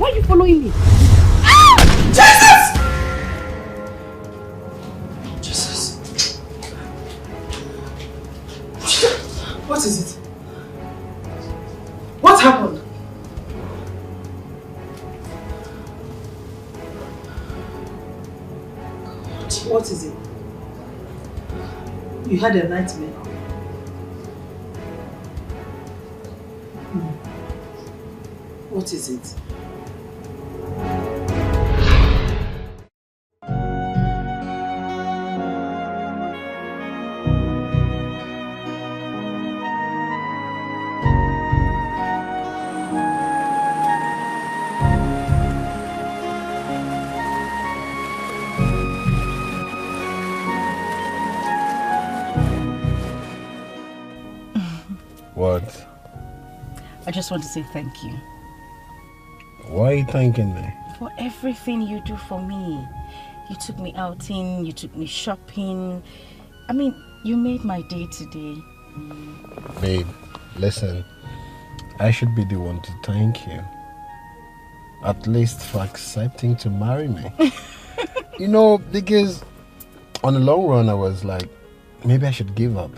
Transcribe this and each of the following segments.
are you following me? Jesus! Jesus. What is it? What happened? What is it? You had a nightmare. What is it? What? I just want to say thank you. Why are you thanking me? For everything you do for me. You took me outing, you took me shopping. I mean, you made my day today. Babe, listen. I should be the one to thank you. At least for accepting to marry me. You know, because on the long run I was like, maybe I should give up.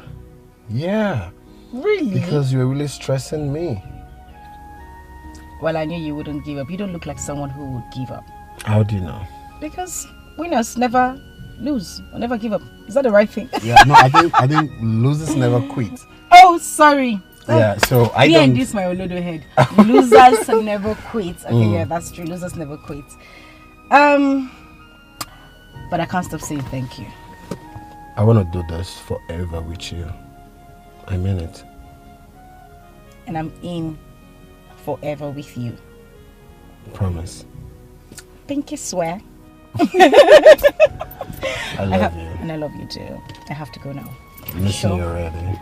Yeah. Really? Because you were really stressing me. Well, I knew you wouldn't give up. You don't look like someone who would give up. How do you know? Because winners never lose or never give up. Is that the right thing? Yeah, no, I think losers never quit. Oh, sorry. Yeah, so I me don't... and this my Olodo head. Losers never quit. Okay, yeah, that's true. Losers never quit. But I can't stop saying thank you. I want to do this forever with you. I mean it. And I'm in forever with you. Promise. Pinky swear. I love you. And I love you too. I have to go now. Missing you already.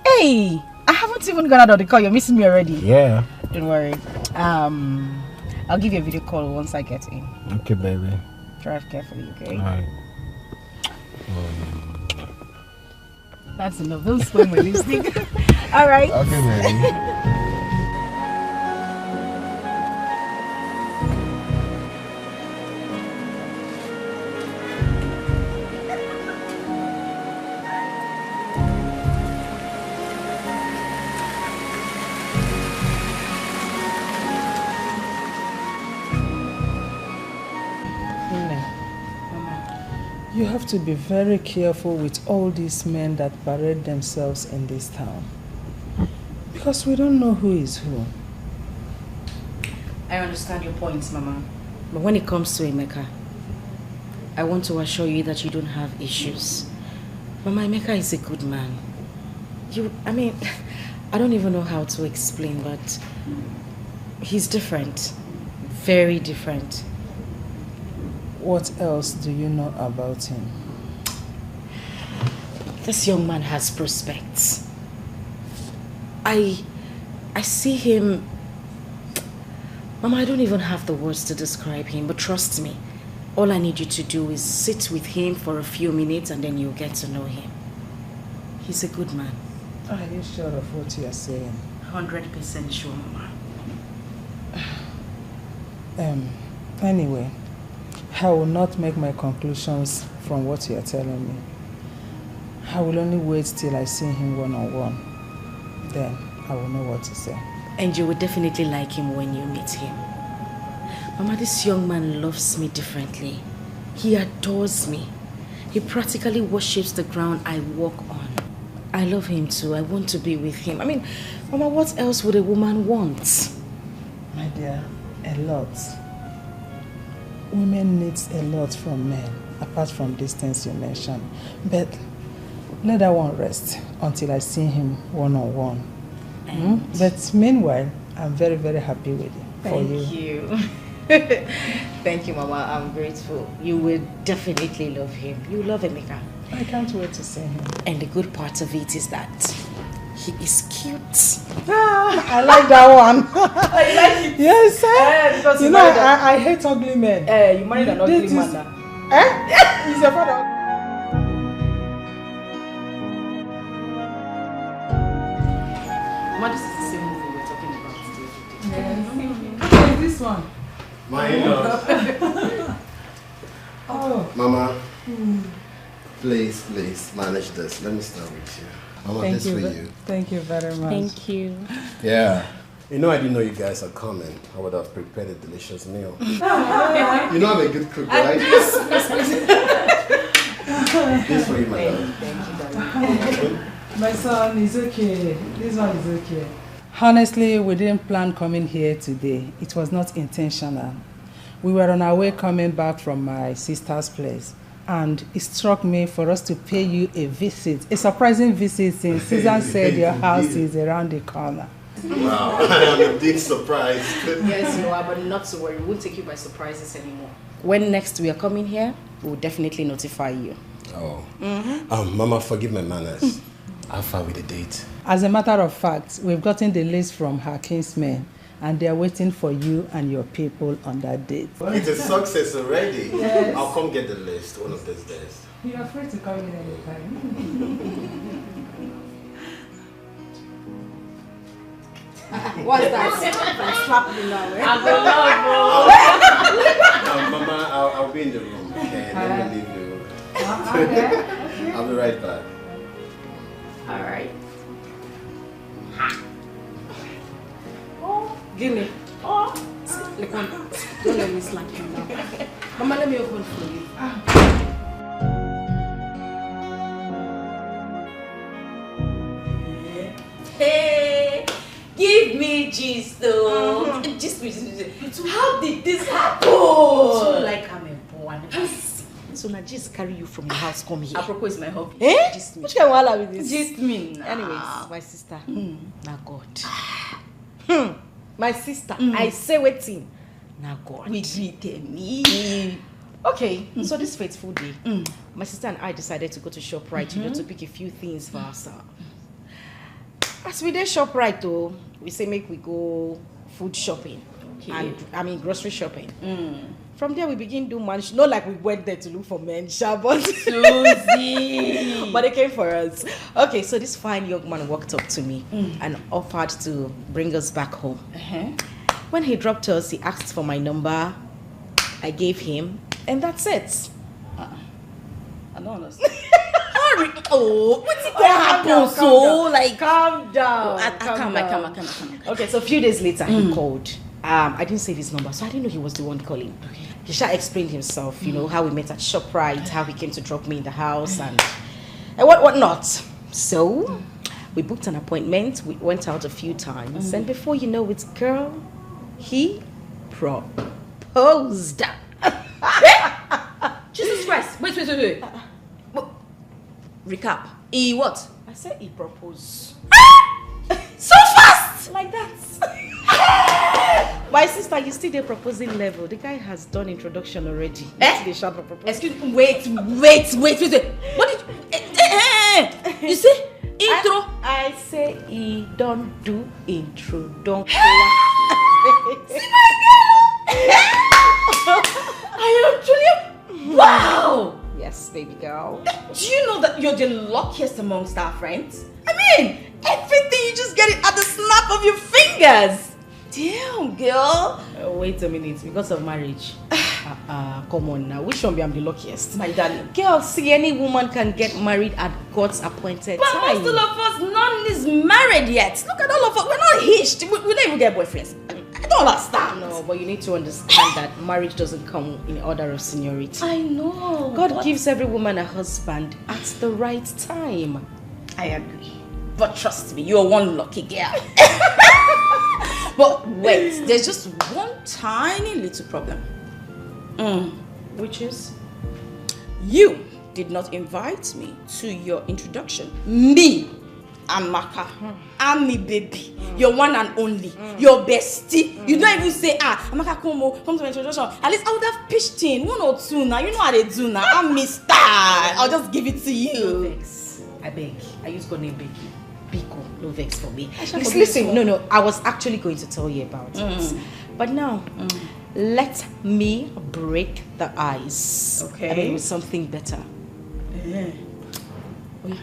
Hey! I haven't even gone out of the car. You're missing me already. Yeah. Don't worry. I'll give you a video call once I get in. Okay, baby. Drive carefully, okay? Alright. That's enough. Don't spoil my lipstick. Alright. Okay, baby. You have to be very careful with all these men that parade themselves in this town. Because we don't know who is who. I understand your points, Mama. But when it comes to Emeka, I want to assure you that you don't have issues. Mama, Emeka is a good man. I don't even know how to explain, but he's different. Very different. What else do you know about him? This young man has prospects. I see him... Mama, I don't even have the words to describe him, but trust me, all I need you to do is sit with him for a few minutes and then you'll get to know him. He's a good man. Are you sure of what you are saying? 100% sure, Mama. Anyway, I will not make my conclusions from what you are telling me. I will only wait till I see him one-on-one. Then I will know what to say. And you will definitely like him when you meet him. Mama, this young man loves me differently. He adores me. He practically worships the ground I walk on. I love him too. I want to be with him. Mama, what else would a woman want? My dear, a lot. Women need a lot from men, apart from these things you mentioned. But let that one rest until I see him one-on-one. But meanwhile, I'm very, very happy with you. Thank you. Thank you, Mama. I'm grateful. You will definitely love him. You love Emeka. I can't wait to see him. And the good part of it is that he is cute. I like that one. I like it. Yes, sir. Because you know, I hate ugly men. You married an ugly man now. He's your father. Mama, this is the same movie we're talking about today. Yes. This one. My in-laws. Oh. Mama, please manage this. Let me start with you. Mama, Thank this you. for you. Thank you very much. Thank you. Yeah. You know, I didn't know you guys are coming. I would have prepared a delicious meal. You know I'm a good cook, right? This for you, my love. Thank you, darling. My son is okay. This one is okay. Honestly, we didn't plan coming here today. It was not intentional. We were on our way coming back from my sister's place. And it struck me for us to pay you a visit. A surprising visit since Susan said your house is around the corner. Wow, I'm indeed surprised. Yes, you are, but not to worry. We won't take you by surprises anymore. When next we are coming here, we will definitely notify you. Oh. Mama, forgive my manners. How far with the date? As a matter of fact, we've gotten the list from her kinsmen, and they are waiting for you and your people on that date. It's a success already. Yes. I'll come get the list one of these days. You are free to come in anytime. What's that? Slap me now, eh? Mama, I'll be in the room, okay? Let me leave you. Okay. I'll be right back. Alright. Give me. Look on. Don't let me slap you now. Mama, let me open for you. Hey, give me gist though. Gist me. How did this happen? So like I'm a boy. So now just carry you from your house, come here. Apropos is my hobby. Eh? Just me. Which kind of wahala with this? Gist me now. Anyways, my sister. Now God. My sister. I say waiting. Now God. We greeted me. Okay, so this fateful day, my sister and I decided to go to ShopRite, to pick a few things for ourselves. As we did ShopRite though, we say make we go food shopping. Okay. And grocery shopping. From there we begin do manage. Not like we went there to look for men, but Susie. but they came for us. Okay, so this fine young man walked up to me and offered to bring us back home. When he dropped us, he asked for my number. I gave him, and that's it. I don't understand. Oh, what's it gonna happen? So, like, Calm down. Calm down. Okay, so a few days later, he called. I didn't save his number, so I didn't know he was the one calling. Okay. He shall explain himself, you know, how we met at ShopRite, how he came to drop me in the house, and what not. So, we booked an appointment. We went out a few times, and before you know it, girl, he proposed. Jesus Christ. Wait. Recap. He what? I said he proposed. So fast! Like that. My sister, you still the proposing level. The guy has done introduction already. The shop of proposal. Excuse me. Wait. What did you... You see? Intro. I say he don't do intro. Don't. See my girl. I am truly... Wow. Yes, baby girl. Do you know that you're the luckiest amongst our friends? I mean, everything you just get it at the snap of your fingers. Damn, girl. Wait a minute, because of marriage. Come on now. Which one be I'm the luckiest? My darling. Girl, see, any woman can get married at God's appointed But time. most of us, none is married yet. Look at all of us. We're not hitched. We don't even get boyfriends. I don't understand. No, but you need to understand that marriage doesn't come in order of seniority. I know. God gives every woman a husband at the right time. I agree. But trust me, you're one lucky girl. But wait, there's just one tiny little problem. Which is? You did not invite me to your introduction. Me, Amaka, I'm me baby. Your one and only. Your bestie. You don't even say, Amaka, come to my introduction. At least I would have pitched in 1 or 2 now. You know how they do now. I'm Mr. I'll just give it to No you. vex. I beg. I use God name beg you. Biko, no vex for me. shall Listen, no. I was actually going to tell you about it. But now, let me break the ice. Okay. I mean, with something better. Yeah. Oh, yeah.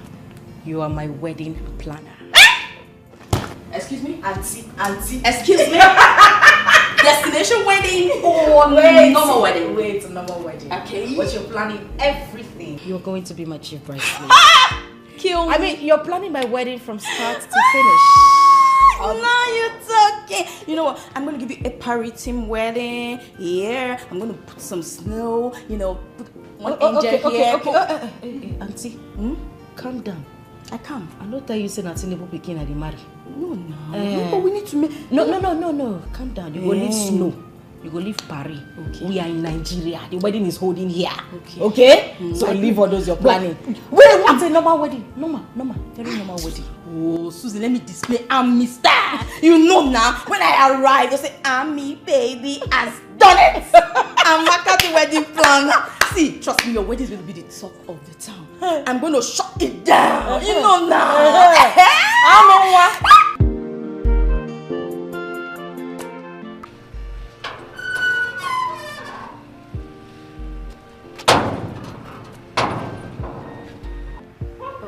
You are my wedding planner. Excuse me? Auntie. Excuse me? Destination wedding or normal wedding? Wait, normal wedding. Okay. But you're planning everything. You're going to be my chief bridesmaid. Kill me. I mean, you're planning my wedding from start to finish. Now you're talking. You know what? I'm gonna give you a party team wedding. Yeah. I'm gonna put some snow. Put one angel here. Hey, auntie, calm down. I can't. I know that you said that Tinubu Pekin and marry. No. But we need to make. No. Calm down. You go leave snow. You go leave Paris. Okay. We are in Nigeria. The wedding is holding here. Okay. So leave all those you're planning. Wait, what's a normal wedding? Normal. Very normal wedding. Oh, Susie, let me display Army star. You know now, when I arrive, you say, Army baby has done it. I'm Maka the wedding planner. See, trust me, your wedding is going to be the talk of the town. I'm going to shut it down. You know now. I'm on one.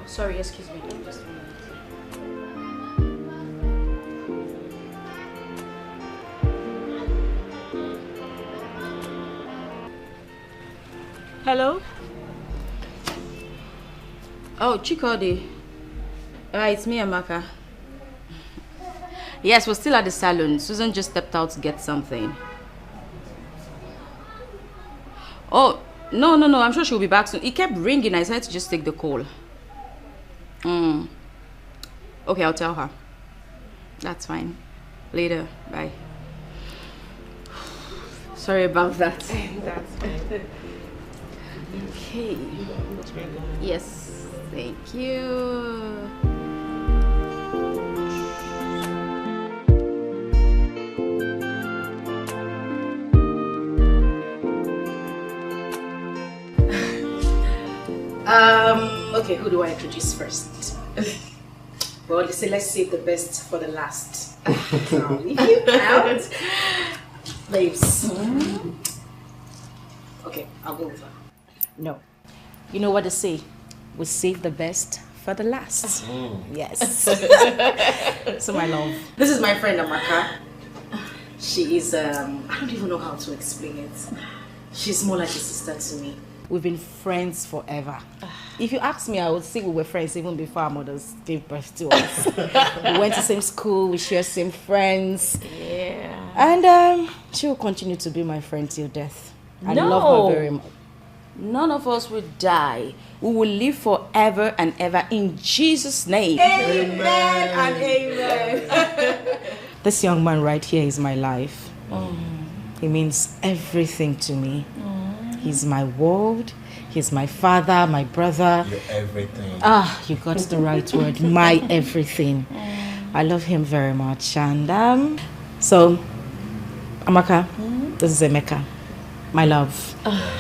Sorry, excuse me. Just a minute. Hello? Oh, Chikodi. It's me, Amaka. Yes, we're still at the salon. Susan just stepped out to get something. Oh, no. I'm sure she'll be back soon. It kept ringing. I decided to just take the call. Okay, I'll tell her. That's fine. Later. Bye. Sorry about that. That's fine. Okay. Yes. Thank you. Okay, who do I introduce first? Well, let's save the best for the last. I'll leave you out. Babes. Okay, I'll go with her. No. You know what they say? We save the best for the last. Yes. So my love, this is my friend Amaka. She is, I don't even know how to explain it. She's more like a sister to me. We've been friends forever. If you ask me, I would say we were friends even before our mothers gave birth to us. We went to the same school, we share same friends. Yeah. And she will continue to be my friend till death. I love her very much. None of us will die. We will live forever and ever in Jesus' name. Amen and amen. This young man right here is my life. He means everything to me. He's my world. He's my father, my brother. You're everything. You got the right word. My everything. I love him very much. And so, Amaka, this is Emeka. My love,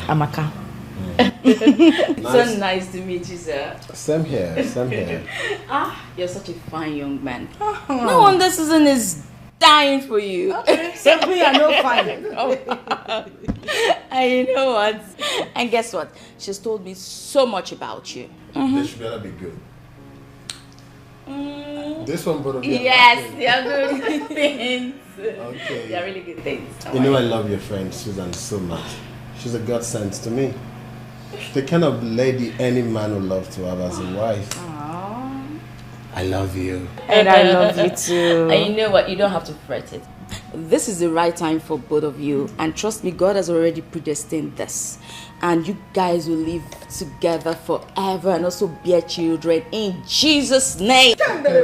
Amaka. Nice. So nice to meet you, sir. Same here. You're such a fine young man. No wonder Susan is dying for you. So we are no fine. And you know what? And guess what? She's told me so much about you. This should better be good. This one better be Yes, they are good things. Okay. They are really good things. You know I love your friend Susan so much. She's a godsend to me. The kind of lady any man would love to have as a wife. Aww. I love you. And I love you too. And you know what? You don't have to fret it. This is the right time for both of you. And trust me, God has already predestined this. And you guys will live together forever and also bear children in Jesus' name. Hey,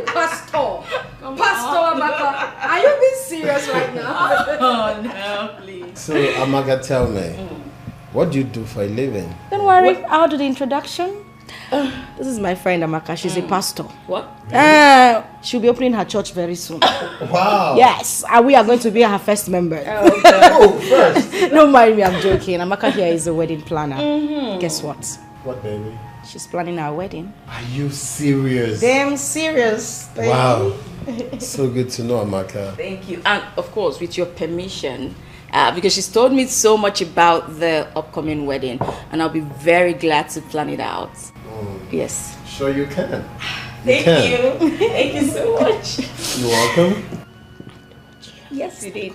Pastor! Pastor Amaka, are you being serious right now? Oh, no, please. So, Amaka, tell me, what do you do for a living? Don't worry, I'll do the introduction. This is my friend Amaka. She's a pastor. What? She'll be opening her church very soon. Wow. Yes, and we are going to be her first member. Oh, first. Don't mind me, I'm joking. Amaka here is a wedding planner. Guess what? What, baby? She's planning our wedding. Are you serious? Damn serious. Baby. Wow. So good to know, Amaka. Thank you. And of course, with your permission, because she's told me so much about the upcoming wedding, and I'll be very glad to plan it out. Yes. Sure you can. Thank you. Thank you so much. You're welcome. Yes, you did.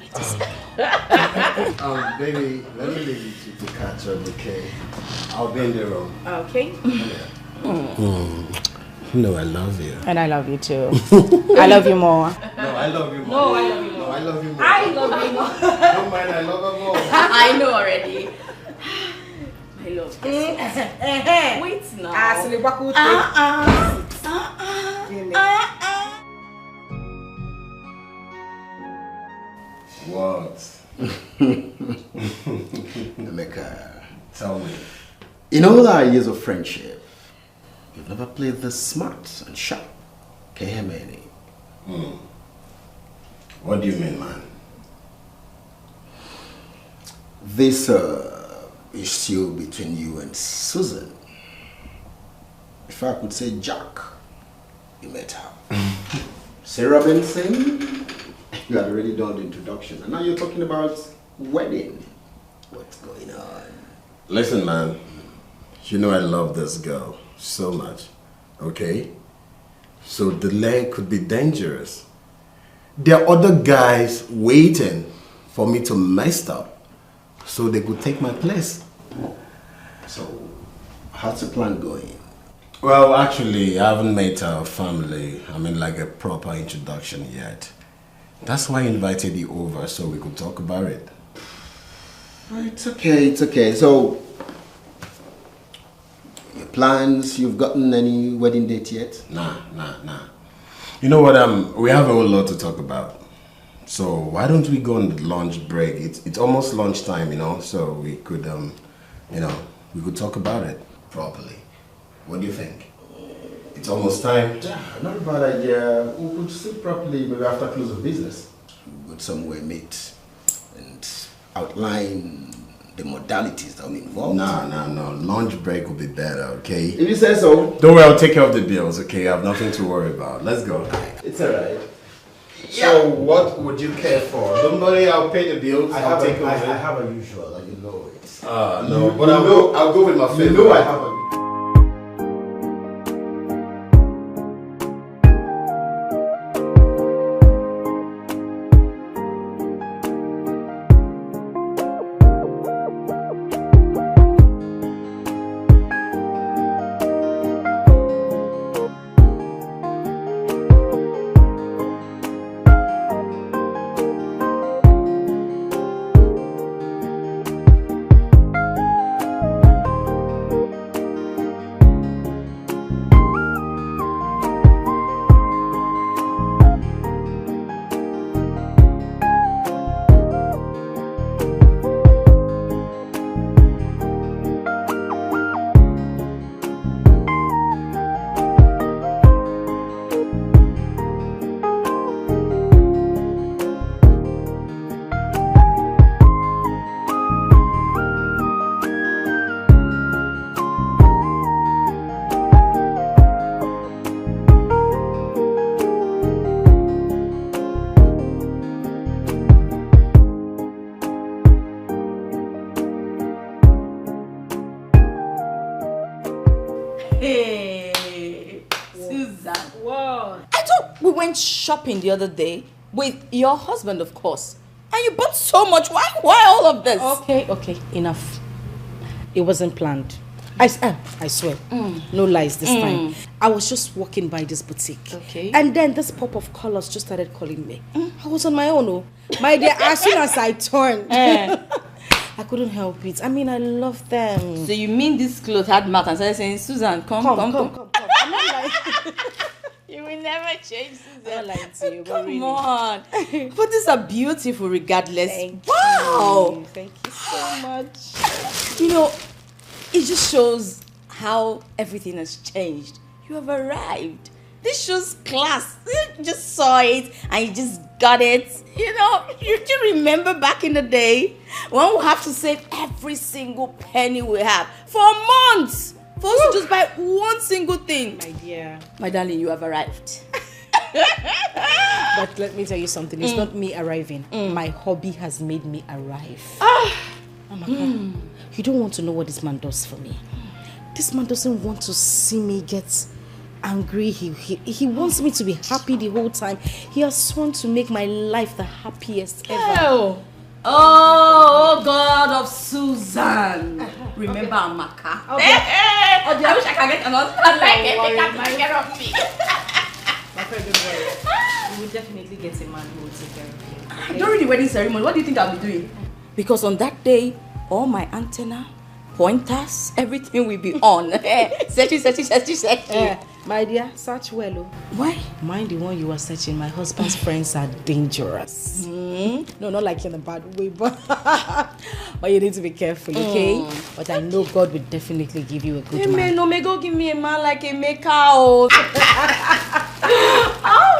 Baby, let me leave you to catch up, okay? I'll be in the room. Okay. No, I love you. And I love you too. I love you more. No, I love you more. No, I love you more. No, I love you more. I love you more. Don't mind, I love her more. I know already. My love. Wait now. What? Emeka, tell me. In all our years of friendship, you've never played this smart and sharp. Can you hear me? What do you mean, man? This issue between you and Susan. If I could say Jack, you met her. Sarah Benson, you had already done the introduction, and now you're talking about wedding. What's going on? Listen, man. You know I love this girl so much, okay? So delay could be dangerous. There are other guys waiting for me to mess up so they could take my place. So, how's the plan going? Well, actually, I haven't met her family. I mean, like a proper introduction yet. That's why I invited you over so we could talk about it. It's okay, it's okay. So, your plans, you've gotten any wedding date yet? Nah. You know what, we have a whole lot to talk about. So, why don't we go on the lunch break? It's almost lunchtime, you know, so we could, we could talk about it properly. What do you think? It's almost time. Yeah, not a bad idea. We could sit properly maybe after close of business. We'll go somewhere, meet, and outline the modalities that will be involved. No. Lunch break will be better, okay? If you say so. Don't worry, I'll take care of the bills, okay? I have nothing to worry about. Let's go. It's alright. So, what would you care for? Don't worry, I'll pay the bills. I have a usual, like you know it. No, but I'll go with my favorite. You know I have a... Shopping the other day with your husband, of course, and you bought so much. Why all of this? Okay, enough. It wasn't planned. I swear, no lies this time. I was just walking by this boutique, and then this pop of colors just started calling me. I was on my own, my dear. As soon as I turned, I couldn't help it. I mean, I love them. So you mean this clothes had mouth and started saying, "Susan, come." I'm not like... You will never change, Susan. Come on. But these are beautiful regardless. Thank you so much. You know, it just shows how everything has changed. You have arrived. This shows class. You just saw it and you just got it. You know, you remember back in the day when we have to save every single penny we have for months. For us to just buy one single thing. My dear. My darling, you have arrived. But let me tell you something. It's not me arriving. My hobby has made me arrive. Amaka, you don't want to know what this man does for me. This man doesn't want to see me get angry. He wants me to be happy the whole time. He has sworn to make my life the happiest ever. Oh, God of Susan. Remember Amaka. I wish I could get another like it. They can take care of me. My friend, don't worry. You will definitely get a man who will take care of you. Okay? During the wedding ceremony, what do you think I'll be doing? Because on that day, all my antenna, pointers, everything will be on. Searching. My dear, search well. Why? Mind the one you are searching. My husband's friends are dangerous. No, not like in a bad way, but you need to be careful, okay? But I know God will definitely give you a good man. No, may God give me a man like a maker. Oh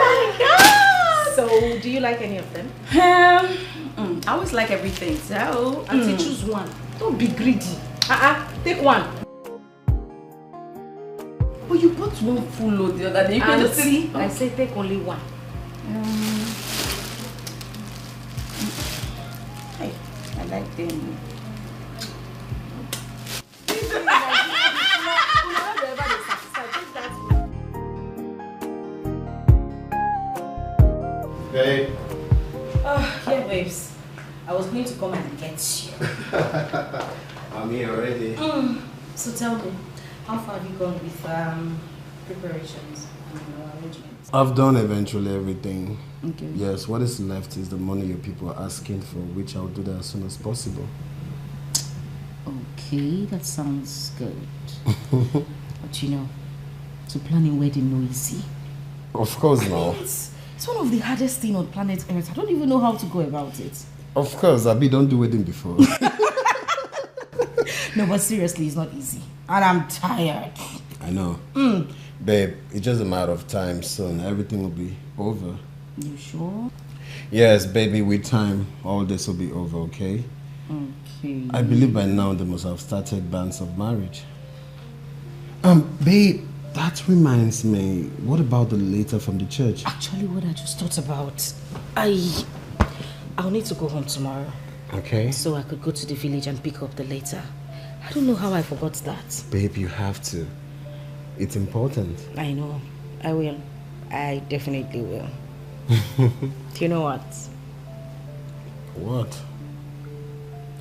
my God! So, do you like any of them? I always like everything, so... Auntie, choose one. Don't be greedy. Take one. Oh, you bought one full load the other day. You can just see. I say take only one. Hey, I like them. Babe. Yeah, babes. I was going to come and get you. I'm here already. So tell me, how far have you gone with preparations and arrangements? I've done eventually everything. Okay. Yes, what is left is the money your people are asking for, which I'll do that as soon as possible. Okay, that sounds good. But you know, to plan a wedding no easy. Of course not. It's one of the hardest things on planet Earth. I don't even know how to go about it. Of course, Abi don't do wedding before. No, but seriously, it's not easy. And I'm tired. I know. Babe, it's just a matter of time soon. Everything will be over. You sure? Yes, baby, with time, all this will be over, okay? Okay. I believe by now they must have started banns of marriage. Babe, that reminds me, what about the letter from the church? Actually, what I just thought about, I'll need to go home tomorrow. Okay. So I could go to the village and pick up the letter. I don't know how I forgot that. Babe, you have to. It's important. I know. I will. I definitely will. Do you know what? What?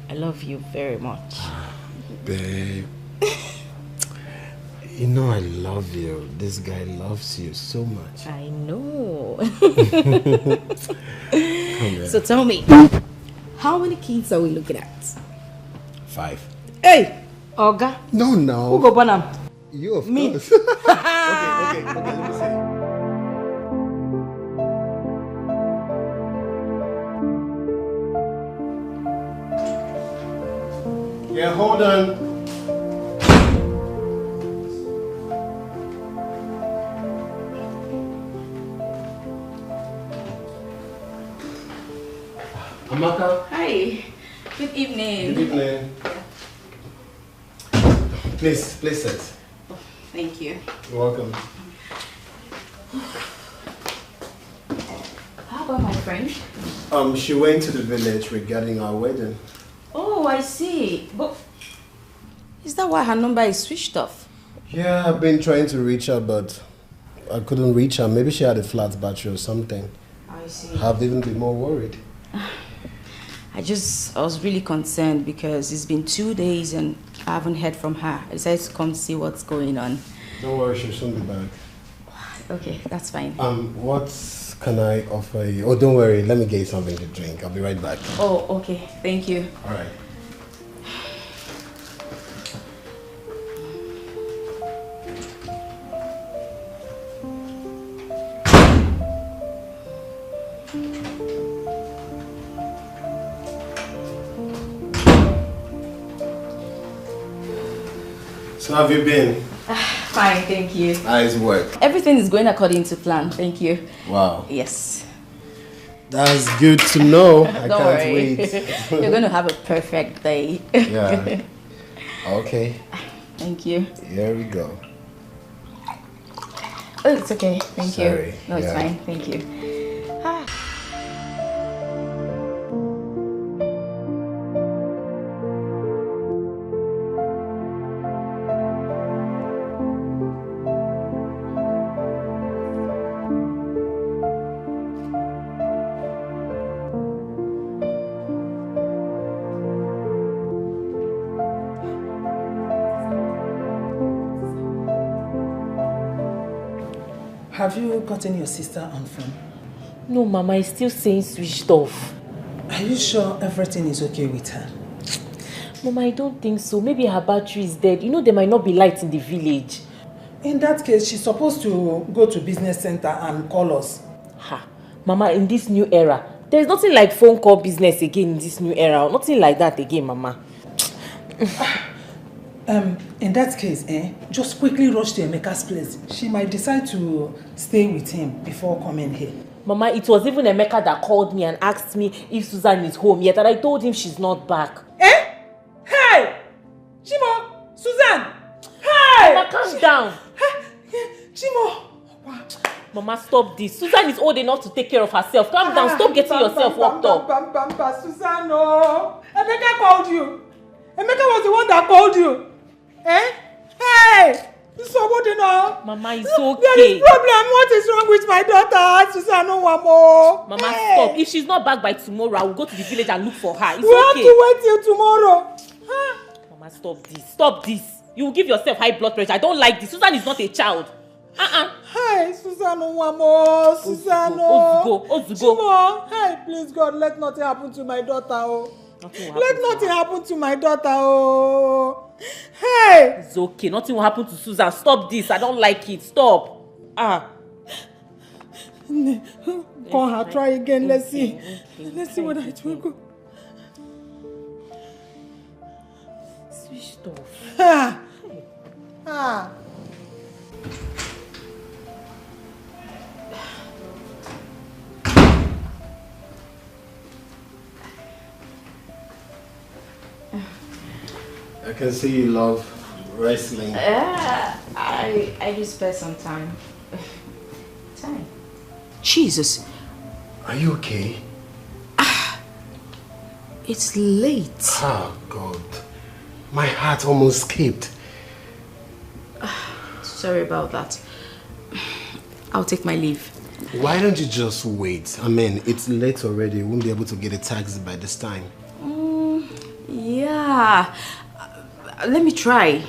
I love you very much. Babe. You know I love you. This guy loves you so much. I know. Come here. So tell me, how many kids are we looking at? 5. Hey, Oga. No, Who no. go born am? You, of Me. course. Okay, let me see. Yeah, hold on. Amaka. Hi. Good evening. Good evening. Please sit. Thank you. You're welcome. How about my friend? She went to the village regarding our wedding. Oh, I see. But is that why her number is switched off? Yeah, I've been trying to reach her, but I couldn't reach her. Maybe she had a flat battery or something. I see. I've even been more worried. I was really concerned because it's been 2 days and I haven't heard from her. I decided to come see what's going on. Don't worry, she'll soon be back. Okay, that's fine. What can I offer you? Oh, don't worry. Let me get you something to drink. I'll be right back. Oh, okay. Thank you. All right. So how have you been? Fine, thank you. How's work? Everything is going according to plan. Thank you. Wow. Yes. That's good to know. I Don't can't worry. wait. You're going to have a perfect day. Yeah. Okay. Thank you. Here we go. Oh, it's okay. Thank Sorry. you. No, it's Yeah. fine. Thank you. Have you gotten your sister on phone? No, Mama, it's still saying switched off. Are you sure everything is okay with her? Mama, I don't think so. Maybe her battery is dead. You know there might not be lights in the village. In that case, she's supposed to go to business center and call us. Ha! Mama, in this new era, there's nothing like phone call business again in this new era. Nothing like that again, Mama. In that case, just quickly rush to Emeka's place. She might decide to stay with him before coming here. Mama, it was even Emeka that called me and asked me if Susan is home yet, and I told him she's not back. Hey! Chimo! Susan! Hey! Mama, calm down. Chimo! Mama, stop this. Susan is old enough to take care of herself. Calm down. Stop getting yourself worked up. Susan, no. Emeka called you. Emeka was the one that called you. Hey! Somebody know. Mama, it's okay. There is problem. What is wrong with my daughter? Susan, no one more. Mama, stop. If she's not back by tomorrow, I will go to the village and look for her. It's we have okay. to wait till tomorrow. Mama, stop this. Stop this. You will give yourself high blood pressure. I don't like this. Susan is not a child. Hey, Susan, no one more. Susan, no. Ozugo. Hey, please, God, let nothing happen to my daughter. Oh. Let nothing happen to my daughter. Oh. Hey! It's okay. Nothing will happen to Susan. Stop this. I don't like it. Stop. Call her. Try again. Let's see. Let's see whether it will go. Switched off. I can see you love wrestling. I just spare some time. Jesus. Are you okay? It's late. Oh, God. My heart almost skipped. Sorry about that. I'll take my leave. Why don't you just wait? I mean, it's late already. You won't be able to get a taxi by this time. Yeah. Let me try.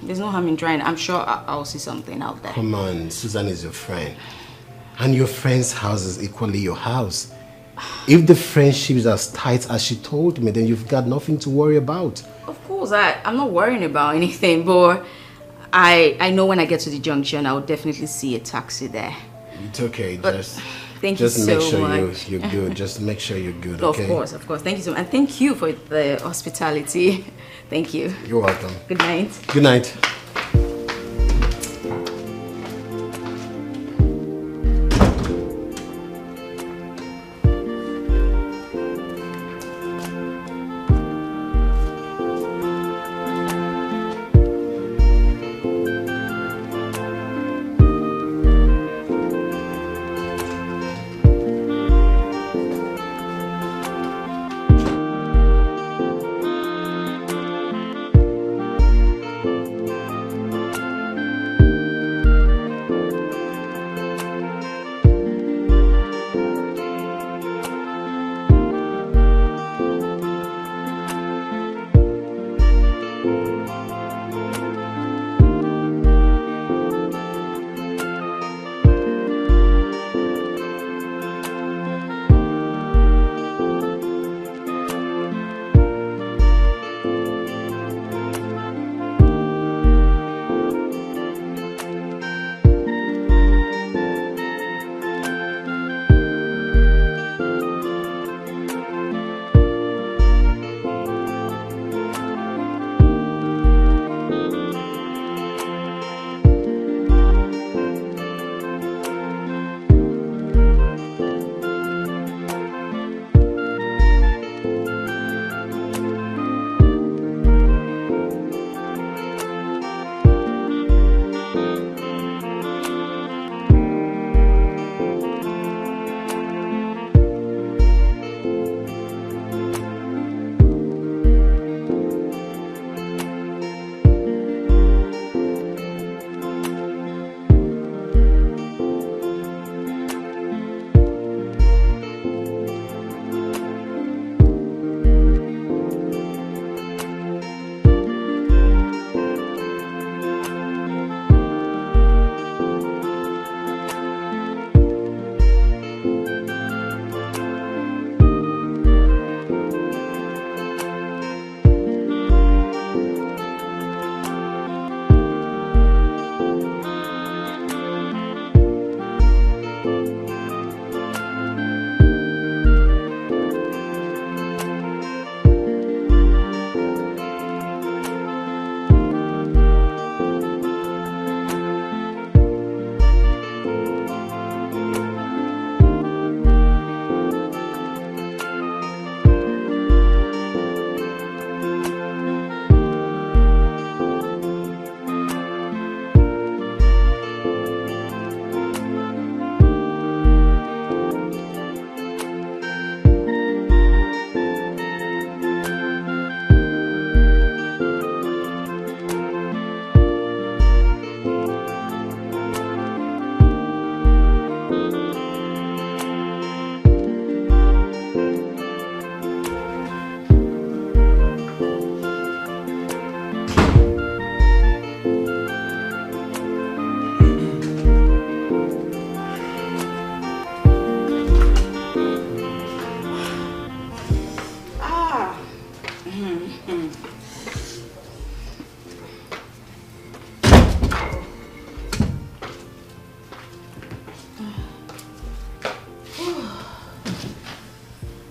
There's no harm in trying. I'm sure I'll see something out there. Come on, Susan is your friend. And your friend's house is equally your house. If the friendship is as tight as she told me, then you've got nothing to worry about. Of course, I'm not worrying about anything, but I know when I get to the junction, I'll definitely see a taxi there. It's okay, but thank you so much. Just make sure you're good. Just make sure you're good, okay? Of course. Thank you so much. And thank you for the hospitality. Thank you. You're welcome. Good night. Good night.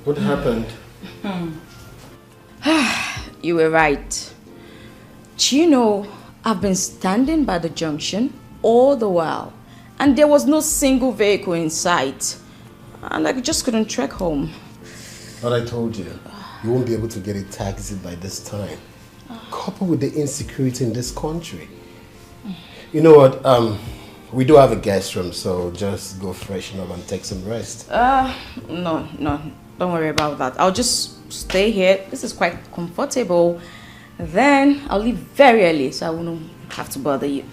What happened? You were right. Do you know, I've been standing by the junction all the while, and there was no single vehicle in sight. And I just couldn't trek home. But I told you, you won't be able to get a taxi by this time. Coupled with the insecurity in this country. You know what? We do have a guest room, so just go freshen up and take some rest. No, don't worry about that. I'll just stay here. This is quite comfortable. Then I'll leave very early, so I won't have to bother you.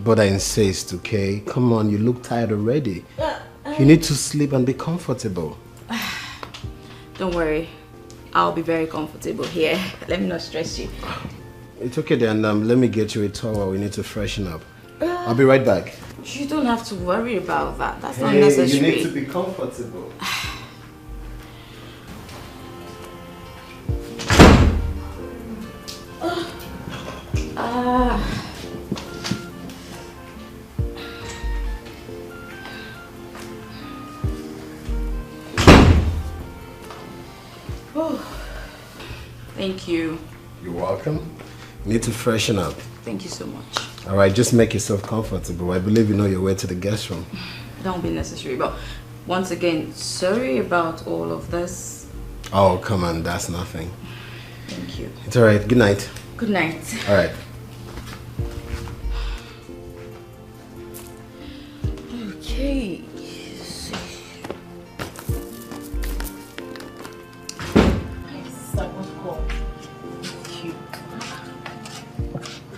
But I insist, okay? Come on, you look tired already. You need to sleep and be comfortable. Don't worry. I'll be very comfortable here. Let me not stress you. It's okay then. Let me get you a towel. We need to freshen up. I'll be right back. You don't have to worry about that. That's not necessary. You need to be comfortable. Thank you. You're welcome. You need to freshen up. Thank you so much. All right, just make yourself comfortable. I believe you know your way to the guest room. Don't be necessary, but once again, sorry about all of this. Oh, come on, that's nothing. Thank you. It's all right. Good night. Good night. All right. Okay.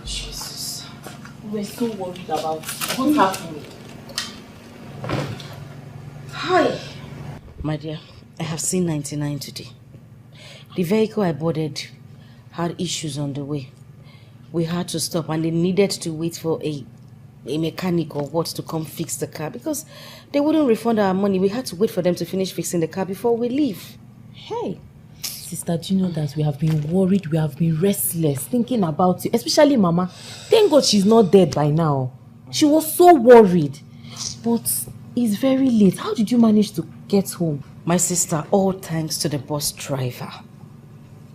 Jesus. We're so worried about what's happening. Hi. My dear, I have seen 99 today. The vehicle I boarded had issues on the way. We had to stop and they needed to wait for a mechanic or what to come fix the car because they wouldn't refund our money. We had to wait for them to finish fixing the car before we leave. Hey, sister, do you know that we have been worried, we have been restless, thinking about you, especially Mama. Thank God she's not dead by now. She was so worried. But it's very late. How did you manage to get home? My sister, all thanks to the bus driver.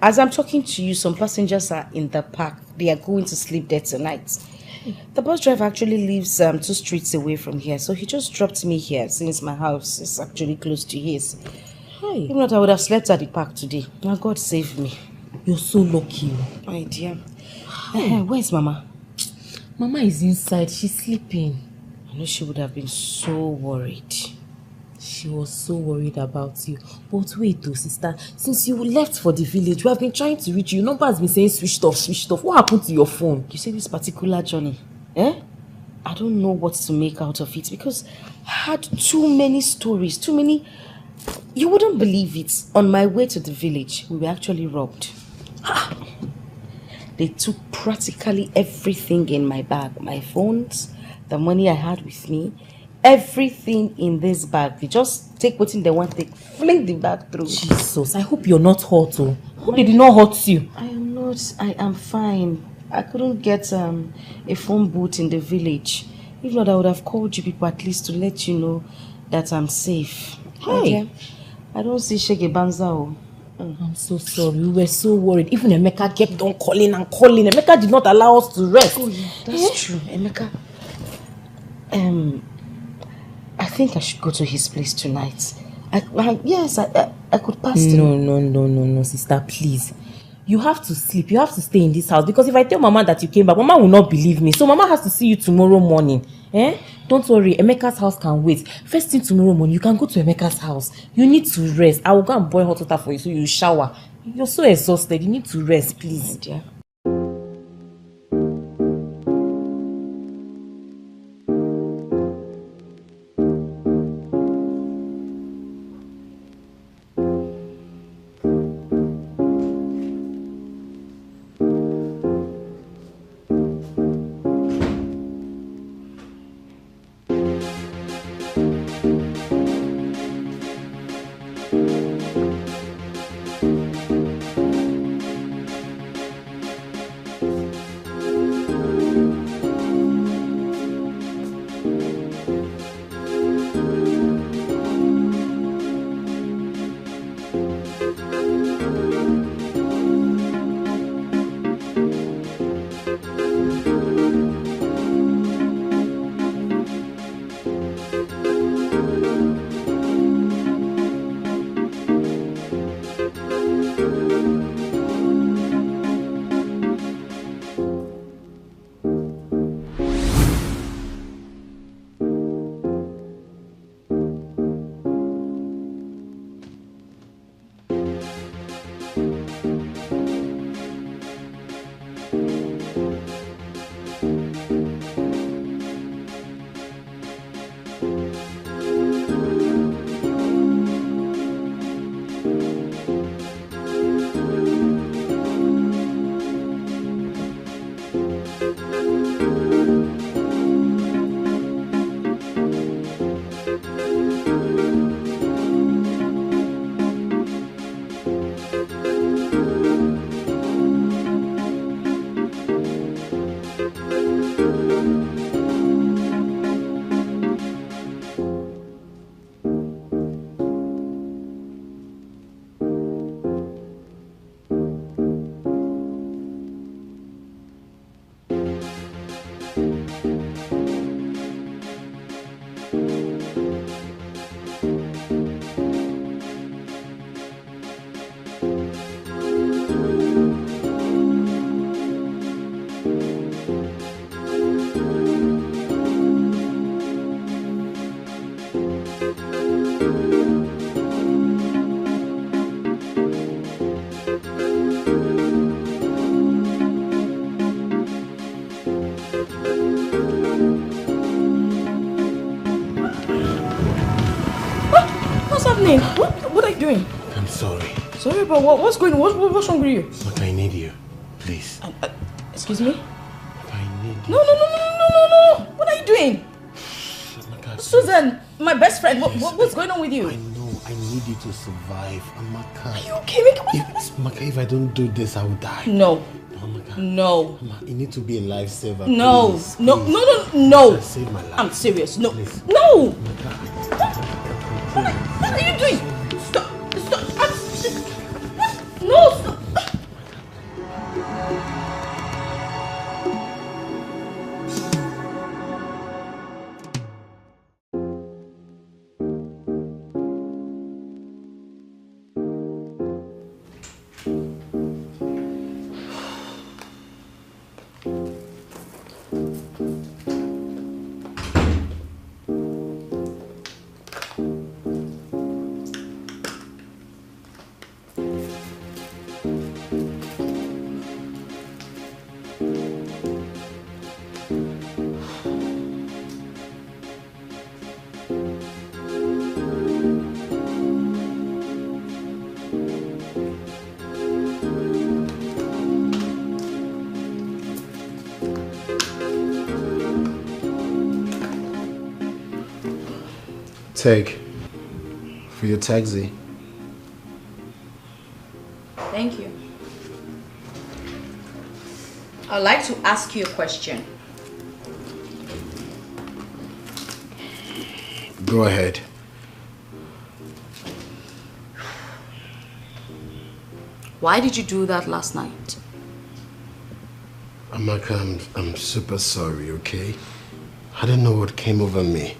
As I'm talking to you, some passengers are in the park. They are going to sleep there tonight. The bus driver actually lives 2 streets away from here, so he just dropped me here since my house is actually close to his. Hey. If not, I would have slept at the park today. Now God save me. You're so lucky. My dear. Where's Mama? Mama is inside. She's sleeping. I know she would have been so worried. She was so worried about you. But wait though, sister. Since you left for the village, we have been trying to reach you. Your number has been saying switched off, switched off. What happened to your phone? You see this particular journey? I don't know what to make out of it because I had too many stories, too many. You wouldn't believe it. On my way to the village, we were actually robbed. They took practically everything in my bag. My phones, the money I had with me, everything in this bag. They just take what they want, they fling the bag through. Jesus, I hope you're not hurt. Oh. Hope they did not hurt you. I am not. I am fine. I couldn't get a phone booth in the village. If not, I would have called you people at least to let you know that I'm safe. Hey. Okay? I don't see Shege Banza. I'm so sorry. We were so worried. Even Emeka kept on calling and calling. Emeka did not allow us to rest. Oh, yeah, that's true. Emeka. I think I should go to his place tonight. Yes, I could pass through. No, sister, please. You have to sleep. You have to stay in this house. Because if I tell Mama that you came back, Mama will not believe me. So Mama has to see you tomorrow morning. Don't worry. Emeka's house can wait. First thing tomorrow morning, you can go to Emeka's house. You need to rest. I will go and boil hot water for you so you shower. You're so exhausted. You need to rest, please. My dear. doing? I'm sorry. Sorry, but what's going on? What's wrong with you? Look, I need you. Please. Excuse me? I need you. No. What are you doing? Amaka, Susan, my best friend, what's going on with you? I know. I need you to survive. Amaka. Are you okay? Amaka, if I don't do this, I will die. No. Amaka. No. Amaka, you need to be a lifesaver. No. Please, No. please. No. Save my life. I'm serious. No. Please. No. Amaka. What are you doing? Stop. No. Stop. Take for your taxi. Thank you. I'd like to ask you a question. Go ahead. Why did you do that last night? Amaka, I'm super sorry, okay? I don't know what came over me.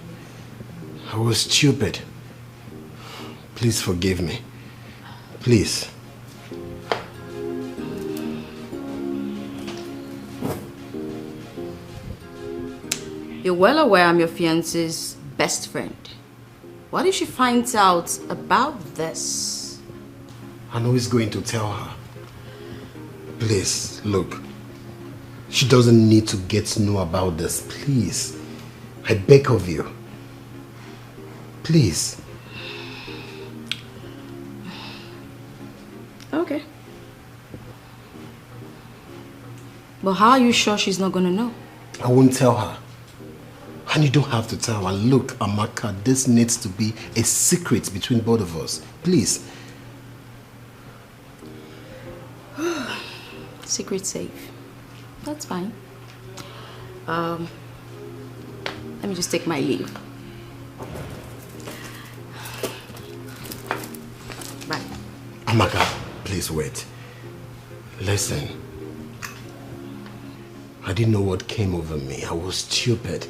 I was stupid. Please forgive me. Please. You're well aware I'm your fiance's best friend. What if she finds out about this? I know he's going to tell her. Please, look. She doesn't need to get to know about this. Please. I beg of you. Please. Okay. But how are you sure she's not gonna know? I won't tell her. And you don't have to tell her. Look, Amaka, this needs to be a secret between both of us. Please. Secret safe. That's fine. Let me just take my leave. Bye. Amaka, please wait. Listen. I didn't know what came over me. I was stupid.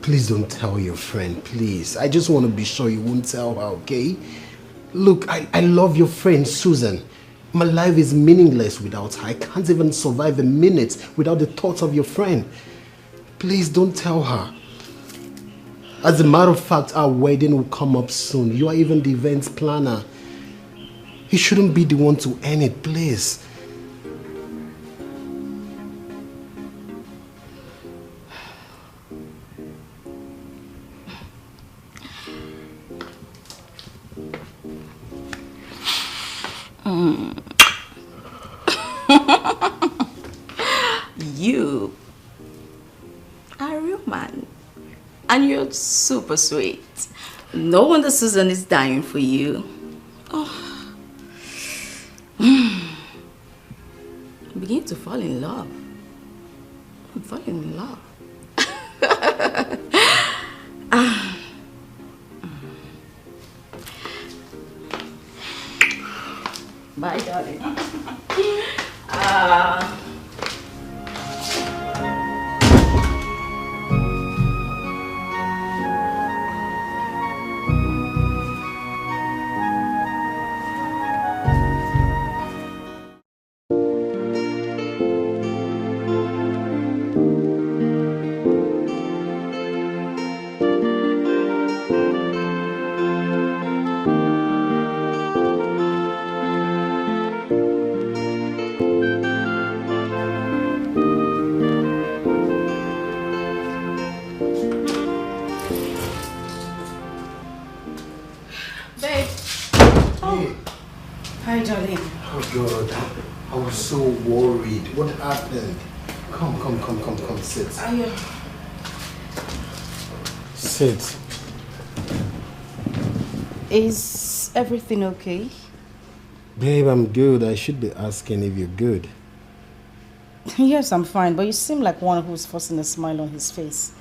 Please don't tell your friend, please. I just want to be sure you won't tell her, okay? Look, I love your friend, Susan. My life is meaningless without her. I can't even survive a minute without the thoughts of your friend. Please don't tell her. As a matter of fact, our wedding will come up soon. You are even the event planner. You shouldn't be the one to end it, please. You are a real man. And you're super sweet. No wonder Susan is dying for you. Oh. I'm beginning to fall in love. I'm falling in love. Bye, darling. so worried. What happened? Come, sit. Sit. Is everything okay? Babe, I'm good. I should be asking if you're good. Yes, I'm fine, but you seem like one who's forcing a smile on his face.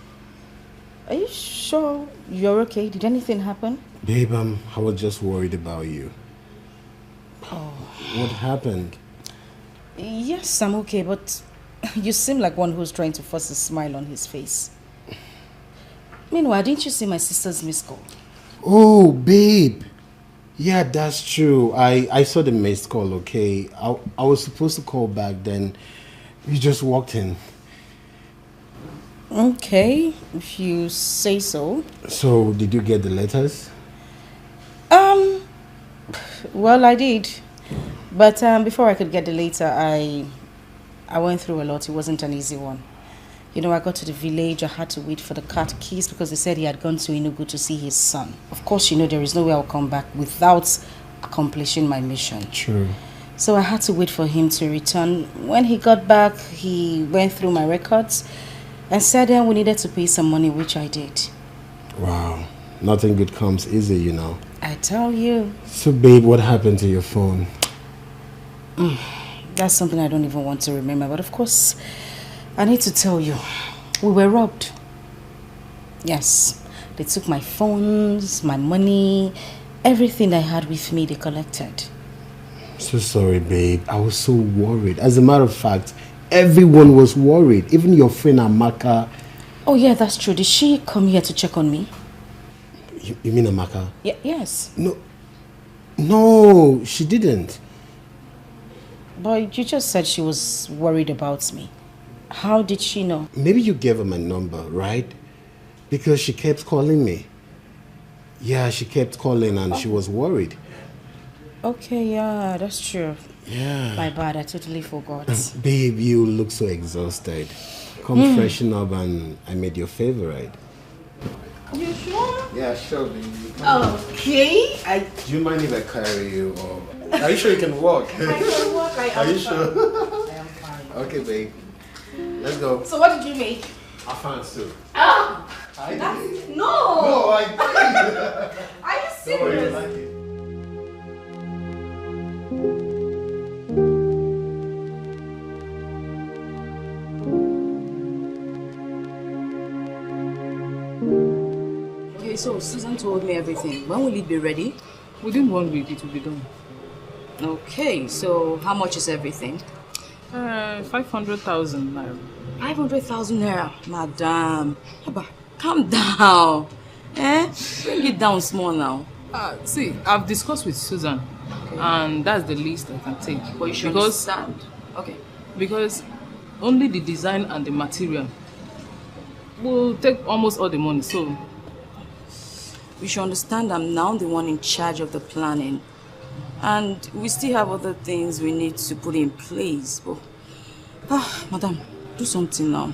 Are you sure you're okay? Did anything happen? Babe, I was just worried about you. Oh. What happened? Yes, I'm okay, but you seem like one who's trying to force a smile on his face. Meanwhile, didn't you see my sister's missed call? Oh, babe. Yeah, that's true. I saw the missed call, okay? I was supposed to call back then. You just walked in. Okay, if you say so. So, did you get the letters? Well, I did. But before I could get the letter, I went through a lot. It wasn't an easy one. You know, I got to the village. I had to wait for the car keys because they said he had gone to Enugu to see his son. Of course, you know, there is no way I'll come back without accomplishing my mission. True. So I had to wait for him to return. When he got back, he went through my records and said we needed to pay some money, which I did. Wow. Nothing good comes easy, you know. I tell you. So, babe, what happened to your phone? That's something I don't even want to remember. But of course, I need to tell you, we were robbed. Yes, they took my phones, my money, everything I had with me, they collected. So sorry, babe. I was so worried. As a matter of fact, everyone was worried. Even your friend Amaka. Oh yeah, that's true. Did she come here to check on me? You mean Amaka? Yes. No, she didn't. But you just said she was worried about me. How did she know? Maybe you gave her my number, right? Because she kept calling me. Yeah, she kept calling and she was worried. Okay, yeah, that's true. Yeah. My bad, I totally forgot. Babe, you look so exhausted. Come freshen up and I made your favorite. You sure? Yeah, sure, baby. Okay. Do you mind if I carry you? Or... Are you sure you can walk? I can walk, Are you sure? I am fine. Okay, babe. Let's go. So what did you make? I found soup. Ah! I did. No! No, I did. Are you Don't worry, you serious? like it. Okay, so Susan told me everything. When will it be ready? Within 1 week, it will be done. Okay, so how much is everything? 500,000 naira. 500,000 naira. Madam, Abba, calm down. Bring it down small now. See, I've discussed with Susan, and that's the least I can take. But you should understand. Okay. Because only the design and the material will take almost all the money, so... We should understand I'm now the one in charge of the planning. And we still have other things we need to put in place. But, madam, do something now.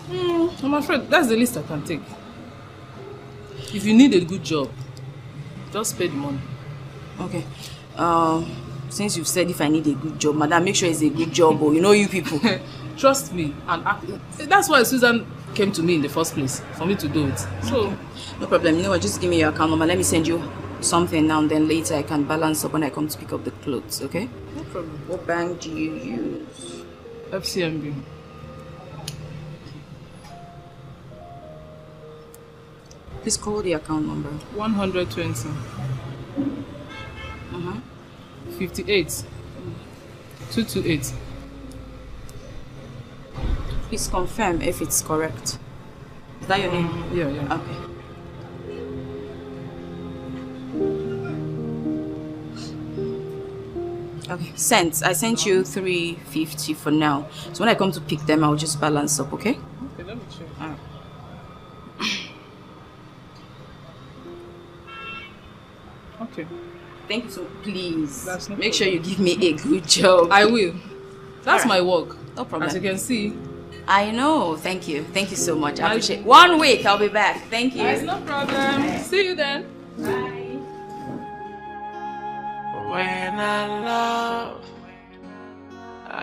I'm afraid that's the least I can take. If you need a good job, just pay the money. Okay. Since you've said if I need a good job, madam, make sure it's a good job, or you know you people. Trust me, and that's why Susan came to me in the first place, for me to do it. So, no problem. You know what? Just give me your account number. Let me send you something now, and then later I can balance up when I come to pick up the clothes, okay? no problem. What bank do you use? FCMB. Please call the account number. 120. 58. 228. Please confirm if it's correct. Is that your name? Yeah. Okay. Okay, sent. I sent you 350 for now. So when I come to pick them, I'll just balance up, okay? Okay, let me check. Alright. Okay. Thank you, so please That's no make sure you give me a good job. I will. That's Alright. my work. No problem. As you can see. I know. Thank you. Thank you so much. I appreciate it. 1 week, I'll be back. Thank you. There's no problem. See you then. Bye. When I love,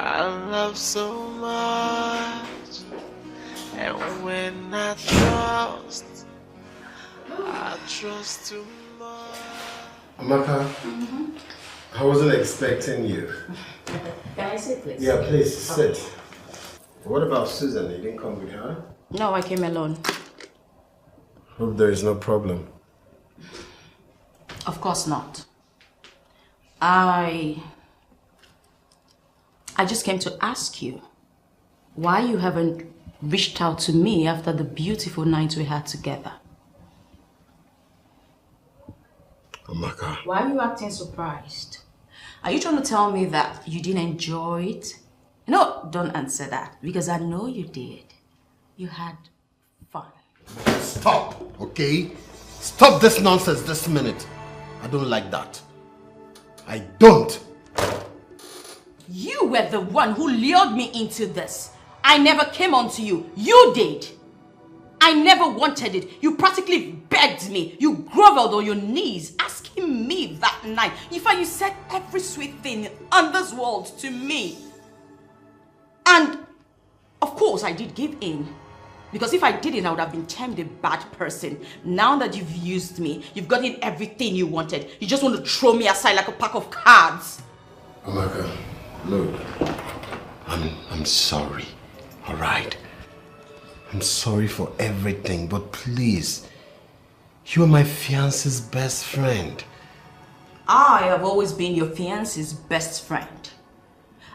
I love so much, and when I trust too much. Amaka, I wasn't expecting you. Can I sit, please? Yeah, please, sit. What about Susan? You didn't come with her? No, I came alone. Hope there is no problem. Of course not. I just came to ask you why you haven't reached out to me after the beautiful night we had together. Amaka. Why are you acting surprised? Are you trying to tell me that you didn't enjoy it? No, don't answer that, because I know you did. You had fun. Stop, okay? Stop this nonsense this minute. I don't like that. I don't. You were the one who lured me into this. I never came on to you. You did. I never wanted it. You practically begged me. You groveled on your knees, asking me that night. In fact, you said every sweet thing on this world to me. And, of course, I did give in. Because if I didn't, I would have been termed a bad person. Now that you've used me, you've gotten everything you wanted. You just want to throw me aside like a pack of cards. Amaka, look. I'm sorry. All right? I'm sorry for everything, but please, you are my fiance's best friend. I have always been your fiance's best friend.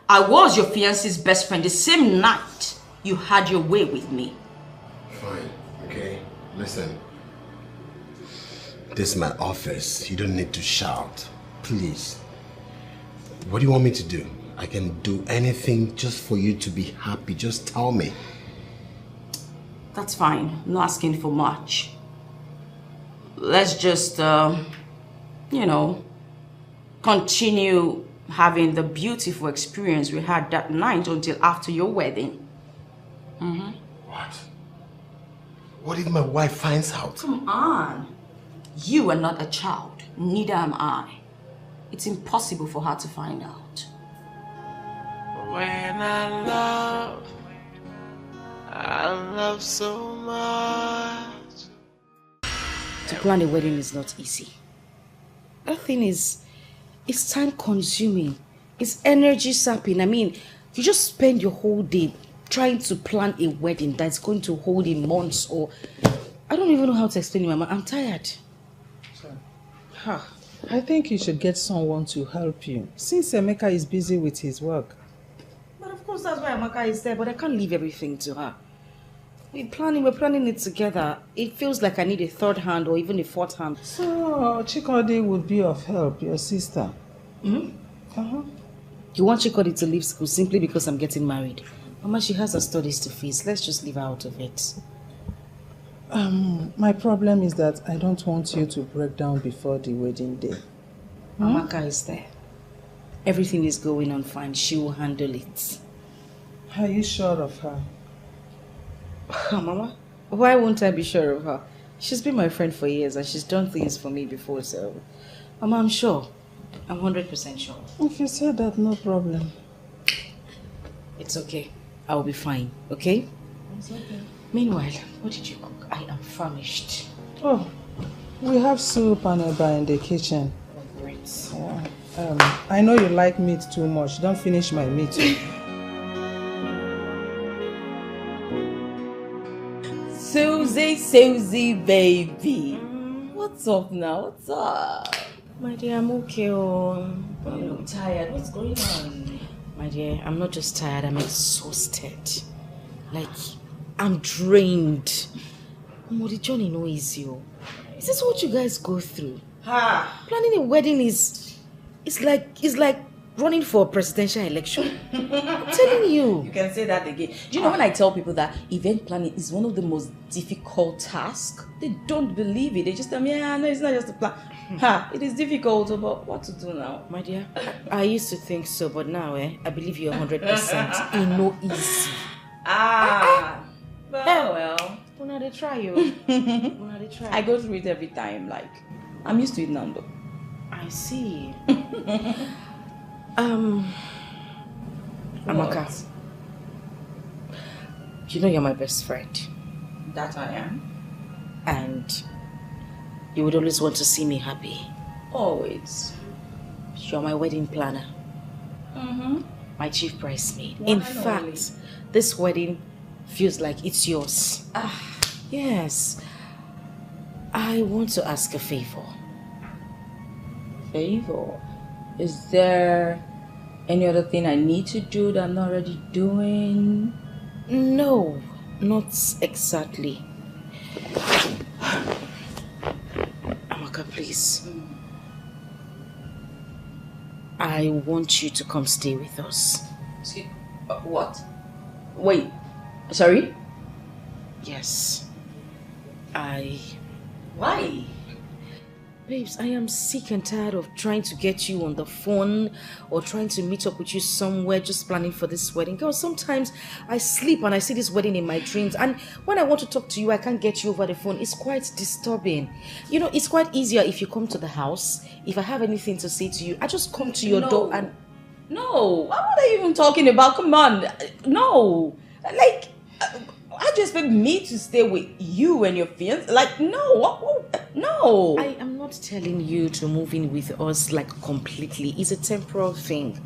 I was your fiance's best friend the same night you had your way with me. Fine, okay? Listen. This is my office. You don't need to shout. Please. What do you want me to do? I can do anything just for you to be happy. Just tell me. That's fine. I'm not asking for much. Let's just, continue having the beautiful experience we had that night until after your wedding. What? What if my wife finds out? Come on. You are not a child. Neither am I. It's impossible for her to find out. When I love so much. To plan a wedding is not easy. That thing is, it's time consuming. It's energy sapping. I mean, you just spend your whole day trying to plan a wedding that's going to hold in months, or I don't even know how to explain it, Mama. I'm tired. I think you should get someone to help you, since Emeka is busy with his work. But of course, that's why Amaka is there, but I can't leave everything to her. We're planning it together. It feels like I need a third hand or even a fourth hand. So, Chikodi would be of help, your sister. You want Chikodi to leave school simply because I'm getting married? Mama, she has her studies to face. Let's just leave her out of it. My problem is that I don't want you to break down before the wedding day. Amaka is there. Everything is going on fine. She will handle it. Are you sure of her? Mama, why won't I be sure of her? She's been my friend for years and she's done things for me before, so... Mama, I'm sure. I'm 100% sure. If you say that, no problem. It's okay. I'll be fine, okay? It's okay. Meanwhile, what did you cook? I am famished. Oh, we have soup and eba in the kitchen. Oh, great. Yeah. I know you like meat too much. Don't finish my meat. Susie, baby. What's up now? What's up? My dear, I'm okay. Oh. You look tired. What's going on? My dear, I'm not just tired, I'm exhausted. Like, I'm drained. The journey no easy. Is this what you guys go through? Planning a wedding is like running for a presidential election. I'm telling you. You can say that again. Do you know when I tell people that event planning is one of the most difficult tasks? They don't believe it. They just tell me, no, it's not just a plan. It is difficult, but what to do now? My dear, I used to think so, but now, I believe you're 100%. It's no easy. Well. Una they try you. Una they try. I go through it every time. Like, I'm used to it now, though. I see. Amaka, you know you're my best friend. That I am. And you would always want to see me happy. Always. You're my wedding planner. Mm-hmm. My chief bridesmaid. In fact, this wedding feels like it's yours. Yes. I want to ask a favor. Favor? Is there any other thing I need to do that I'm not already doing? No, not exactly. Amaka, please. I want you to come stay with us. Excuse, what? Wait, sorry? Yes. Why? Babes, I am sick and tired of trying to get you on the phone or trying to meet up with you somewhere just planning for this wedding. Girl, sometimes I sleep and I see this wedding in my dreams, and when I want to talk to you, I can't get you over the phone. It's quite disturbing. You know, it's quite easier if you come to the house. If I have anything to say to you, I just come to your door and... No, what are you even talking about? Come on. No. Like, how do you expect me to stay with you and your fiance? Like, no. No. I am not telling you to move in with us like completely. It's a temporal thing.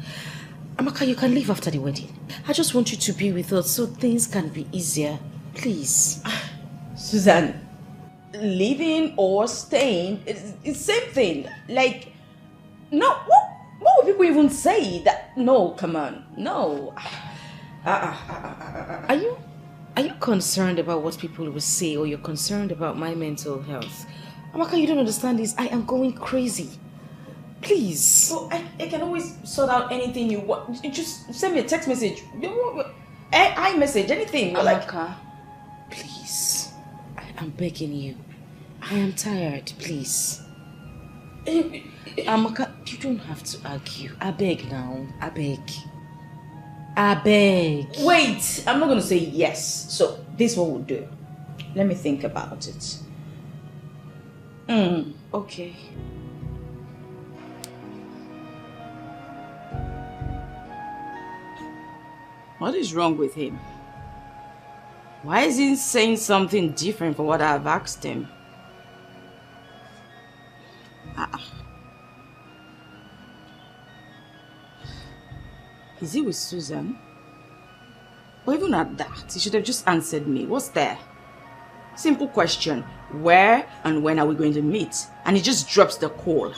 Amaka, you can leave after the wedding. I just want you to be with us so things can be easier. Please. Suzanne, leaving or staying, it's the same thing. Like, no, what would people even say? That, no, come on, no. Are you concerned about what people will say, or you're concerned about my mental health? Amaka, you don't understand this. I am going crazy. Please. Well, I can always sort out anything you want. You just send me a text message. iMessage, anything. Amaka, please. I am begging you. I am tired, please. Amaka, you don't have to argue. I beg now. I beg. Wait, I'm not going to say yes. So, this is what we'll do. Let me think about it. Okay. What is wrong with him? Why is he saying something different from what I've asked him? Is he with Susan? Or even at that, he should have just answered me. What's there? Simple question. Where and when are we going to meet? And he just drops the call.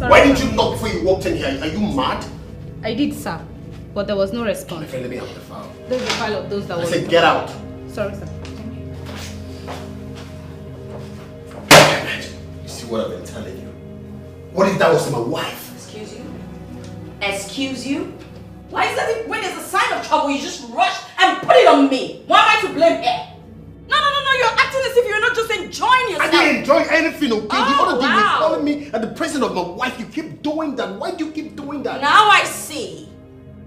Why did you knock before you walked in here? Are you mad? I did, sir, but there was no response. My friend, let me have the file. There's the file of those that were... I said get out. Sorry, sir. You see what I've been telling you? What if that was my wife? Excuse you? Excuse you? Why is that when there's a sign of trouble, you just rush and put it on me? Why am I to blame here? No, you're acting as if you're not just enjoying yourself. I didn't enjoy anything, okay? Oh, the other day wow. you're calling me at the presence of my wife. You keep doing that. Why do you keep doing that? Now I see.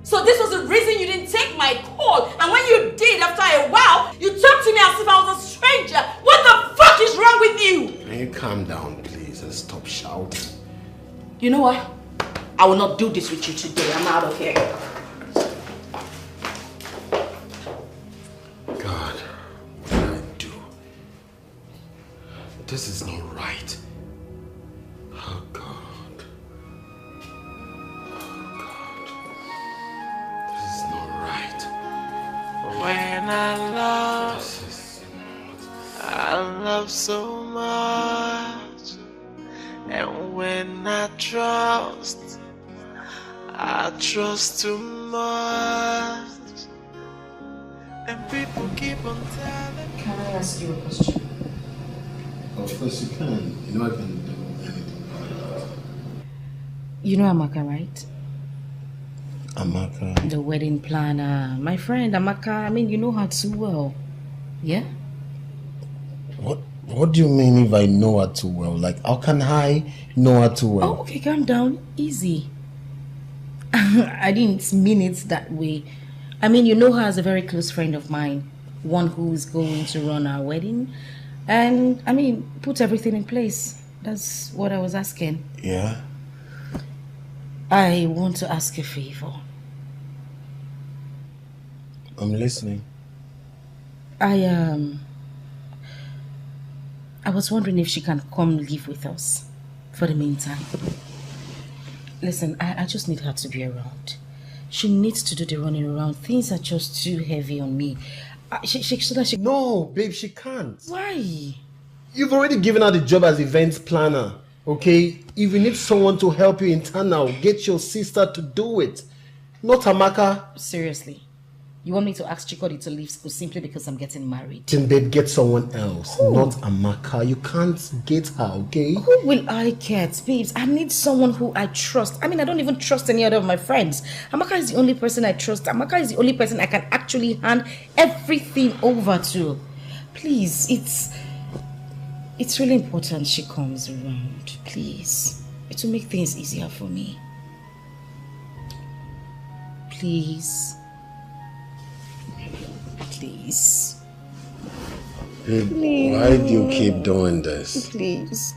So this was the reason you didn't take my call. And when you did, after a while, you talked to me as if I was a stranger. What the fuck is wrong with you? Can you calm down, please, and stop shouting? You know what? I will not do this with you today. I'm out of here. God, what did I do? This is not right. Oh, God. Oh, God. This is not right. When I love so much, and when I trust too much. and people keep on telling. Can I ask you a question? Of course you can. You know I can do anything. You know Amaka, right? Amaka. The wedding planner. My friend Amaka, I mean, you know her too well. Yeah? What do you mean if I know her too well? Like, how can I know her too well? Oh, okay, calm down. Easy. I didn't mean it that way. I mean, you know her as a very close friend of mine. One who's going to run our wedding. And, I mean, put everything in place. That's what I was asking. Yeah? I want to ask a favor. I'm listening. I was wondering if she can come live with us for the meantime. Listen, I just need her to be around. She needs to do the running around. Things are just too heavy on me. She No, babe, she can't. Why? You've already given her the job as events planner, okay? If you need someone to help you in town now, get your sister to do it. Not Amaka. Seriously. You want me to ask Chikodi to leave school simply because I'm getting married? Then babe, get someone else. Who? Not Amaka. You can't get her, okay? Who will I get, babes? I need someone who I trust. I mean, I don't even trust any other of my friends. Amaka is the only person I trust. Amaka is the only person I can actually hand everything over to. Please, it's really important she comes around. Please. It will make things easier for me. Please. Please. Babe, Please. why do you keep doing this? Please.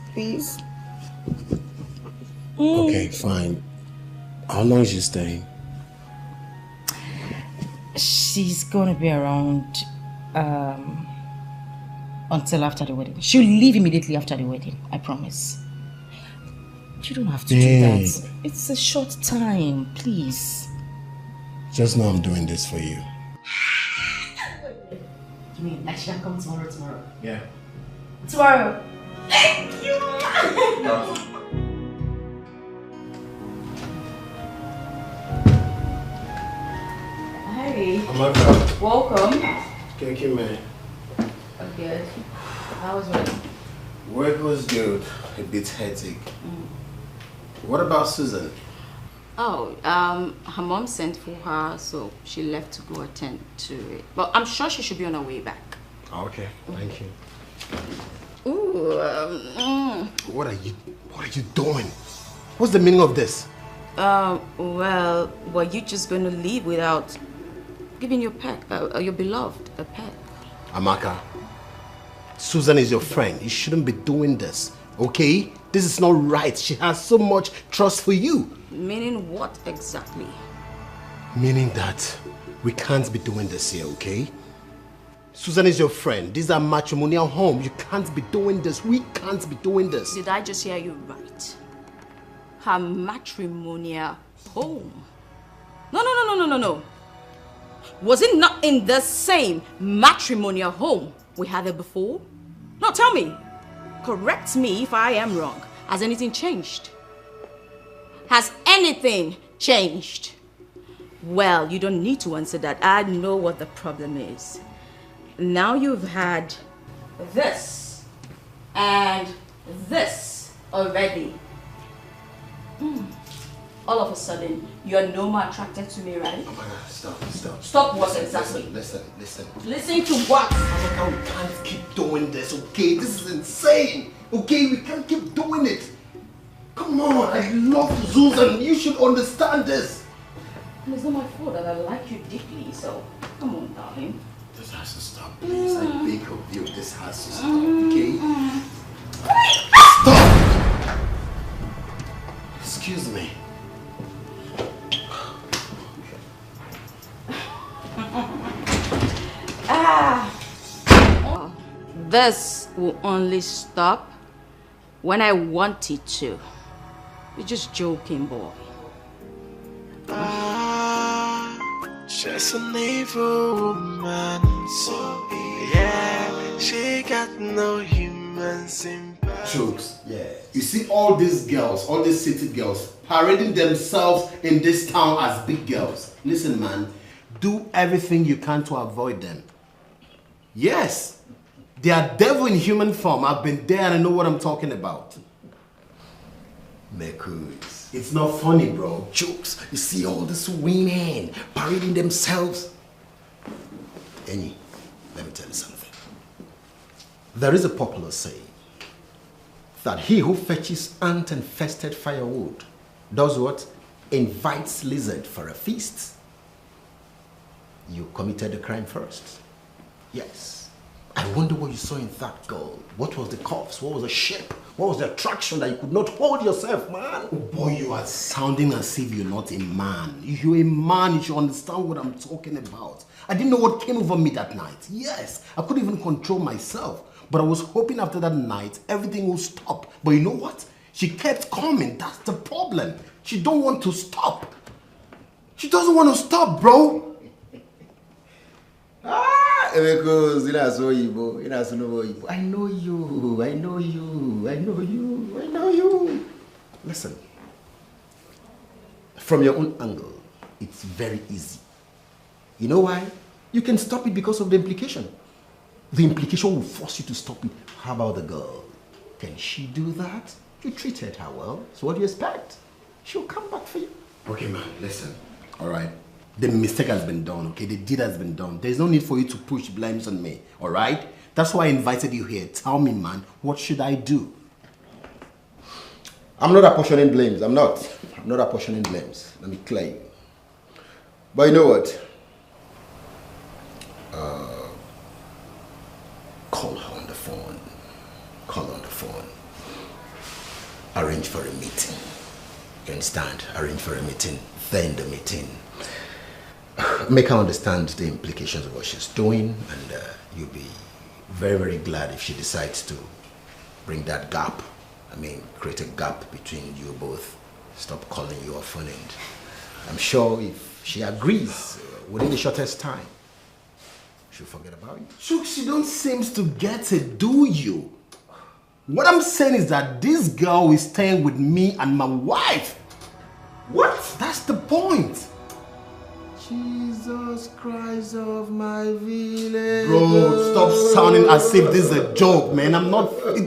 Okay, fine. How long is she staying? She's gonna be around until after the wedding. She'll leave immediately after the wedding, I promise. You don't have to do that. It's a short time, please. Just know I'm doing this for you. You mean I should come tomorrow? Yeah. Tomorrow. Thank you. Hey. Amaka. Welcome. Thank you, man. I'm good. How was work? Work was good. A bit hectic. What about Susan? Oh, her mom sent for her, so she left to go attend to it. But I'm sure she should be on her way back. Okay, thank you. Ooh, What are you doing? What's the meaning of this? well, were you just going to leave without giving your pet, your beloved, a pet? Amaka, Susan is your friend. You shouldn't be doing this, okay? This is not right. She has so much trust for you. Meaning what exactly? Meaning that we can't be doing this here, okay? Susan is your friend. These are matrimonial home. You can't be doing this. We can't be doing this. Did I just hear you right? Her matrimonial home? No. Was it not in the same matrimonial home we had it before? No, tell me. Correct me if I am wrong. Has anything changed? Has anything changed? Well, you don't need to answer that. I know what the problem is. Now you've had this and this already. All of a sudden, you're no more attracted to me, right? Oh my God, stop. Stop what exactly? Listen. Listen to what? Amaka, we can't keep doing this, okay? This is insane, okay? We can't keep doing it. Come on, I love Susan. You should understand this. And it's not my fault that I like you deeply, so come on, darling. This has to stop, please. I beg of you, this has to stop, okay? Stop! Excuse me. This will only stop when I want it to. You're just joking, boy. Just an evil woman, so yeah, she got no human sympathy. Jokes, yeah. You see all these girls, all these city girls, parading themselves in this town as big girls. Listen, man, do everything you can to avoid them. Yes, they are devil in human form. I've been there and I know what I'm talking about. Maurice, it's not funny, bro. Jokes. You see all these women parading themselves. Enyi, let me tell you something. There is a popular saying that he who fetches ant-infested firewood does what? Invites lizard for a feast. You committed the crime first. Yes. I wonder what you saw in that girl. What was the curves? What was the shape? What was the attraction that you could not hold yourself, man? Oh boy, you are sounding as if you're not a man. If you're a man, you should understand what I'm talking about. I didn't know what came over me that night. Yes, I couldn't even control myself. But I was hoping after that night, everything will stop. But you know what? She kept coming. That's the problem. She don't want to stop. She doesn't want to stop, bro. Because I know you. I know you. Listen, from your own angle, it's very easy. You know why? You can stop it because of the implication. The implication will force you to stop it. How about the girl? Can she do that? You treated her well, so what do you expect? She'll come back for you. Okay, man, listen. All right. The mistake has been done, okay? The deed has been done. There's no need for you to push blames on me, all right? That's why I invited you here. Tell me, man, what should I do? I'm not apportioning blames. I'm not apportioning blames. Let me clear you. But you know what? Call her on the phone. Call her on the phone. Arrange for a meeting. You understand? Arrange for a meeting. Then the meeting. Make her understand the implications of what she's doing, and you'll be very, very glad if she decides to bring that gap. I mean, create a gap between you both. Stop calling you a phone end. I'm sure if she agrees within the shortest time, she'll forget about you. Shook, she don't seem to get it, do you? What I'm saying is that this girl is staying with me and my wife. What? That's the point. Jesus Christ of my village. Bro, stop sounding as if this is a joke, man.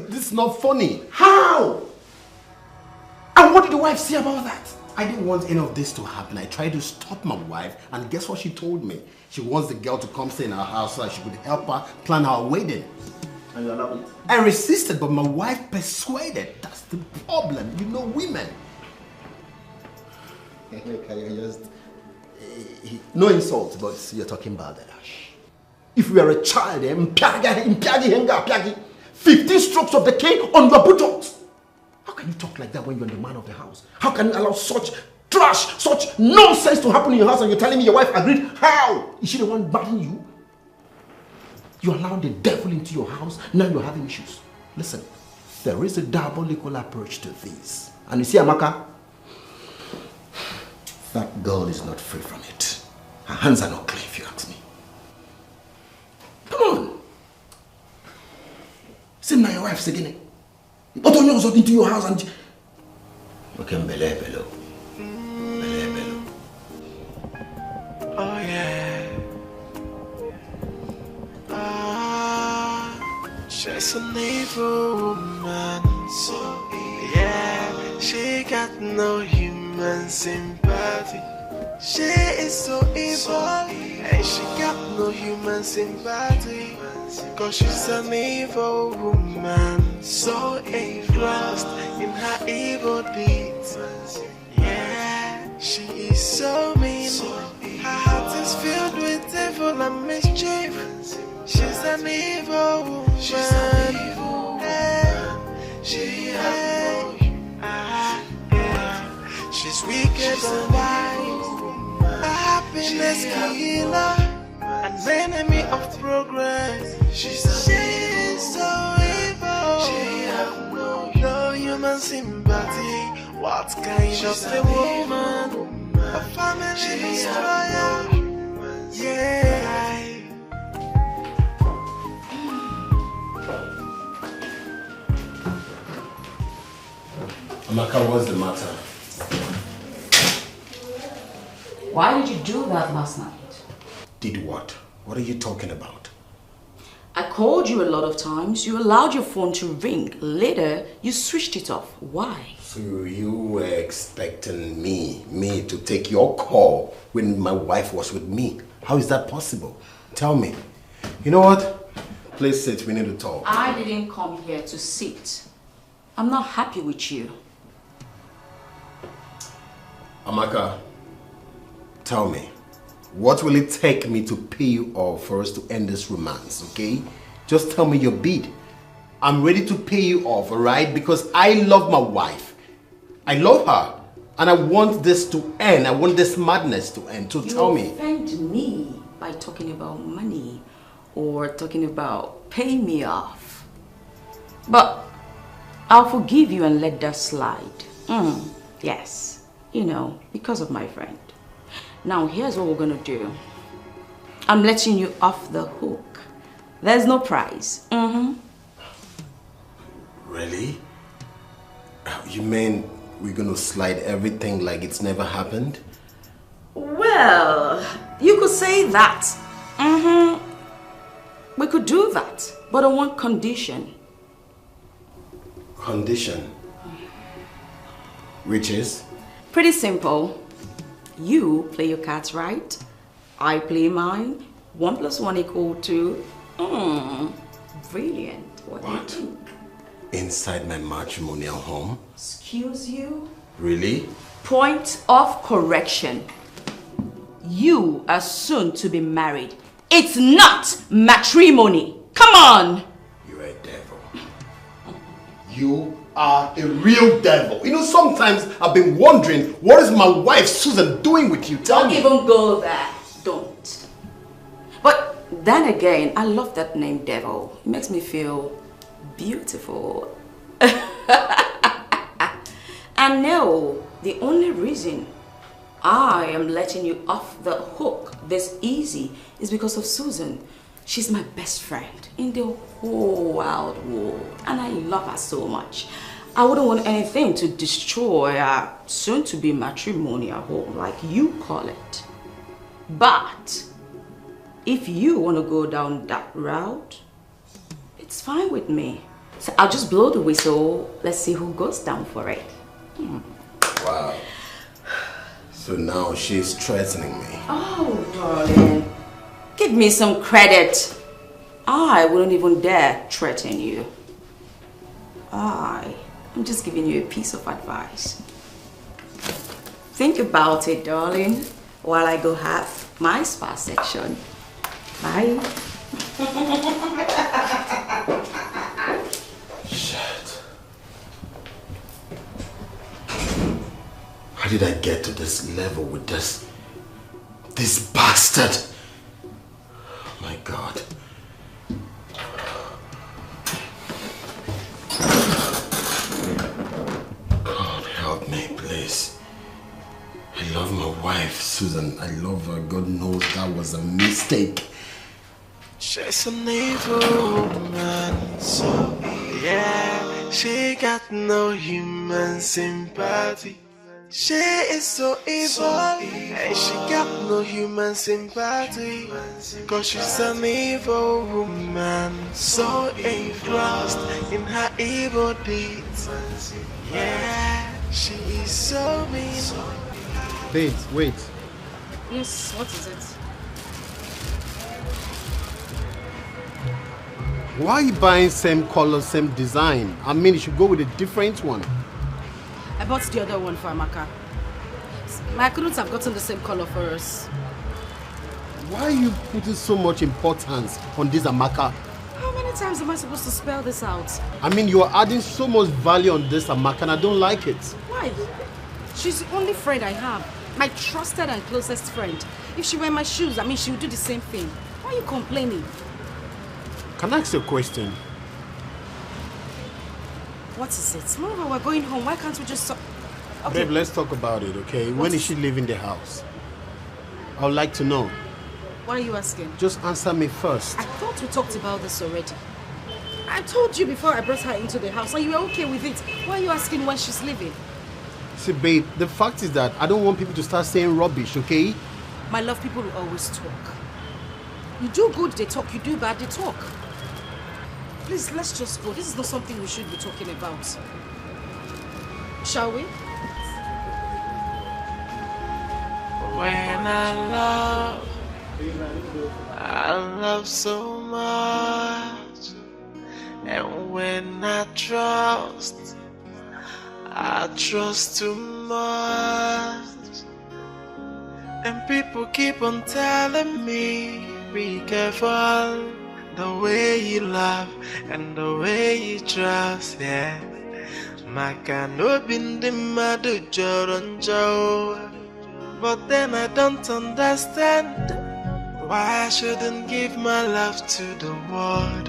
This is not funny. How? And what did the wife say about that? I didn't want any of this to happen. I tried to stop my wife, and guess what she told me? She wants the girl to come stay in our house so that she could help her plan our wedding. And you allowed it? I resisted, but my wife persuaded. That's the problem. You know women. No insults, but you're talking about that. If we are a child, 15 strokes of the cane on your buttocks. How can you talk like that when you're the man of the house? How can you allow such trash, such nonsense to happen in your house and you're telling me your wife agreed? How? Is she the one batting you? You allowed the devil into your house, now you're having issues. Listen, there is a diabolical approach to this. And you see, Amaka, that girl is not free from it. Her hands are not clean, if you ask me. Come on. Same now your wife's again. But on yours into your house and... Okay, Bele. Oh yeah. She's an evil woman. So yeah, she got no human sympathy. She is so evil, and she got no human sympathy. Cause she's an evil woman, so engrossed in her evil deeds. Yeah, she is so mean. Her heart is filled with evil and mischief. She's an evil woman. She's an evil woman. She has no human. She's wicked and wise. A happiness killer, an enemy of progress. She's so evil. She have no human sympathy. What kind of a woman? A family destroyer. Yeah. Amaka, what's the matter? Why did you do that last night? Did what? What are you talking about? I called you a lot of times. You allowed your phone to ring. Later, you switched it off. Why? So you were expecting me to take your call when my wife was with me. How is that possible? Tell me. You know what? Please sit, we need to talk. I didn't come here to sit. I'm not happy with you. Amaka, tell me, what will it take me to pay you off for us to end this romance, okay? Just tell me your bid. I'm ready to pay you off, alright? Because I love my wife. I love her. And I want this to end. I want this madness to end. So tell me. You offend me by talking about money or talking about paying me off. But I'll forgive you and let that slide. Yes, you know, because of my friend. Now, here's what we're gonna do. I'm letting you off the hook. There's no prize. Really? You mean we're gonna slide everything like it's never happened? Well, you could say that. We could do that, but on one condition. Condition? Which is? Pretty simple. You play your cards right, I play mine. 1 + 1 = 2. Brilliant. What do you think? Inside my matrimonial home? Excuse you? Really? Point of correction. You are soon to be married. It's not matrimony. Come on! You're a devil. You are a real devil. You know, sometimes I've been wondering, what is my wife Susan doing with you? Tell me. Don't even go there. Don't. But then again, I love that name, devil. It makes me feel beautiful. And no, the only reason I am letting you off the hook this easy is because of Susan. She's my best friend in the whole wide world, and I love her so much. I wouldn't want anything to destroy our soon-to-be matrimonial home, like you call it. But if you want to go down that route, it's fine with me. So I'll just blow the whistle. Let's see who goes down for it. Wow. So now she's threatening me. Oh, darling. Give me some credit. I wouldn't even dare threaten you. I'm just giving you a piece of advice. Think about it, darling, while I go have my spa section. Bye. Shit. How did I get to this level with this bastard? Oh my God. God help me, please. I love my wife, Susan. I love her. God knows that was a mistake. She's an evil woman, so yeah, she got no human sympathy. She is so evil, and she got no human sympathy. Cause she's an evil woman, so engrossed in her evil deeds. Yeah, she is so mean. Wait. Yes, what is it? Why are you buying same color, same design? I mean, you should go with a different one. I bought the other one for Amaka. I couldn't have gotten the same color for us. Why are you putting so much importance on this Amaka? How many times am I supposed to spell this out? I mean, you are adding so much value on this Amaka and I don't like it. Why? She's the only friend I have. My trusted and closest friend. If she were in my shoes, I mean, she would do the same thing. Why are you complaining? Can I ask you a question? What is it? Moreover, we're going home. Why can't we just... Okay. Babe, let's talk about it, okay? When is she leaving the house? I would like to know. Why are you asking? Just answer me first. I thought we talked about this already. I told you before I brought her into the house and you were okay with it. Why are you asking when she's leaving? See, babe, the fact is that I don't want people to start saying rubbish, okay? My love, people will always talk. You do good, they talk. You do bad, they talk. Please, let's just go. This is not something we should be talking about. Shall we? When I love so much. And when I trust too much. And people keep on telling me, be careful, the way you love and the way you trust, yeah. Maka no bindi madu joronjo. But then I don't understand why I shouldn't give my love to the world.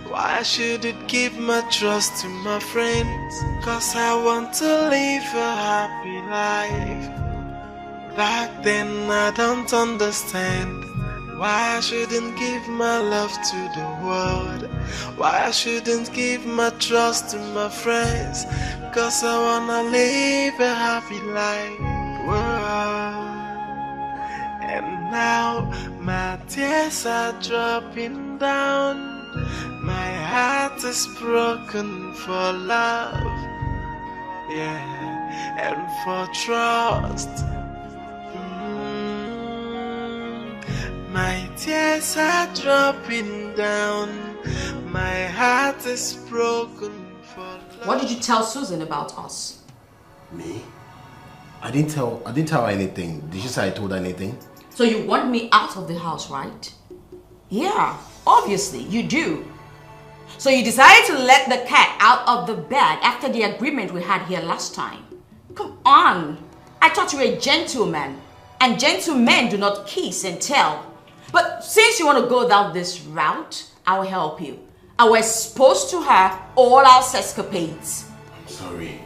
Why I shouldn't give my trust to my friends. Cause I want to live a happy life. Back then I don't understand why I shouldn't give my love to the world. Why I shouldn't give my trust to my friends. Cause I wanna live a happy life. Whoa. And now my tears are dropping down. My heart is broken for love, yeah, and for trust. My tears are dropping down. My heart is broken for love. What did you tell Susan about us? Me? I didn't tell her anything. Did she say I told her anything? So you want me out of the house, right? Yeah, obviously you do. So you decided to let the cat out of the bag after the agreement we had here last time. Come on. I thought you were a gentleman. And gentlemen do not kiss and tell. But since you want to go down this route, I will help you. I will expose to her all our escapades. I'm sorry.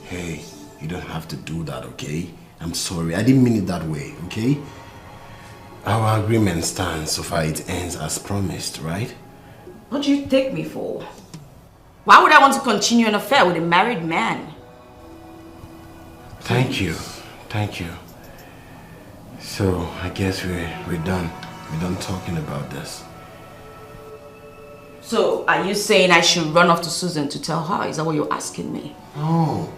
Hey, you don't have to do that, okay? I'm sorry. I didn't mean it that way, okay? Our agreement stands so far it ends as promised, right? What do you take me for? Why would I want to continue an affair with a married man? Thank you. Thank you. So, I guess we're done. We're done talking about this. So, are you saying I should run off to Susan to tell her? Is that what you're asking me? No.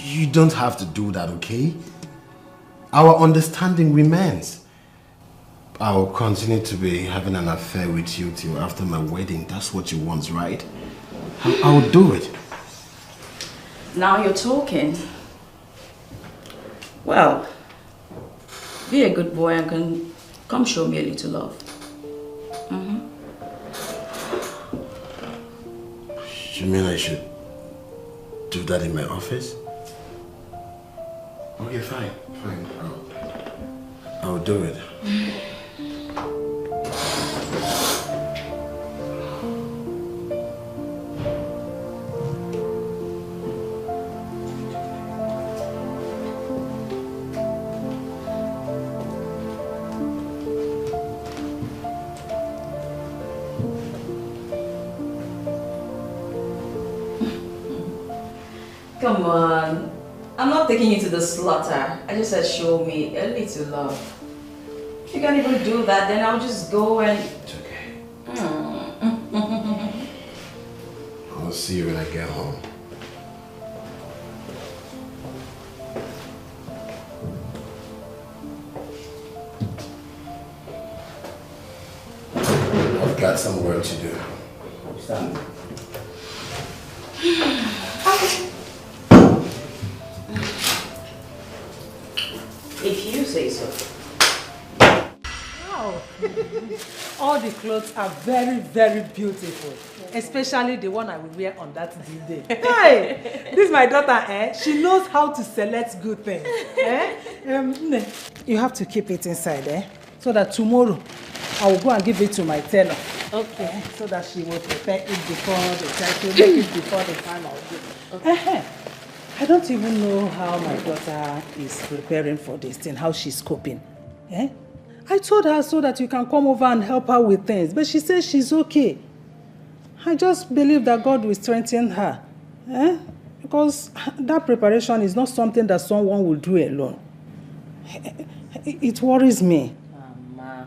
You don't have to do that, okay? Our understanding remains. I'll continue to be having an affair with you till after my wedding. That's what you want, right? I'll do it. Now you're talking. Well, be a good boy and come show me a little love. You mean I should do that in my office? Okay, fine. I'll do it. Come on. I'm not taking you to the slaughter. I just said show me a little love. If you can't even do that, then I'll just go and... It's okay. I'll see you when I get home. I've got some work to do. Stand. If you say so. Wow. All the clothes are very, very beautiful. Especially the one I will wear on that day. Hey, this is my daughter, she knows how to select good things. You have to keep it inside, so that tomorrow I will go and give it to my tailor. Okay. So that she will prepare it before the time, to make it before the time I'll do. Okay. I don't even know how my daughter is preparing for this thing, how she's coping. I told her so that you can come over and help her with things, but she says she's okay. I just believe that God will strengthen her. Because that preparation is not something that someone will do alone. It worries me. Mama,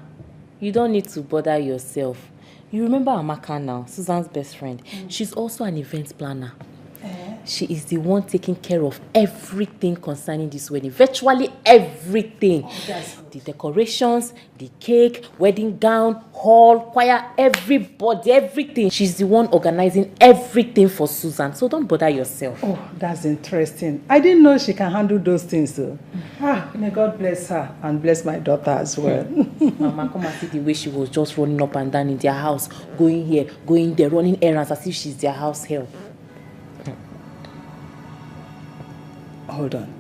You don't need to bother yourself. You remember Amaka now, Susan's best friend. She's also an event planner. She is the one taking care of everything concerning this wedding. Virtually everything. The decorations, the cake, wedding gown, hall, choir, everybody, everything. She's the one organizing everything for Susan. So don't bother yourself. Oh, that's interesting. I didn't know she can handle those things though. May God bless her and bless my daughter as well. Mama, come and see the way she was just running up and down in their house, going here, going there, running errands as if she's their house help. Hold on.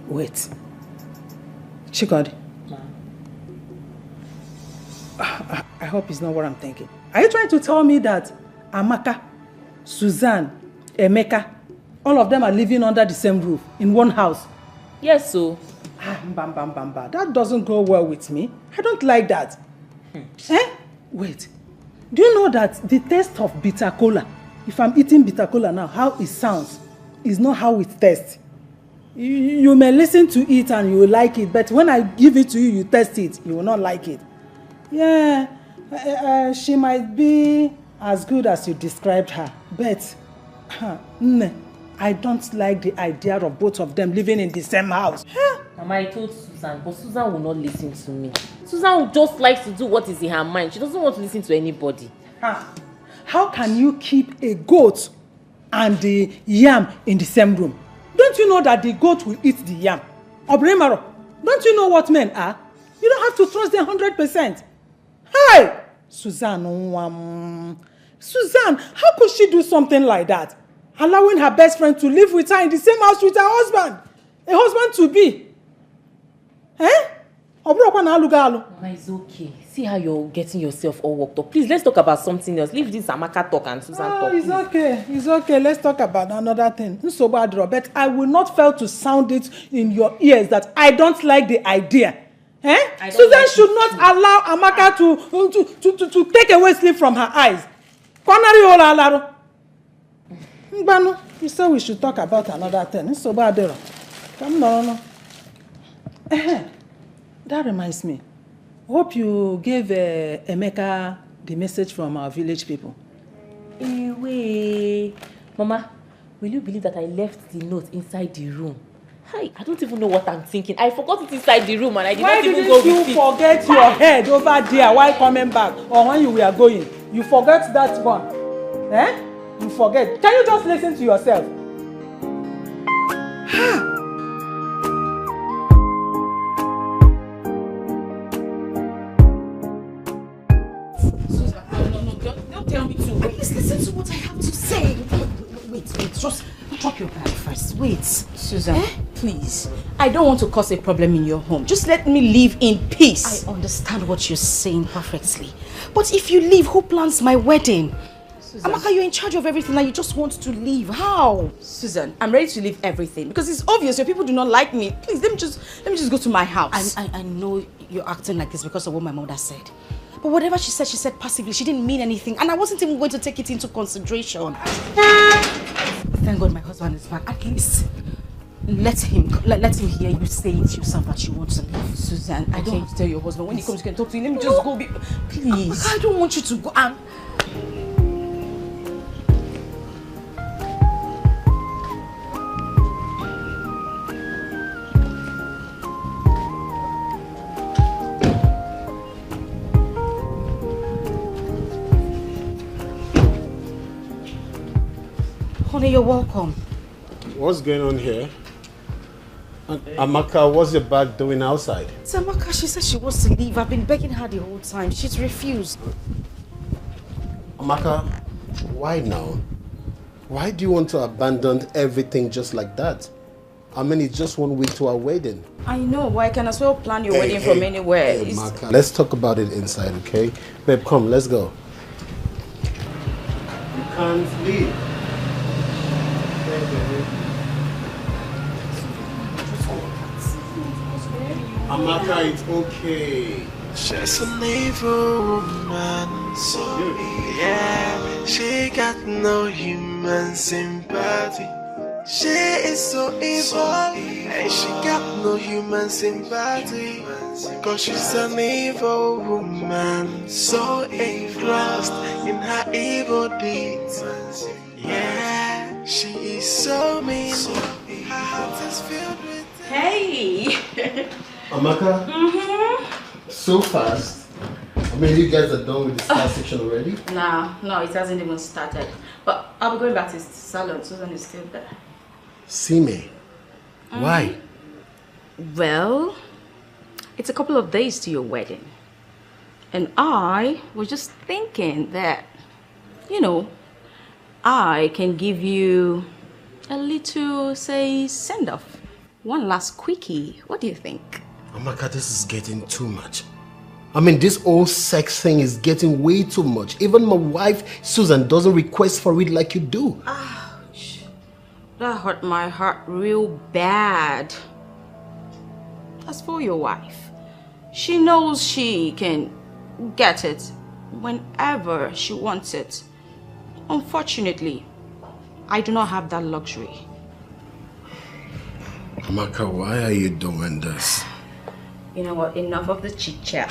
Wait. Chikodi. I hope it's not what I'm thinking. Are you trying to tell me that Amaka, Suzanne, Emeka, all of them are living under the same roof in one house? Yes, so. That doesn't go well with me. I don't like that. Wait. Do you know that the taste of bitter cola, if I'm eating bitter cola now, how it sounds is not how it tastes. You may listen to it and you will like it, but when I give it to you, you taste it, you will not like it. Yeah, she might be as good as you described her, but I don't like the idea of both of them living in the same house. Mama, I told Susan, but Susan will not listen to me. Susan just likes to do what is in her mind. She doesn't want to listen to anybody. How can you keep a goat and the yam in the same room? Don't you know that the goat will eat the yam? Obremaro, don't you know what men are? You don't have to trust them 100%. Hey! Suzanne, Suzanne, how could she do something like that? Allowing her best friend to live with her in the same house with her husband. A husband to be. Mama, it's okay. See how you're getting yourself all worked up. Please, let's talk about something else. Leave this Amaka talk and Susan talk. It's okay. It's okay. Let's talk about another thing. So bad, Robert. I will not fail to sound it in your ears that I don't like the idea. Susan should not allow Amaka to take away sleep from her eyes. You said we should talk about another thing. So bad, come on. That reminds me. Hope you gave Emeka the message from our village people. Anyway, Mama, will you believe that I left the note inside the room? Hi, I don't even know what I'm thinking. I forgot it inside the room and I did not even go with it. Why didn't you forget your head over there while coming back or when you were going? You forget that one. You forget. Can you just listen to yourself? Listen to what I have to say. Wait, just drop your bag first. Wait. Susan, please. I don't want to cause a problem in your home. Just let me live in peace. I understand what you're saying perfectly. But if you leave, who plans my wedding? Susan. Amaka, you're in charge of everything and you just want to leave. How? Susan, I'm ready to leave everything because it's obvious your people do not like me. Please, let me just go to my house. I know you're acting like this because of what my mother said. But whatever she said passively. She didn't mean anything. And I wasn't even going to take it into consideration. Thank God my husband is back. At least let him hear you say it yourself that you want to leave. Susan, I don't want to tell your husband. When he comes, you can talk to him. Let me just go. Please. I don't want you to go. Honey, you're welcome. What's going on here? Amaka, what's your bag doing outside? It's Amaka, she said she wants to leave. I've been begging her the whole time. She's refused. Amaka, why now? Why do you want to abandon everything just like that? I mean, it's just 1 week to our wedding. I know, but I can as well plan your wedding from anywhere. Hey, Amaka, let's talk about it inside, okay? Babe, come, let's go. You can't leave. Amaka, it's okay. She's an evil woman, so yeah, she got no human sympathy. She is so evil, and she got no human sympathy. Cause she's an evil woman, so engrossed in her evil deeds. Yeah, she is so mean. Her heart is filled with. Hey! Amaka? So fast. I mean, you guys are done with the start section already? No, it hasn't even started. But I'll be going back to the salon. Susan is still there. See me. Why? Well, it's a couple of days to your wedding. And I was just thinking that, I can give you a little, say, send-off. One last quickie. What do you think? Amaka, this is getting too much. I mean, this whole sex thing is getting way too much. Even my wife, Susan, doesn't request for it like you do. Ouch. That hurt my heart real bad. As for your wife, she knows she can get it whenever she wants it. Unfortunately, I do not have that luxury. Amaka, why are you doing this? You know what? Enough of the chit-chat.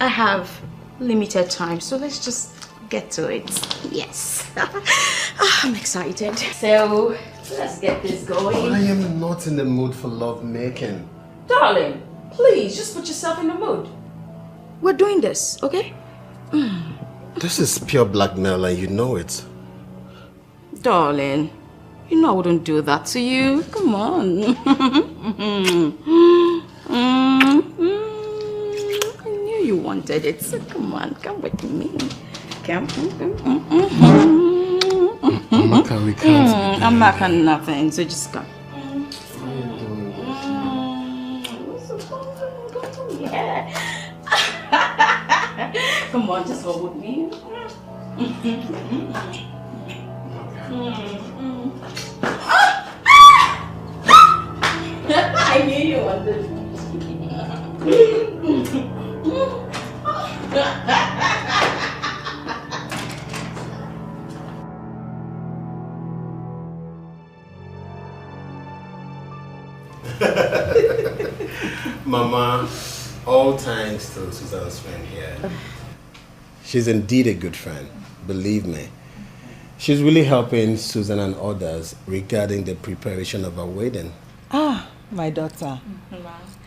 I have limited time, so let's just get to it. Yes. I'm excited. So, let's get this going. I am not in the mood for love making. Darling, please, just put yourself in the mood. We're doing this, okay? This is pure blackmail and you know it. Darling, you know I wouldn't do that to you. Come on. I knew you wanted it, so come on, come with me. Come. Amaka, we can't. I'm not on nothing, so just come. Yeah. Come on, just hold with me. I knew you wanted it. Mama, all thanks to Susan's friend here. She's indeed a good friend, believe me. She's really helping Susan and others regarding the preparation of our wedding. Ah, my daughter.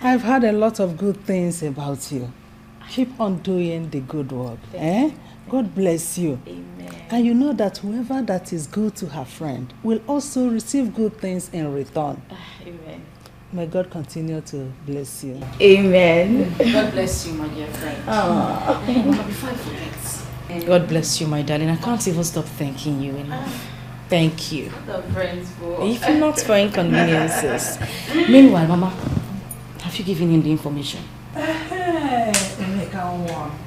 I've heard a lot of good things about you. Keep on doing the good work. God bless you. Amen. And you know that whoever that is good to her friend will also receive good things in return. Amen. May God continue to bless you. Amen. God bless you, my dear friend. Mama, before I forget, God bless you, my darling. I can't even stop thanking you enough. Thank you. The friends for. Even not for inconveniences. Meanwhile, Mama, have you given him the information?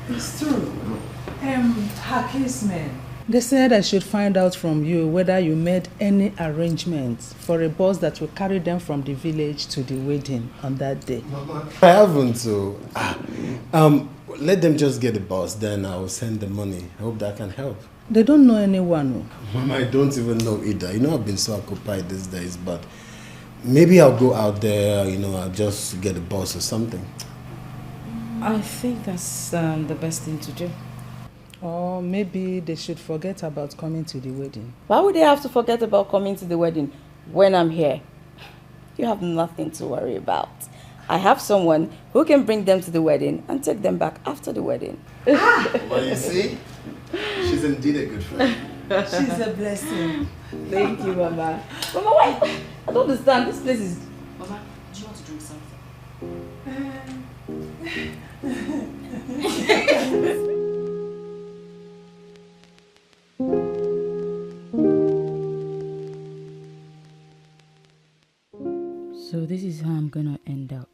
It's true. Her casemen. They said I should find out from you whether you made any arrangements for a bus that will carry them from the village to the wedding on that day. Mama, I haven't, so let them just get the bus, then I'll send the money. I hope that can help. They don't know anyone. Mama, I don't even know either. You know, I've been so occupied these days, but maybe I'll go out there, I'll just get a bus or something. I think that's the best thing to do. Or maybe they should forget about coming to the wedding. Why would they have to forget about coming to the wedding when I'm here? You have nothing to worry about. I have someone who can bring them to the wedding and take them back after the wedding. Well, you see, she's indeed a good friend. She's a blessing. Thank you, Mama. Mama, wait. I don't understand. This place is... Mama, do you want to drink something? So this is how I'm gonna end up.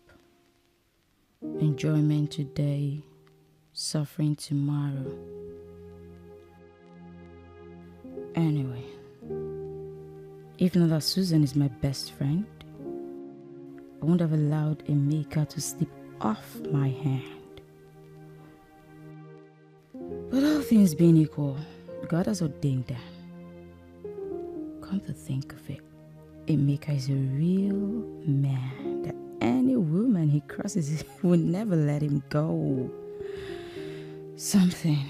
Enjoyment today, suffering tomorrow. Anyway, even though Susan is my best friend, I wouldn't have allowed Emeka to slip off my hand. But all things being equal, God has ordained them. Come to think of it, Emeka is a real man that any woman he crosses will never let him go. Something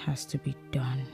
has to be done.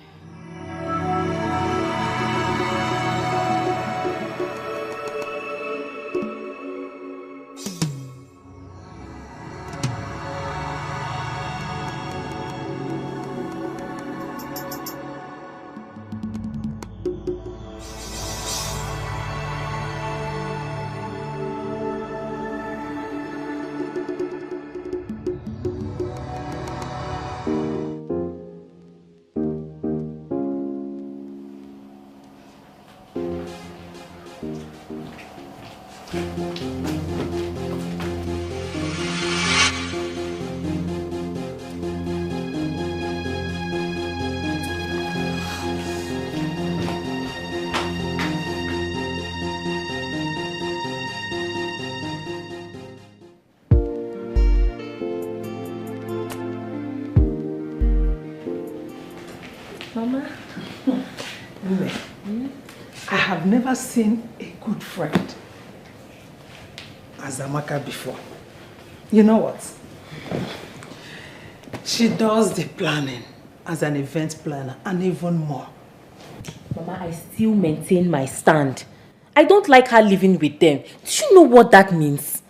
Mama, I have never seen a good friend as Amaka before. You know what? She does the planning as an event planner and even more. Mama, I still maintain my stand. I don't like her living with them. Do you know what that means?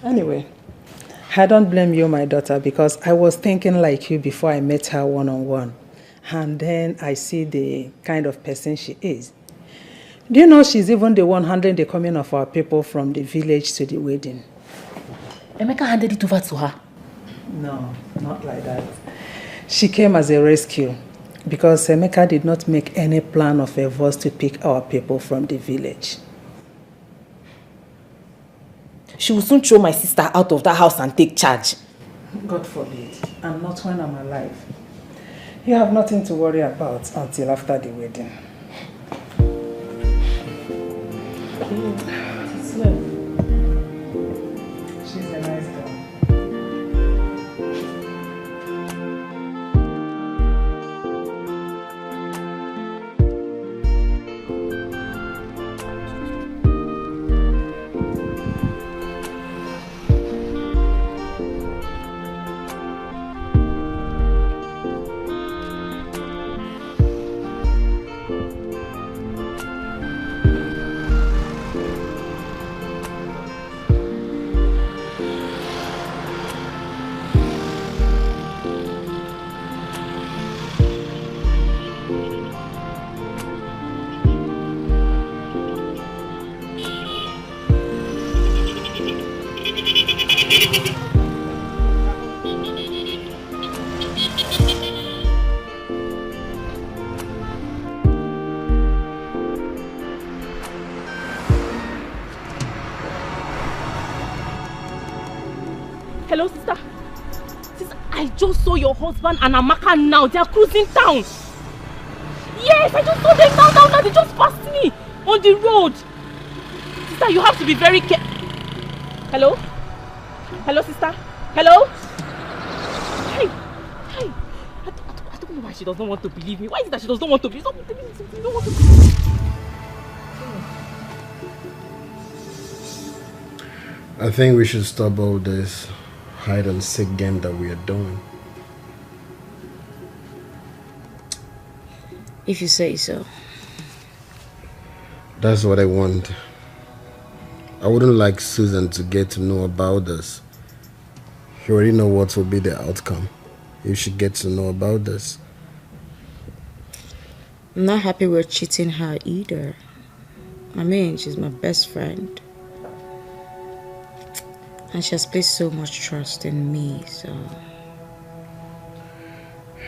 Anyway, I don't blame you, my daughter, because I was thinking like you before I met her one-on-one. And then I see the kind of person she is. Do you know she's even the one handling the coming of our people from the village to the wedding? Emeka handed it over to her. No, not like that. She came as a rescue because Emeka did not make any plan of us to pick our people from the village. She will soon throw my sister out of that house and take charge. God forbid, and not when I'm alive. You have nothing to worry about until after the wedding. She's a nice girl. Hello, sister. Sister, I just saw your husband and Amaka now. They are cruising town. Yes, I just saw them now. They just passed me on the road. Sister, you have to be very careful. Hello? Hello, sister? Hello? Hey. I don't know why she doesn't want to believe me. Why is it that she doesn't want to believe me? Stop telling me something you don't want to believe me. I think we should stop all this hide and seek game that we are doing. If you say so. That's what I want. I wouldn't like Susan to get to know about this. She already know what will be the outcome if she gets to know about this. I'm not happy we're cheating her either. I mean, she's my best friend. And she has placed so much trust in me, so...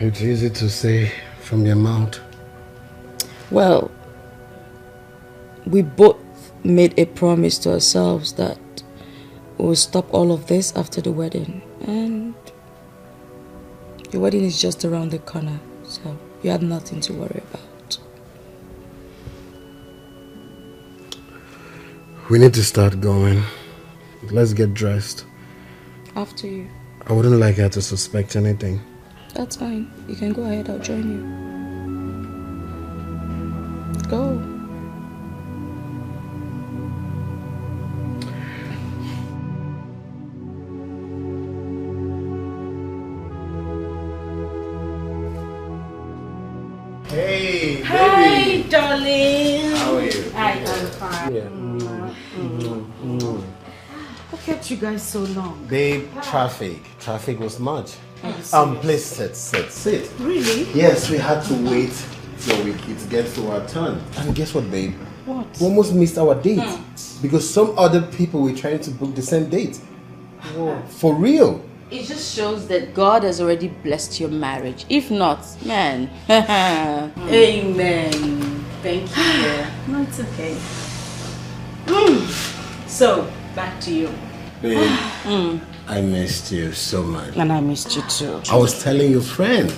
It's easy to say from your mouth. Well, we both made a promise to ourselves that we'll stop all of this after the wedding. And the wedding is just around the corner, so you have nothing to worry about. We need to start going. Let's get dressed. After you. I wouldn't like her to suspect anything. That's fine. You can go ahead. I'll join you. Go. Hey, Hi, baby. darling. How are you? I am fine. Yeah. What kept you guys so long? Babe, traffic. Traffic was much. Please sit. Really? Yes, we had to wait till it gets to our turn. And guess what, babe? What? We almost missed our date because some other people were trying to book the same date. Whoa. For real. It just shows that God has already blessed your marriage. If not, man. Amen. Thank you. No, it's okay. So, back to you. Babe, I missed you so much. And I missed you too. I was telling your friend.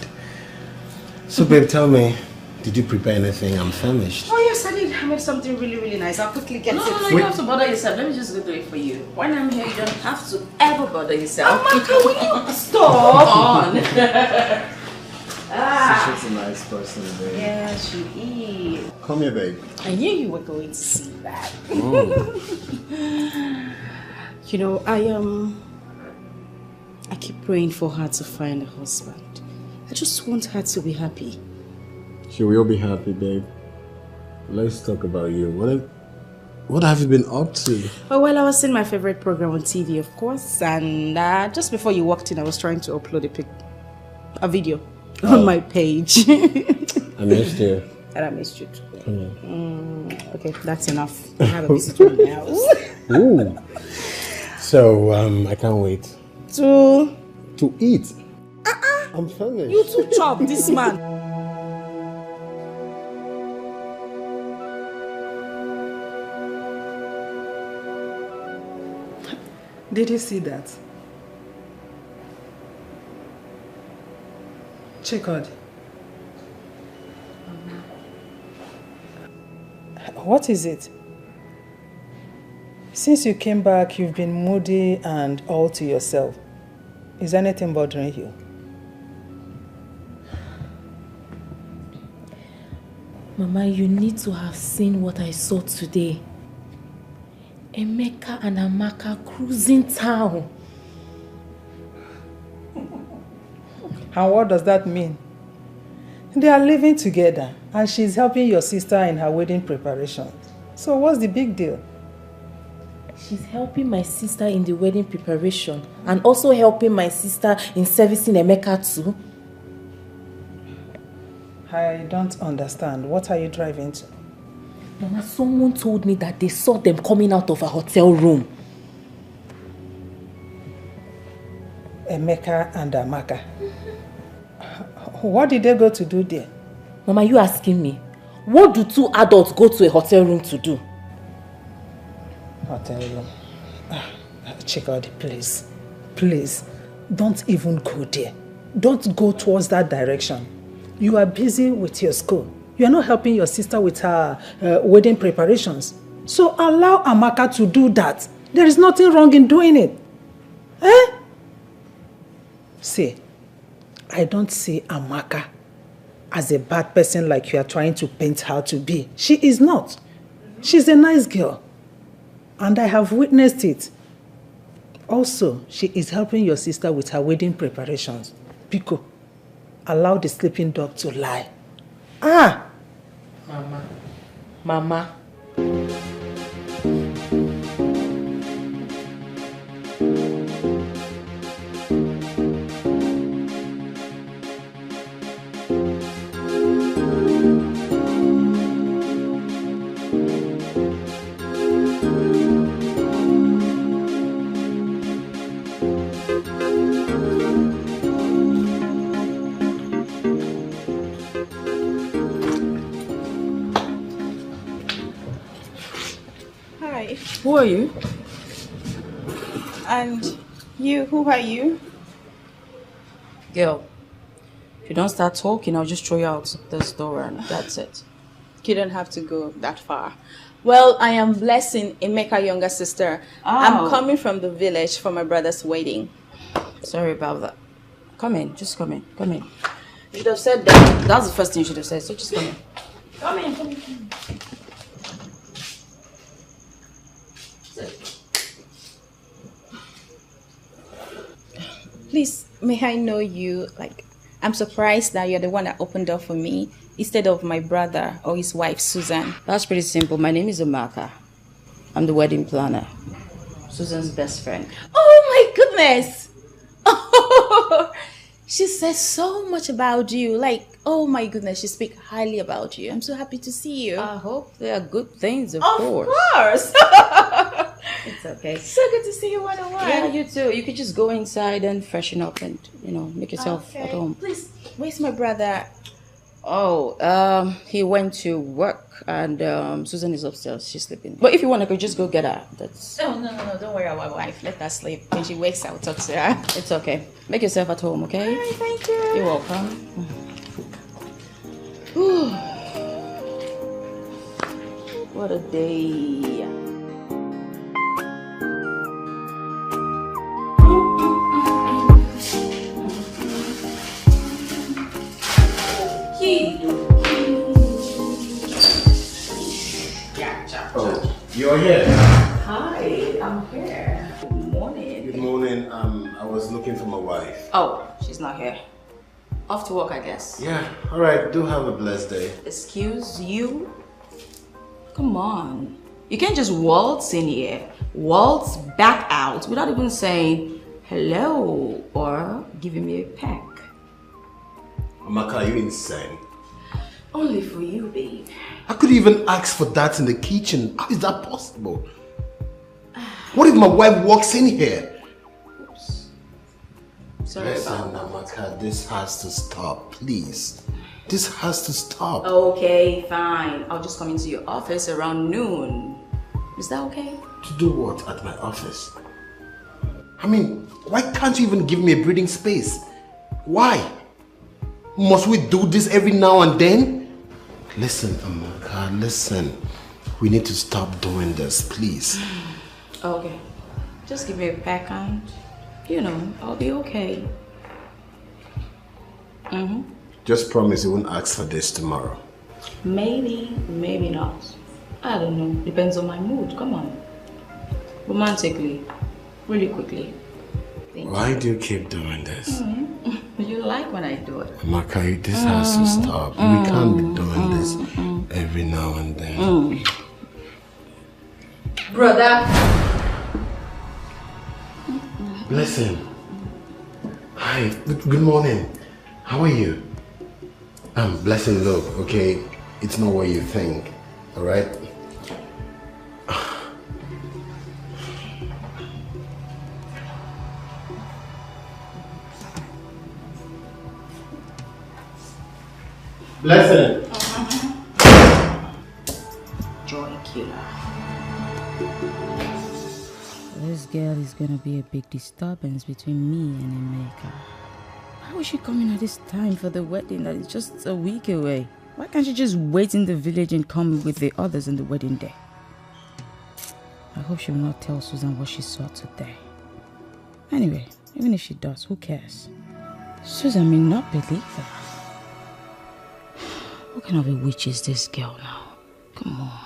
So, babe, tell me, did you prepare anything? I'm famished. Oh yes, I did. I made something really, really nice. I'll quickly get it. No, you don't have to bother yourself. Let me just go do it for you. When I'm here, you don't have to ever bother yourself. Amaka, will you stop? On. She's a nice person, babe. Yeah, she is. Come here, babe. I knew you were going to see that. You know, I keep praying for her to find a husband. I just want her to be happy. She will be happy, babe. Let's talk about you. What have you been up to? Oh, well, I was in my favorite program on TV, of course, and just before you walked in, I was trying to upload a video on my page. I missed you. And I missed you too. Okay, that's enough. I have a visitor in the house. Ooh. So, I can't wait. To eat. I'm finished. you too chop this man. Did you see that? Chikod. What is it? Since you came back, you've been moody and all to yourself. Is anything bothering you? Mama, you need to have seen what I saw today. Emeka and Amaka cruising town. And what does that mean? They are living together and she's helping your sister in her wedding preparation. So what's the big deal? She's helping my sister in the wedding preparation and also helping my sister in servicing Emeka too. I don't understand. What are you driving to? Mama, someone told me that they saw them coming out of a hotel room. Emeka and Amaka. What did they go to do there? Mama, you asking me? What do two adults go to a hotel room to do? Hotel room. Check out the place. Please, don't even go there. Don't go towards that direction. You are busy with your school. You are not helping your sister with her wedding preparations. So allow Amaka to do that. There is nothing wrong in doing it. Eh? See, I don't see Amaka as a bad person like you are trying to paint her to be. She is not. She's a nice girl. And I have witnessed it. Also, she is helping your sister with her wedding preparations. Pico, allow the sleeping dog to lie. Mama. Who are you? And you, who are you? Girl, if you don't start talking, I'll just throw you out this door and that's it. You don't have to go that far. Well, I am blessing Emeka's younger sister. I'm coming from the village for my brother's wedding. Sorry about that. Come in, just come in, come in. You should have said that. That's the first thing you should have said, so just come in. Come in, come in, come in. Please, may I know you? Like, I'm surprised that you're the one that opened door for me. instead of my brother or his wife, Susan? That's pretty simple. My name is Amaka. I'm the wedding planner. Susan's best friend. Oh my goodness! Oh, she says so much about you. Like, oh my goodness, she speaks highly about you. I'm so happy to see you. I hope they are good things, of course. Of course! It's okay. So good to see you one-on-one. Yeah, you too. You could just go inside and freshen up and, make yourself at home. Please, where's my brother? Oh, he went to work and Susan is upstairs. She's sleeping. But if you want, I could just go get her. That's... Oh, no. Don't worry about my wife. Let her sleep. When she wakes, I'll talk to her. It's okay. Make yourself at home, okay? All right, thank you. You're welcome. What a day. Oh, you're here. Hi, I'm here. Good morning. Good morning. I was looking for my wife. Oh, she's not here. Off to work, I guess. Yeah, alright. Do have a blessed day. Excuse you? Come on. You can't just waltz in here, waltz back out without even saying hello or giving me a peck. Amaka, are you insane? Only for you, babe. I could even ask for that in the kitchen. How is that possible? What if my wife walks in here? Oops. Sorry Listen, about that. Amaka, this has to stop, please. This has to stop. Okay, fine. I'll just come into your office around noon. Is that okay? To do what at my office? I mean, why can't you even give me a breathing space? Why? Must we do this every now and then? Listen, Amaka, listen. We need to stop doing this, please. Okay. Just give me a peck and, I'll be okay. Just promise you won't ask for this tomorrow. Maybe, maybe not. I don't know. Depends on my mood. Come on. Romantically. Really quickly. Why do you keep doing this? You like when I do it. Amaka, this has to stop. We can't be doing this every now and then. Brother. Listen. Hi, good morning. How are you? Blessing, look, okay? It's not what you think, alright? Blessing. Joy killer. This girl is gonna be a big disturbance between me and Emeka. How is she coming at this time for the wedding that is just a week away? Why can't she just wait in the village and come with the others on the wedding day? I hope she will not tell Susan what she saw today. Anyway, even if she does, who cares? Susan may not believe her. What kind of a witch is this girl now? Come on.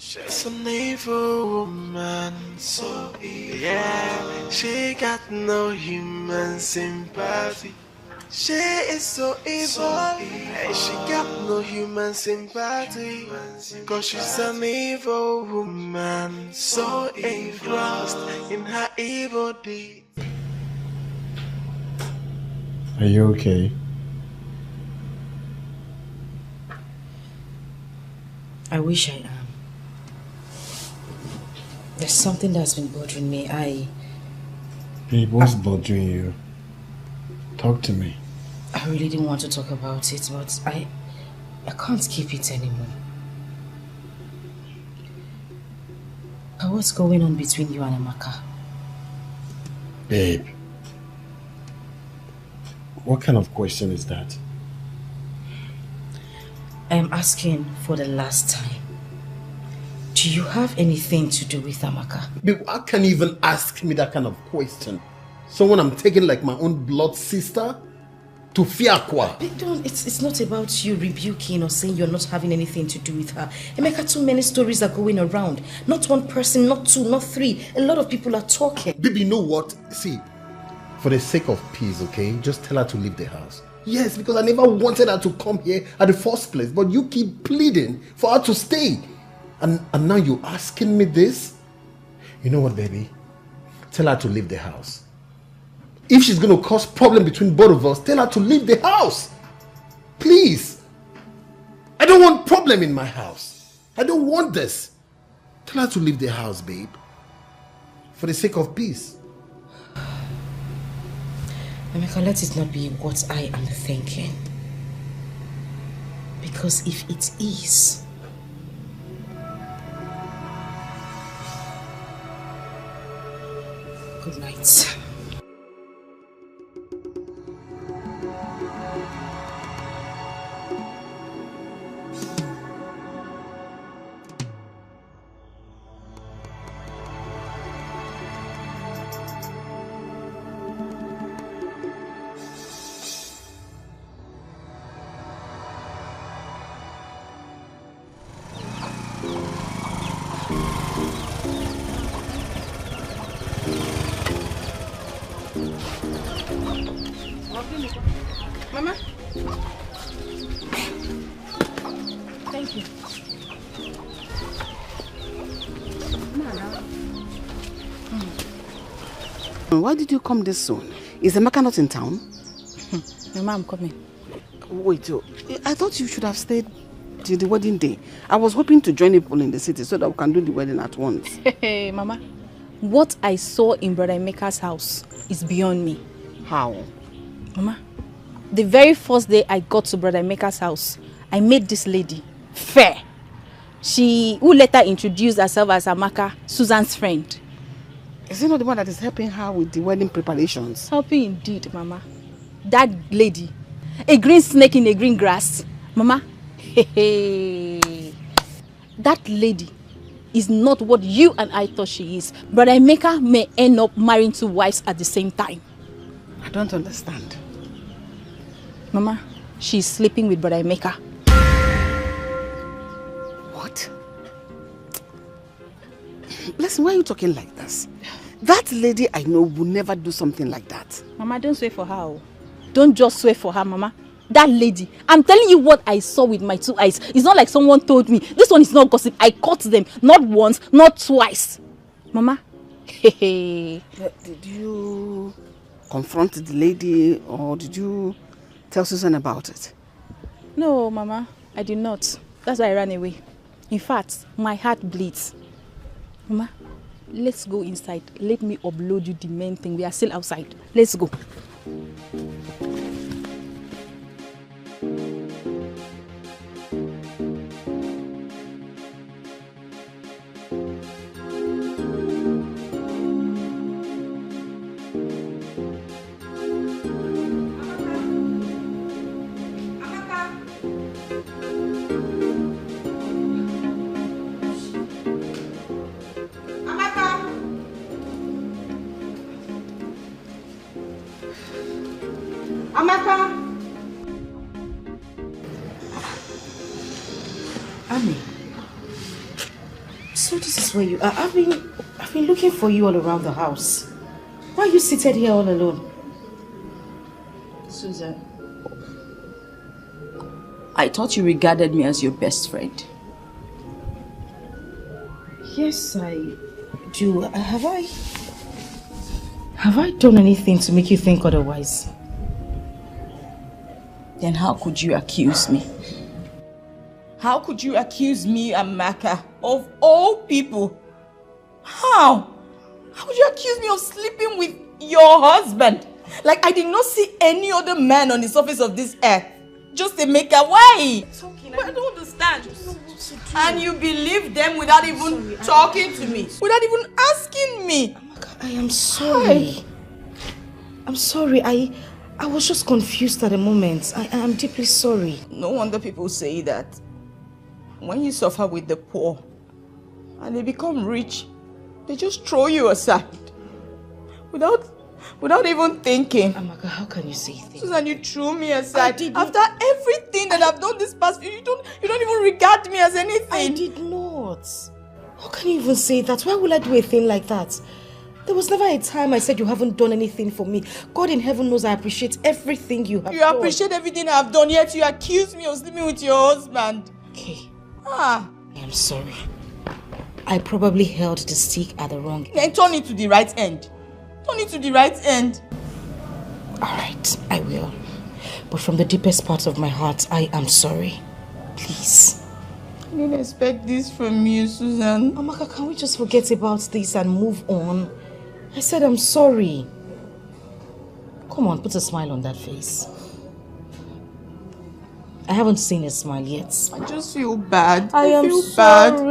She's an evil woman, so yeah, she got no human sympathy. She is so evil, and she got no human sympathy. Cause she's an evil woman, so engrossed in her evil deeds. Are you okay? I wish I am. There's something that's been bothering me. Babe, what's bothering you? Talk to me. I really didn't want to talk about it, but I can't keep it anymore. What's going on between you and Amaka? Babe, What kind of question is that? I am asking for the last time. Do you have anything to do with Amaka? Babe, how can you even ask me that kind of question? Someone I'm taking like my own blood sister? To Fiakwa? It's not about you rebuking or saying you're not having anything to do with her. Emeka, too many stories are going around. Not one person, not two, not three. A lot of people are talking. Baby, you know what? See, for the sake of peace, okay? Just tell her to leave the house. Yes, because I never wanted her to come here at the first place. But you keep pleading for her to stay. And now you're asking me this? You know what, baby? Tell her to leave the house. If she's going to cause problem between both of us, tell her to leave the house. Please. I don't want problem in my house. I don't want this. Tell her to leave the house, babe. For the sake of peace. Emeka, let it not be what I am thinking. Because if it is, good night. Mama? Thank you. Why did you come this soon? Is Emeka not in town? Mama, I'm coming. Wait, I thought you should have stayed till the wedding day. I was hoping to join people in the city so that we can do the wedding at once. Hey, Mama. What I saw in Brother Emeka's house is beyond me. How? Mama, the very first day I got to Brother Emeka's house, I met this lady, Fair. Who later introduced herself as Amaka, Susan's friend. Is it not the one that is helping her with the wedding preparations? Helping indeed, Mama. That lady, a green snake in a green grass. Mama, that lady is not what you and I thought she is. Brother Emeka may end up marrying 2 wives at the same time. I don't understand. Mama, she's sleeping with Brother Emeka. What? Listen, why are you talking like this? That lady I know will never do something like that. Mama, don't swear for her. Don't just swear for her, Mama. That lady, I'm telling you what I saw with my 2 eyes. It's not like someone told me. This one is not gossip. I caught them. Not once, not twice. Mama, Did you confront the lady or did you tell Susan about it? No, Mama, I did not. That's why I ran away. In fact, my heart bleeds. Mama, let's go inside. Let me upload you the main thing. We are still outside. Let's go. Where you are. I've been looking for you all around the house. Why are you seated here all alone? Susan, I thought you regarded me as your best friend. Yes, I do. Have I done anything to make you think otherwise? Then how could you accuse me? How could you accuse me, Amaka, of all people? How? How could you accuse me of sleeping with your husband? Like I did not see any other man on the surface of this earth. Just Emeka. Why? I don't understand. And you believe them without even talking to me, without even asking me. Amaka, I am sorry. I'm sorry. I I was just confused at the moment. I am deeply sorry. No wonder people say that when you suffer with the poor and they become rich, they just throw you aside without even thinking. Amaka, how can you say things? Susan, you threw me aside. After everything that I've done this past few, you don't even regard me as anything. I did not. How can you even say that? Why would I do a thing like that? There was never a time I said you haven't done anything for me. God in heaven knows I appreciate everything you have done. You appreciate everything I've done, yet you accuse me of sleeping with your husband. Okay. I am sorry. I probably held the stick at the wrong end. Then turn it to the right end. Turn it to the right end. Alright, I will. But from the deepest part of my heart, I am sorry. Please. I didn't expect this from you, Susan. Amaka, can we just forget about this and move on? I said I'm sorry. Come on, put a smile on that face. I haven't seen a smile yet. I just feel bad. I am feel sorry.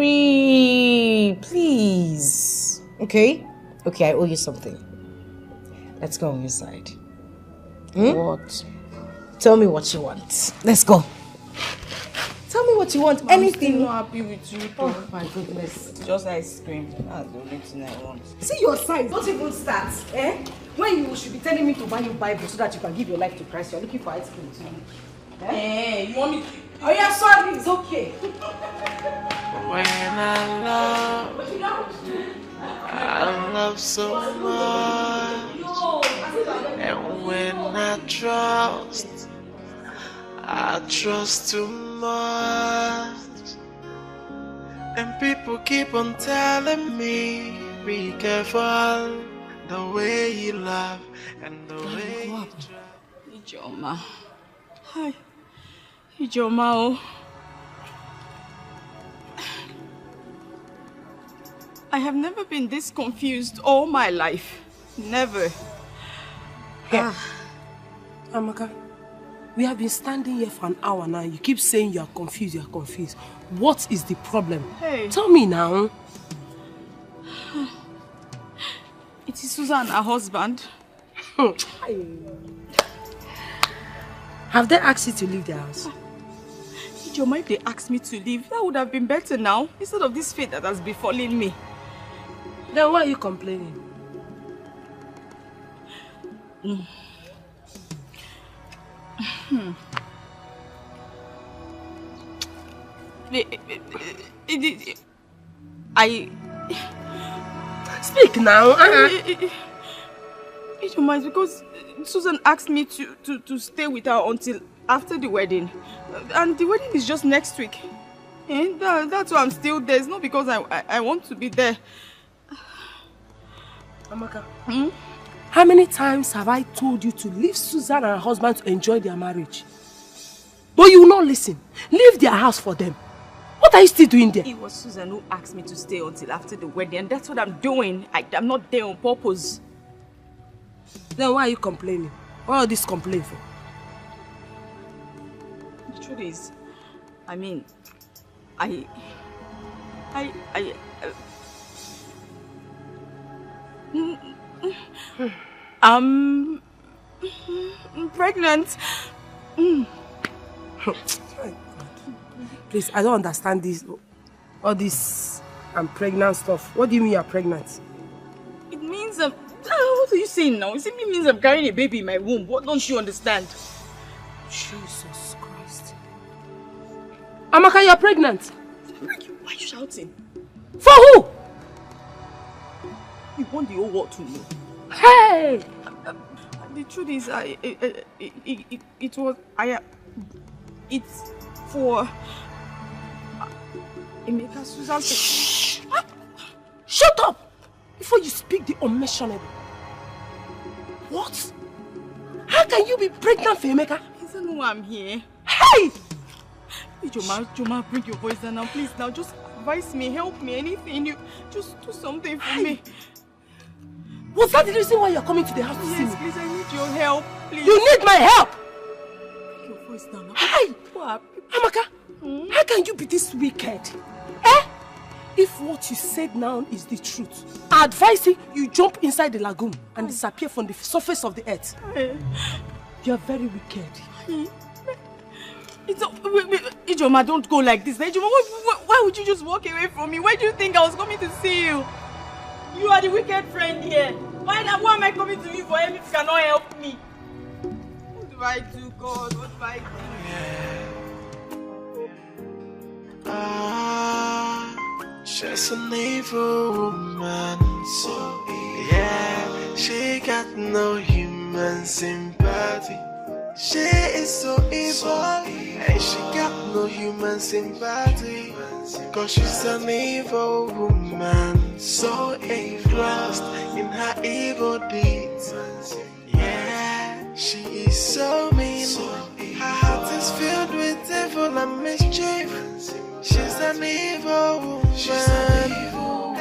Please. Okay? Okay, I owe you something. Let's go on your side. What? Tell me what you want. Let's go. Tell me what you want. Anything. I'm not happy with you. Oh my goodness. Just ice cream. That's the only thing I want. See your signs. Don't even start. When you should be telling me to buy you Bible so that you can give your life to Christ, you're looking for ice cream too. You want me to... Oh yeah, sorry, it's okay. When I love so much, and when I trust too much, and people keep on telling me, be careful the way you love and the way you try. Ijoma. Hi. Ijoma, oh. I have never been this confused all my life. Never. Amaka, we have been standing here for an hour now. You keep saying you are confused, you are confused. What is the problem? Hey. Tell me now. It is Susan, her husband. Have they asked you to leave their house? Ijoma, if they asked me to leave, that would have been better now, instead of this fate that has befallen me. Then why are you complaining? Speak now. Ijoma, it's because Susan asked me to stay with her until after the wedding. And the wedding is just next week. That's why I'm still there. It's not because I want to be there. Amaka, how many times have I told you to leave Susan and her husband to enjoy their marriage? But you will not listen. Leave their house for them. What are you still doing there? It was Susan who asked me to stay until after the wedding, and that's what I'm doing. I'm not there on purpose. Then why are you complaining? What are this complaint for? The truth is, I mean, I'm pregnant. Please, I don't understand this. All this I'm pregnant stuff. What do you mean you're pregnant? It means what are you saying now? It simply means I'm carrying a baby in my womb. What don't you understand? Jesus Christ. Amaka, you're pregnant. Why are you shouting? For who? You want the whole world to know. Hey! The truth is, it's for Emeka Susan. Shh! Shut up! Before you speak the unmentionable. What? How can you be pregnant for Emeka? He doesn't know I'm here. Hey! Joma, bring your voice down now, please. Now, just advise me, help me, anything. You just do something for me. Was that the reason why you're coming to the house to see me? Yes, please, I need your help, please. You need my help! Bring your voice down now. Hey! What? Amaka, how can you be this wicked? Eh? If what you said now is the truth, I advise you jump inside the lagoon and disappear from the surface of the earth. You are very wicked. It's wait, Ijoma, don't go like this. Ijoma, why would you just walk away from me? Why do you think I was coming to see you? You are the wicked friend here. Why am I coming to you for help if you cannot help me? What do I do, God? What do I do? She's an evil woman. So yeah, she got no human sympathy. She is so evil, and she got no human sympathy. Cause she's an evil woman, so engrossed in her evil deeds. Yeah, she is so mean. Her heart is filled with evil and mischief. She's an evil woman. She has no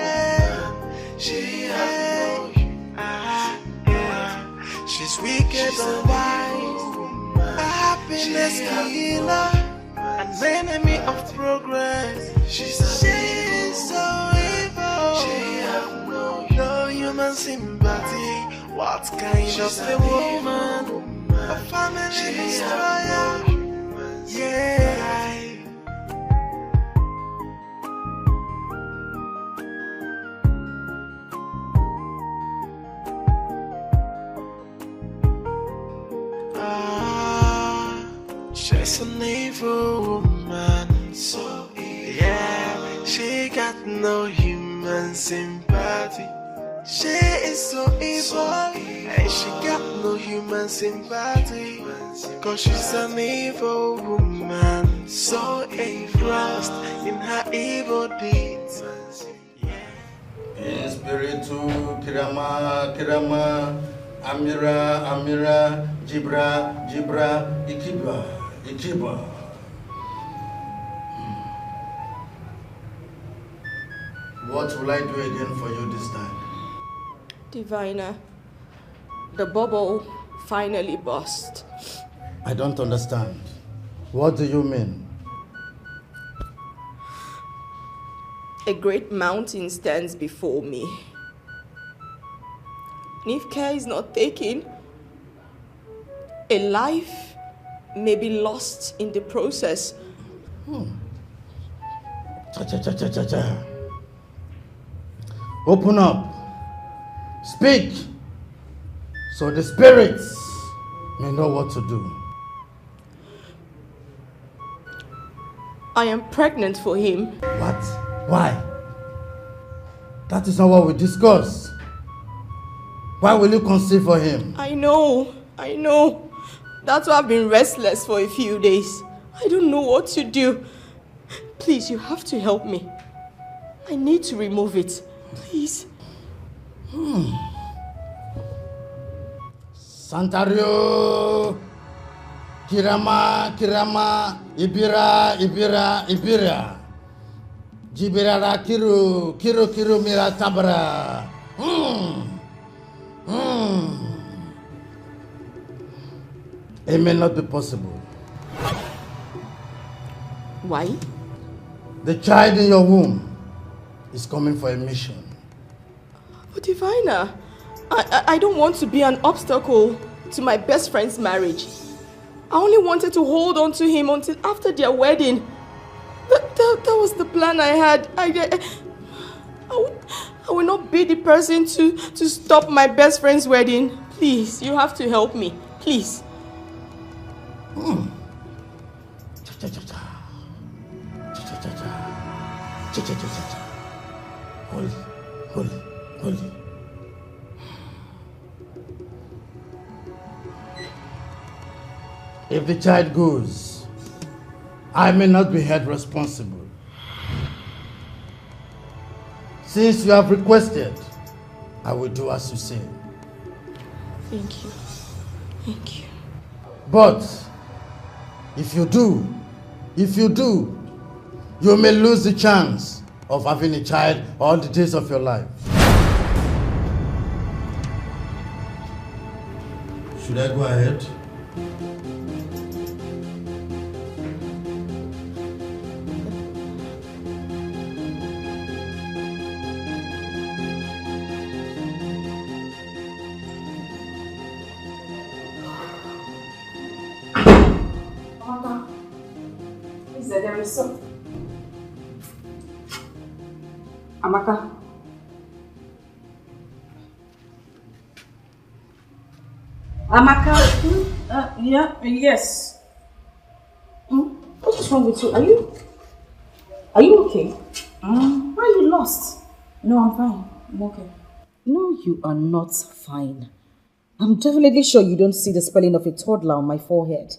she's wicked and wise. A happiness killer, an enemy of progress. She's so evil. She have no human sympathy. What kind of a woman? A family destroyer. Yeah. She's an evil woman, so yeah, she got no human sympathy. She is so evil, and she got no human sympathy. Cause she's an evil woman, so engrossed in her evil deeds. Espiritu, Kirama, Amira, Jibra, Ikiba. What will I do again for you this time? Diviner, the bubble finally burst. I don't understand. What do you mean? A great mountain stands before me. And if care is not taken, a life may be lost in the process. Cha. Open up. Speak. So the spirits may know what to do. I am pregnant for him. What? Why? That is not what we discussed. Why will you conceive for him? I know. That's why I've been restless for a few days. I don't know what to do. Please, you have to help me. I need to remove it. Please. Santario, Kirama, Ibira. Jibirara Kiru Mira Tabara. It may not be possible. Why? The child in your womb is coming for a mission. But Divina, I don't want to be an obstacle to my best friend's marriage. I only wanted to hold on to him until after their wedding. That was the plan I had. I will not be the person to stop my best friend's wedding. Please, you have to help me. Please. Holy. If the child goes, I may not be held responsible. Since you have requested, I will do as you say. Thank you. But if you do, you may lose the chance of having a child all the days of your life. Should I go ahead? said there is something. Amaka. Amaka. Yes. What is wrong with you? Are you okay? Why are you lost? No, I'm fine. I'm okay. No, you are not fine. I'm definitely sure you don't see the spelling of a toddler on my forehead.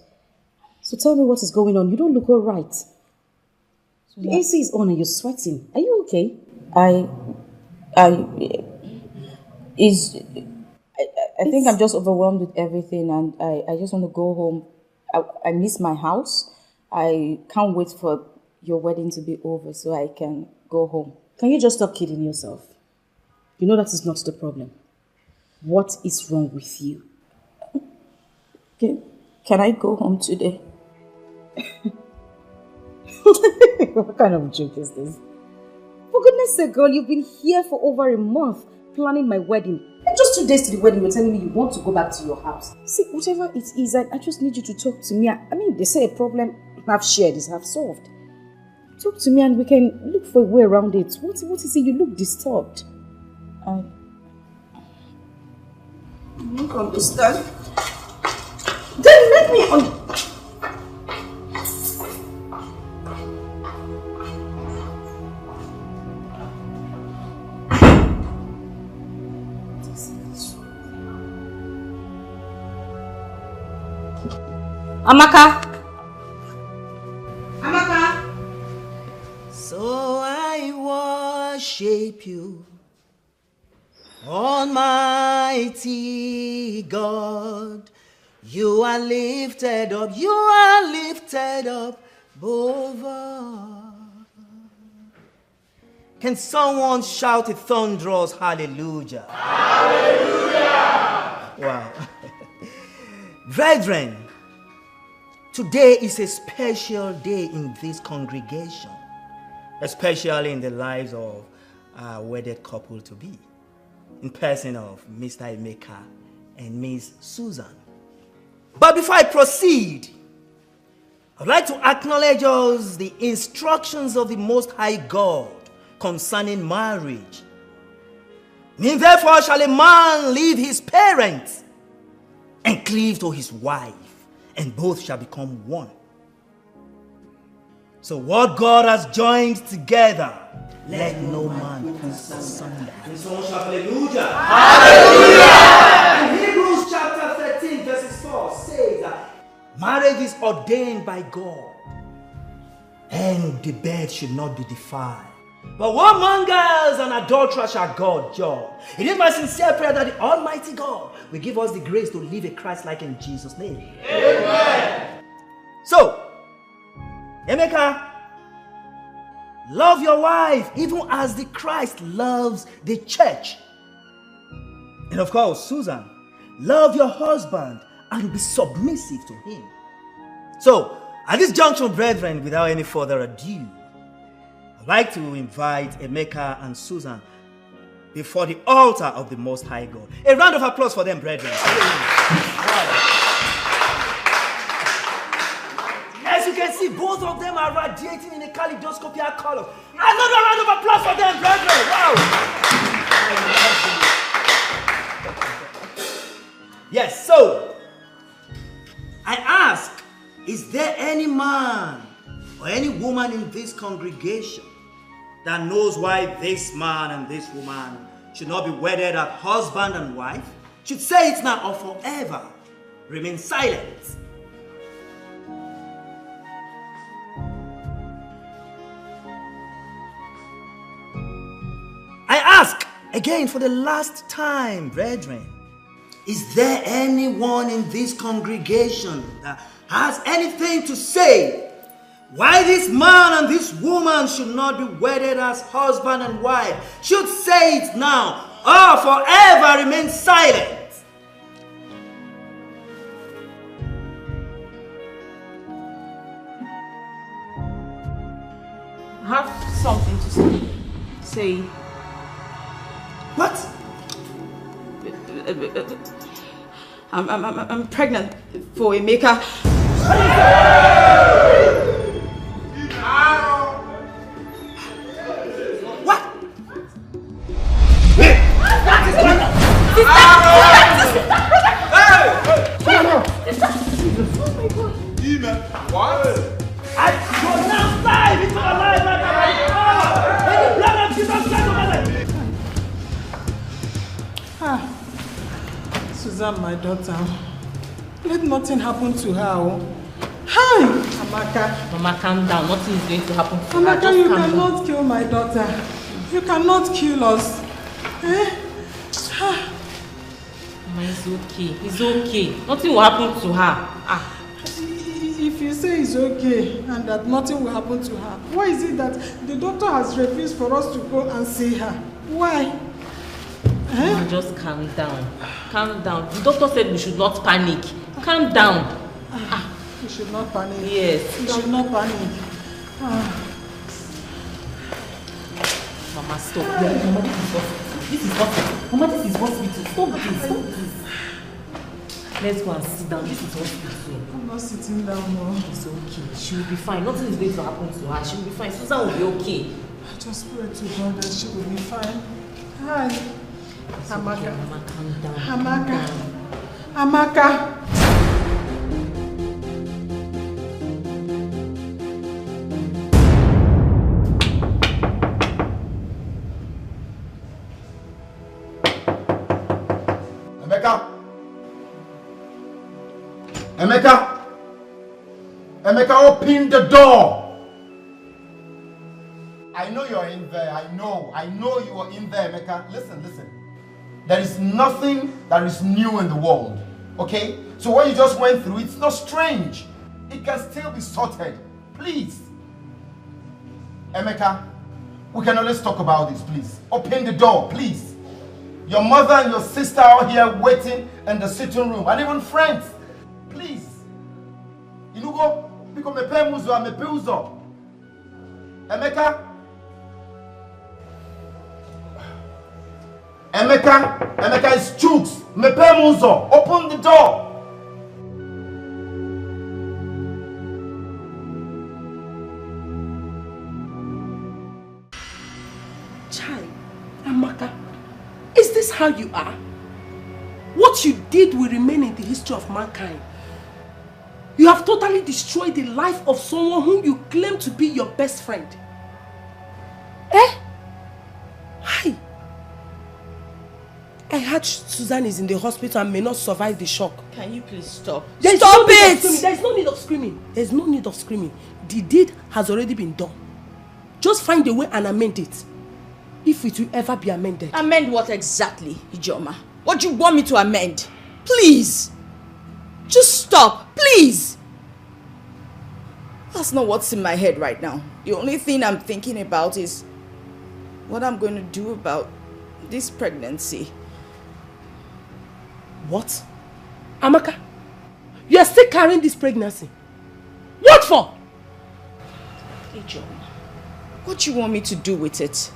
So tell me what is going on. You don't look all right. The AC is on and you're sweating. Are you okay? I think I'm just overwhelmed with everything, and I just want to go home. I miss my house. I can't wait for your wedding to be over so I can go home. Can you just stop kidding yourself? You know that is not the problem. What is wrong with you? Can I go home today? What kind of joke is this? For goodness sake, girl, you've been here for over a month planning my wedding. And just 2 days to the wedding, you're telling me you want to go back to your house. See, whatever it is, I just need you to talk to me. I mean, they say a problem half shared is half solved. Talk to me and we can look for a way around it. What is it? You look disturbed. I don't understand. Then let me on. Amaka! So I worship you, Almighty God. You are lifted up above all. Can someone shout a thunderous hallelujah? Hallelujah! Wow. Brethren, today is a special day in this congregation, especially in the lives of our wedded couple to be, in person of Mr. Emeka and Miss Susan. But before I proceed, I'd like to acknowledge us the instructions of the Most High God concerning marriage. Therefore shall a man leave his parents and cleave to his wife, and both shall become one. So what God has joined together, let no man put asunder. Someone shout hallelujah. Hallelujah. In Hebrews chapter 13 verses 4 says that marriage is ordained by God, and the bed should not be defiled. But whoremongers and adulterers shall God judge. It is my sincere prayer that the Almighty God will give us the grace to live a Christ-like in Jesus' name. Amen. So, Emeka, love your wife even as the Christ loves the church. And of course, Susan, love your husband and be submissive to him. So, at this junction, brethren, without any further ado, I'd like to invite Emeka and Susan before the altar of the Most High God. A round of applause for them, brethren. As you can see, both of them are radiating in a kaleidoscopic color. Another round of applause for them, brethren. Wow. Yes, so I ask, is there any man or any woman in this congregation that knows why this man and this woman should not be wedded as husband and wife? Should say it now or forever remain silent. I ask again for the last time, brethren, is there anyone in this congregation that has anything to say why this man and this woman should not be wedded as husband and wife? Should say it now or forever remain silent. I have something to say. What? I'm pregnant for Emeka. What? I pronounce life into your life right now. In the blood of Jesus Christ over there. Susan, my daughter, let nothing happen to her. Oh. Hi, Amaka. Mama, calm down. Nothing is going to happen to her. Amaka, you cannot kill my daughter. You cannot kill us. Eh? Mama, it's okay. It's okay. Nothing will happen to her. If you say it's okay and that nothing will happen to her, why is it that the doctor has refused for us to go and see her? Why? Mama, just calm down. Calm down. The doctor said we should not panic. Calm down. We should not panic. Yes. We should not panic. Mama, stop. Mama, this is hospital. Mama, this is hospital. Stop this. Stop this. Let's go and sit down. This is hospital. I'm not sitting down, no. It's okay. She will be fine. Nothing is going to happen to her. She will be fine. Susan will be okay. I just pray to God that she will be fine. Hi. It's Amaka. Okay, Mama, calm down. Amaka. Amaka. Emeka, open the door. I know you're in there. I know you are in there, Emeka. Listen. There is nothing that is new in the world. Okay? So what you just went through, it's not strange. It can still be sorted. Please. Emeka, we can always talk about this, please. Open the door, please. Your mother and your sister are here waiting in the sitting room, and even friends. Please. Inugo, because me pay muzo, me pay uzo. Emeka, is chooks. Me pay muzo. Open the door. Chai, Amaka, is this how you are? What you did will remain in the history of mankind. You have totally destroyed the life of someone whom you claim to be your best friend. Hi. I heard Susan is in the hospital and may not survive the shock. Can you please stop? Stop it! There's no need of screaming. There's no need of screaming. The deed has already been done. Just find a way and amend it. If it will ever be amended. Amend what exactly, Ijoma? What do you want me to amend? Please. Just stop, please. That's not what's in my head right now. The only thing I'm thinking about is what I'm going to do about this pregnancy. What? Amaka, you are still carrying this pregnancy. What for? Hey, John, what do you want me to do with it?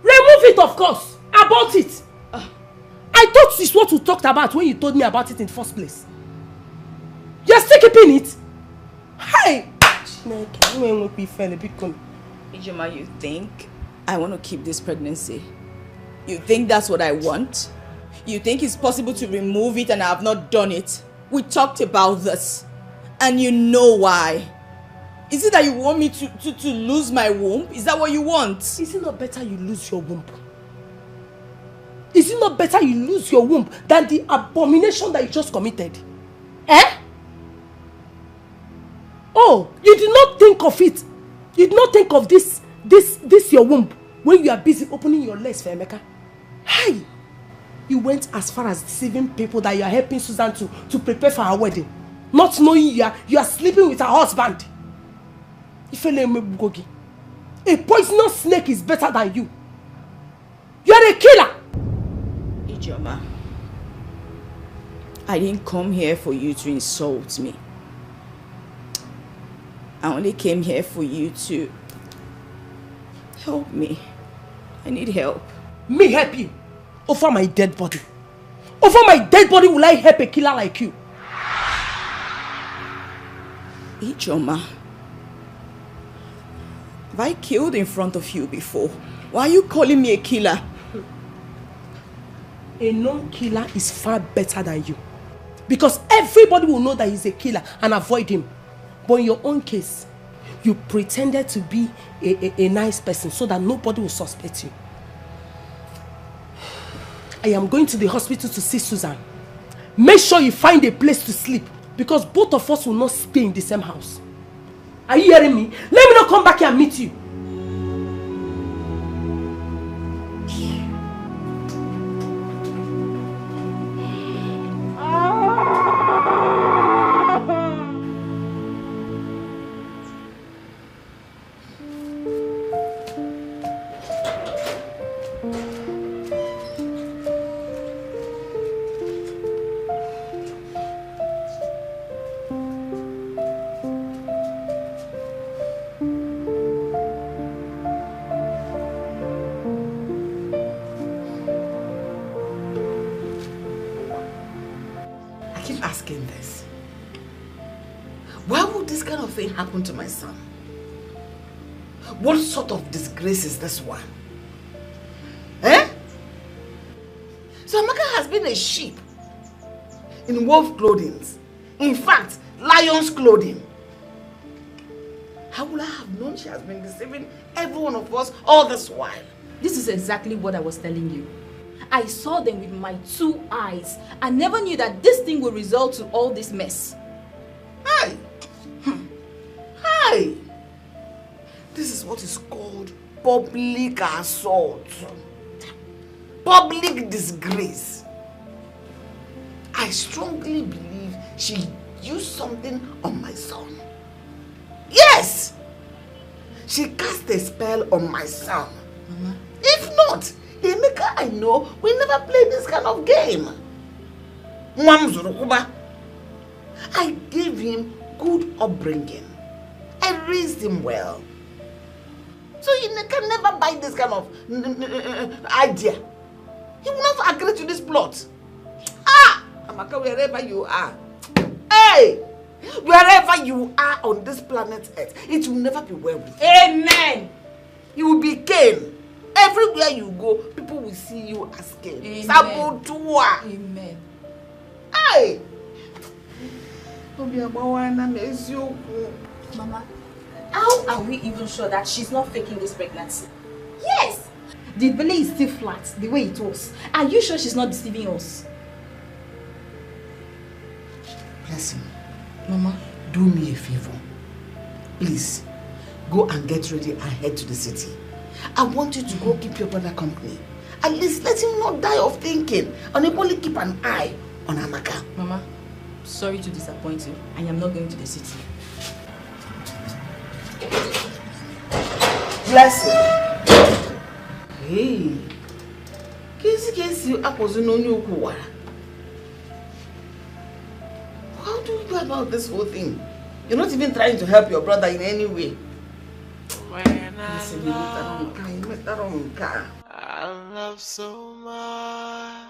Remove it, of course. Abort it. I thought this is what we talked about when you told me about it in the first place. You are still keeping it? Hey! Ijoma, you think I want to keep this pregnancy? You think that's what I want? You think it's possible to remove it and I have not done it? We talked about this. And you know why. Is it that you want me to lose my womb? Is that what you want? Is it not better you lose your womb? Is it not better you lose your womb than the abomination that you just committed? Oh, you did not think of it. You did not think of this your womb when you are busy opening your legs for Emeka. Hey! You went as far as deceiving people that you are helping Susan to prepare for her wedding. Not knowing you are sleeping with her husband. A poisonous snake is better than you. You are a killer. Ijoma, I didn't come here for you to insult me. I only came here for you to help me. I need help. Me help you? Over my dead body? Over my dead body will I help a killer like you? Ijoma, have I killed in front of you before? Why are you calling me a killer? A non-killer is far better than you. Because everybody will know that he's a killer and avoid him. But in your own case, you pretended to be a nice person so that nobody will suspect you. I am going to the hospital to see Susan. Make sure you find a place to sleep because both of us will not stay in the same house. Are you hearing me? Let me not come back here and meet you. Happen to my son? What sort of disgrace is this one? Eh? So Amaka has been a sheep in wolf clothing. In fact, lion's clothing. How would I have known she has been deceiving every one of us all this while? This is exactly what I was telling you. I saw them with my 2 eyes. I never knew that this thing would result to all this mess. Hey! Hey! This is what is called public assault. Public disgrace. I strongly believe she used something on my son. Yes! She cast a spell on my son. If not, Emeka I know will never play this kind of game. I gave him good upbringing. I raised him well. So he can never buy this kind of idea. He will not agree to this plot. Ah! Amaka, wherever you are. Hey! Wherever you are on this planet Earth, it will never be well with you. Amen! You will be Cain. Everywhere you go, people will see you as Cain. Sabotua. Amen. Hey! Mama, how are we even sure that she's not faking this pregnancy? Yes! The belly is still flat, the way it was. Are you sure she's not deceiving us? Blessing, Mama, do me a favor. Please, go and get ready and head to the city. I want you to go keep your brother company. At least let him not die of thinking. And only keep an eye on Amaka. Mama, sorry to disappoint you. I am not going to the city. Blessing. Hey. How do you go about this whole thing? You're not even trying to help your brother in any way. I love so much.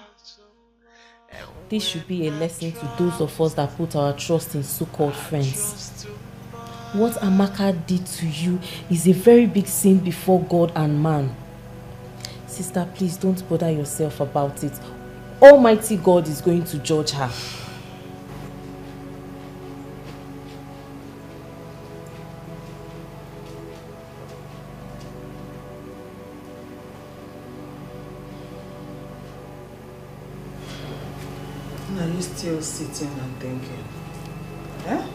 This should be a lesson to those of us that put our trust in so-called friends. What Amaka did to you is a very big sin before God and man. Sister, please don't bother yourself about it. Almighty God is going to judge her. Are you still sitting and thinking? Eh?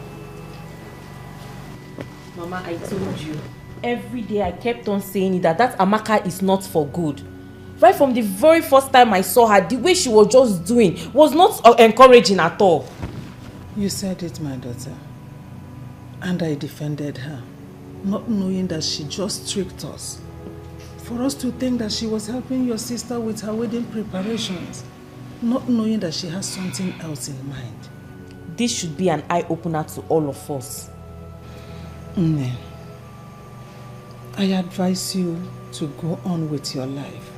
Mama, I told you. Every day I kept on saying it that Amaka is not for good. Right from the very first time I saw her, the way she was just doing was not encouraging at all. You said it, my daughter. And I defended her, not knowing that she just tricked us. For us to think that she was helping your sister with her wedding preparations, not knowing that she has something else in mind. This should be an eye-opener to all of us. Nne, I advise you to go on with your life.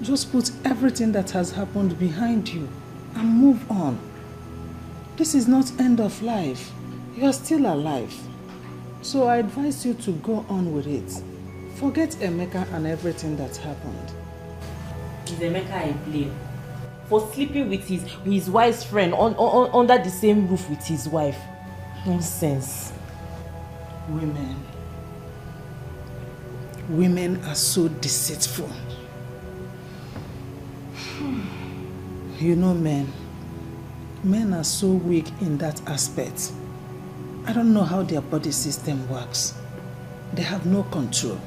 Just put everything that has happened behind you and move on. This is not end of life. You are still alive. So I advise you to go on with it. Forget Emeka and everything that happened. Is Emeka I blame for sleeping with his wife's friend under the same roof with his wife? Nonsense. Women are so deceitful. You know, men are so weak in that aspect. I don't know how their body system works. They have no control.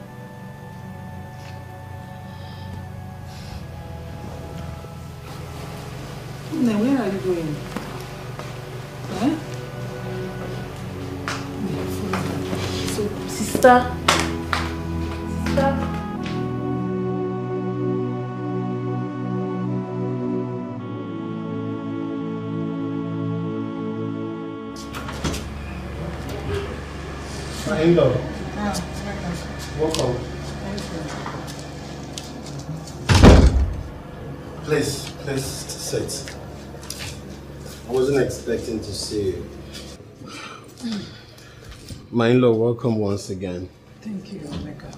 Now, where are you going? Huh? So, sister. Hello. Welcome. Please sit. I wasn't expecting to see you. My in-law, welcome once again. Thank you, Omega.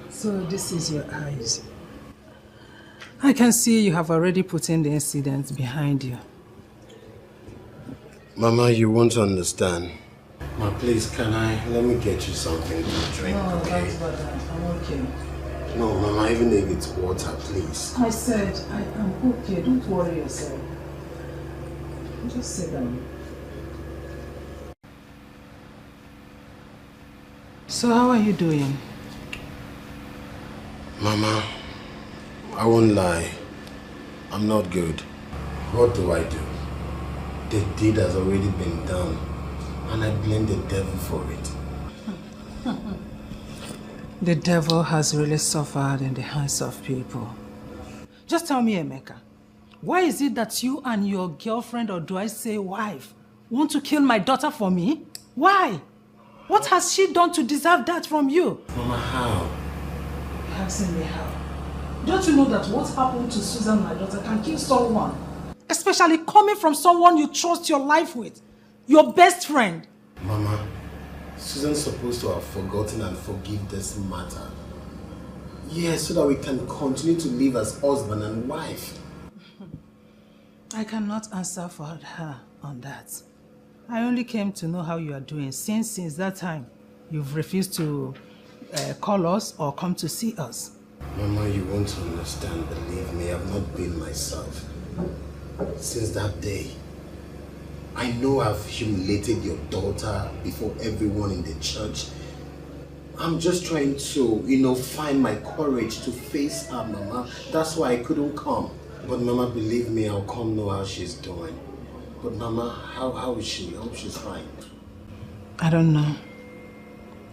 So this is your eyes. I can see you have already put in the incident behind you. Mama, you won't understand. Ma, please, let me get you something to drink, okay? That's better. I'm okay. No, Mama, even if it's water, please. I said, I am okay. Don't worry yourself. Just sit down. So how are you doing? Mama, I won't lie. I'm not good. What do I do? The deed has already been done, and I blame the devil for it. The devil has really suffered in the hands of people. Just tell me, Emeka, why is it that you and your girlfriend, or do I say wife, want to kill my daughter for me? Why? What has she done to deserve that from you? Mama, how? You're asking me how? Don't you know that what happened to Susan, my daughter, can kill someone? Especially coming from someone you trust your life with. Your best friend. Mama, Susan's supposed to have forgotten and forgive this matter. Yes, so that we can continue to live as husband and wife. I cannot answer for her on that. I only came to know how you are doing since that time you've refused to call us or come to see us. Mama, you won't understand. Believe me, I've not been myself. Since that day, I know I've humiliated your daughter before everyone in the church. I'm just trying to, find my courage to face her, Mama. That's why I couldn't come. But Mama, believe me, I'll come know how she's doing. But Mama, how is she? I hope she's fine. I don't know.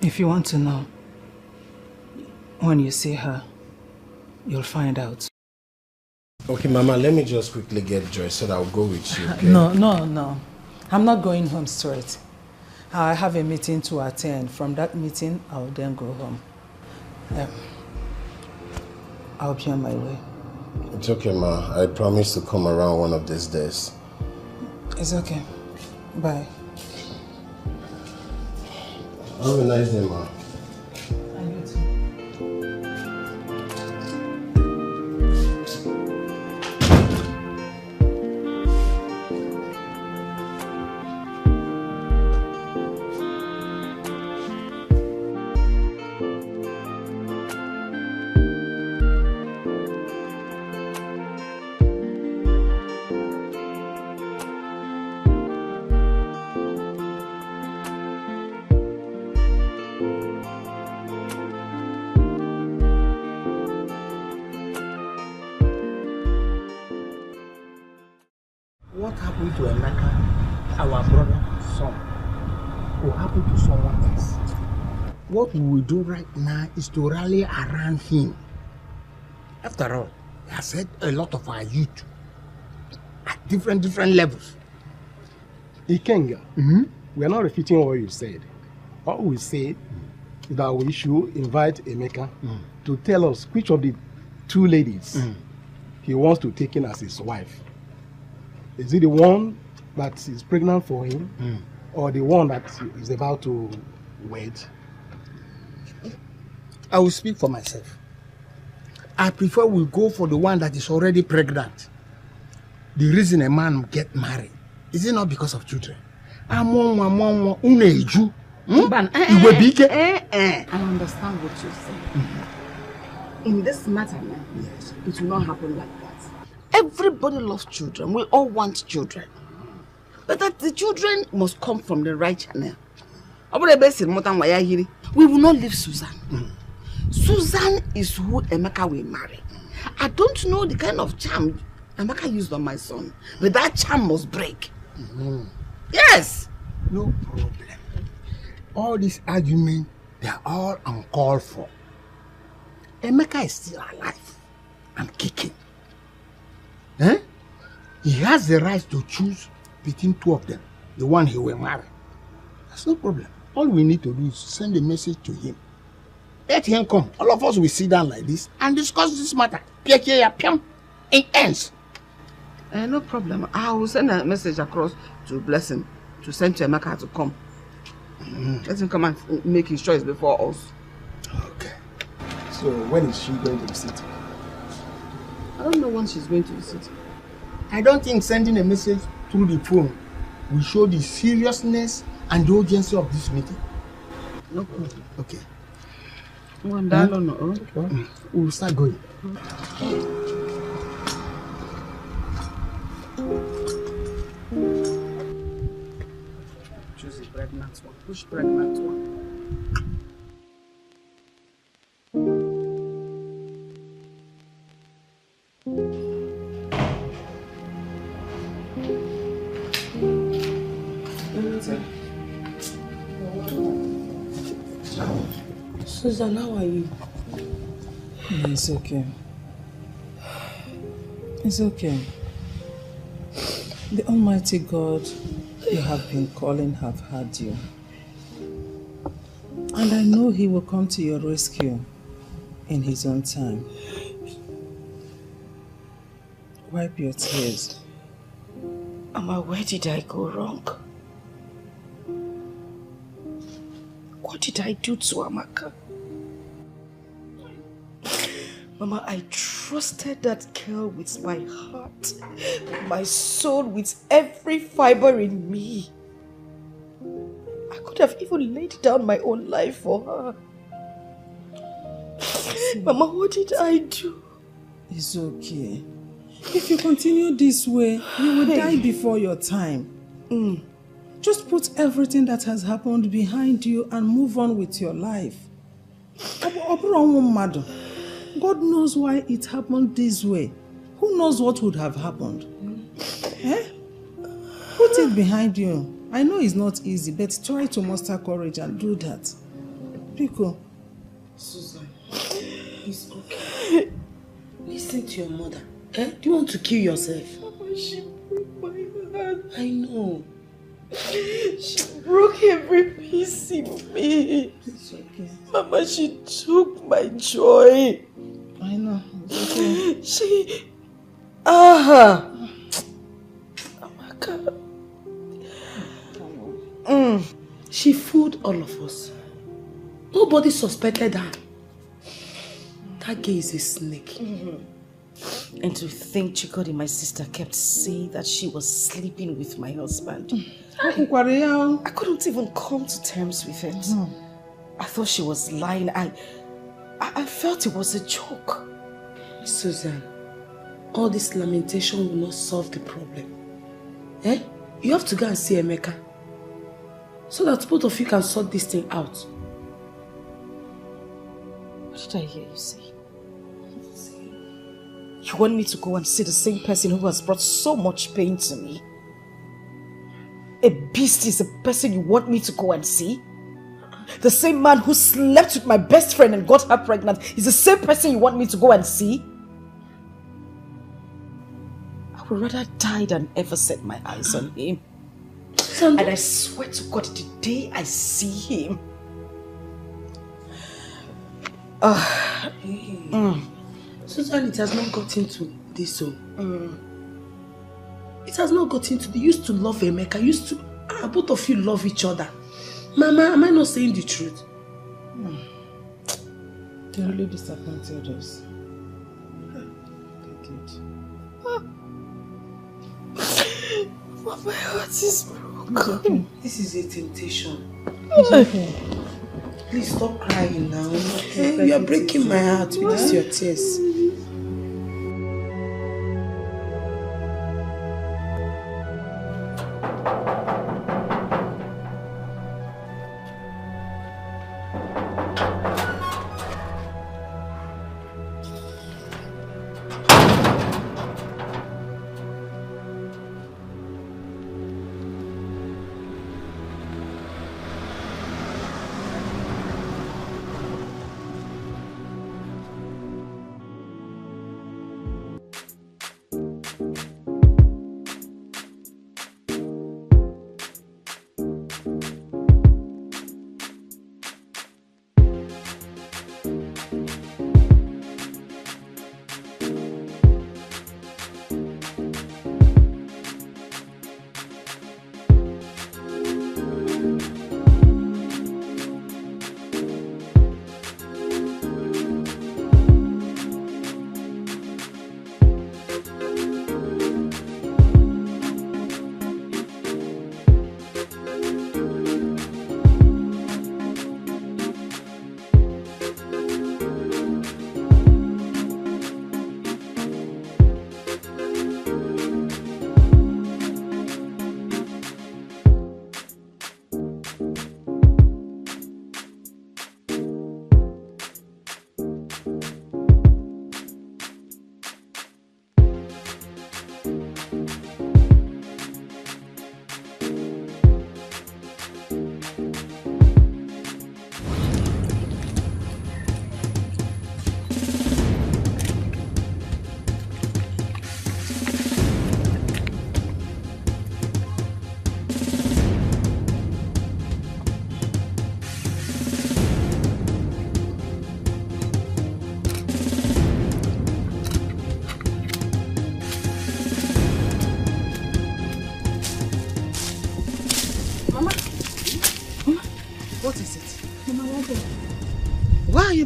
If you want to know, when you see her, you'll find out. Okay, Mama, let me just quickly get dressed so that I'll go with you, okay? No. I'm not going home straight. I have a meeting to attend. From that meeting, I'll then go home. I'll be on my way. It's okay, Ma. I promise to come around one of these days. It's okay. Bye. Have a nice day, Ma. And you too. What happened to Emeka, our brother, son, will happen to someone else. What we will do right now is to rally around him. After all, he has had a lot of our youth at different levels. Ikenga, we are not repeating what you said. What we said is that we should invite Emeka to tell us which of the two ladies he wants to take in as his wife. Is it the one that is pregnant for him or the one that is about to wed? I will speak for myself. I prefer we go for the one that is already pregnant. The reason a man get married is it not because of children? Uneju. I understand what you're saying. In this matter, man, yes, it will not happen like that. Everybody loves children. We all want children. But that the children must come from the right channel. We will not leave Susan. Susan is who Emeka will marry. I don't know the kind of charm Emeka used on my son, but that charm must break. Yes. No problem. All these arguments, they are all uncalled for. Emeka is still alive and kicking. He has the right to choose between two of them, the one he will marry. That's no problem. All we need to do is send a message to him. Let him come. All of us will sit down like this and discuss this matter. It ends. No problem. I will send a message across to Blessing to send to Emeka to come. Let him come and make his choice before us. Okay. So when is she going to the city? I don't know when she's going to the city. I don't think sending a message through the phone will show the seriousness and the urgency of this meeting. No problem. Okay. We'll start going. Choose a pregnant one. Push pregnant one. Susan, how are you? It's okay. It's okay. The Almighty God you have been calling have heard you. And I know He will come to your rescue in His own time. Wipe your tears. Mama, where did I go wrong? What did I do to Amaka? Mama, I trusted that girl with my heart, my soul, with every fiber in me. I could have even laid down my own life for her. Mama, what did I do? It's okay. If you continue this way, you will die before your time. Just put everything that has happened behind you and move on with your life. God knows why it happened this way. Who knows what would have happened? Put it behind you. I know it's not easy, but try to muster courage and do that. Pico. Susan, it's okay. Listen to your mother. Do you want to kill yourself? Mama, she broke my heart. I know. She broke every piece in me. It's okay. Mama, she took my joy. I know. It's okay. She... Oh my God. She fooled all of us. Nobody suspected her. That girl is a snake. And to think Chikodi, my sister, kept saying that she was sleeping with my husband. I couldn't even come to terms with it. I thought she was lying. I felt it was a joke. Susan, all this lamentation will not solve the problem. You have to go and see Emeka, so that both of you can sort this thing out. What did I hear you say? You want me to go and see the same person who has brought so much pain to me? A beast is the person you want me to go and see? The same man who slept with my best friend and got her pregnant is the same person you want me to go and see? I would rather die than ever set my eyes on him. And I swear to God, the day I see him... Susan, it has not got into this. It has not got into... You used to love Emeka. Used to... both of you love each other. Mama, am I not saying the truth? They really disappointed us. My heart is broken. Okay. This is a temptation. It's okay. Please stop crying now. Okay, you are breaking my heart with this your tears.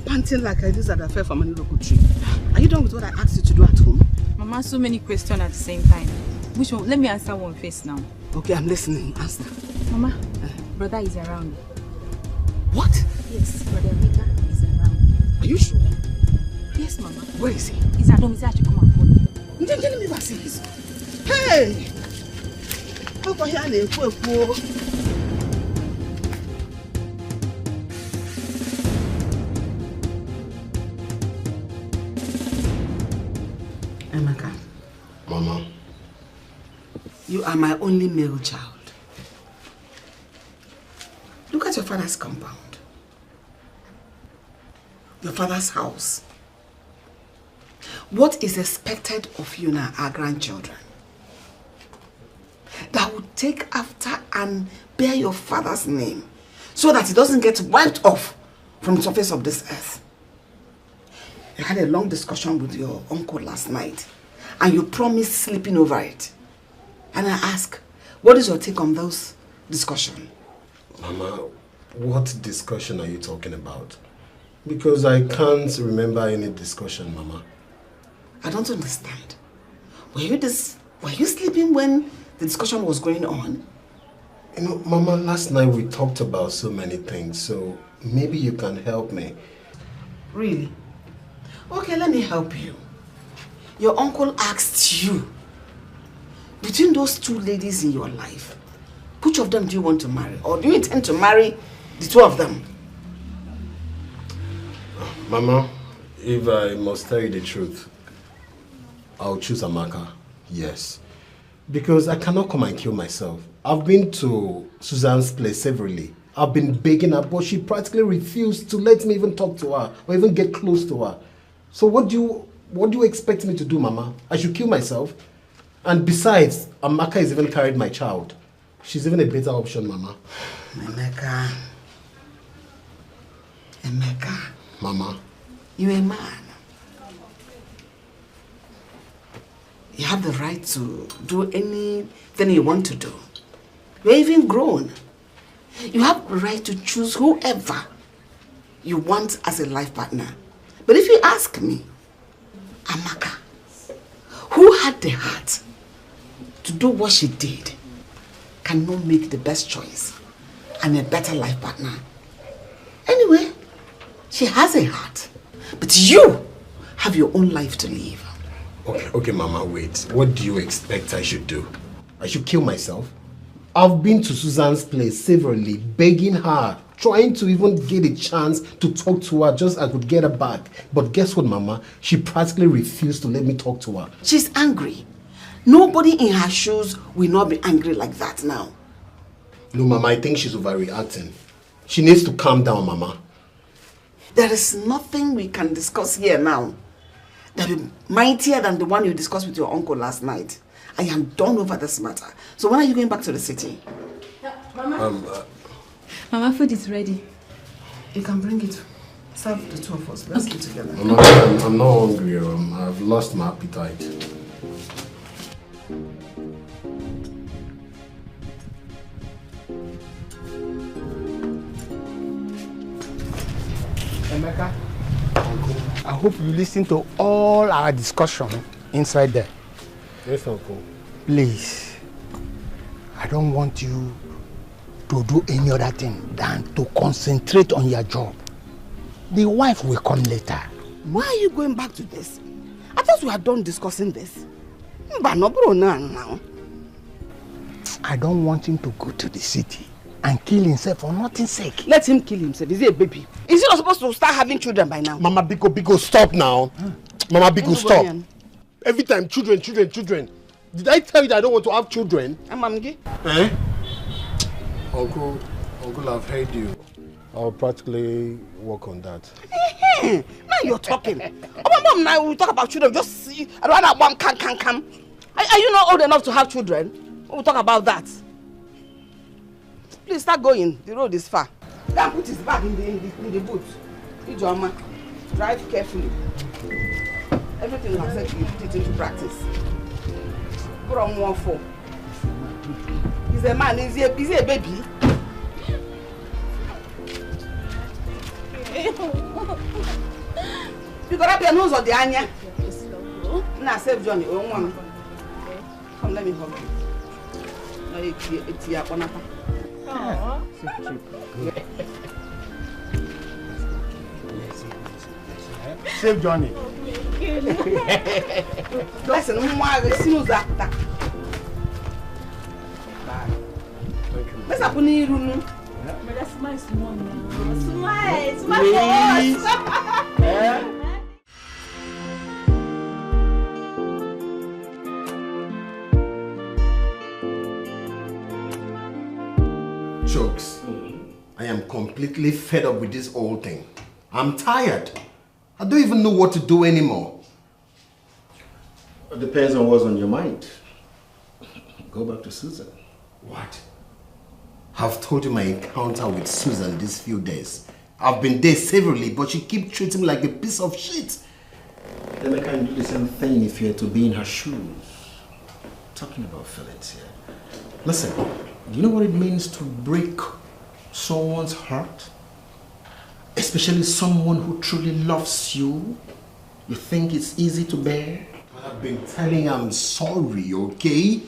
Panting like I did at the fair from a local tree. Are you done with what I asked you to do at home? Mama, so many questions at the same time. Which one? Let me answer one first now. Okay, I'm listening. Answer. Mama, brother is around. What? Yes, brother Vika is around. Are you sure? Yes, Mama. Where is he? He's at home. He's actually come and call me. You didn't tell me about this. Hey! Over here, Mama. You are my only male child. Look at your father's compound. Your father's house. What is expected of you now, our grandchildren? That would take after and bear your father's name so that it doesn't get wiped off from the surface of this earth. I had a long discussion with your uncle last night. And you promised sleeping over it. And I ask, what is your take on those discussions? Mama, what discussion are you talking about? Because I can't remember any discussion, Mama. I don't understand. Were you sleeping when the discussion was going on? You know, Mama, last night we talked about so many things, so maybe you can help me. Really? Okay, let me help you. Your uncle asked you, between those two ladies in your life, which of them do you want to marry? Or do you intend to marry the two of them? Mama, if I must tell you the truth, I'll choose Amaka, yes. Because I cannot come and kill myself. I've been to Suzanne's place severally. I've been begging her, but she practically refused to let me even talk to her or even get close to her. So what do you expect me to do, Mama? I should kill myself? And besides, Amaka has even carried my child. She's even a better option, Mama. Emeka. Mama. You're a man. You have the right to do anything you want to do. You're even grown. You have the right to choose whoever you want as a life partner. But if you ask me, Amaka, who had the heart to do what she did, cannot make the best choice and a better life partner. Anyway, she has a heart. But you have your own life to live. Okay, Mama, wait. What do you expect I should do? I should kill myself? I've been to Susan's place severally, begging her, trying to even get a chance to talk to her just so I could get her back. But guess what, Mama? She practically refused to let me talk to her. She's angry. Nobody in her shoes will not be angry like that now. No, Mama, I think she's overreacting. She needs to calm down, Mama. There is nothing we can discuss here now that will be mightier than the one you discussed with your uncle last night. I am done over this matter. So when are you going back to the city? Mama. Mama, food is ready. You can bring it. Serve the two of us. Let's eat together. I'm not hungry. I've lost my appetite. Emeka, I hope you listen to all our discussion inside there. Yes, Uncle. Please, I don't want you to do any other thing than to concentrate on your job. The wife will come later. Why are you going back to this? I thought we had done discussing this. But no, bro, now. I don't want him to go to the city and kill himself for nothing's sake. Let him kill himself. Is he a baby? Is he not supposed to start having children by now? Mama Biko, stop now. Mama Biko, stop. Every time, children. Did I tell you that I don't want to have children? Eh? Uncle, I've heard you. I'll practically work on that. Now you're talking. Oh, Mom, now we talk about children. Just see. I don't want one can. Are you not old enough to have children? We'll talk about that. Please start going. The road is far. Go and put his bag in the boot. Ijoma, drive carefully. Everything I've said to you, put it into practice. Put on 1-4. He's a man. Is he a baby? You got up your nose on the anya. Now save Johnny. Come, let me hug you. It's your Bonapa. Save Johnny. Listen, let's happen in room. Smile. Jokes. I am completely fed up with this whole thing. I'm tired. I don't even know what to do anymore. It depends on what's on your mind. Go back to Susan. What? I've told you my encounter with Susan these few days. I've been there severally, but she keeps treating me like a piece of shit. Then I can do the same thing if you're to be in her shoes. Talking about feelings here. Listen, do you know what it means to break someone's heart? Especially someone who truly loves you. You think it's easy to bear? I've been telling her I'm sorry, okay?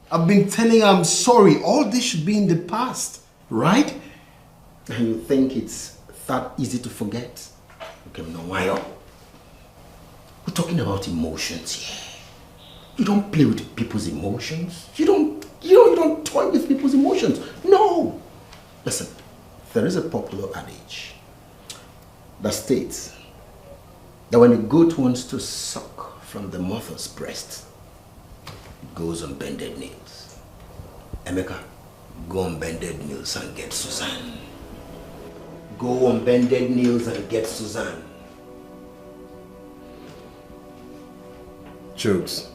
I've been telling her I'm sorry. All this should be in the past, right? And you think it's that easy to forget? Okay, no, why? We're talking about emotions here. You don't play with people's emotions. You don't toy with people's emotions. No. Listen, there is a popular adage that states that when a goat wants to suck from the mother's breast, it goes on bended knees. Emeka, go on bended knees and get Suzanne. Go on bended knees and get Suzanne. Jokes.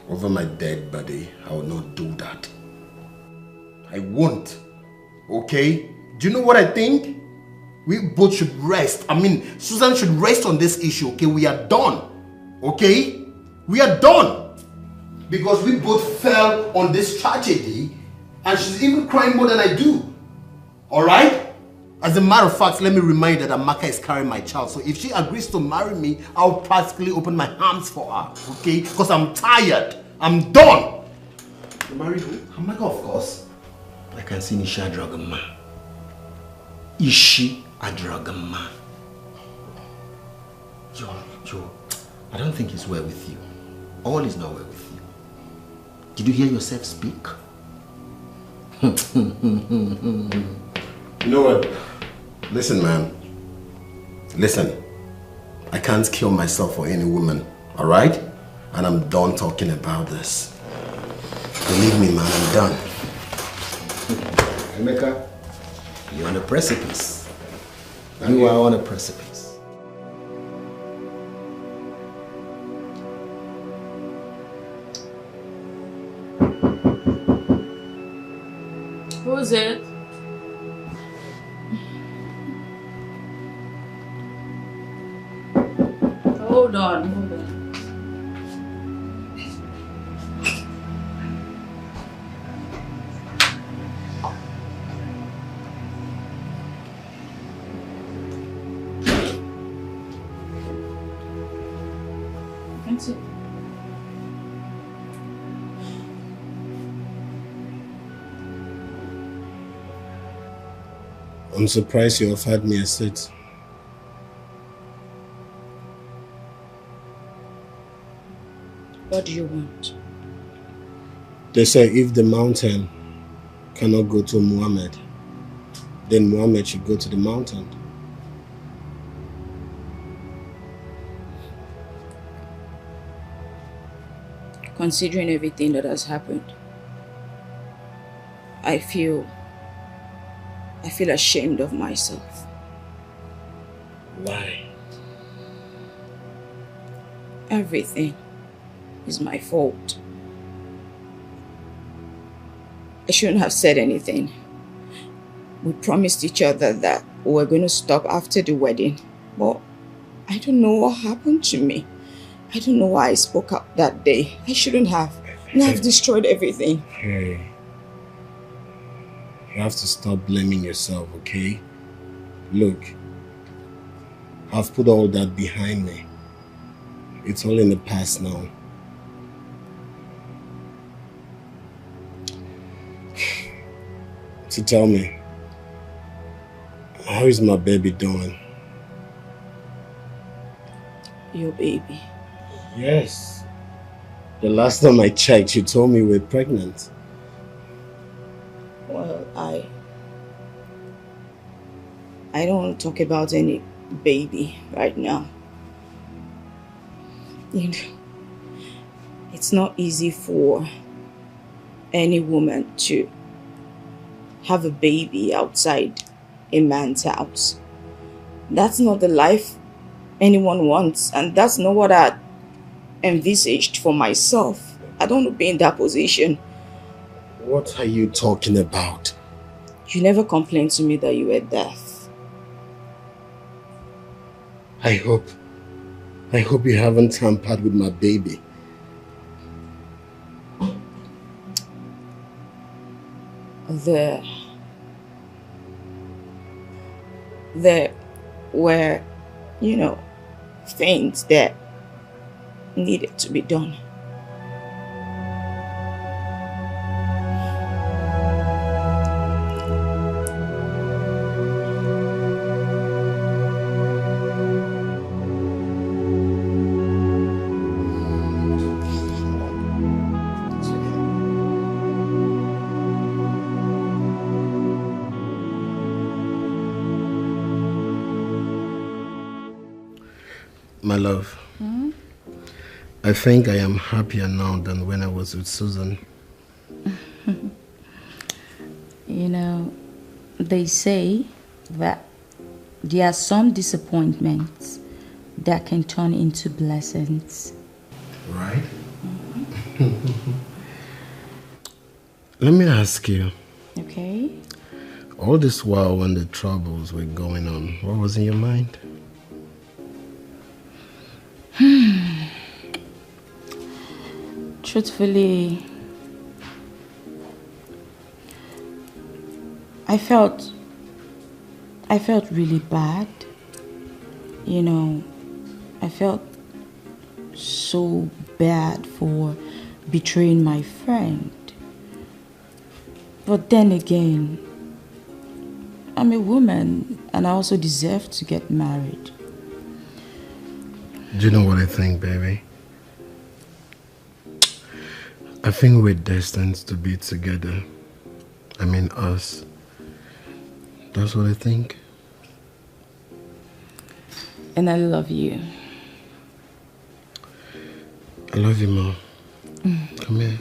Over my dead body, I will not do that. I won't. Okay? Do you know what I think? We both should rest. I mean, Susan should rest on this issue, okay? We are done. Okay? We are done. Because we both fell on this tragedy and she's even crying more than I do. Alright? As a matter of fact, let me remind you that Amaka is carrying my child. So if she agrees to marry me, I'll practically open my arms for her. Okay? Because I'm tired. I'm done. Marry who? Amaka, of course. I can see Nisha Dragama. Is she a Dragama? Yo, I don't think it's well with you. All is not well with you. Did you hear yourself speak? You know what? Listen, man. Listen. I can't kill myself for any woman, alright? And I'm done talking about this. Believe me, man, I'm done. Emeka, you're on a precipice. You are on a precipice. Who's it? Hold on. That's it. I'm surprised you offered me a seat. What do you want? They say if the mountain cannot go to Muhammad, then Muhammad should go to the mountain. Considering everything that has happened, I feel ashamed of myself. Why? Everything is my fault. I shouldn't have said anything. We promised each other that we were going to stop after the wedding, but I don't know what happened to me. I don't know why I spoke up that day. I shouldn't have. And I've destroyed everything. Hey, you have to stop blaming yourself, okay? Look, I've put all that behind me. It's all in the past now. So tell me, how is my baby doing? Your baby? Yes. The last time I checked, you told me we were pregnant. Well, I don't want to talk about any baby right now. You know, it's not easy for any woman to have a baby outside a man's house. That's not the life anyone wants, and that's not what I envisaged for myself. I don't want to be in that position. What are you talking about? You never complained to me that you were deaf. I hope you haven't tampered with my baby. There were, things that needed to be done. My love, I think I am happier now than when I was with Susan. They say that there are some disappointments that can turn into blessings. Right? Let me ask you. Okay. All this while when the troubles were going on, what was in your mind? Truthfully, I felt really bad. I felt so bad for betraying my friend. But then again, I'm a woman and I also deserve to get married. Do you know what I think, baby? I think we're destined to be together. I mean us. That's what I think. And I love you. I love you, Mom. Come here.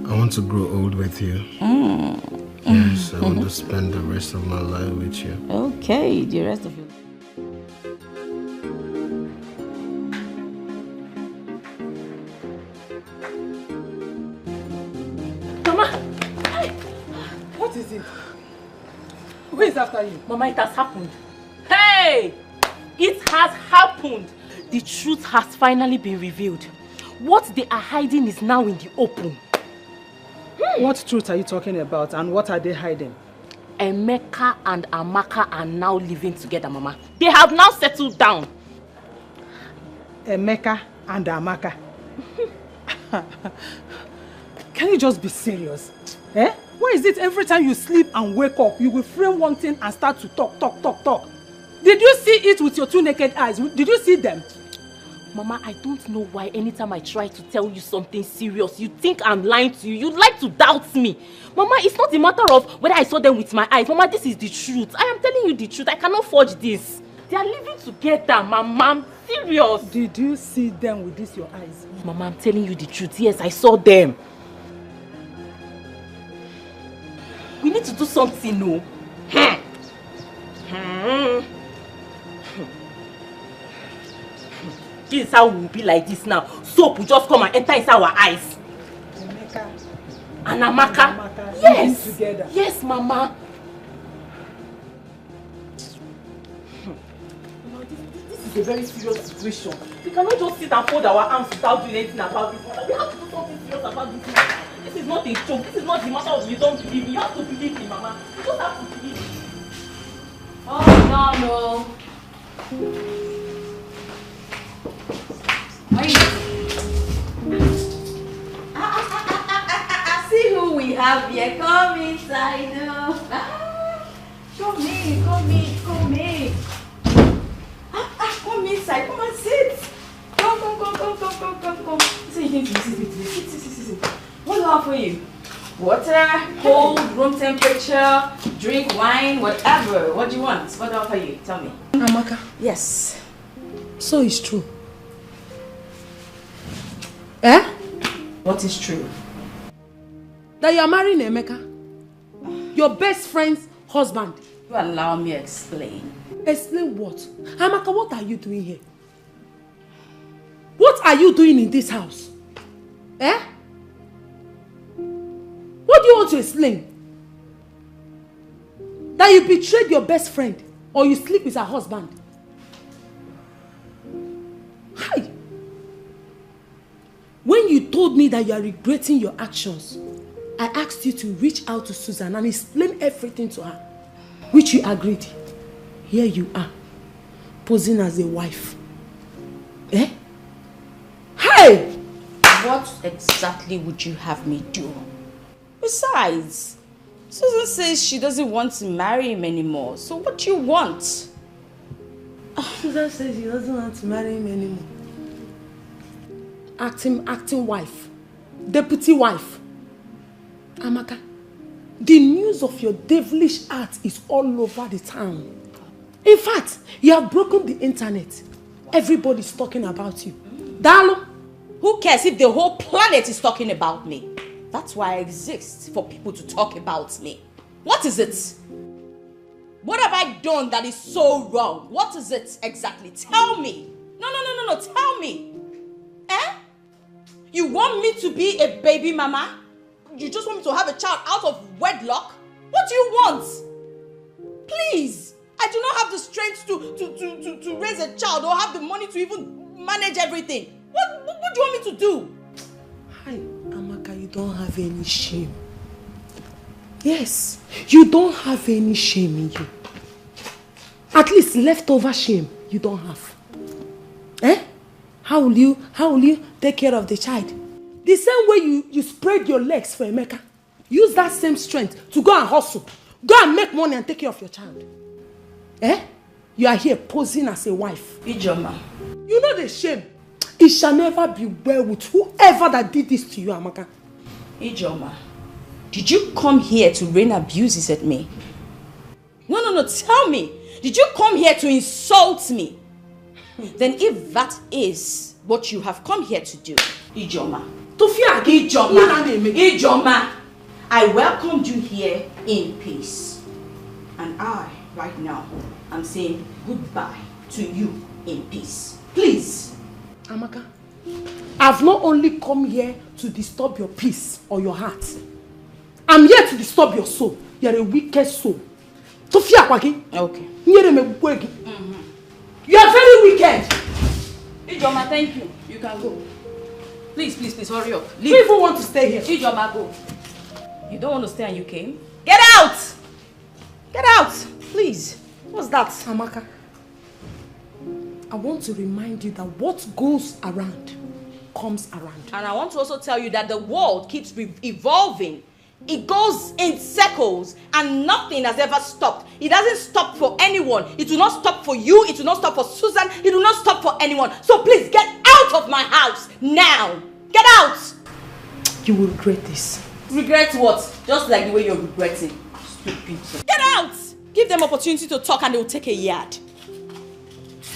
I want to grow old with you. Yes, I want to spend the rest of my life with you. Okay, the rest of your life. What is it? Who is after you? Mama, it has happened. Hey! It has happened. The truth has finally been revealed. What they are hiding is now in the open. What truth are you talking about and what are they hiding? Emeka and Amaka are now living together, Mama. They have now settled down. Emeka and Amaka. Can you just be serious? Eh? Why is it every time you sleep and wake up, you will frame one thing and start to talk? Did you see it with your two naked eyes? Did you see them? Mama, I don't know why anytime I try to tell you something serious, you think I'm lying to you. You like to doubt me. Mama, it's not a matter of whether I saw them with my eyes. Mama, this is the truth. I am telling you the truth. I cannot forge this. They are living together, Mama. I'm serious. Did you see them with this your eyes? Mama, I'm telling you the truth. Yes, I saw them. We need to do something, no? This is how we'll be like this now. Soap will just come and enter inside our eyes. Emeka and Amaka. Yes. Together. Yes, Mama. This is a very serious situation. We cannot just sit and fold our arms without doing anything about this. We have to do something serious about this. This is not a joke. This is not the matter of you don't believe me. You have to believe me, Mama. You just have to believe me. Oh, no. I see who we have here. Come inside. Come in. Come inside. Come and sit. Come. Sit. What do I have for you? Water, cold, room temperature, drink, wine, whatever. What do you want? What do I have for you? Tell me. Amaka. Yes. So it's true. Eh? What is true? That you are marrying Emeka? Your best friend's husband. You allow me to explain. Explain what? Amaka, what are you doing here? What are you doing in this house? Eh? What do you want to explain? That you betrayed your best friend or you sleep with her husband? Hi. When you told me that you are regretting your actions, I asked you to reach out to Susan and explain everything to her, which you agreed. Here you are, posing as a wife. Eh? Hey! What exactly would you have me do? Besides, Susan says she doesn't want to marry him anymore. So what do you want? Susan says she doesn't want to marry him anymore. Acting wife. Deputy wife. Amaka, the news of your devilish act is all over the town. In fact, you have broken the internet. Everybody's talking about you. Dalo, who cares if the whole planet is talking about me? That's why I exist, for people to talk about me. What is it? What have I done that is so wrong? What is it exactly? Tell me. No, tell me. Eh? You want me to be a baby mama? You just want me to have a child out of wedlock? What do you want? Please. I do not have the strength to raise a child or have the money to even manage everything. What do you want me to do? Hi, Amaka, you don't have any shame. Yes, you don't have any shame in you. At least leftover shame you don't have. Eh? How will you take care of the child. The same way you spread your legs for Emeka. Use that same strength to go and hustle. Go and make money and take care of your child. Eh? You are here posing as a wife. Ijoma. You know the shame. It shall never be well with whoever that did this to you, Amaka. Ijoma, did you come here to rain abuses at me? No, tell me. Did you come here to insult me? Then if that is what you have come here to do, Ijoma, Ijoma, I welcomed you here in peace. And I, right now, am saying goodbye to you in peace. Please. Amaka, I've not only come here to disturb your peace or your heart. I'm here to disturb your soul. You're a wicked soul. Okay. You are very wicked. Ijoma, thank you. You can go. Please, hurry up. Leave. You even want to stay here? Ijoma, go. You don't want to stay and you came? Get out! Get out! Please. What's that? Amaka, I want to remind you that what goes around comes around. And I want to also tell you that the world keeps evolving. It goes in circles and nothing has ever stopped. It doesn't stop for anyone. It will not stop for you. It will not stop for Susan. It will not stop for anyone. So please get out of my house now. Get out. You will regret this. Regret what? Just like the way you're regretting. Stupid. Get out. Give them opportunity to talk and they will take a yard.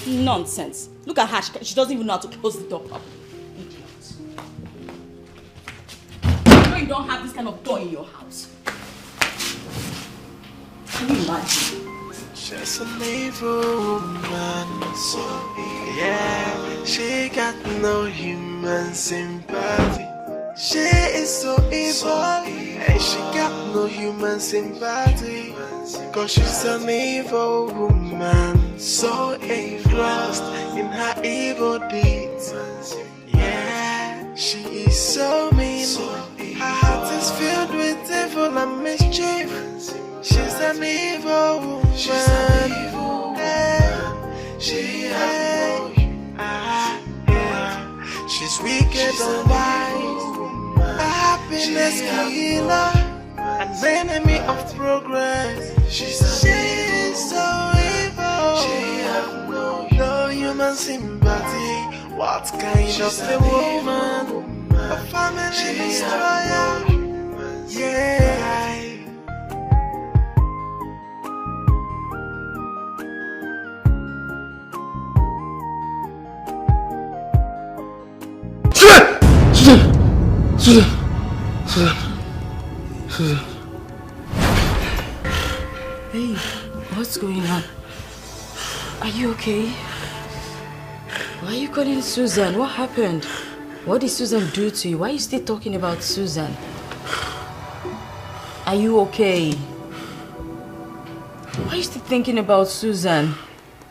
Nonsense. Look at her. She doesn't even know how to close the door properly. You don't have this kind of door in your house. Can you imagine? She's an evil woman, so yeah, she got no human sympathy. She is so evil, and she got no human sympathy. Cause she's an evil woman, so engrossed in her evil deeds. Yeah, she is so mean. Her heart is filled with evil and mischief. She's an evil woman. She's wicked and wise. A happiness killer, an enemy of progress. She's so evil. She has no human sympathy. What kind of a woman? A family destroyer. Yeah. Susan. Hey, what's going on? Are you okay? Why are you calling Susan? What happened? What did Susan do to you? Why are you still talking about Susan? Are you okay? Why are you still thinking about Susan?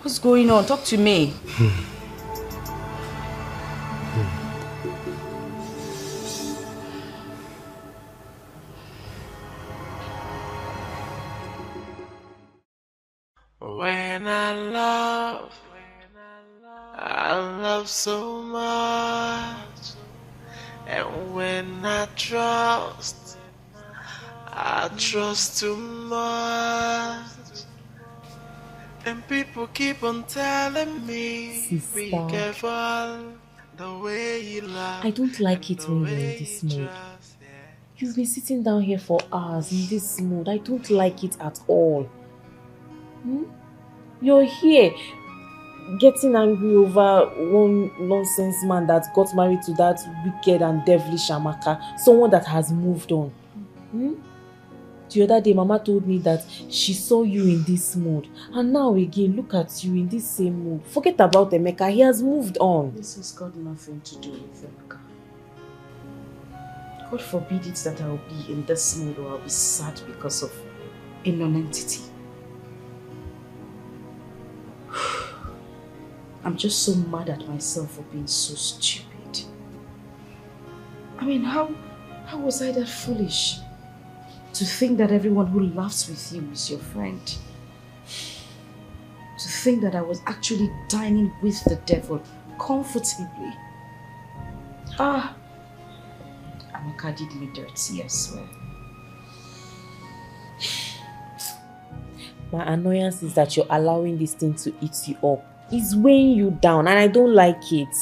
What's going on? Talk to me. When I love so much, and when I trust too much, and people keep on telling me, Sister, be careful the way you love. I don't like it when you're in this mood. You've been sitting down here for hours in this mood. I don't like it at all. You're here getting angry over one nonsense man that got married to that wicked and devilish Amaka, someone that has moved on. The other day, Mama told me that she saw you in this mood, and now again, look at you in this same mood. Forget about Emeka, he has moved on. This has got nothing to do with Emeka. God forbid it that I'll be in this mood or I'll be sad because of a non-entity. I'm just so mad at myself for being so stupid. I mean, how was I that foolish to think that everyone who laughs with you is your friend? To think that I was actually dining with the devil comfortably. Amaka did me dirty, I swear. My annoyance is that you're allowing this thing to eat you up. It's weighing you down and I don't like it.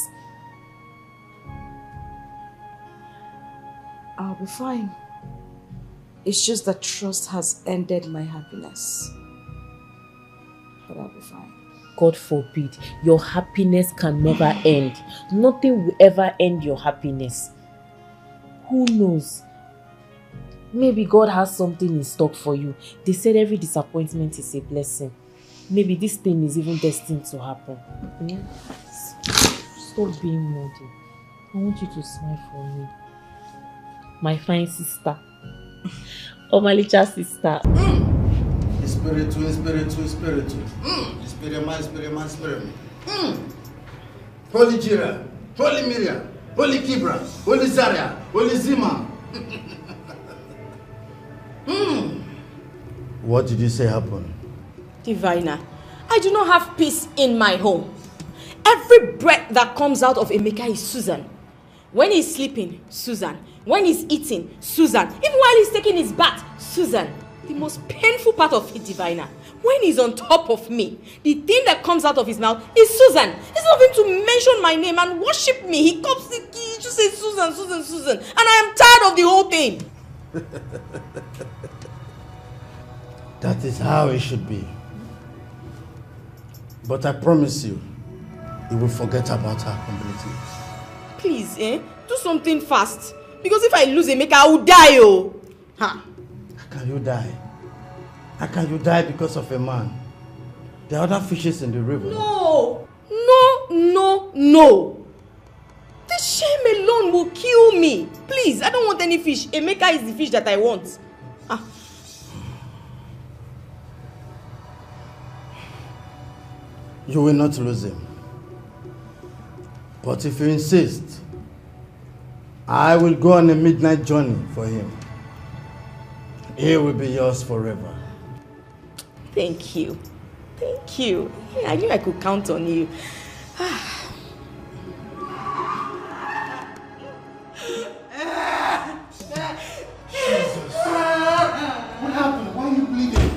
I'll be fine. It's just that trust has ended my happiness. But I'll be fine. God forbid, your happiness can never end. Nothing will ever end your happiness. Who knows? Maybe God has something in stock for you. They said every disappointment is a blessing. Maybe this thing is even destined to happen. Yeah? Stop being moody. I want you to smile for me. My fine sister. Oh, my little sister. Espiritu. Spirit. Holy Jira, Holy Miriam, Holy Kibra, Holy Zaria, Holy Zima. What did you say happened? Diviner, I do not have peace in my home. Every breath that comes out of Emeka is Susan. When he's sleeping, Susan. When he's eating, Susan. Even while he's taking his bath, Susan. The most painful part of it, Diviner, when he's on top of me, the thing that comes out of his mouth is Susan. He's not going to mention my name and worship me. He just says Susan. And I am tired of the whole thing. That is how it should be. But I promise you, he will forget about her completely. Please, do something fast. Because if I lose Emeka, I will die, oh. Ha! How can you die? How can you die because of a man? There are other fishes in the river. No! This shame alone will kill me. Please, I don't want any fish. Emeka is the fish that I want. You will not lose him. But if you insist, I will go on a midnight journey for him. He will be yours forever. Thank you. I knew I could count on you. Jesus. What happened? Why are you bleeding?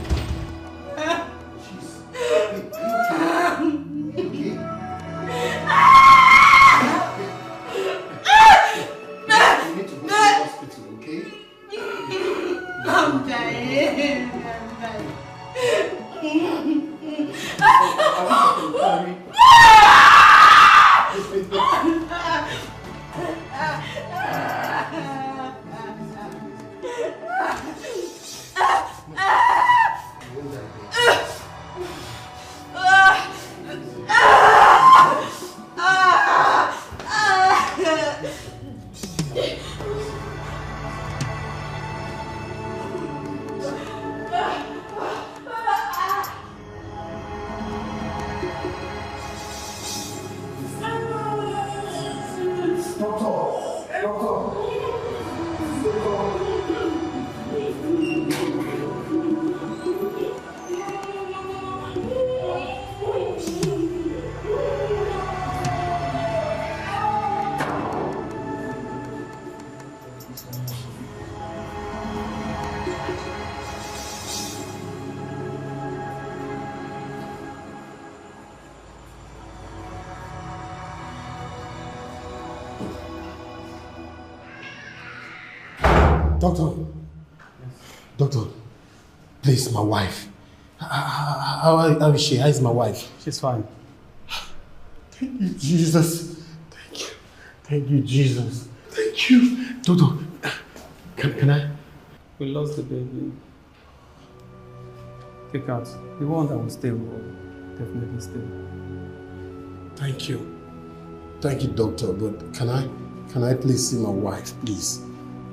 I'm dying. Doctor, please, my wife. How is she? How is my wife? She's fine. Thank you, Jesus. Thank you, Jesus. Thank you. Doctor, can I? We lost the baby. Take out. The one that will stay will definitely stay. Thank you. Thank you, doctor. But can I please see my wife, please?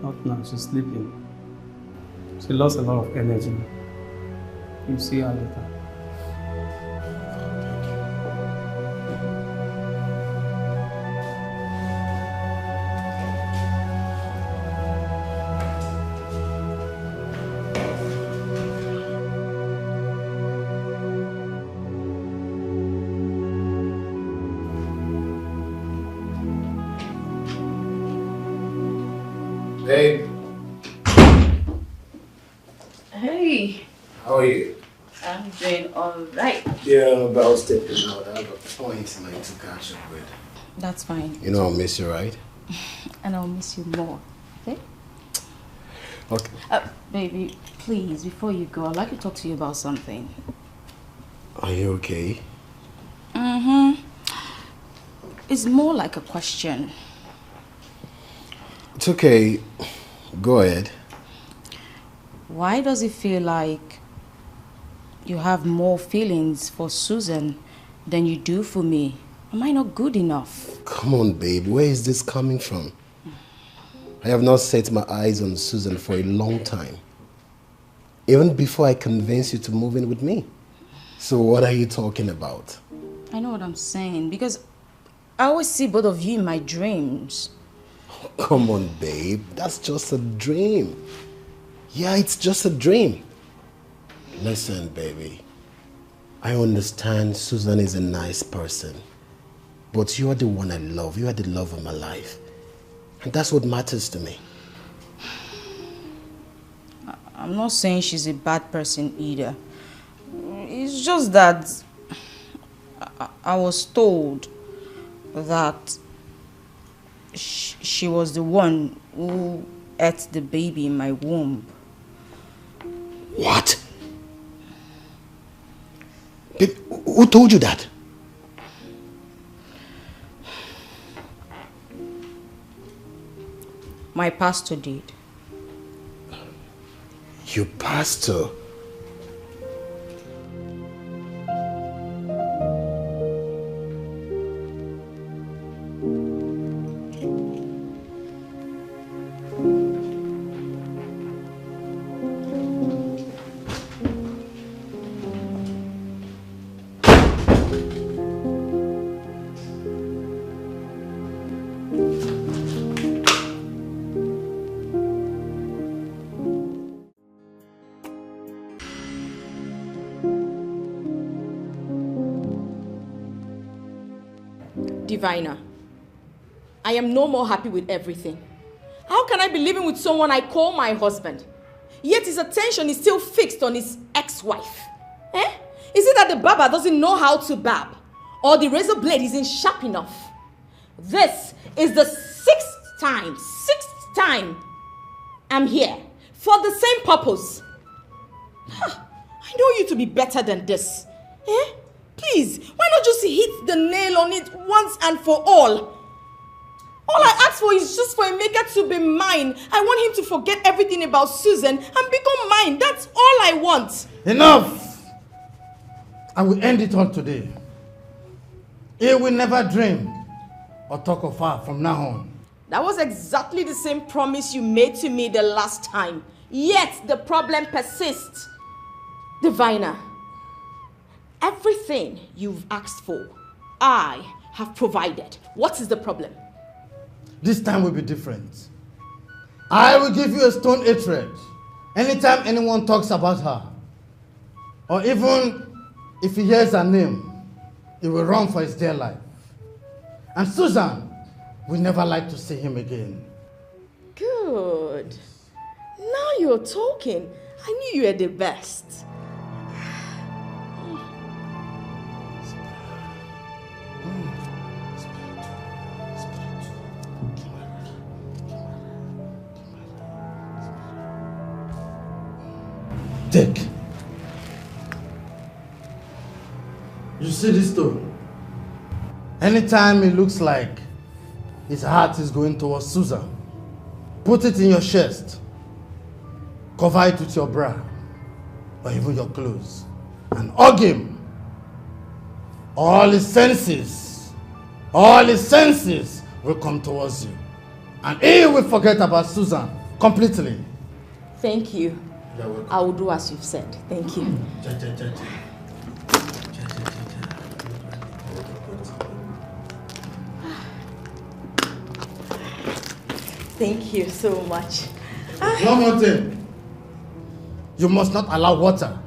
Not now, she's sleeping. She lost a lot of energy. You'll see her later. Babe. Hey. How are you? I'm doing alright. Yeah, I'm about stepping out. I have a appointment to catch up with. That's fine. You know I'll miss you, right? And I'll miss you more. Okay? Okay. Baby, please, before you go, I'd like to talk to you about something. Are you okay? Mm-hmm. It's more like a question. It's okay. Go ahead. Why does it feel like you have more feelings for Susan than you do for me? Am I not good enough? Come on, babe. Where is this coming from? I have not set my eyes on Susan for a long time. Even before I convinced you to move in with me. So what are you talking about? I know what I'm saying, because I always see both of you in my dreams. Come on, babe. That's just a dream. Yeah, it's just a dream. Listen, baby. I understand Susan is a nice person. But you are the one I love. You are the love of my life. And that's what matters to me. I'm not saying she's a bad person either. It's just that I was told that she was the one who ate the baby in my womb. What? Babe, who told you that? My pastor did. Your pastor? Diviner, I am no more happy with everything. How can I be living with someone I call my husband, yet his attention is still fixed on his ex-wife? Eh? Is it that the barber doesn't know how to barb, or the razor blade isn't sharp enough? This is the sixth time I'm here for the same purpose. I know you to be better than this. Eh? Please, why not just hit the nail on it once and for all? All I ask for is just for Emeka to be mine. I want him to forget everything about Susan and become mine. That's all I want. Enough! I will end it all today. He will never dream or talk of her from now on. That was exactly the same promise you made to me the last time. Yet the problem persists. Diviner, everything you've asked for, I have provided. What is the problem? This time will be different. I will give you a stone hatred anytime anyone talks about her. Or even if he hears her name, he will run for his dear life. And Susan will never like to see him again. Good. Now you're talking. I knew you were the best. Take. You see this stone? Anytime it looks like his heart is going towards Susan, put it in your chest. Cover it with your bra or even your clothes and hug him. All his senses will come towards you. And he will forget about Susan completely. Thank you. I will do as you've said. Thank you. Thank you so much. One more thing. You must not allow water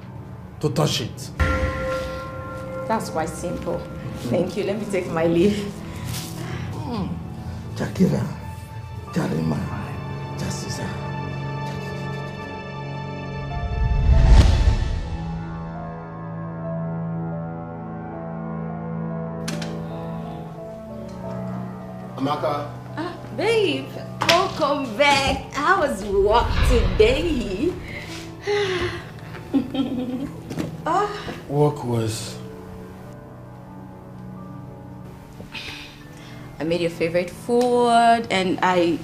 to touch it. That's quite simple. Thank you. Let me take my leave. Shakira, Karima, Justice. Amaka. Babe, welcome back. How was work today? Work was... I made your favorite food and I...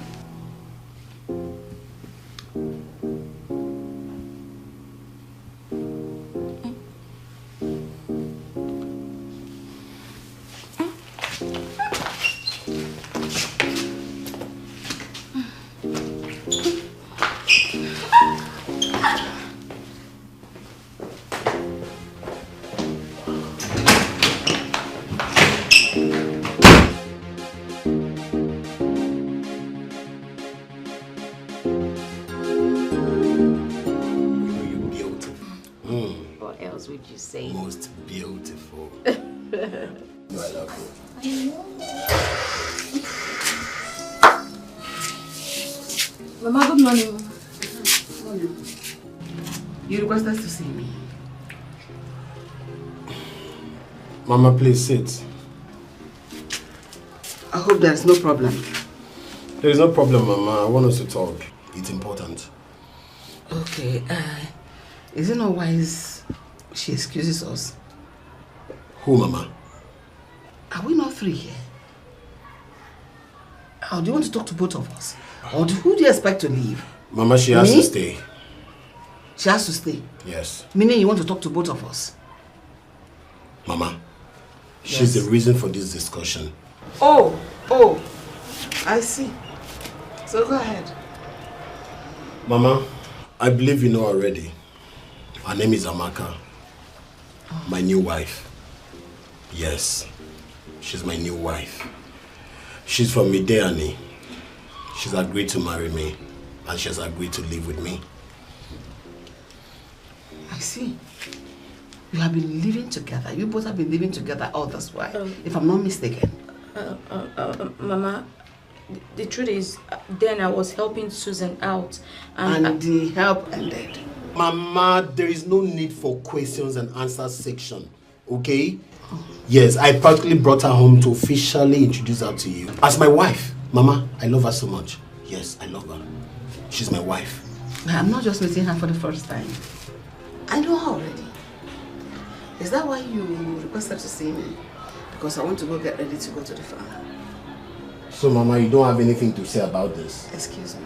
Would you say? Most beautiful. No, I love you. Mama, good morning. You requested to see me. Mama, please sit. I hope there's no problem. There is no problem, Mama. I want us to talk. It's important. Okay, is it not wise she excuses us? Who, Mama? Are we not three here? How do you want to talk to both of us? Or who do you expect to leave? Mama, she has to stay. She has to stay? Yes. Meaning you want to talk to both of us? Mama, she's the reason for this discussion. Oh, I see. So go ahead. Mama, I believe you know already. Her name is Amaka. My new wife. Yes, she's my new wife. She's from Mideani. She's agreed to marry me and she has agreed to live with me. I see. You have been living together. You both have been living together all this while, if I'm not mistaken. Mama, the truth is, then I was helping Susan out. And the help ended. Mama, there is no need for questions and answers section, okay? Yes, I practically brought her home to officially introduce her to you. As my wife, Mama, I love her so much. Yes, I love her. She's my wife. I'm not just meeting her for the first time. I know her already. Is that why you requested to see me? Because I want to go get ready to go to the farm. So, Mama, you don't have anything to say about this? Excuse me.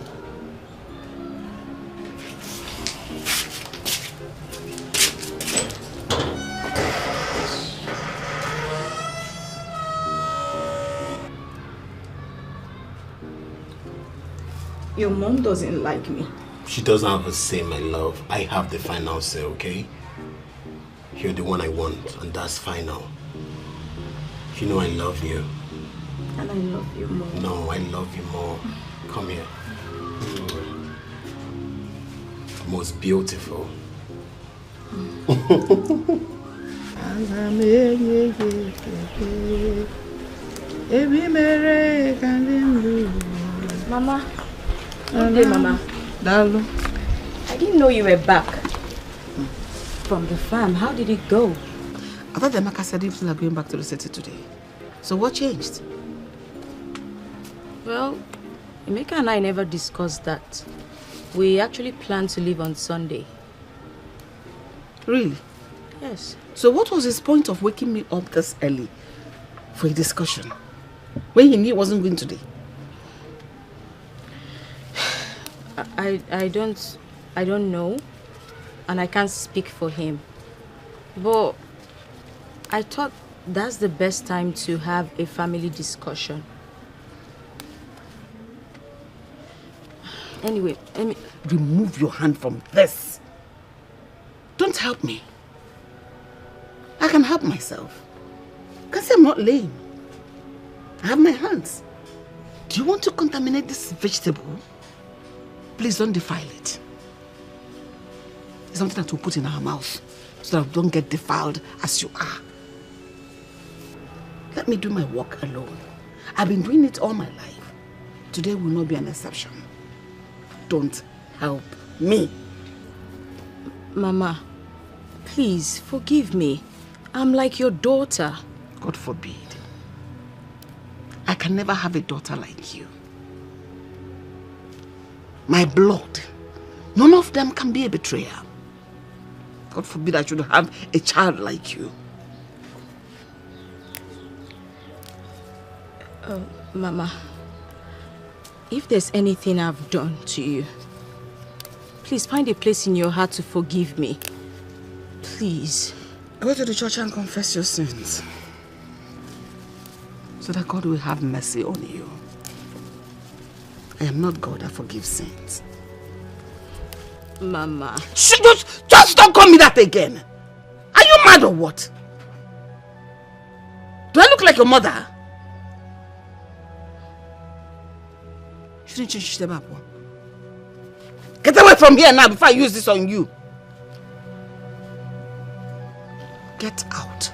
Your mom doesn't like me. She doesn't have a say, my love. I have the final say, okay? You're the one I want, and that's final. You know I love you. And I love you more. No, I love you more. Come here. Most beautiful. Mama. Good day, Mama. Darling. I didn't know you were back from the farm. How did it go? I thought the Emeka said you are going back to the city today. So what changed? Well, Emeka and I never discussed that. We actually planned to leave on Sunday. Really? Yes. So what was his point of waking me up this early for a discussion when he knew he wasn't going today? I don't know, and I can't speak for him. But I thought that's the best time to have a family discussion. Anyway, let me... Remove your hand from this. Don't help me. I can help myself. Because I'm not lame. I have my hands. Do you want to contaminate this vegetable? Please don't defile it. It's something that we'll put in our mouth so that we don't get defiled as you are. Let me do my work alone. I've been doing it all my life. Today will not be an exception. Don't help me. Mama, please forgive me. I'm like your daughter. God forbid. I can never have a daughter like you. My blood, none of them can be a betrayer. God forbid I should have a child like you. Mama, if there's anything I've done to you, please find a place in your heart to forgive me. Please. Go to the church and confess your sins, so that God will have mercy on you. I am not God that forgives sins. Mama. Just don't call me that again. Are you mad or what? Do I look like your mother? Shouldn't you step up? Get away from here now before I use this on you. Get out.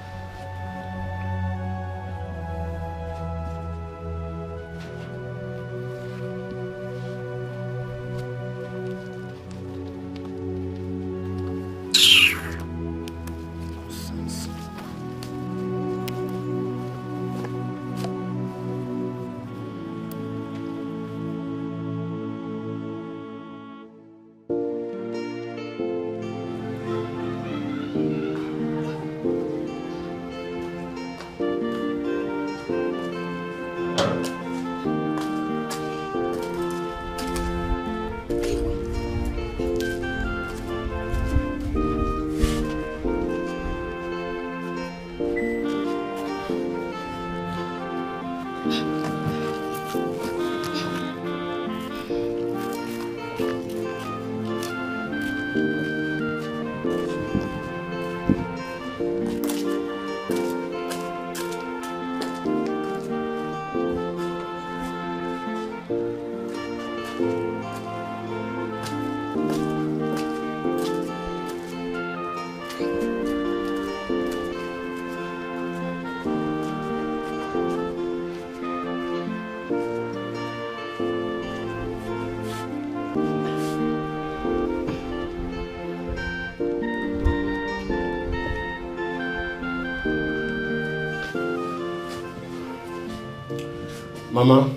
Mama,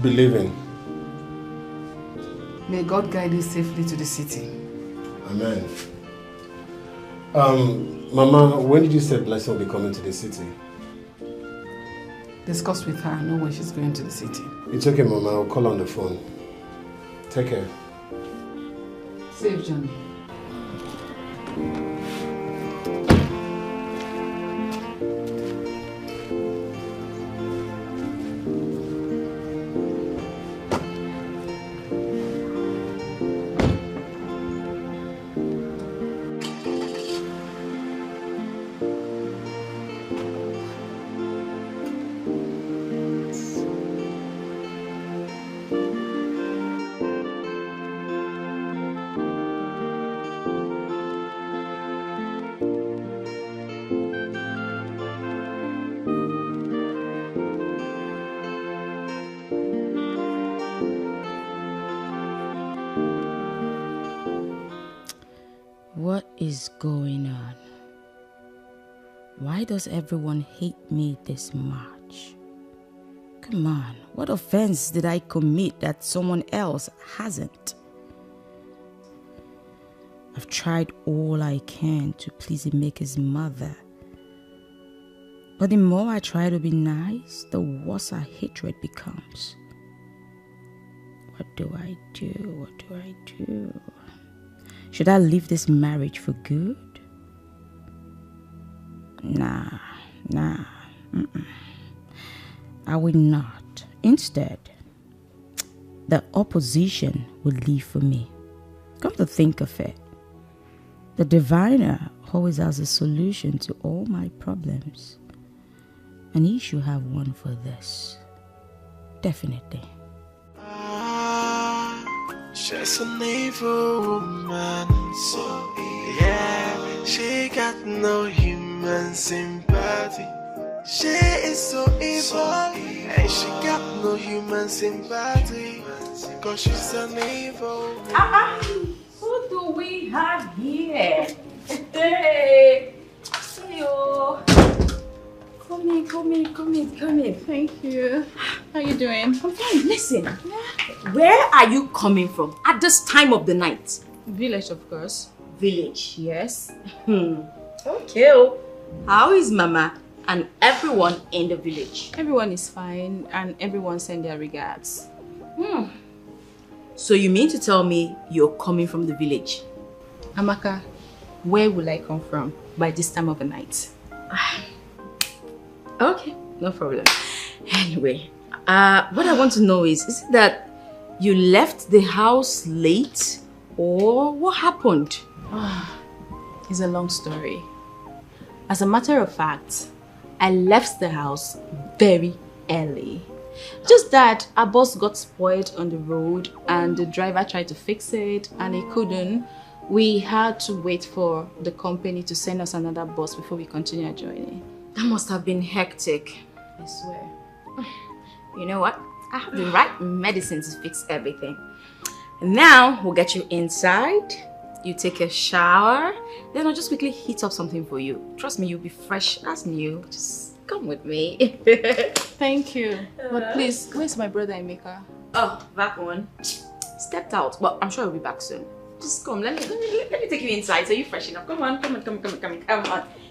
be leaving. May God guide you safely to the city. Amen. Mama, when did you say Blessing will be coming to the city? Discuss with her. I know when she's going to the city. It's okay, Mama. I'll call on the phone. Take care. Safe journey. What is going on? Why does everyone hate me this much? Come on, what offense did I commit that someone else hasn't? I've tried all I can to please Emeka's mother. But the more I try to be nice, the worse our hatred becomes. What do I do? What do I do? Should I leave this marriage for good? Nah. I will not. Instead, the opposition will leave for me. Come to think of it, the diviner always has a solution to all my problems. And he should have one for this. Definitely. She's an evil woman, so yeah, she got no human sympathy. She is so evil, and she got no human sympathy, cause she's an evil woman. Who do we have here? Hey, yo. Come in. Thank you. How you doing? I'm fine. Listen, where are you coming from at this time of the night? Village, of course. Village, yes. Okay. How is Mama and everyone in the village? Everyone is fine and everyone send their regards. So you mean to tell me you're coming from the village? Amaka, where will I come from by this time of the night? Okay, no problem. Anyway, what I want to know is it that you left the house late or what happened? It's a long story. As a matter of fact, I left the house very early. Just that our bus got spoiled on the road and the driver tried to fix it and he couldn't. We had to wait for the company to send us another bus before we continue our journey. That must have been hectic. I swear. You know what? I have the right medicine to fix everything. Now, we'll get you inside. You take a shower. Then I'll just quickly heat up something for you. Trust me, you'll be fresh as new. Just come with me. Thank you. But please, where's my brother Emeka? Oh, that one. Stepped out. But I'm sure he'll be back soon. Just come. Let me take you inside so you freshen up. Come on.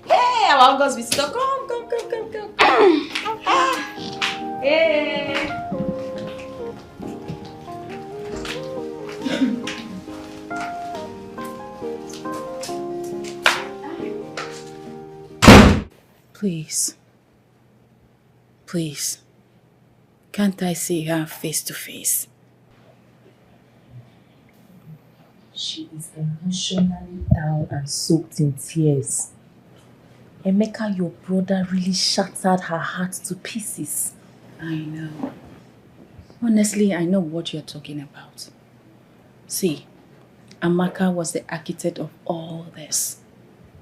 Hey, our August visitor. Come. Hey. Please. Can't I see her face to face? She is emotionally down and soaked in tears. Emeka, your brother really shattered her heart to pieces. I know. Honestly, I know what you're talking about. See, Amaka was the architect of all this.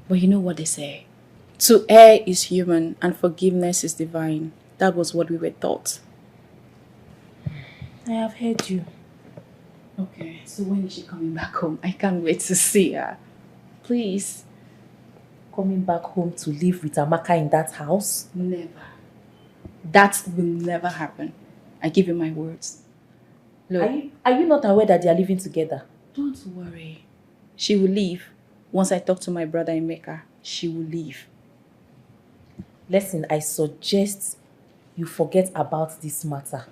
But you know what they say? To err is human and forgiveness is divine. That was what we were taught. I have heard you. Okay, so when is she coming back home? I can't wait to see her. Please. Coming back home to live with Amaka in that house? Never. That will never happen. I give you my words. Look, are you not aware that they are living together? Don't worry. She will leave. Once I talk to my brother Emeka, she will leave. Listen, I suggest you forget about this matter.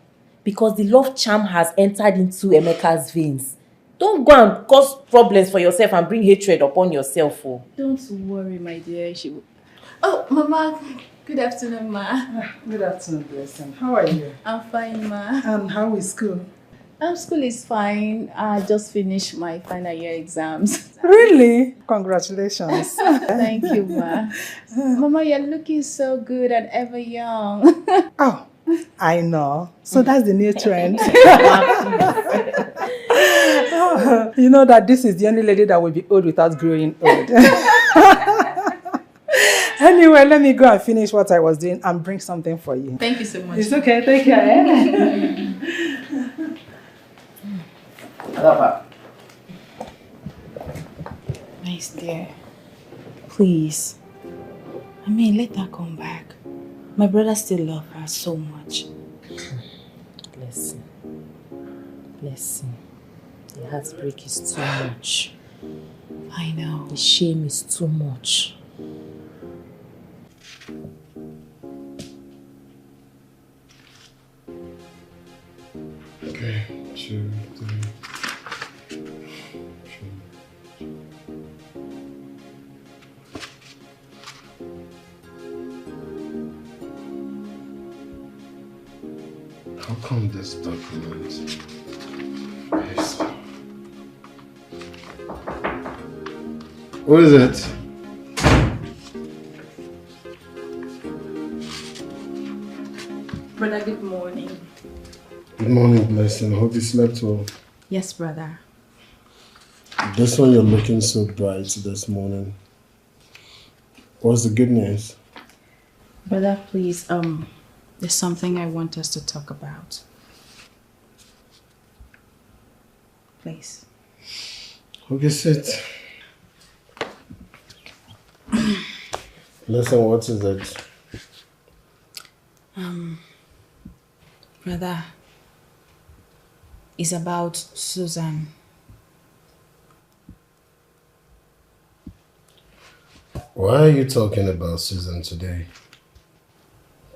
Because the love charm has entered into Emeka's veins. Don't go and cause problems for yourself and bring hatred upon yourself. Oh. Don't worry, my dear. She will... Oh, Mama. Good afternoon, Ma. Good afternoon, Blessing. How are you? I'm fine, Ma. And how is school? School is fine. I just finished my final year exams. Really? Congratulations. Thank you, Ma. Mama, you're looking so good and ever young. Oh, I know. So that's the new trend. You know that this is the only lady that will be old without growing old. Anyway, let me go and finish what I was doing and bring something for you. Thank you so much. It's okay. Take care. Nice dear. Please. I mean, let her come back. My brother still loves her so much. Listen. The heartbreak is too much. I know. The shame is too much. Okay, 2, 3. How come this document? Yes. What is it? Brother, good morning. Good morning, Blessing. I hope you slept well. Yes, brother. This one you're looking so bright this morning. What's the good news? Brother, please, there's something I want us to talk about. Please. Okay, sit. Listen, what is it? Brother, it's about Susan. Why are you talking about Susan today?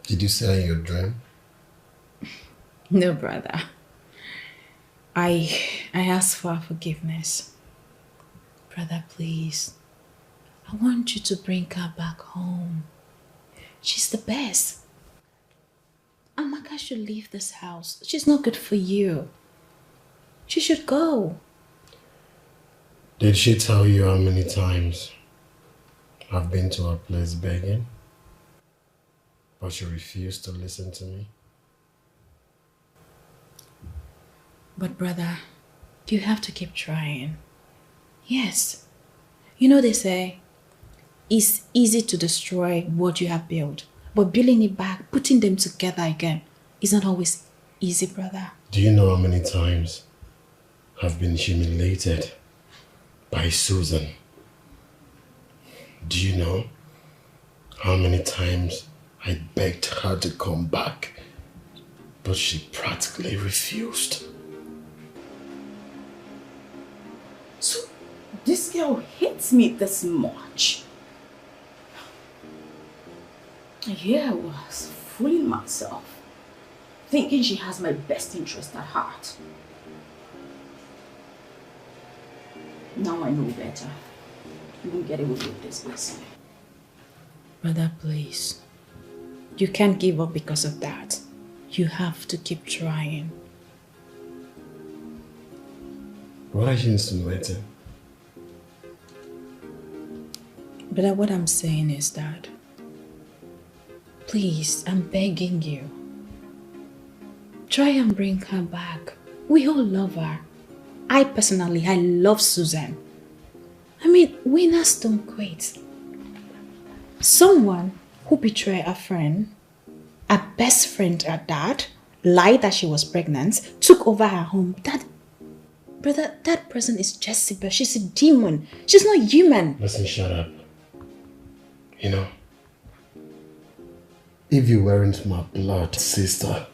Did you see her in your dream? No, brother. I ask for forgiveness. Brother, please. I want you to bring her back home. She's the best. Amaka should leave this house. She's not good for you. She should go. Did she tell you how many times I've been to her place begging? But she refused to listen to me? But brother, you have to keep trying. Yes. You know they say, it's easy to destroy what you have built. But building it back, putting them together again, is not always easy, brother. Do you know how many times I've been humiliated by Susan? Do you know how many times I begged her to come back, but she practically refused? So, this girl hates me this much. Here I was, fooling myself, thinking she has my best interest at heart. Now I know better. You won't get away with this, listen. Brother, please. You can't give up because of that. You have to keep trying. What are you insinuating? Brother, what I'm saying is that, please, I'm begging you. Try and bring her back. We all love her. I love Susan. I mean, winners don't quit. Someone who betrayed a friend, a best friend at that, lied that she was pregnant, took over her home. Brother, that person is Jezebel. She's a demon. She's not human. Listen, shut up. You know, if you weren't my blood sister,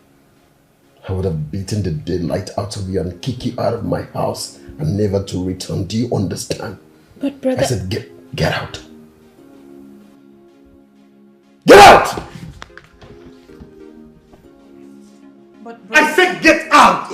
I would have beaten the daylight out of you and kick you out of my house and never to return. Do you understand? But brother... I said get out. Get out! But I said get out!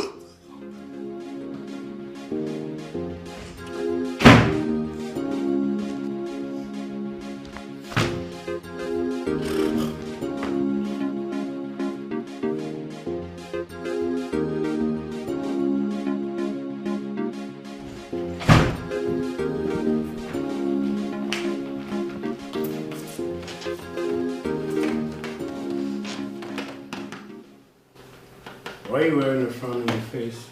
Why are you wearing a frown on your face?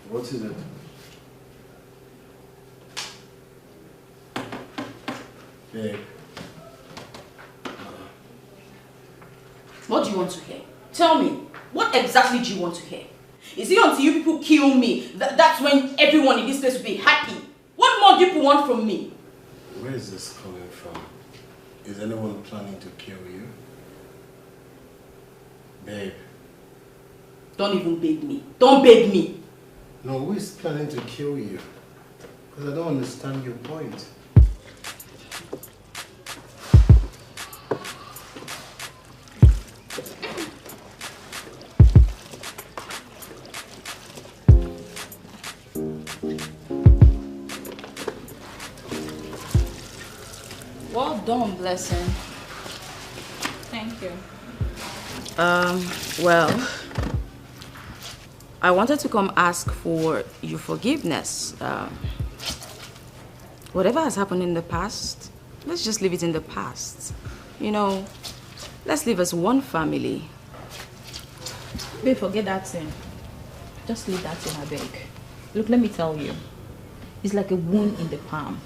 What is it? Babe. What do you want to hear? Tell me, what exactly do you want to hear? Is it until you people kill me that's when everyone in this place will be happy? What more do people want from me? Where is this coming from? Is anyone planning to kill you? Babe. Don't even beg me. Don't beg me. No, who is planning to kill you? Because I don't understand your point. Well done, Blessing. Thank you. Well, I wanted to come ask for your forgiveness. Whatever has happened in the past, let's just leave it in the past. You know, let's live as one family. Babe, forget that thing. Just leave that thing, I beg. Look, let me tell you. It's like a wound in the palm.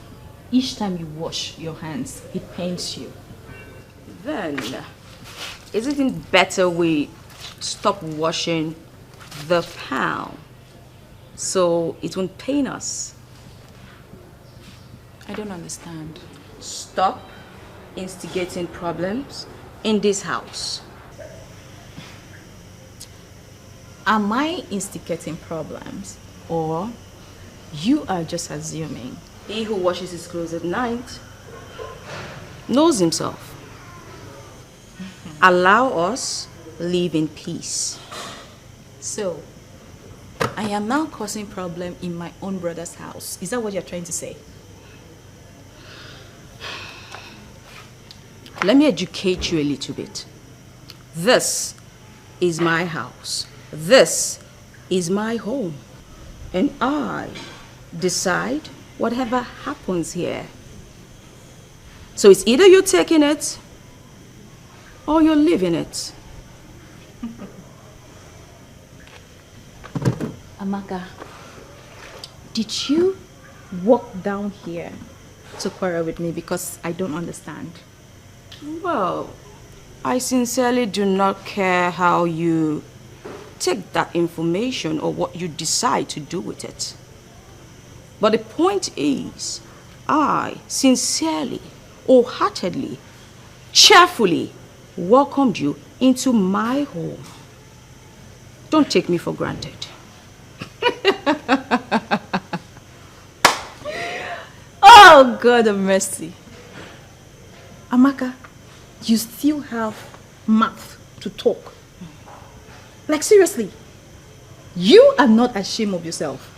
Each time you wash your hands, it pains you. Then, isn't it better we stop washing the palm so it won't pain us? I don't understand. Stop instigating problems in this house. Am I instigating problems? Or you are just assuming he who washes his clothes at night knows himself? Allow us live in peace. So, I am now causing problem in my own brother's house. Is that what you're trying to say? Let me educate you a little bit. This is my house. This is my home. And I decide whatever happens here. So it's either you're taking it or you're leaving it. Amaka, did you walk down here to quarrel with me because I don't understand? Well, I sincerely do not care how you take that information or what you decide to do with it. But the point is, I sincerely, wholeheartedly, cheerfully welcomed you into my home. Don't take me for granted. Oh, God of mercy. Amaka, you still have mouth to talk. Like seriously, you are not ashamed of yourself.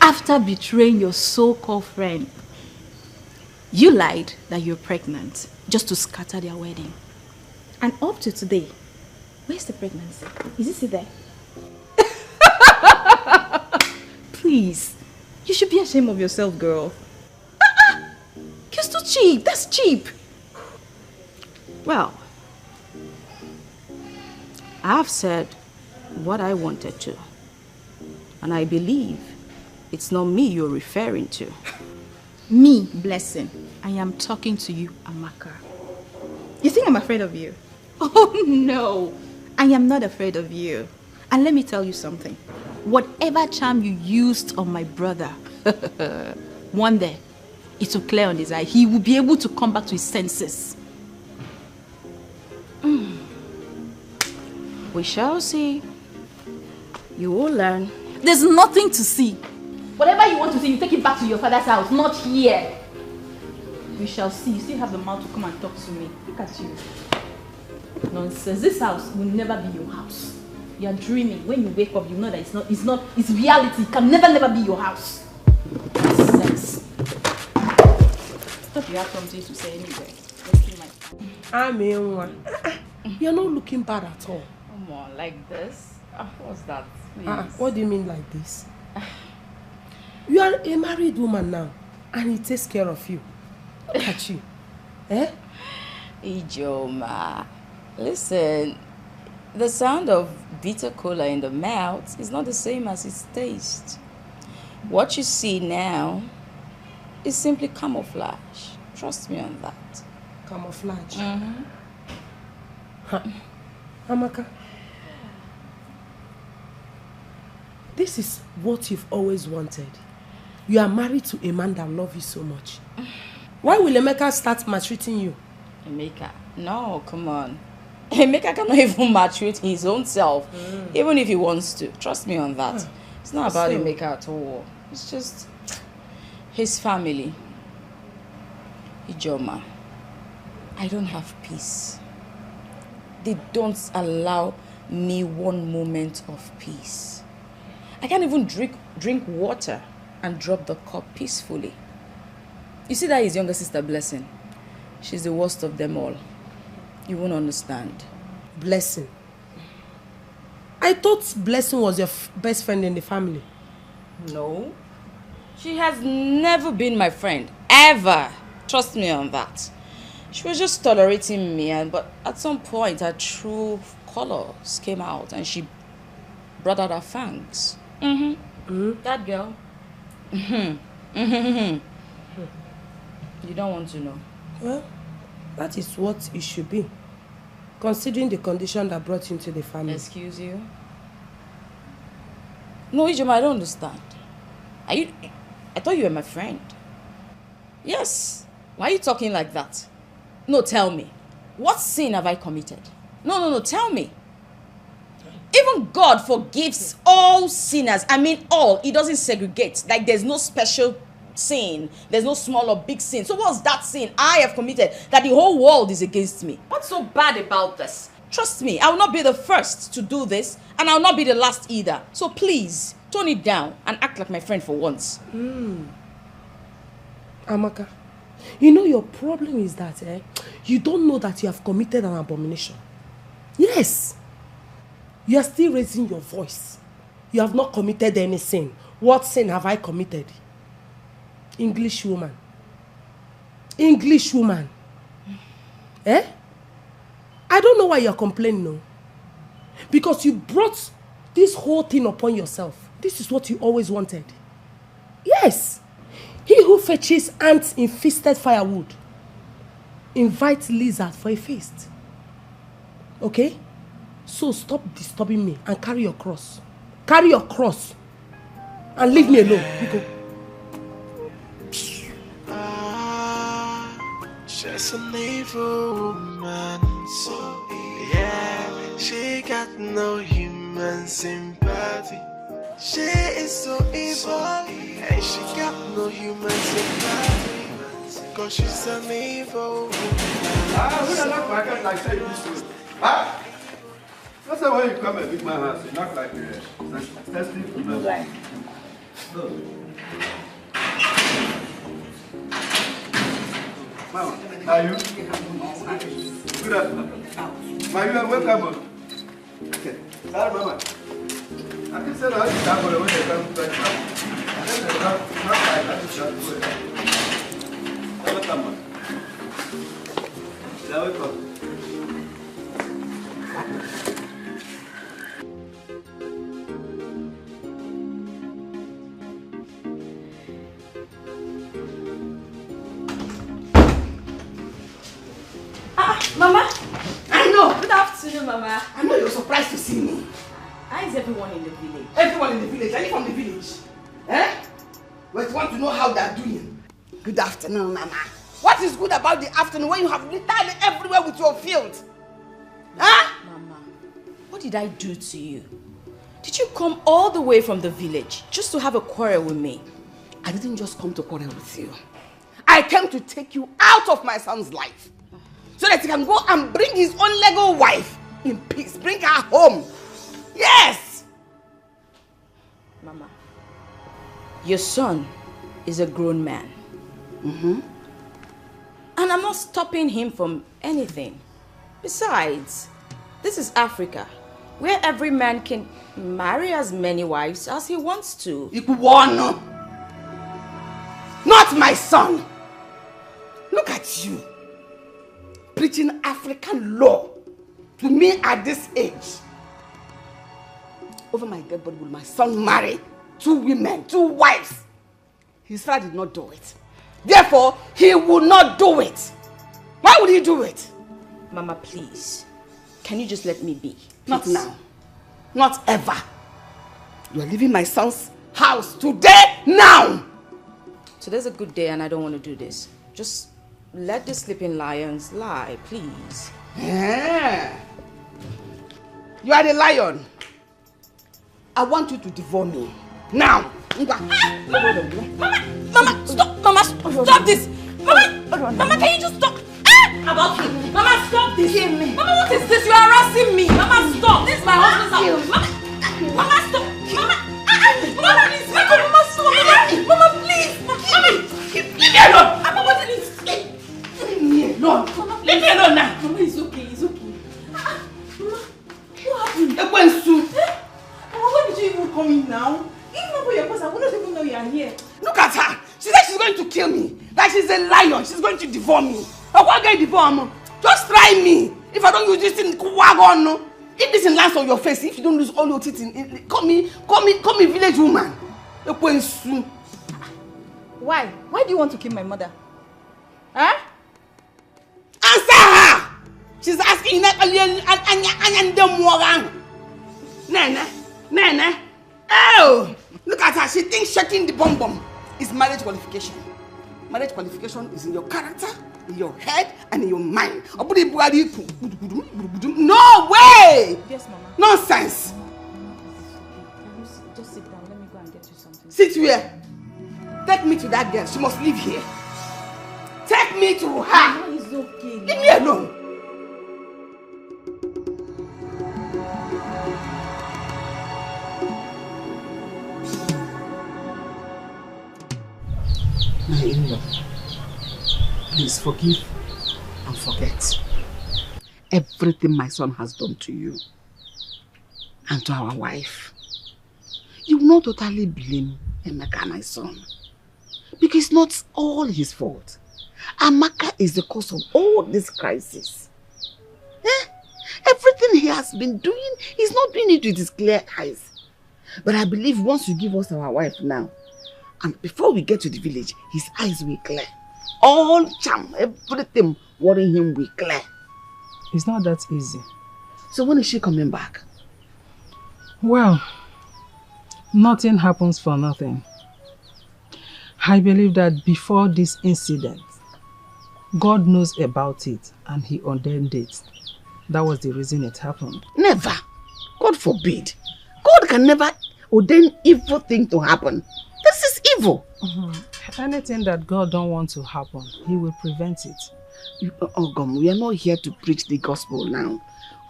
After betraying your so-called friend, you lied that you're pregnant just to scatter their wedding. And up to today, where's the pregnancy? Is it still there? Please, you should be ashamed of yourself, girl. You're still cheap. That's cheap. Well, I've said what I wanted to. And I believe it's not me you're referring to. Me, Blessing. I am talking to you, Amaka. You think I'm afraid of you? Oh, no. I am not afraid of you. And let me tell you something. Whatever charm you used on my brother, one day, it will clear on his eye. He will be able to come back to his senses. We shall see. You will learn. There's nothing to see. Whatever you want to see, you take it back to your father's house, not here. We shall see. You still have the mouth to come and talk to me. Look at you. Nonsense. This house will never be your house. You are dreaming. When you wake up, you know that it's reality. It can never be your house. Nonsense. Thought you had something to say anyway. Let's see my Amen. You're not looking bad at all. Come on, like this? What's that? Please. What do you mean like this? You are a married woman now, and he takes care of you. Look at you. Eh? Ijoma, listen, the sound of bitter cola in the mouth is not the same as its taste. What you see now is simply camouflage. Trust me on that. Camouflage? Amaka, this is what you've always wanted. You are married to a man that loves you so much. Why will Emeka start maltreating you? Emeka? No, come on. Emeka cannot even maltreat his own self, even if he wants to. Trust me on that. It's not about Emeka at all. It's just his family. Ijoma, I don't have peace. They don't allow me one moment of peace. I can't even drink water and drop the cup peacefully. You see that his younger sister, Blessing? She's the worst of them all. You won't understand. Blessing? I thought Blessing was your best friend in the family. No. She has never been my friend. Ever. Trust me on that. She was just tolerating me, but at some point her true colors came out and she brought out her fangs. That girl. You don't want to know. Well, that is what it should be, considering the condition that brought you into the family. Excuse you? No, Ijoma, I don't understand. I thought you were my friend. Yes. Why are you talking like that? No, tell me. What sin have I committed? No, tell me. Even God forgives all sinners. I mean all. He doesn't segregate. Like there's no special sin. There's no small or big sin. So what's that sin I have committed that the whole world is against me? What's so bad about this? Trust me, I will not be the first to do this, and I will not be the last either. So please, tone it down and act like my friend for once. Amaka, you know your problem is that you don't know that you have committed an abomination. Yes. You are still raising your voice. You have not committed any sin. What sin have I committed? English woman. English woman. Eh? I don't know why you're complaining, no. Because you brought this whole thing upon yourself. This is what you always wanted. Yes. He who fetches ant-infested firewood invites lizard for a feast. Okay? So stop disturbing me and carry your cross. Carry your cross. And leave me alone. Because she's an evil woman, so yeah, she got no human sympathy. She is so evil, and she got no human sympathy, cause she's an evil woman. Who the knock my cat like say this way? Ah! That's the way you come and beat my house. You knock like this. That's the right. Mama, are you? Good afternoon. Ma, you are welcome. Okay. Sorry, Mama. I can say that you have when they come back. And then they not like that is not good. Welcome. You're welcome. Mama? I know. Good afternoon, Mama. I know you're surprised to see me. How is everyone in the village? Everyone in the village. Are you from the village? Eh? We want to know how they're doing. Good afternoon, Mama. What is good about the afternoon when you have littered everywhere with your field? Huh? Mama, what did I do to you? Did you come all the way from the village just to have a quarrel with me? I didn't just come to quarrel with you. I came to take you out of my son's life, so that he can go and bring his own Lego wife in peace. Bring her home. Yes! Mama, your son is a grown man. And I'm not stopping him from anything. Besides, this is Africa, where every man can marry as many wives as he wants to. Ikuwano! Not my son! Look at you, preaching African law to me at this age. Over my dead body will my son marry 2 women, 2 wives. His father did not do it. Therefore, he will not do it. Why would he do it? Mama, please. Can you just let me be? Please. Not now. Not ever. You are leaving my son's house today, now. Today's a good day and I don't want to do this. Just let the sleeping lions lie, please. Yeah. You are the lion. I want you to devour me. Now. Mama, stop! Mama, stop this! Mama, can you just stop? About him. Mama, stop this! Mama, what is this? You are harassing me! Mama, stop! This is my husband's house! Mama, stop! Mama, please! Mama, stop! Mama, please! Mama, leave me alone! Mama, what is this? Leave me alone! Leave me alone now! Mama, it's okay, it's okay. Mama, what happened? Mama, why did you even come in now? Even for your person, I wouldn't even know you are here. Look at her. She said she's going to kill me. Like she's a lion. She's going to devour me. I won't get devour. Just try me. If I don't use this in wagon, if this in lands on your face, if you don't lose all your teeth, call me village woman. Why? Why do you want to kill my mother? Huh? Answer her. She's asking Nene. Oh, look at her. She thinks shaking the bomb is marriage qualification. Marriage qualification is in your character, in your head, and in your mind. No way! Yes, Mama. Nonsense. Just sit down. Let me go and get you something. Sit where? Take me to that girl. She must live here. Take me to her. Mama, it's okay. Leave me alone. My in-law, please forgive and forget everything my son has done to you and to our wife. You will not totally blame Emeka, my son, because it's not all his fault. Amaka is the cause of all this crisis. Everything he has been doing, he's not doing it with his clear eyes. But I believe once you give us our wife now, and before we get to the village, his eyes will clear. All charm, everything worrying him will clear. It's not that easy. So when is she coming back? Well, nothing happens for nothing. I believe that before this incident, God knows about it and he ordained it. That was the reason it happened. Never. God forbid. God can never ordain evil thing to happen. This is evil. Anything that God don't want to happen, he will prevent it. Ogom, we are not here to preach the gospel now.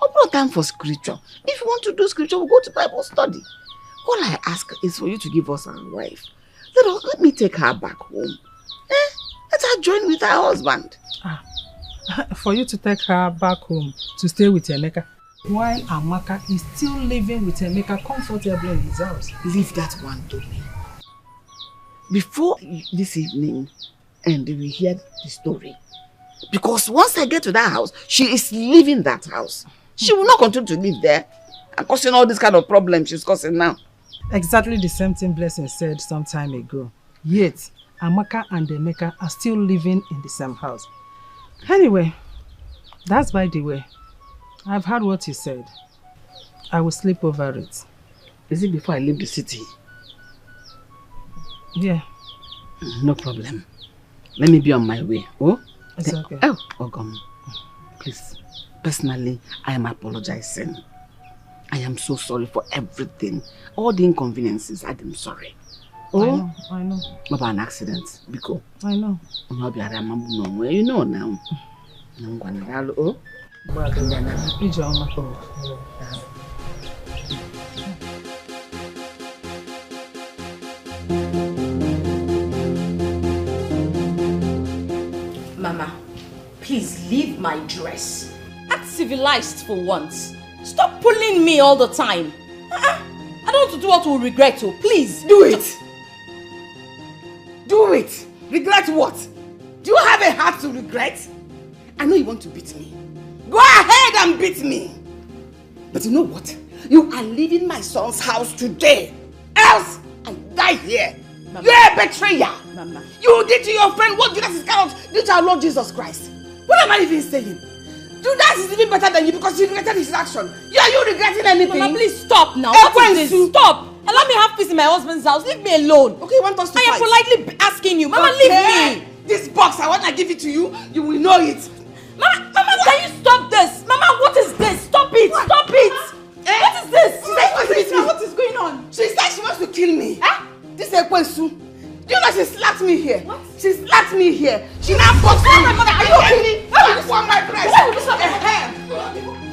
No time for scripture. If you want to do scripture, we'll go to Bible study. All I ask is for you to give us our wife. Let me take her back home. Let her join with her husband. For you to take her back home to stay with Emeka, while Amaka is still living with Emeka comfortably in his house. Leave that one to me. Before this evening, and we hear the story. Because once I get to that house, she is leaving that house. She will not continue to live there and causing all this kind of problems she's causing now. Exactly the same thing Blessing said some time ago. Yet, Amaka and Emeka are still living in the same house. Anyway, that's by the way. I've heard what you said. I will sleep over it. Is it before I leave the city? Yeah. No problem. Let me be on my way. Oh? It's okay. Oh, Ogom. Please. Personally, I am apologizing. I am so sorry for everything. All the inconveniences, I am sorry. Oh? I know. Maybe an accident. Biko. I know. You know now. Oh? Mama, please leave my dress. Act civilized for once. Stop pulling me all the time. I don't want to do what we'll regret. Oh, please. Do it. Do it. Regret what? Do you have a heart to regret? I know you want to beat me. Go ahead and beat me. But you know what? You are leaving my son's house today. Else, I die here. Mama. You're a betrayer. Mama. You did to your friend what Judas Iscariot did to our Lord Jesus Christ. What am I even saying? Judas is even better than you because he regretted his action. Are you regretting anything? Mama, please stop now. What is this? Stop. Allow me have peace in my husband's house. Leave me alone. Okay, you want us to fight? I am politely asking you. Mama, leave me. This box, I want to give it to you. You will know it. Mama, can you stop this? Mama, what is this? Stop it. What? Stop it. What is this? What is going on? She said she wants to kill me. This is Ekwensu. Do you know she slapped me here? What? She slapped me here. She now boxed me. My mother, are you okay? Why would you slap my breast? Why would you slap my hair?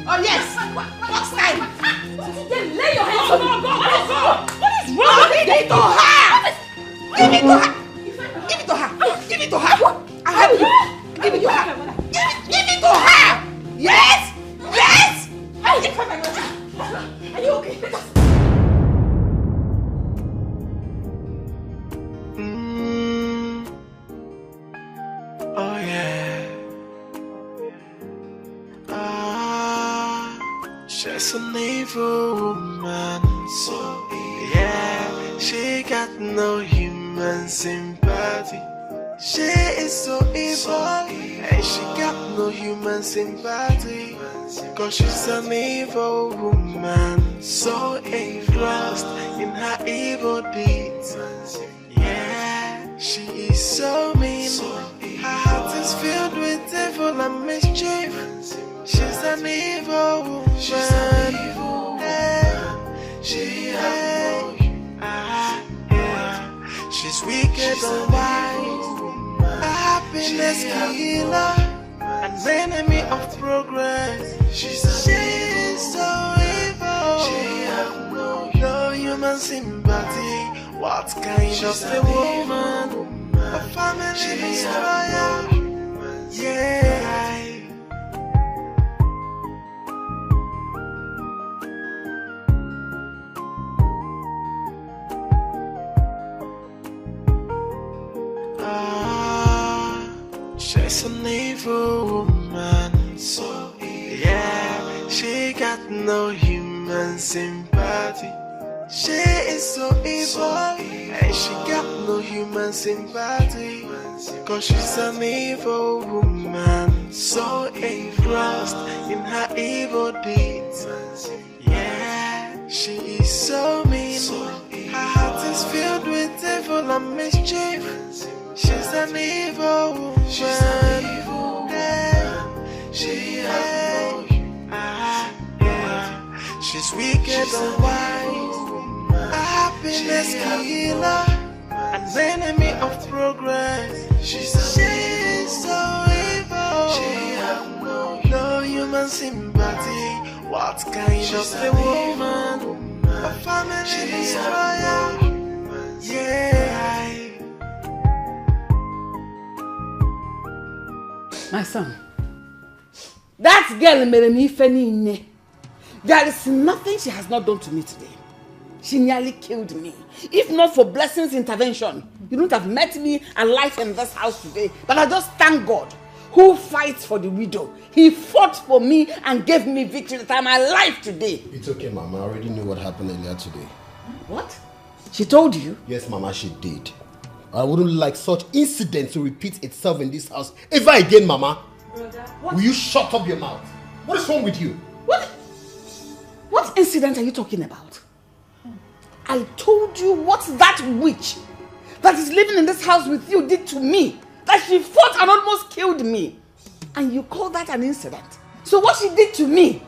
Oh yes. Box time. Lay your hands on me. What is wrong? Give it to her. Give it to her. Give it to her. Give it to her. I have you. Give it to her. Give it to her. Yes. Yes. Are you okay? Oh yeah. She's an evil woman. So yeah, she got no human sympathy. She is so evil, and she got no human sympathy. Cause she's an evil woman, so engrossed in her evil deeds. Yeah, she is so mean. Her heart is filled with evil and mischief. She's an evil woman. She's an evil woman. She has no She's wicked and wise, a happiness killer, an enemy of progress. She's so evil. She have no human sympathy. What kind of a woman? A family destroyer. Yeah. She's an evil woman, so evil. Yeah, she got no human sympathy. She is so evil, and she got no human sympathy. Cause she's an evil woman, so engrossed in her evil deeds. Yeah, she is so mean. Her heart is filled with evil and mischief. She's an evil woman. She's an evil woman. She has no she's wicked and wise, a happiness killer, an enemy of progress. She's so evil. She has no human sympathy. What kind of a woman? A family destroyer. Yeah. My son, that girl made me funny. There is nothing she has not done to me today. She nearly killed me. If not for Blessing's intervention, you wouldn't have met me alive in this house today. But I just thank God, who fights for the widow. He fought for me and gave me victory that I'm alive today. It's okay, Mama. I already knew what happened earlier today. What? She told you? Yes, Mama, she did. I wouldn't like such incident to repeat itself in this house ever again, Mama. Brother, will you shut up your mouth? What is wrong with you? What incident are you talking about? I told you what that witch that is living in this house with you did to me. That she fought and almost killed me. And you call that an incident? So what she did to me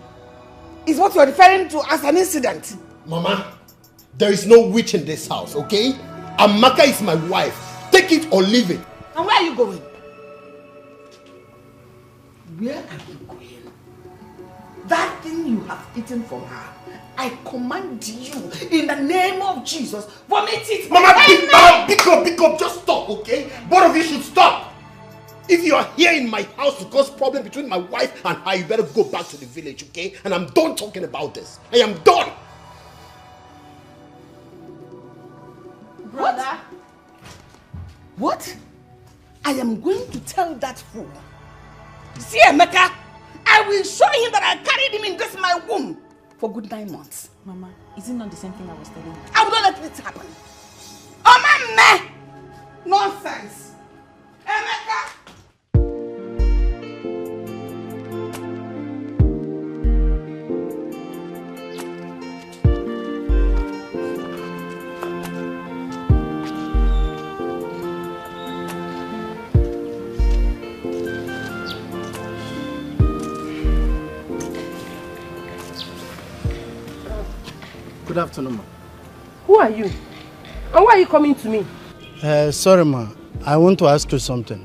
is what you're referring to as an incident? Mama, there is no witch in this house, okay? Amaka is my wife. Take it or leave it. And where are you going? Where are you going? That thing you have eaten from her, I command you in the name of Jesus, vomit it. Mama, pick up, just stop, okay? Both of you should stop. If you are here in my house to cause problem between my wife and her, you better go back to the village, okay? And I'm done talking about this. I am done. Brother. What? I am going to tell that fool. See, Emeka, I will show him that I carried him in this my womb for good 9 months. Mama, is it not the same thing I was telling you? I will not let it happen. Oh, my man! Nonsense. Emeka! Good afternoon, ma. Who are you? And why are you coming to me? Sorry, ma. I want to ask you something.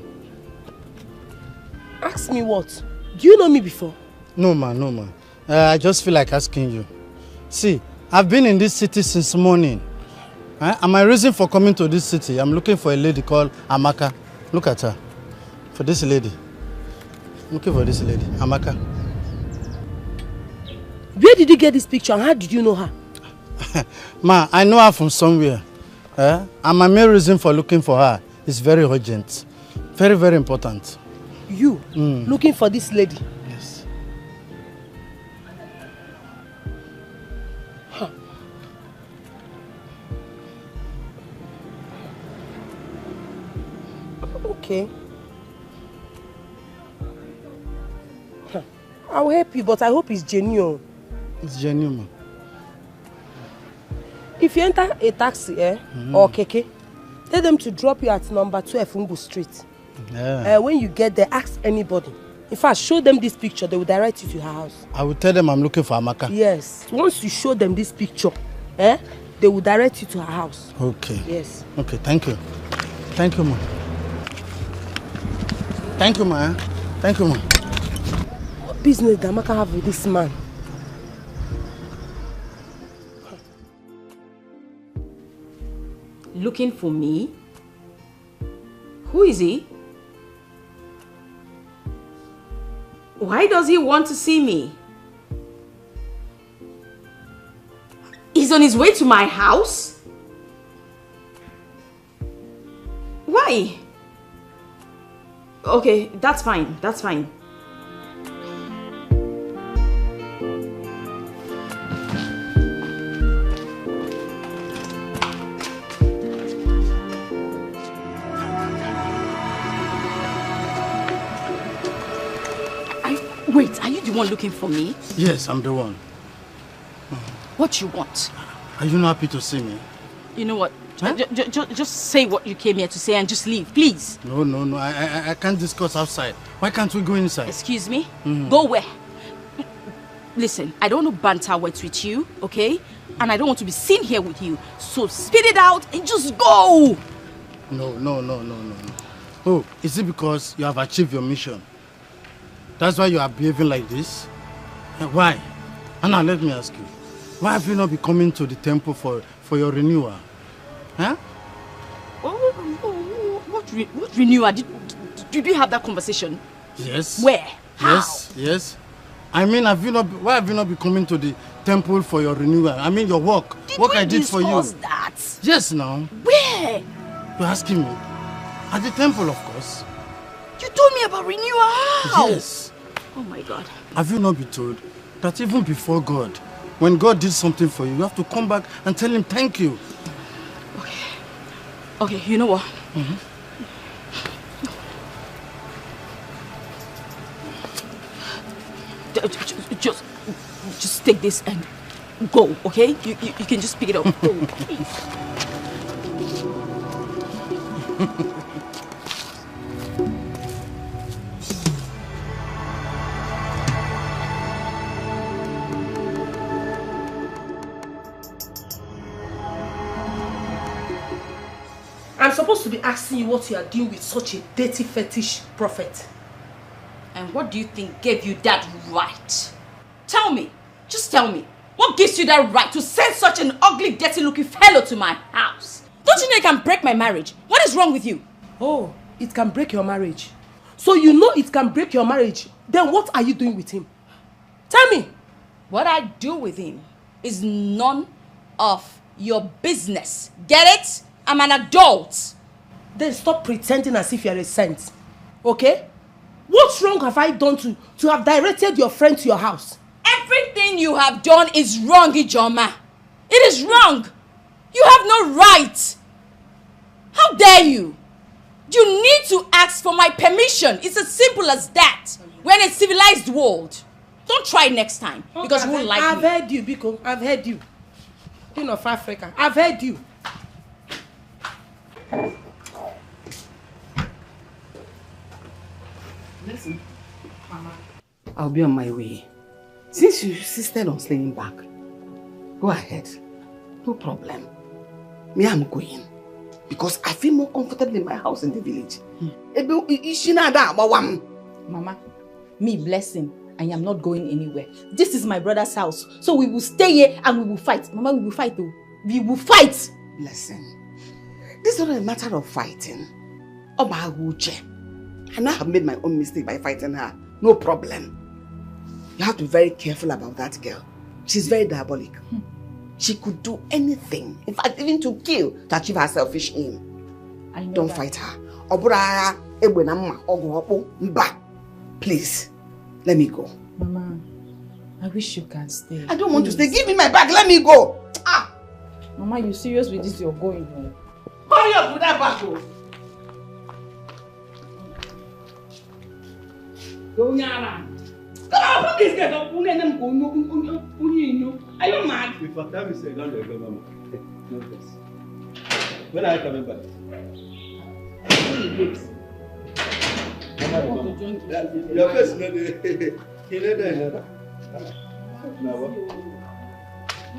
Ask me what? Do you know me before? No, ma, no, ma. I just feel like asking you. See, I've been in this city since morning. And my reason for coming to this city, I'm looking for a lady called Amaka. Look at her. For this lady. I'm looking for this lady, Amaka. Where did you get this picture and how did you know her? Ma, I know her from somewhere. And my main reason for looking for her is very urgent. Very, very important. You looking for this lady? Yes. Huh. Okay. Huh. I'll help you, but I hope it's genuine. It's genuine, ma. If you enter a taxi or keke, tell them to drop you at number 12 Umbu Street. Yeah. When you get there, ask anybody. In fact, show them this picture, they will direct you to her house. I will tell them I'm looking for Amaka. Yes. Once you show them this picture, they will direct you to her house. Okay. Yes. Okay, thank you. Thank you, ma. Thank you, ma. Thank you, ma. What business does Amaka have with this man? Looking for me? Who is he? Why does he want to see me? He's on his way to my house? Why? Okay, that's fine. That's fine. Wait, are you the one looking for me? Yes, I'm the one. What you want? Are you not happy to see me? You know what? Huh? Just say what you came here to say and just leave, please. No. I can't discuss outside. Why can't we go inside? Excuse me? Go where? Listen, I don't want to banter words with you, okay? And I don't want to be seen here with you. So spit it out and just go! No. Oh, is it because you have achieved your mission? That's why you are behaving like this? Why? Anna, let me ask you. Why have you not been coming to the temple for your renewal? Huh? What renewal? Did we have that conversation? Yes. Where? How? Yes. I mean, why have you not been coming to the temple for your renewal? I mean, your work. Work I did for you. Did we discuss that? Yes, now. Where? You're asking me? At the temple, of course. You told me about renewal. How? Yes. Oh my God. Have you not been told that even before God, when God did something for you, you have to come back and tell him thank you? Okay, you know what? Just take this and go, okay? You can just pick it up. Go, please. I'm supposed to be asking you what you are doing with such a dirty fetish prophet. And what do you think gave you that right? Tell me. Just tell me. What gives you that right to send such an ugly, dirty-looking fellow to my house? Don't you know it can break my marriage? What is wrong with you? Oh, it can break your marriage. So you know it can break your marriage. Then what are you doing with him? Tell me. What I do with him is none of your business. Get it? I'm an adult. Then stop pretending as if you're a saint. Okay? What wrong have I done to have directed your friend to your house? Everything you have done is wrong, Ijoma. It is wrong. You have no right. How dare you? You need to ask for my permission. It's as simple as that. We're in a civilized world. Don't try it next time because you won't like me. I've heard you, Biko. I've heard you. Queen of Africa. I've heard you. Listen, Mama, I'll be on my way. Since you insisted on staying back, go ahead. No problem. Me, I'm going. Because I feel more comfortable in my house in the village. Mama, me bless him. I am not going anywhere. This is my brother's house. So we will stay here and we will fight. Mama, we will fight though. We will fight. Listen, this is not a matter of fighting. About Uche. And I have made my own mistake by fighting her. No problem. You have to be very careful about that girl. She's very diabolic. She could do anything. In fact, even to kill to achieve her selfish aim. I know. Don't fight her. Please, let me go. Mama, I wish you can stay. I don't want to stay. Give me my bag. Let me go. Ah. Mama, you serious with this? You're going home. Hurry up with that bag. Come on, put this guy up. Are you mad? If I tell you, say, don't let go, Mama. No, please. When are you coming back? Your face, you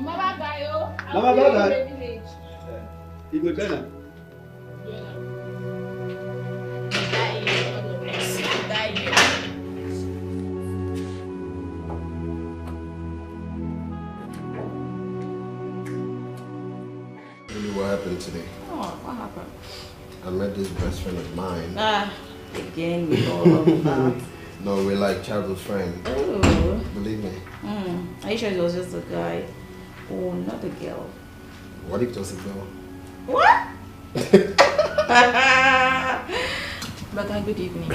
know, Mama Bayo. Mama Bayo. You go tell her. What happened today? Oh, what happened? I met this best friend of mine. Again with all of that. No, we're like childhood friends. Oh. Believe me. Are you sure it was just a guy? Oh, not a girl. What if it was a girl? What? But good evening.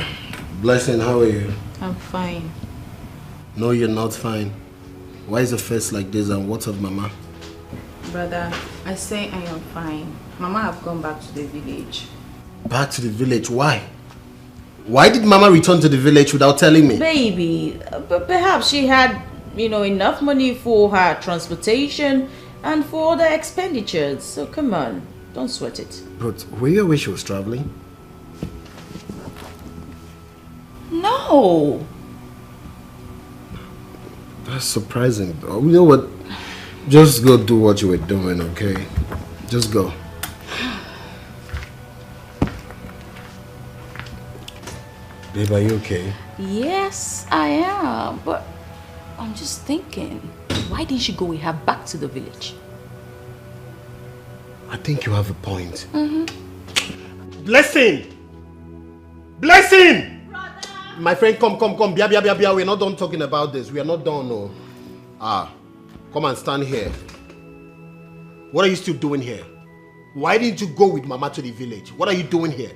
Blessing, how are you? I'm fine. No, you're not fine. Why is your face like this and what's up, Mama? Brother, I say I am fine. Mama have gone back to the village. Back to the village? Why? Why did Mama return to the village without telling me? Baby, but perhaps she had, enough money for her transportation and for other expenditures. So come on, don't sweat it. But were you aware she was traveling? No. That's surprising. You know what? Just go do what you were doing, okay? Just go. Babe, are you okay? Yes, I am. But I'm just thinking, why didn't she go with her back to the village? I think you have a point. Blessing! Blessing! My friend, come. Bia. We're not done talking about this. We are not done, no. Come and stand here. What are you still doing here? Why didn't you go with Mama to the village? What are you doing here?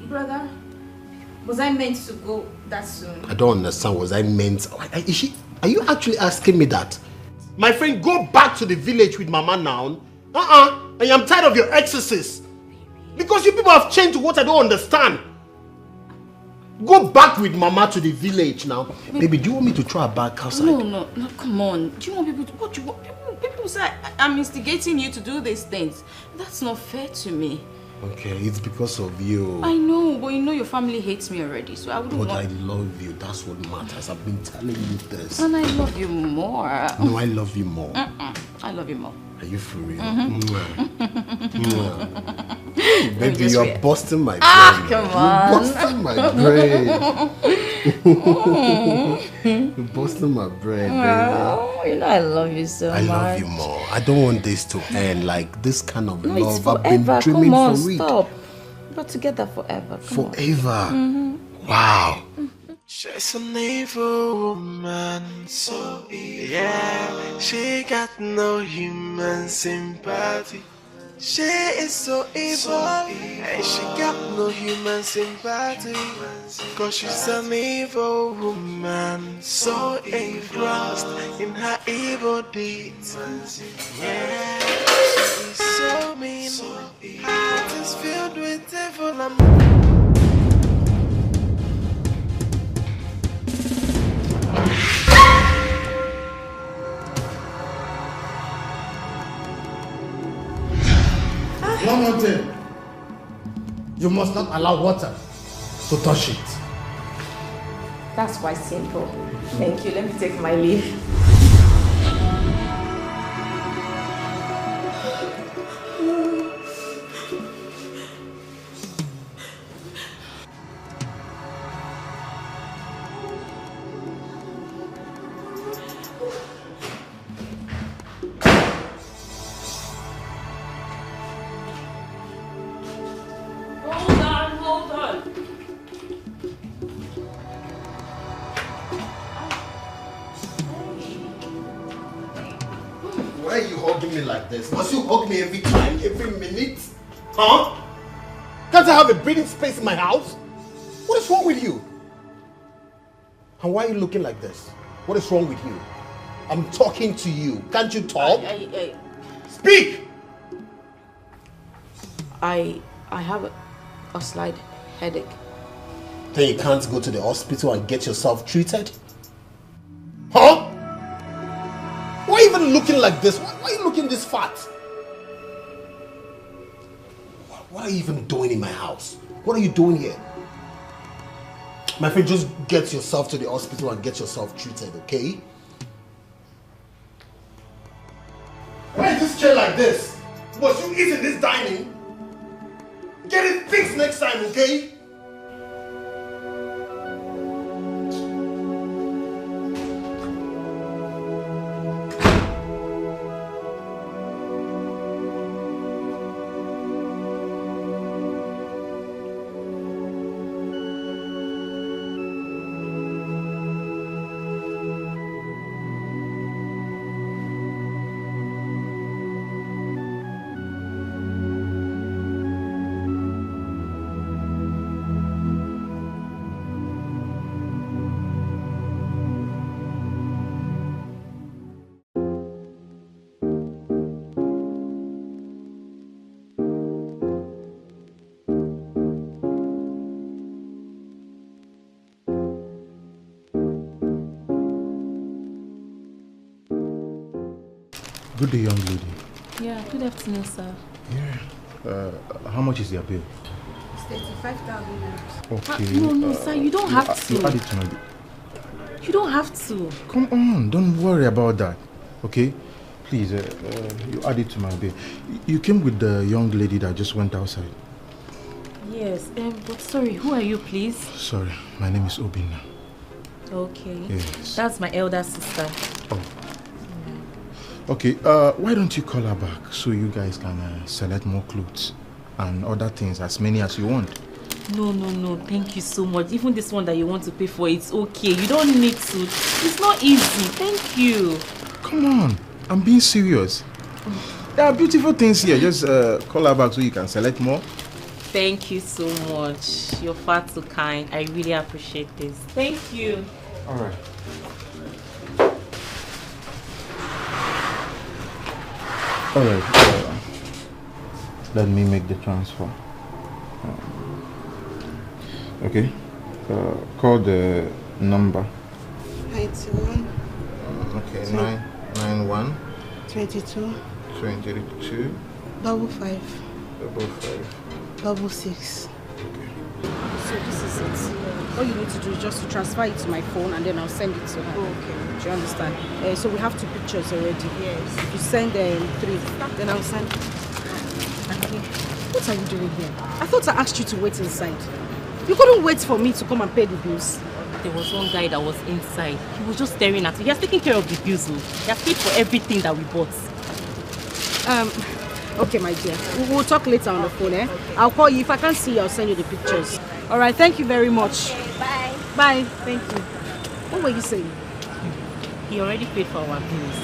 Brother, was I meant to go that soon? I don't understand. Was I meant? Are you actually asking me that? My friend, go back to the village with Mama now. And I'm tired of your excesses. Because you people have changed to what I don't understand. Go back with Mama to the village now. Baby, do you want me to throw her back outside? No, come on. Do you want people to... What do you want? People say I'm instigating you to do these things. That's not fair to me. Okay, it's because of you. I know, but your family hates me already, so I wouldn't want... But I love you. That's what matters. I've been telling you this. And I love you more. No, I love you more. I love you more. Are you for real? Baby, you're busting my brain. Come on. You're busting my brain. You're busting my brain, baby. Oh, I love you so much. I love you more. I don't want this to end like this kind of love. It's forever. I've been dreaming Come on, for it. Stop. We're together forever. Forever. Wow. She's an evil woman, so yeah, she got no human sympathy. She is so evil, and she got no human sympathy. Cause she's an evil woman, so engrossed in her evil deeds. Yeah, she is so mean, her heart is filled with evil and One more thing. You must not allow water to touch it. That's quite simple. Thank you. Let me take my leave. Why are you hugging me like this? Must you hug me every time, every minute? Huh? Can't I have a breathing space in my house? What is wrong with you? And why are you looking like this? What is wrong with you? I'm talking to you. Can't you talk? Speak! I have a slight headache. Then you can't go to the hospital and get yourself treated? Huh? Why are you even looking like this? Why are you looking this fat? What are you even doing in my house? What are you doing here? My friend, just get yourself to the hospital and get yourself treated, okay? Must you eat in this dining? Get it fixed next time, okay? Good day, young lady. Yeah, good afternoon, sir. Yeah. How much is your bill? It's 35,000 naira. Okay. No, sir, you don't have to. You add it to my bill. You don't have to. Come on, don't worry about that. Okay? Please, you add it to my bill. You came with the young lady that just went outside. Yes, but sorry, who are you, please? Sorry, my name is Obinna. Okay. Yes. That's my elder sister. Oh. Okay, why don't you call her back so you guys can select more clothes and other things, as many as you want. No, thank you so much. Even this one that you want to pay for, it's okay. You don't need to. It's not easy. Thank you. Come on, I'm being serious. There are beautiful things here. Just call her back so you can select more. Thank you so much. You're far too kind. I really appreciate this. Thank you. All right. All right. Let me make the transfer. Okay. Call the number. 91. Okay. 991. 22. 22. 55. 55. 66. So this is it. All you need to do is just to transfer it to my phone and then I'll send it to her. Oh, okay. Do you understand? So we have 2 pictures already. Yes. If you send 3, then I'll send. What are you doing here? I thought I asked you to wait inside. You couldn't wait for me to come and pay the bills. There was one guy that was inside. He was just staring at me. He has taken care of the bills. He has paid for everything that we bought. Okay, my dear. We'll talk later on the phone, eh? I'll call you. If I can't see you, I'll send you the pictures. All right, thank you very much. Okay, bye. Bye. Thank you. What were you saying? He already paid for our bills.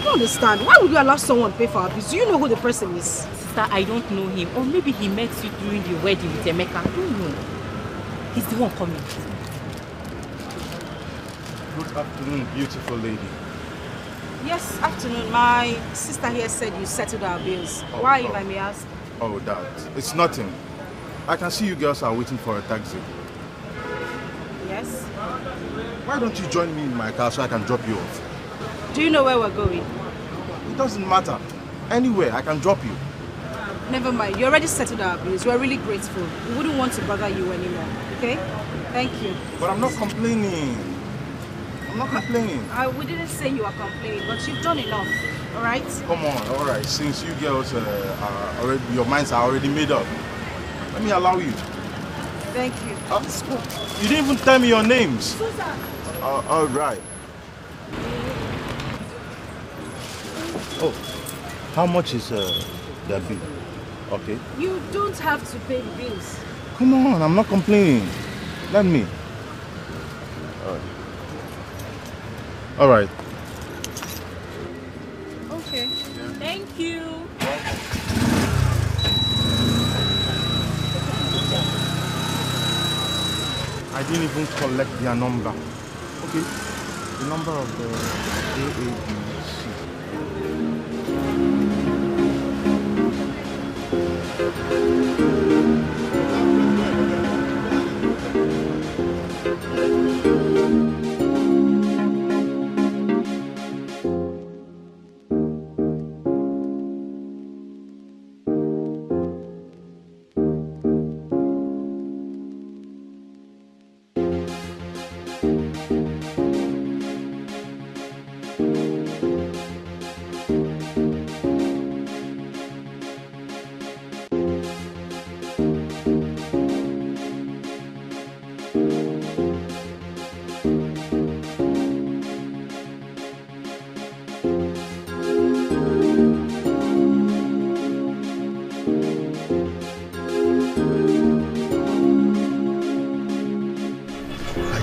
I don't understand. Why would you allow someone pay for our bills? Do you know who the person is? Sister, I don't know him. Or maybe he met you during the wedding with Emeka. I don't know. He's the one coming. Good afternoon, beautiful lady. Yes, afternoon. My sister here said you settled our bills. Why, if I may ask? Oh, that. It's nothing. I can see you girls are waiting for a taxi. Yes? Why don't you join me in my car so I can drop you off? Do you know where we're going? It doesn't matter. Anywhere, I can drop you. Never mind. You already settled our bills. We're really grateful. We wouldn't want to bother you anymore. Okay? Thank you. But I'm not complaining. I'm not complaining. We didn't say you are complaining, but you've done enough. All right? Come on, all right. Since you girls are already, your minds are already made up, let me allow you. Thank you. You didn't even tell me your names. Susan. All right. Oh, how much is the bill? Okay. You don't have to pay the bills. Come on, I'm not complaining. Let me. All right. Okay. Thank you. I didn't even collect their number. Okay. The number of the AABC.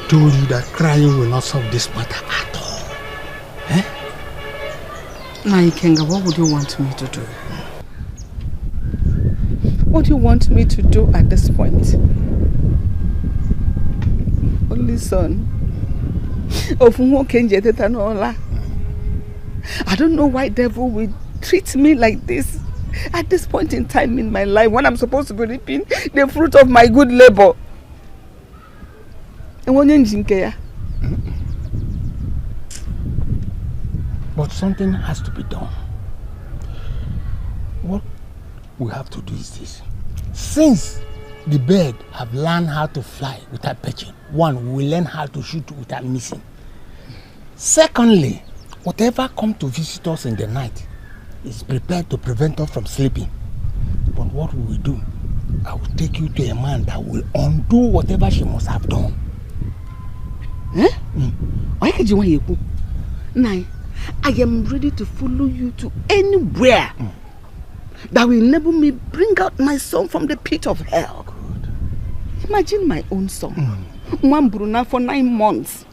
told you that crying will not solve this matter at all. Eh? Now, Ikenga, what would you want me to do? What do you want me to do at this point? Only son of Nwoke. I don't know why devil will treat me like this at this point in time in my life when I'm supposed to be reaping the fruit of my good labor. But something has to be done. What we have to do is this. Since the bird have learned how to fly without perching, one, we learn how to shoot without missing. Secondly, whatever comes to visit us in the night is prepared to prevent us from sleeping. But what we will do, I will take you to a man that will undo whatever she must have done. Eh? Why can't you want to? Nai, I am ready to follow you to anywhere that will enable me bring out my son from the pit of hell. Good. Imagine my own son, one Bruna for 9 months,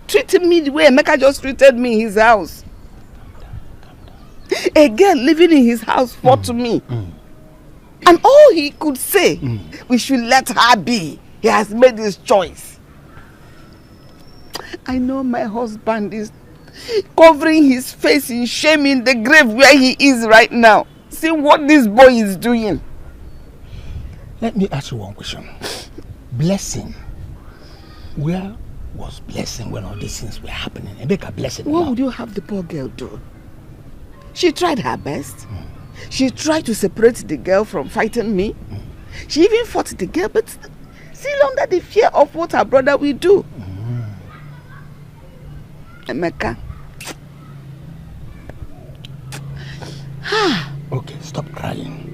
treating me the way Emeka just treated me in his house. A girl living in his house fought to me. And all he could say, we should let her be. He has made his choice. I know my husband is covering his face in shame in the grave where he is right now. See what this boy is doing. Let me ask you one question. Blessing. Where was Blessing when all these things were happening? And make a blessing. What would you have the poor girl do? She tried her best. She tried to separate the girl from fighting me. She even fought the girl, but still under the fear of what her brother will do. Emeka. Okay, stop crying.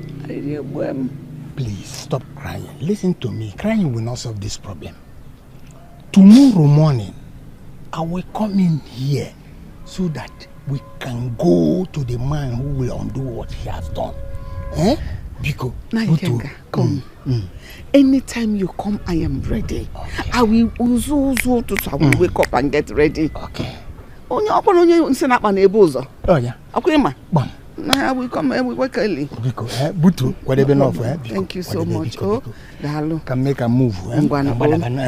Please, stop crying. Listen to me. Crying will not solve this problem. Tomorrow morning, I will come in here so that we can go to the man who will undo what he has done. Eh? Because Naikenga, come. Anytime you come, I am ready. Okay. I will wake up and get ready. Okay. Oh yeah. I will come and work early. Thank you so much. Oh, can make a move. No problem.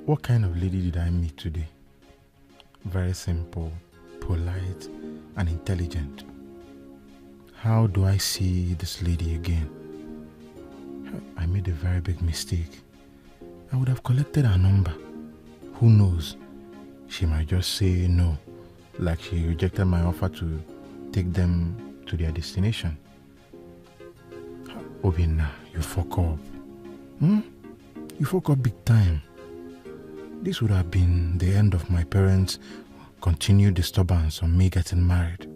What kind of lady did I meet today? Very simple, polite, and intelligent. How do I see this lady again? I made a very big mistake. I would have collected her number. Who knows? She might just say no, like she rejected my offer to take them to their destination. Obinna, you fuck up. You fuck up big time. This would have been the end of my parents' continued disturbance on me getting married.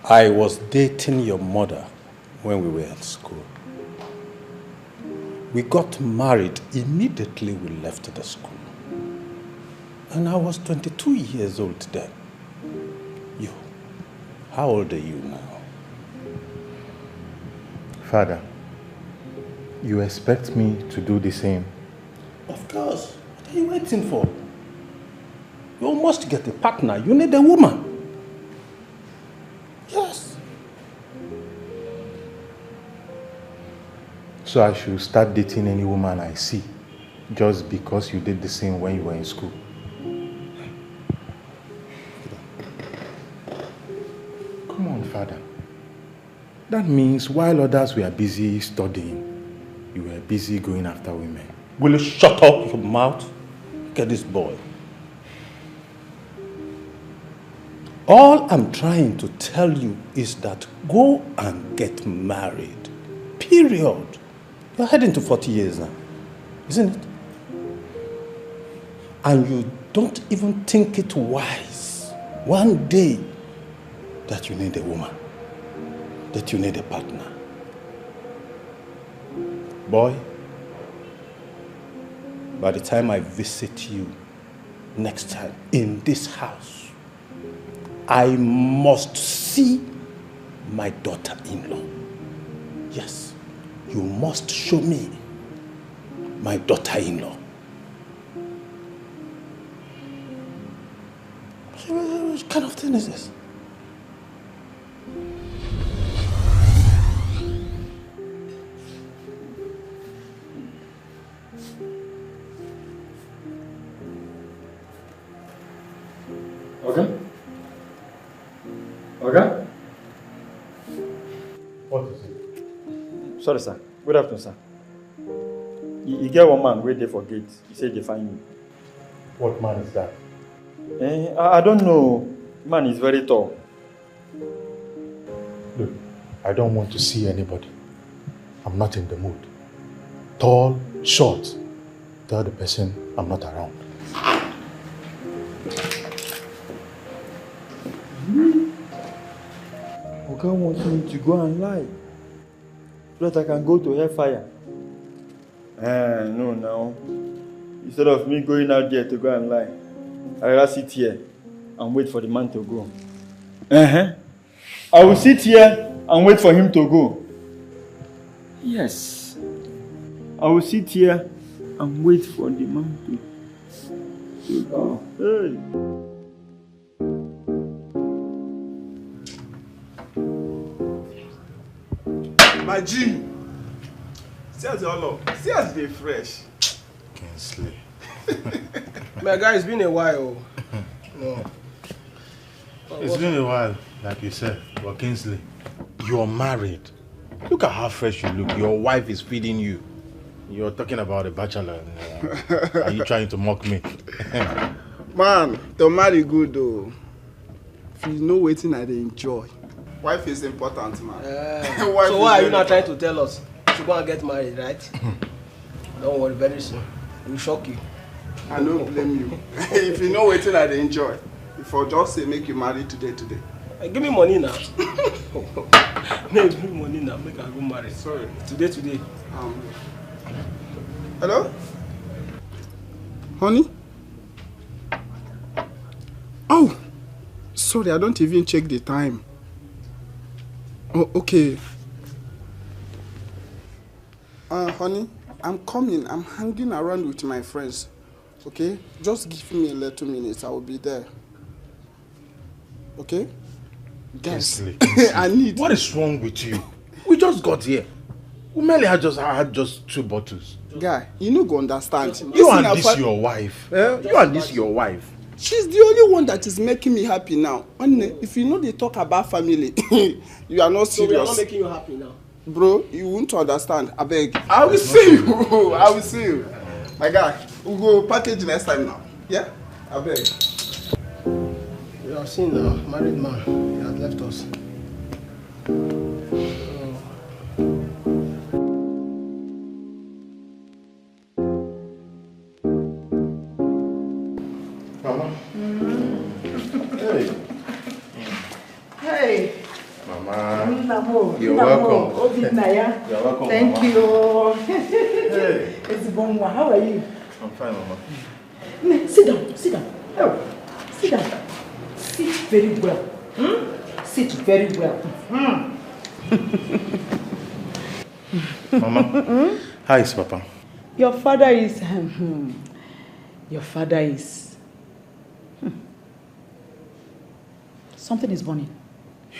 I was dating your mother when we were at school. We got married immediately we left the school. And I was 22 years old then. You, how old are you now? Father, you expect me to do the same? Of course. What are you waiting for? You must get a partner. You need a woman. Yes. So I should start dating any woman I see just because you did the same when you were in school? Come on, Father. That means while others were busy studying, you were busy going after women. Will you shut up your mouth? Look at this boy. All I'm trying to tell you is that go and get married. Period. You're heading to 40 years now, isn't it? And you don't even think it wise one day that you need a woman, that you need a partner. Boy, by the time I visit you next time in this house, I must see my daughter-in-law. Yes, you must show me my daughter-in-law. What kind of thing is this? Okay? Okay? What is it? Sorry, sir. Good afternoon, sir. You get one man wait there for gate. He said they find you. What man is that? I don't know. Man is very tall. Look, I don't want to see anybody. I'm not in the mood. Tall, short. Tell the person I'm not around. Oga wants me to go and lie so that I can go to hellfire. No. Instead of me going out there to go and lie, I rather sit here and wait for the man to go. I will sit here and wait for him to go. Yes. I will sit here and wait for the man to go. Hey. My G, see as all up. See as they fresh. Kingsley. My guy, it's been a while. No. It's been a while, like you said. But Kingsley, you're married. Look at how fresh you look. Your wife is feeding you. You're talking about a bachelor. Are you trying to mock me? Man, to marry good though. If you know waiting, I enjoy. Wife is important, man. So why are you not trying to tell us to go and get married, right? Don't worry, very soon. We'll shock you. I don't blame you. If you know waiting, I enjoy. If I just say make you marry today. Give me money now. Give me money now, make I go marry. Sorry. Today. Hello? Honey? Oh! Sorry, I don't even check the time. Oh, okay. Honey, I'm coming. I'm hanging around with my friends. Okay? Just give me a little minute. I will be there. Okay? Guys, I need... What is wrong with you? We just got here. We merely had just 2 bottles. Guy, you no go understand. You and this your wife. You and this your wife. She's the only one that is making me happy now. And if you know they talk about family, you are not serious. So we are not making you happy now. Bro, you won't understand. I beg. I will see you. I will see you. My guy, we'll go package next time now. Yeah? I beg. You have seen now, married man. He has left us. Mama. Hey. Mama. You're welcome. You're welcome. Thank Mama. you. Hey. It's Bonwa. How are you? I'm fine, Mama. Sit down. Sit down. Oh, sit down. Sit very well. Sit very well. Mama. How is Papa? Your father is... Your father is... Something is burning.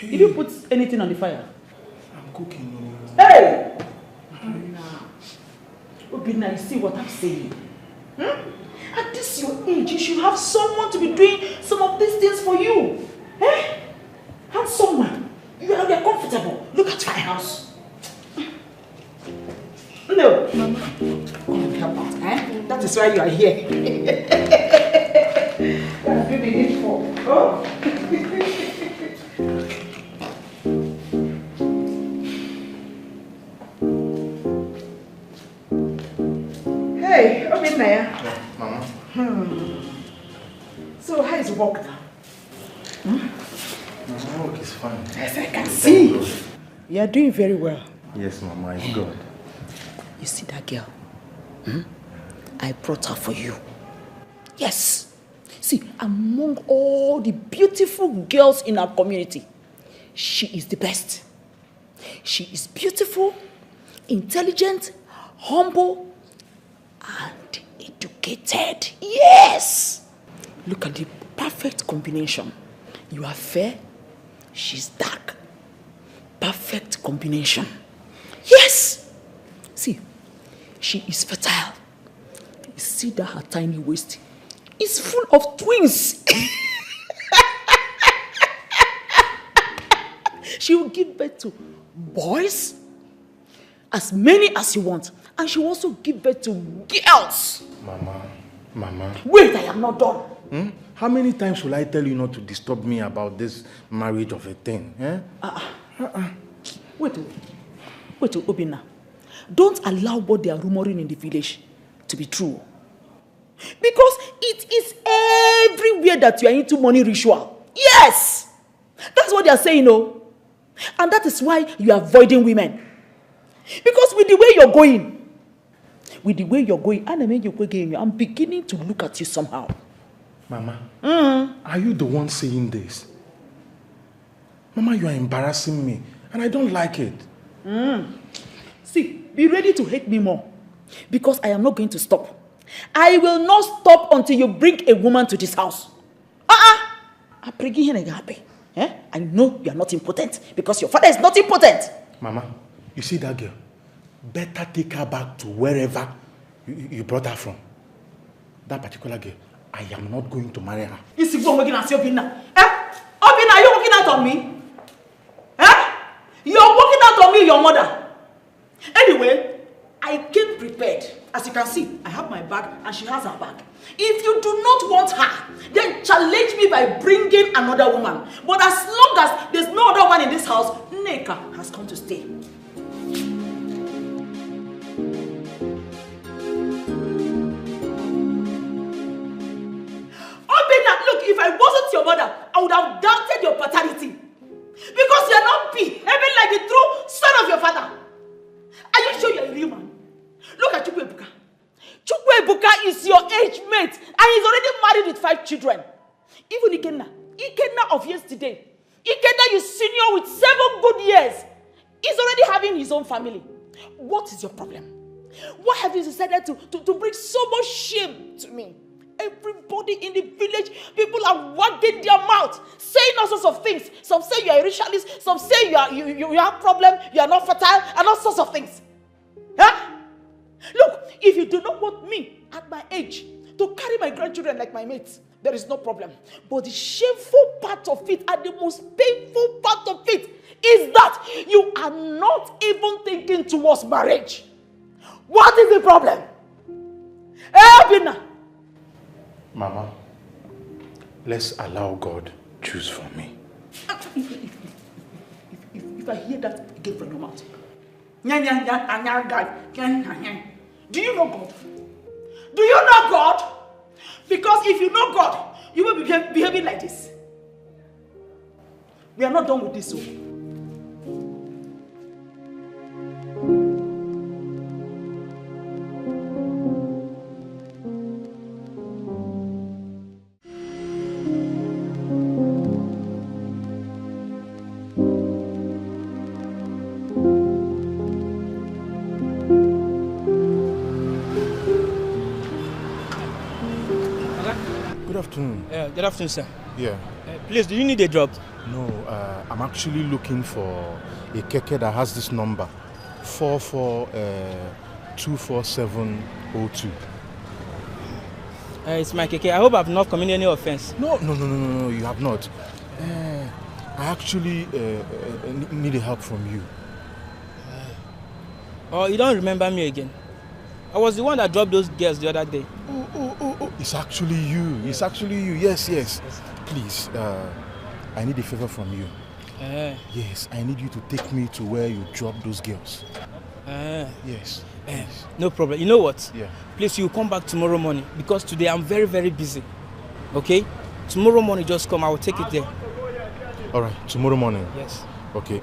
Did you put anything on the fire? I'm cooking. Hey! Obina, you see what I'm saying? At this your age, you should have someone to be doing some of these things for you. Eh? Have someone. You are comfortable. Look at my house. No. Mama. Come and help out. Eh? That is why you are here. That's what we need for. Oh. Hey, Obina. Mama. So how is work now? Mama, work is fine. Yes, I can see. You are doing very well. Yes, Mama, it's good. You see that girl? I brought her for you. Yes. See, among all the beautiful girls in our community, she is the best. She is beautiful, intelligent, humble, and educated. Yes! Look at the perfect combination. You are fair, she's dark. Perfect combination. Yes! See, she is fertile. You see that her tiny waist is full of twins. She will give birth to boys, as many as you want. And she will also give birth to girls. Mama. Wait, I am not done. How many times will I tell you not to disturb me about this marriage of a thing? Wait, Obina. Don't allow what they are rumoring in the village to be true. Because it is everywhere that you are into money ritual. Yes! That's what they are saying, no? And that is why you are avoiding women. Because with the way you're going, I'm beginning to look at you somehow. Mama, are you the one saying this? Mama, you are embarrassing me, and I don't like it. See, be ready to hate me more, because I am not going to stop. I will not stop until you bring a woman to this house. I'm bringing her agape. I know you are not impotent, because your father is not impotent. Mama, you see that girl? Better take her back to wherever you brought her from. That particular girl, I am not going to marry her. Is it working as Obina? Obina, are you working out on me? You're working out on me, your mother. Anyway, I came prepared. As you can see, I have my bag and she has her bag. If you do not want her, then challenge me by bringing another woman. But as long as there's no other one in this house, Neka has come to stay. Look, if I wasn't your mother, I would have doubted your paternity. Because you are not behaving like the true son of your father. Are you sure you are a real man? Look at Chukwu Ebuka. Chukwu Ebuka is your age mate and he's already married with 5 children. Even Ikenna of yesterday. Ikenna is senior with 7 good years. He's already having his own family. What is your problem? Why have you decided to bring so much shame to me? Everybody in the village, people are wagging their mouth, saying all sorts of things. Some say you are a ritualist, some say you have problem, you are not fertile, and all sorts of things. Huh? Look, if you do not want me at my age to carry my grandchildren like my mates, there is no problem. But the shameful part of it and the most painful part of it is that you are not even thinking towards marriage. What is the problem? Bina. Mama, let's allow God choose for me. If I hear that again from your mouth, do you know God? Do you know God? Because if you know God, you will be behaving like this. We are not done with this. So. Good afternoon, sir. Yeah. Please, do you need a drop? No, I'm actually looking for a keke that has this number 24702. It's my keke. I hope I've not committed any offense. No, you have not. I actually need help from you. Oh, you don't remember me again? I was the one that dropped those girls the other day. Oh, it's actually you. It's actually you. Yes. Please, I need a favor from you. Yes, I need you to take me to where you dropped those girls. Yes. No problem. You know what? Yeah. Please, you come back tomorrow morning because today I'm very, very busy. Okay? Tomorrow morning, just come. I will take it there. All right. Tomorrow morning. Yes. Okay.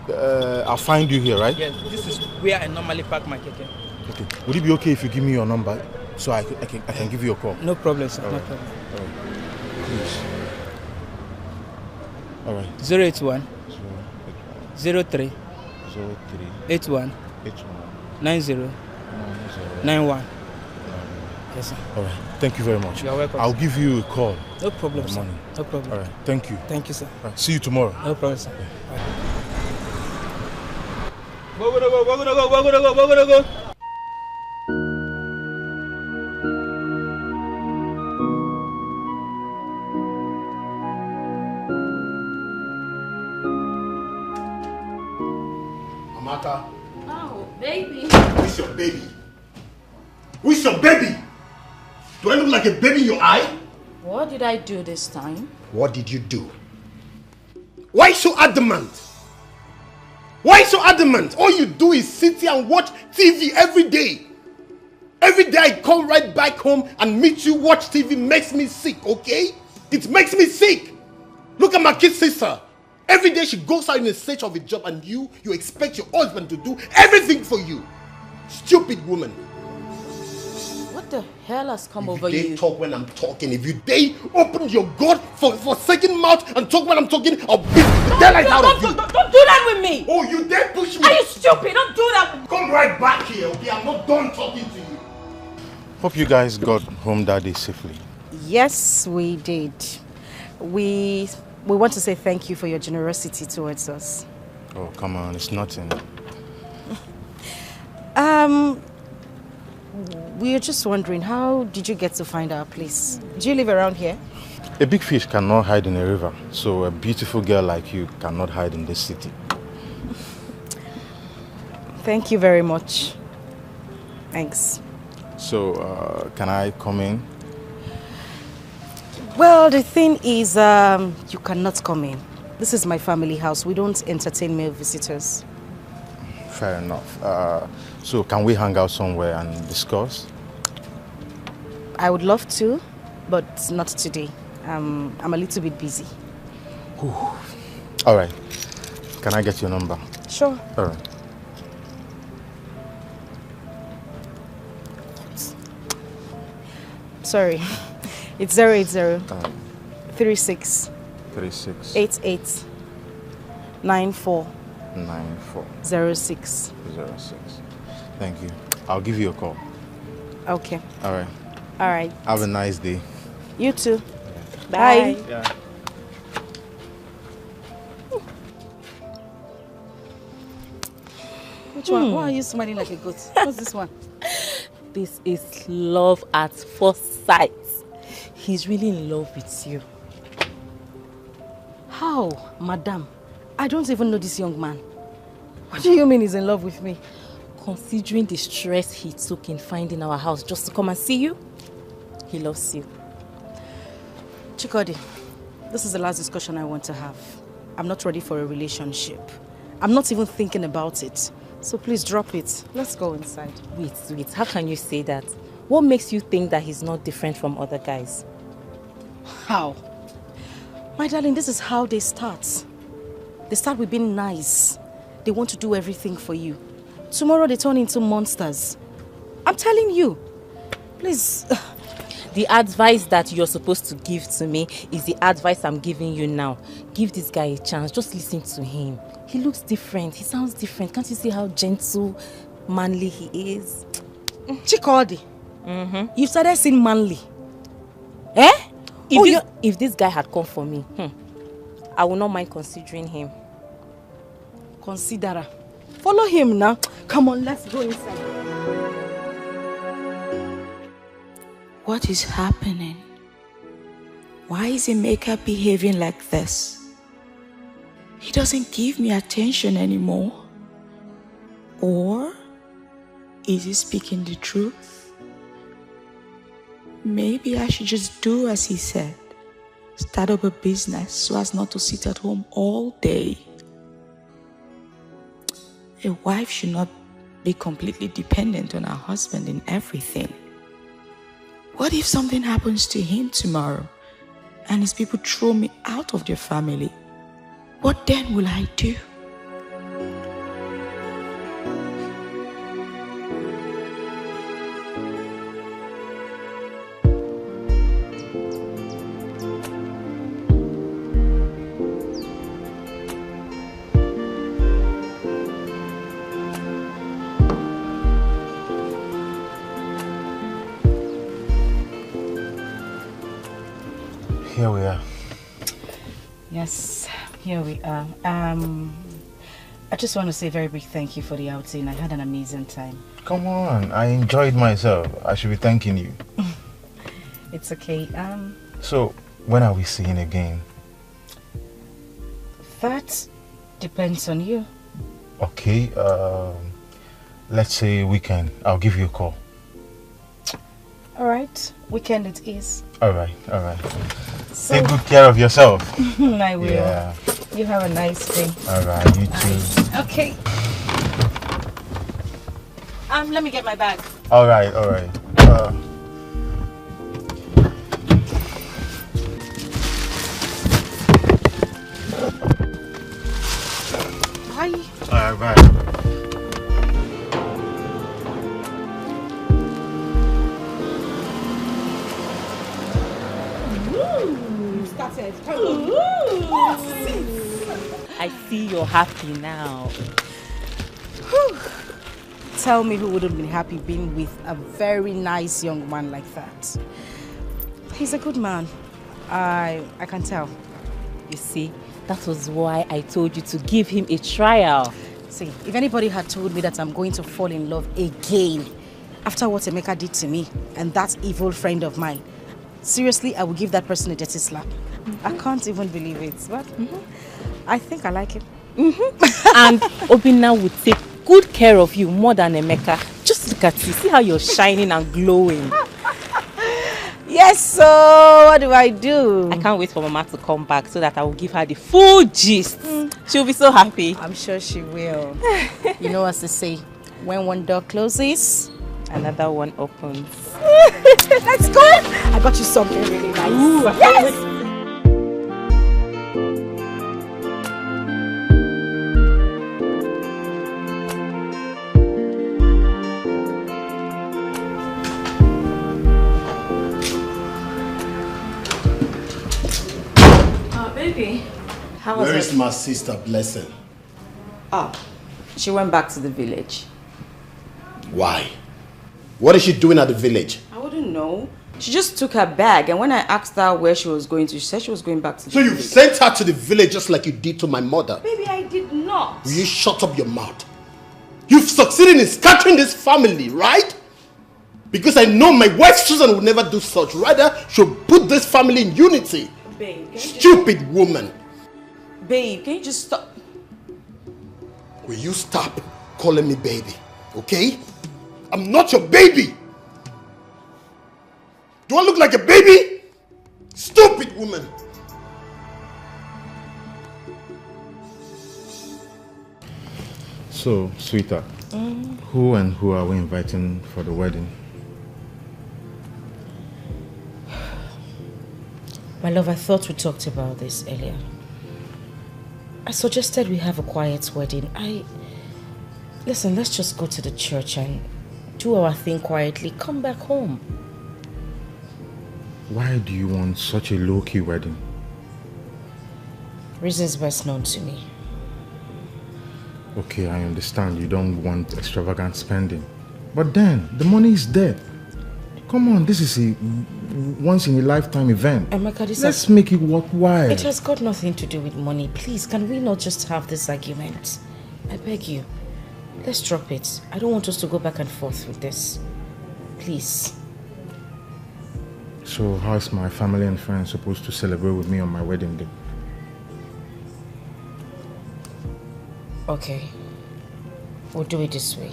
I'll find you here, right? Yes. This is where I normally park my keke. Okay. Would it be okay if you give me your number so I can give you a call? No problem, sir. All No right. problem. All right. Please. All right. 081 03 81 90 91. Yes, sir. All right. Thank you very much. You are welcome. I'll give you a call. No problem, sir. Morning. No problem. All right. Thank you. Thank you, sir. All right. See you tomorrow. No problem, sir. Go. Amaka. Oh, baby. Who's your baby? Who's your baby? Do I look like a baby in your eye? What did I do this time? What did you do? Why so adamant? Why so adamant? All you do is sit here and watch TV every day. Every day I come right back home and meet you, watch TV makes me sick, okay? It makes me sick. Look at my kid sister. Every day she goes out in a search of a job and you expect your husband to do everything for you. Stupid woman. What the hell has come over If you you? talk when I'm talking, if you dare open your God for second mouth and talk when I'm talking, I'll beat the daylight out of you. Don't do that with me! Oh, you dare push me? Are you stupid? Don't do that! Come right back here, okay? I'm not done talking to you. Hope you guys got home that day safely. Yes, we did. We want to say thank you for your generosity towards us. Oh, come on. It's nothing. We are just wondering, how did you get to find our place? Do you live around here? A big fish cannot hide in a river, so a beautiful girl like you cannot hide in this city. Thank you very much. Thanks. So, can I come in? Well, the thing is, you cannot come in. This is my family house. We don't entertain male visitors. Fair enough. So, can we hang out somewhere and discuss? I would love to, but not today. I'm a little bit busy. All right. Can I get your number? Sure. All right. Sorry. It's 080 36 88 94 06. Thank you. I'll give you a call. Okay. All right. All right. Have a nice day. You too. Bye. Yeah. Which one? Why are you smiling like a goat? What's this one? This is love at first sight. He's really in love with you. How, madam? I don't even know this young man. What do you mean he's in love with me? Considering the stress he took in finding our house just to come and see you, he loves you. Chikodi, this is the last discussion I want to have. I'm not ready for a relationship. I'm not even thinking about it. So please drop it. Let's go inside. Wait. How can you say that? What makes you think that he's not different from other guys? How? My darling, this is how they start. They start with being nice. They want to do everything for you. Tomorrow they turn into monsters. I'm telling you. Please. The advice that you're supposed to give to me is the advice I'm giving you now. Give this guy a chance. Just listen to him. He looks different. He sounds different. Can't you see how gentle, manly he is? Chikodi, you started saying manly. Eh? If this guy had come for me, I would not mind considering him. Consider. Follow him now. Come on, let's go inside. What is happening? Why is Emeka behaving like this? He doesn't give me attention anymore. Or is he speaking the truth? Maybe I should just do as he said. Start up a business so as not to sit at home all day. A wife should not be completely dependent on her husband in everything. What if something happens to him tomorrow and his people throw me out of their family? What then will I do? Here we are. Yes, here we are. I just want to say a very big thank you for the outing. I had an amazing time. Come on, I enjoyed myself. I should be thanking you. It's okay. So, when are we seeing again? That depends on you. Okay, let's say weekend. I'll give you a call. All right, weekend it is. All right. So, take good care of yourself. I will. Yeah. You have a nice day. All right, you too. Okay. Let me get my bag. All right. Bye. All right, bye. I see you're happy now. Whew. Tell me who wouldn't be happy being with a very nice young man like that. He's a good man. I can tell. You see, that was why I told you to give him a trial. See, if anybody had told me that I'm going to fall in love again after what Emeka did to me and that evil friend of mine, seriously, I would give that person a dirty slap. I can't even believe it, but I think I like him. And Obinna would take good care of you more than Emeka. Just look at you. See how you're shining and glowing. Yes, so what do? I can't wait for Mama to come back so that I will give her the full gist. She'll be so happy. I'm sure she will. You know what to say. When one door closes, another one opens. Let's go. I got you something really nice. Ooh, yes. Baby, how was Where it? is my sister Blessing? She went back to the village. Why? What is she doing at the village? I wouldn't know. She just took her bag, and when I asked her where she was going to, she said she was going back to the So you've sent her to the village just like you did to my mother? Baby, I did not. Will you shut up your mouth? You've succeeded in scattering this family, right? Because I know my wife Susan would never do such. Rather, she'll put this family in unity. Babe, Stupid woman. Babe, can you just stop? Will you stop calling me baby, okay? I'm not your baby. Do I look like a baby? Stupid woman. So, sweetheart, who and who are we inviting for the wedding? My love, I thought we talked about this earlier. I suggested we have a quiet wedding. Listen, let's just go to the church and do our thing quietly. Come back home. Why do you want such a low-key wedding? Reasons best known to me. Okay, I understand you don't want extravagant spending. But then, the money is there. Come on, this is a once-in-a-lifetime event. Let's make it worthwhile. It has got nothing to do with money. Please, can we not just have this argument? I beg you. Let's drop it. I don't want us to go back and forth with this. Please. So, how is my family and friends supposed to celebrate with me on my wedding day? Okay. We'll do it this way.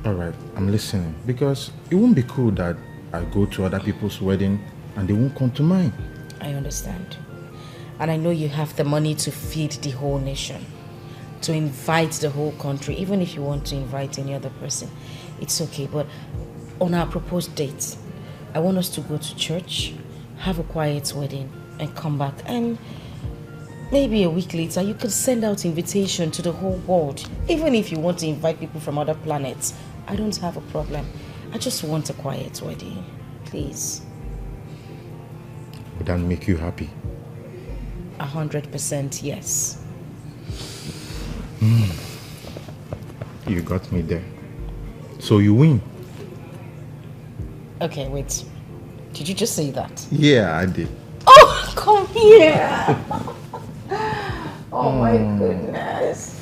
Alright, I'm listening. Because it won't be cool that I go to other people's wedding and they won't come to mine. I understand. And I know you have the money to feed the whole nation. To invite the whole country. Even if you want to invite any other person. It's okay. But on our proposed date, I want us to go to church, have a quiet wedding, and come back. And maybe a week later, you could send out invitation to the whole world. Even if you want to invite people from other planets, I don't have a problem. I just want a quiet wedding. Please. Would that make you happy? 100% yes. You got me there. So you win. Okay, wait. Did you just say that? Yeah, I did. Oh, come here. Oh my goodness.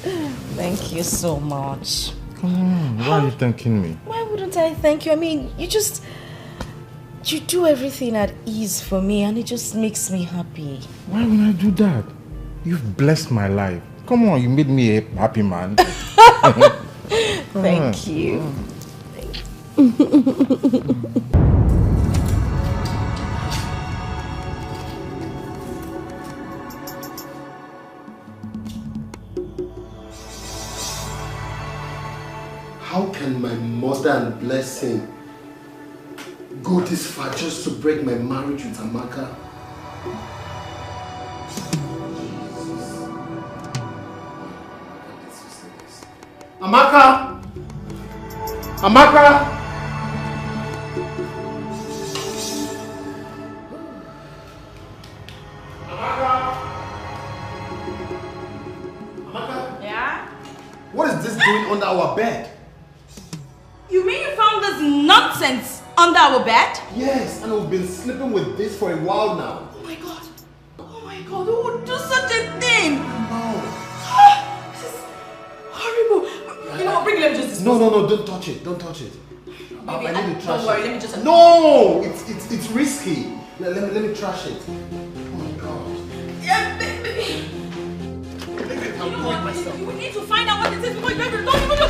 Thank you so much. Come on, why are you thanking me? Why wouldn't I thank you? I mean, you do everything at ease for me and it just makes me happy. Why would I do that? You've blessed my life. Come on, you made me a happy man. Thank you. How can my mother and blessing go this far just to break my marriage with Amaka? Amaka! Amaka! Yeah? What is this doing under our bed? You mean you found this nonsense under our bed? Yes, and we've been sleeping with this for a while now. Oh my god. Oh my god, who would do such a thing? No. This is horrible. You know what, bring let me just No, don't touch it. Don't touch it. I need to trash don't worry, it. let me just... No! It's risky. Let me trash it. Oh my god. Yeah, baby. You know what? You need to find out what it is before you don't even do.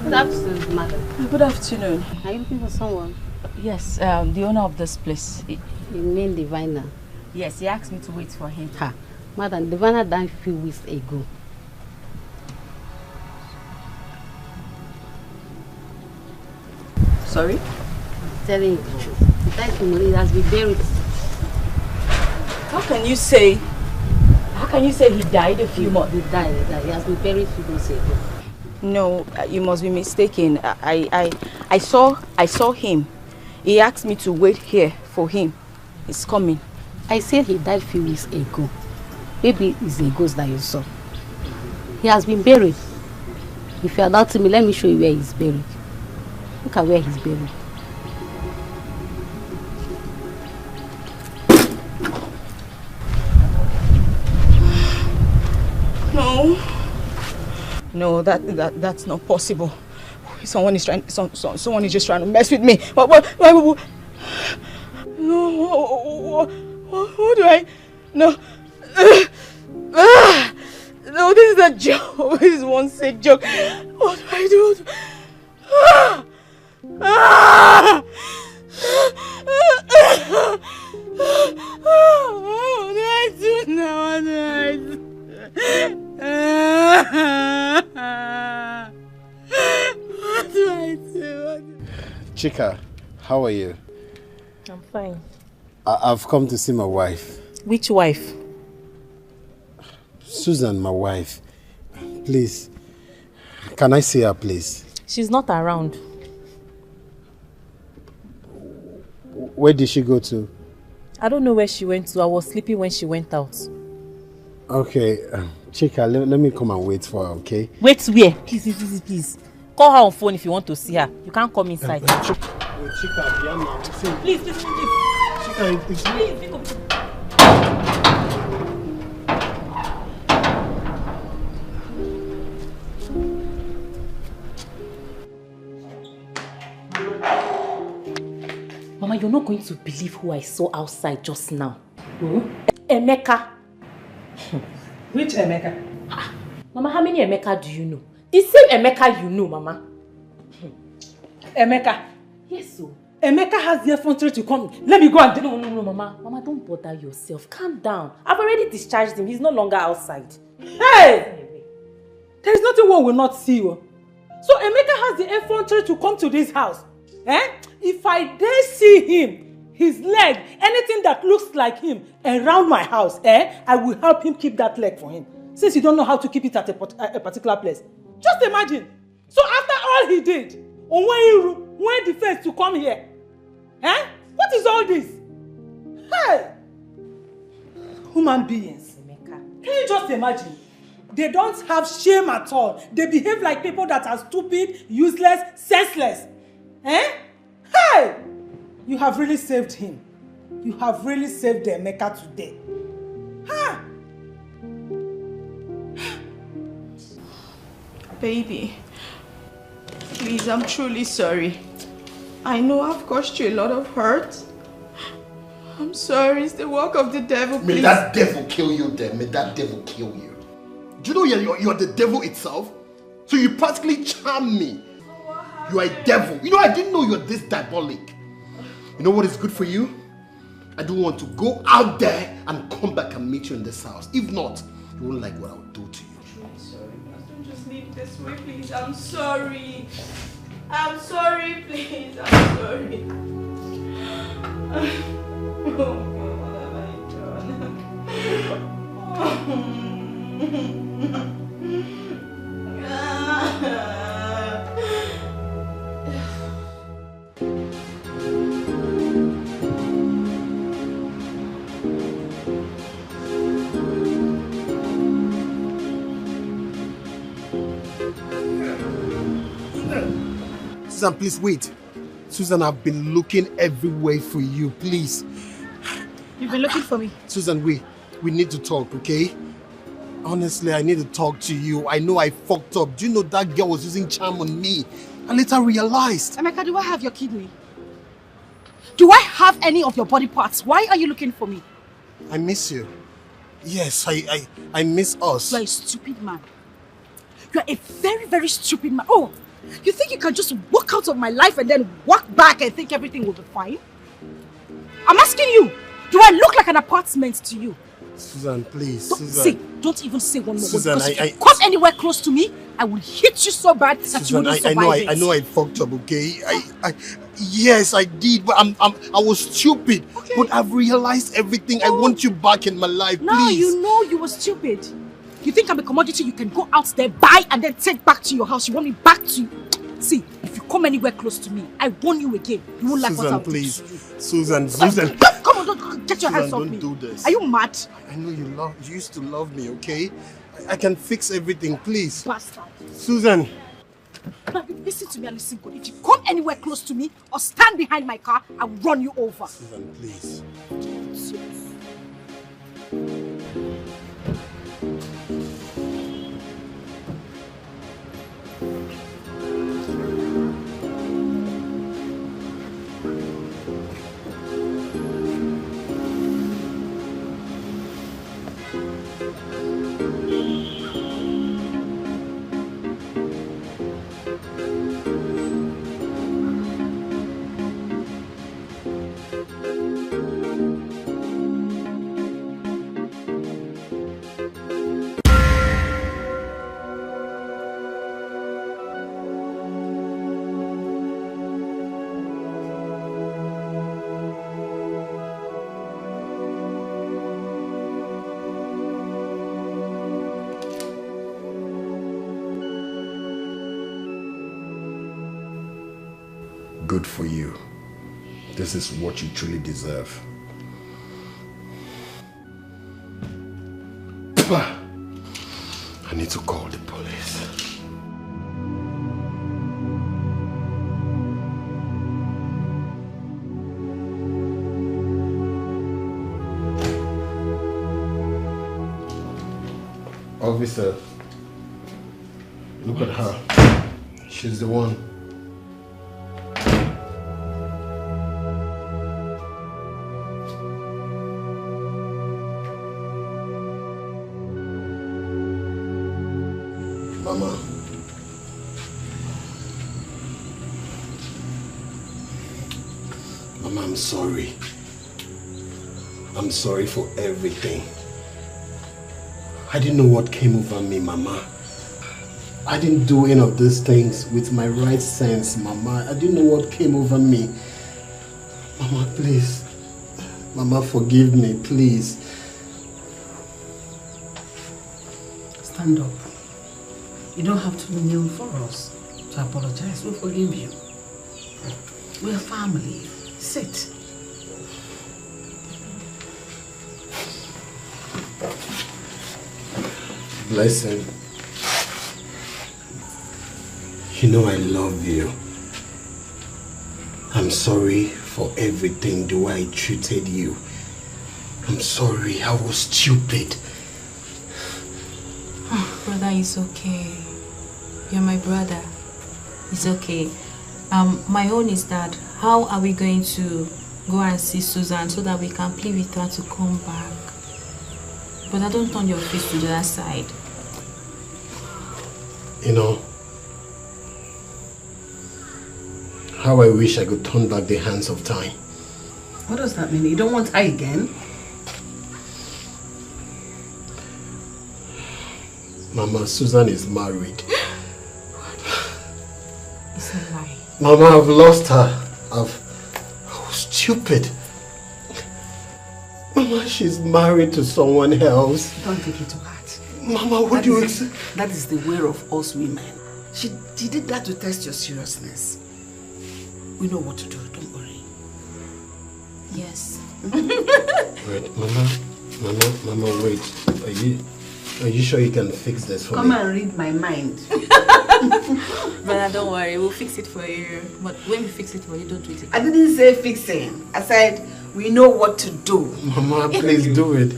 Good afternoon, madam. Good afternoon. Are you looking for someone? Yes, the owner of this place. You mean Diviner? Yes, he asked me to wait for him. Ha, madam, Diviner died a few weeks ago. Sorry? I'm telling you, he died from it has been buried. How can you say he died a few months? He died. He has been buried 2 months ago. No, you must be mistaken. I saw him. He asked me to wait here for him. He's coming. I said he died a few weeks ago. Maybe it's a ghost that you saw. He has been buried. If you allow me, let me show you where he's buried. Look at where he's buried. No, that's not possible. Someone is just trying to mess with me. What do I? No. No, this is a joke. This is one sick joke. What do I do? What do I do now? What do I do? What do I do? Chika, how are you? I'm fine. I've come to see my wife. Which wife? Susan, my wife. Please, can I see her, please? She's not around. Where did she go to? I don't know where she went to. I was sleeping when she went out. Okay, Chika, let me come and wait for her, okay? Wait where? Please. Call her on phone if you want to see her. You can't come inside. Chika, please. Chika, please, pick up. Mama, you're not going to believe who I saw outside just now. Who? Emeka. Which Emeka? Mama, how many Emeka do you know? The same Emeka you know, Mama. Emeka? Yes, so. Emeka has the effrontery to come. Let me go and... No, Mama. Mama, don't bother yourself. Calm down. I've already discharged him. He's no longer outside. Hey! There's nothing one will not see you. So Emeka has the effrontery to come to this house. Eh? If I dare see him, his leg, anything that looks like him around my house, I will help him keep that leg for him. Since you don't know how to keep it at a particular place. Just imagine. So after all he did, when the face to come here, what is all this? Hey! Human beings. Can you just imagine? They don't have shame at all. They behave like people that are stupid, useless, senseless. Hey! You have really saved him. You have really saved the Emeka today. Ha! Baby, please, I'm truly sorry. I know I've caused you a lot of hurt. I'm sorry, it's the work of the devil, please. May that devil kill you then. May that devil kill you. Do you know you're the devil itself? So you practically charm me. You are a devil. You know, I didn't know you're this diabolic. You know what is good for you? I don't want to go out there and come back and meet you in this house. If not, you won't like what I'll do to you. I'm sorry, don't just leave this way, please. I'm sorry. I'm sorry, please. I'm sorry. Oh, God, what have I done? Susan, please wait. Susan, I've been looking everywhere for you, please. You've been looking for me? Susan, wait. We need to talk, okay? Honestly, I need to talk to you. I know I fucked up. Do you know that girl was using charm on me? I later realized. Emeka, do I have your kidney? Do I have any of your body parts? Why are you looking for me? I miss you. Yes, I miss us. You're a stupid man. You're a very, very stupid man. Oh, you think you can just walk out of my life and then walk back and think everything will be fine? I'm asking you, do I look like an apartment to you? Susan, please. Don't even say one more Susan, word. If you come anywhere close to me, I will hit you so bad that you wouldn't survive it. I know I fucked up, okay? Yes, I did, but I was stupid. Okay. But I've realized everything. I want you back in my life, please. Now you know you were stupid. You think I'm a commodity you can go out there, buy, and then take back to your house? You want me back to you? See, if you come anywhere close to me, I warn you again. You won't like what I'll do to you. Susan, Come on, get your hands off me. Don't do this. Are you mad? I know you used to love me, okay? I can fix everything, please. Bastard. Susan. Now, listen to me and listen good. If you come anywhere close to me or stand behind my car, I will run you over. Susan, please. Good for you. This is what you truly deserve. I need to call the police. Officer, look at her. She's the one. Mama. Mama, I'm sorry. I'm sorry for everything. I didn't know what came over me, Mama. I didn't do any of these things with my right sense, Mama. I didn't know what came over me. Mama, please. Mama, forgive me, please. Stand up. You don't have to kneel for us to apologize. We'll forgive you. We're family. Sit. Blessing. You know I love you. I'm sorry for everything, the way I treated you. I'm sorry, I was stupid. Oh, brother, it's okay. You're my brother. It's okay. My own is that how are we going to go and see Susan so that we can plead with her to come back? But I don't turn your face to the other side. You know, how I wish I could turn back the hands of time. What does that mean? You don't want her again? Mama, Susan is married. It's a lie. Mama, I've lost her. I was stupid. Mama, she's married to someone else. Don't take it to heart. Mama, what do you expect? That is the way of us women. She did that to test your seriousness. We know what to do, don't worry. Yes. Wait, Mama, wait. Are you sure you can fix this for me? Come and read my mind. Brother, don't worry. We'll fix it for you. But when we fix it for you, don't do it again. I didn't say fixing. I said we know what to do. Mama, please do it.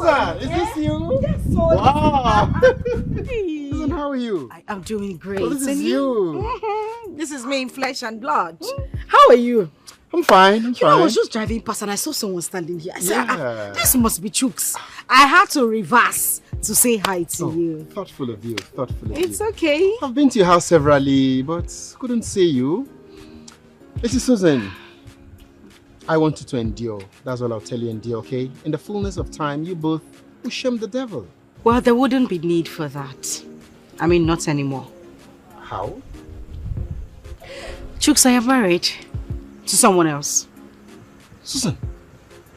Susan, is this you? Yes, so wow. Susan, how are you? I am doing great. Oh, this is And you. This is me in flesh and blood. How are you? I'm fine. You know, I was just driving past and I saw someone standing here. I said, Yeah. this must be Chooks. I had to reverse to say hi to you. Thoughtful of you. Thoughtful of you. It's okay. I've been to your house severally, but couldn't see you. This is Susan. I want you to endure. That's all I'll tell you, endure, okay? In the fullness of time, you both will shame the devil. Well, there wouldn't be need for that. I mean, not anymore. How? Chooks, I am married to someone else. Susan,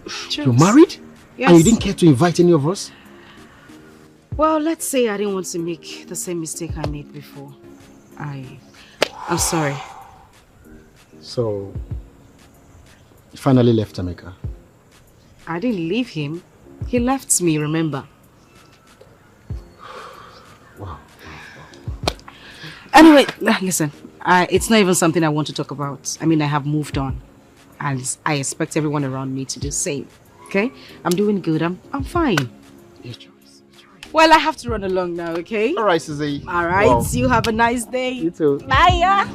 Chooks. you're married? Yes. And you didn't care to invite any of us? Well, let's say I didn't want to make the same mistake I made before. I'm sorry. So, you finally left Emeka? I didn't leave him. He left me, remember? Wow. Anyway, listen. It's not even something I want to talk about. I mean, I have moved on. And I expect everyone around me to do the same. Okay? I'm doing good. I'm fine. Your choice. Well, I have to run along now, okay? All right, Susie. All right. Wow. You have a nice day. You too. Bye.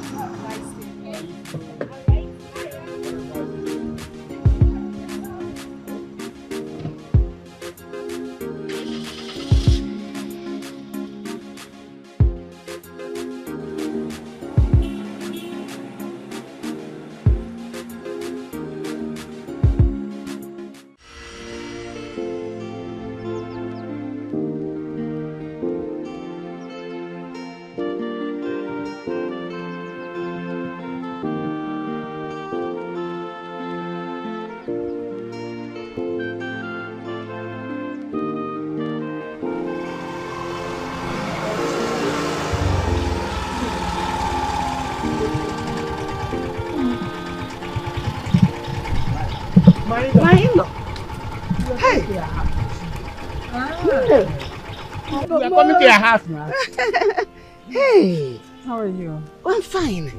My in-law. Hey. We are coming to your house now. Hey. How are you? I'm fine.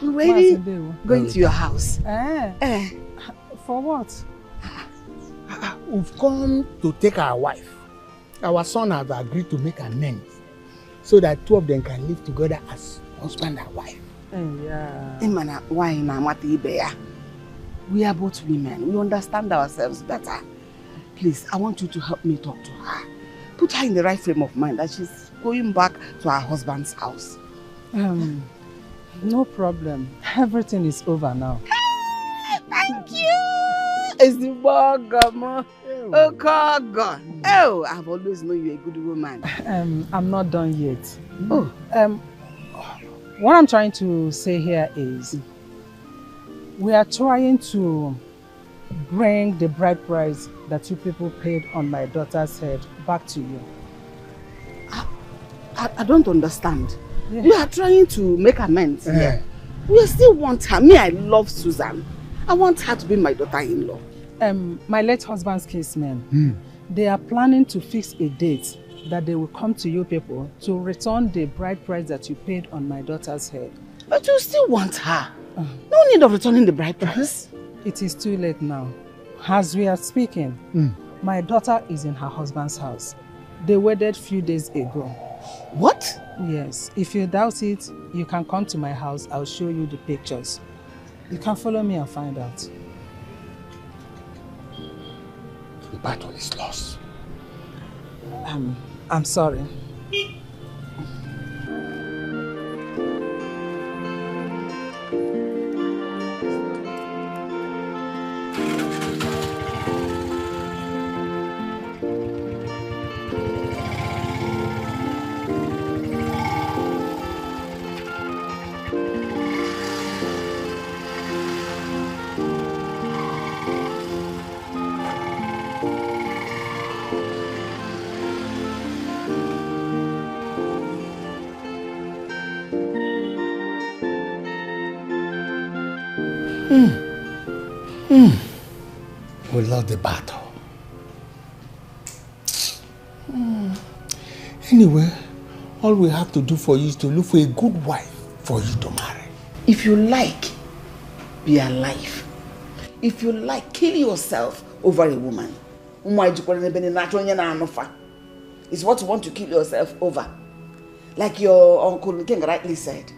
I'm ready. Going to your house. For what? We've come to take our wife. Our son has agreed to make amends so that two of them can live together as husband and wife. Yeah. Imana, why na mati beya? We are both women. We understand ourselves better. Please, I want you to help me talk to her. Put her in the right frame of mind that she's going back to her husband's house. No problem. Everything is over now. Thank you! It's the Bogamo. Oh, God. Oh, I've always known you're a good woman. I'm not done yet. Oh. What I'm trying to say here is we are trying to bring the bride price that you people paid on my daughter's head back to you. I don't understand. Yeah. You are trying to make amends here. We still want her. Me, I love Susan. I want her to be my daughter-in-law. My late husband's kinsmen, they are planning to fix a date that they will come to you people to return the bride price that you paid on my daughter's head. But you still want her. No need of returning the bride price. It is too late now. As we are speaking, my daughter is in her husband's house. They wedded few days ago. What? Yes. If you doubt it, you can come to my house. I'll show you the pictures. You can follow me and find out. The battle is lost. I'm sorry. We lost the battle. Anyway, all we have to do for you is to look for a good wife for you to marry. If you like, be alive. If you like, kill yourself over a woman. It's what you want to keep yourself over. Like your Uncle King rightly said,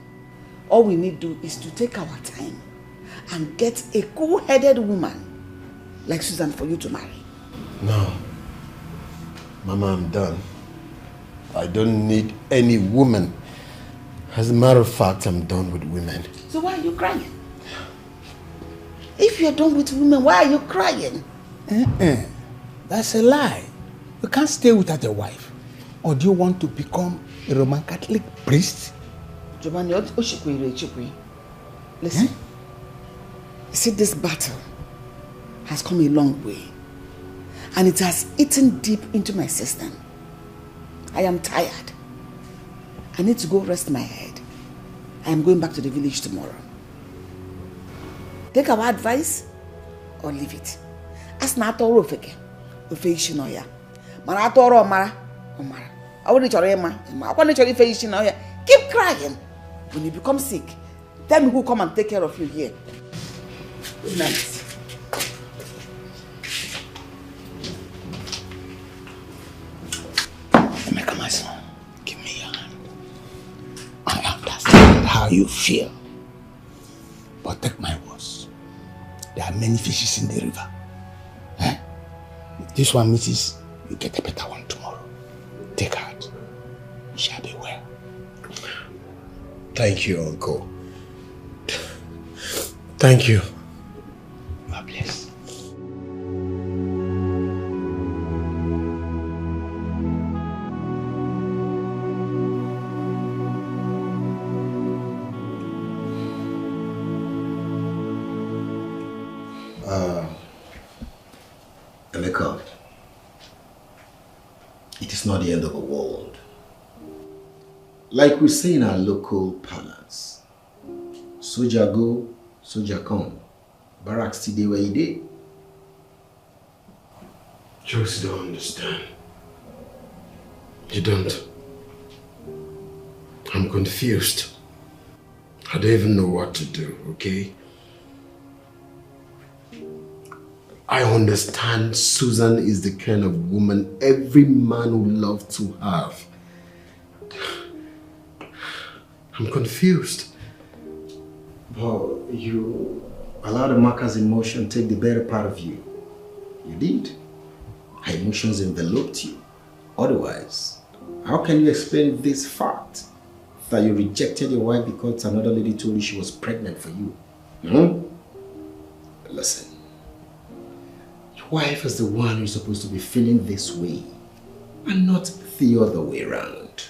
all we need to do is to take our time and get a cool-headed woman like Susan for you to marry. No. Mama, I'm done. I don't need any woman. As a matter of fact, I'm done with women. So why are you crying? If you're done with women, why are you crying? That's a lie. You can't stay without a wife. Or do you want to become a Roman Catholic priest? Listen. You see, this battle has come a long way. And it has eaten deep into my system. I am tired. I need to go rest my head. I am going back to the village tomorrow. Take our advice or leave it. As na atoro ofeke, ofe ishi no ya. Mana atoro omara, omara. Awori choro ema, ema. Akwa ne choro ife ishi no ya. Keep crying. When you become sick, tell me who come and take care of you here. Good night. Emeka, my son, give me your hand. I understand how you feel. But take my words. There are many fishes in the river. If this one misses, you get a better one tomorrow. Take heart. You shall be well. Thank you, Uncle. Thank you. You are blessed. Emeka, it is not the end of the world. Like we say in our local parlance, soldier go, soldier come. Barracks today where you did. Just don't understand. You don't. I'm confused. I don't even know what to do, okay? I understand Susan is the kind of woman every man would love to have. I'm confused. Well, you allowed Amaka's emotion take the better part of you. You did. Her emotions enveloped you. Otherwise, how can you explain this fact that you rejected your wife because another lady told you she was pregnant for you? Listen. Your wife is the one who's supposed to be feeling this way and not the other way around.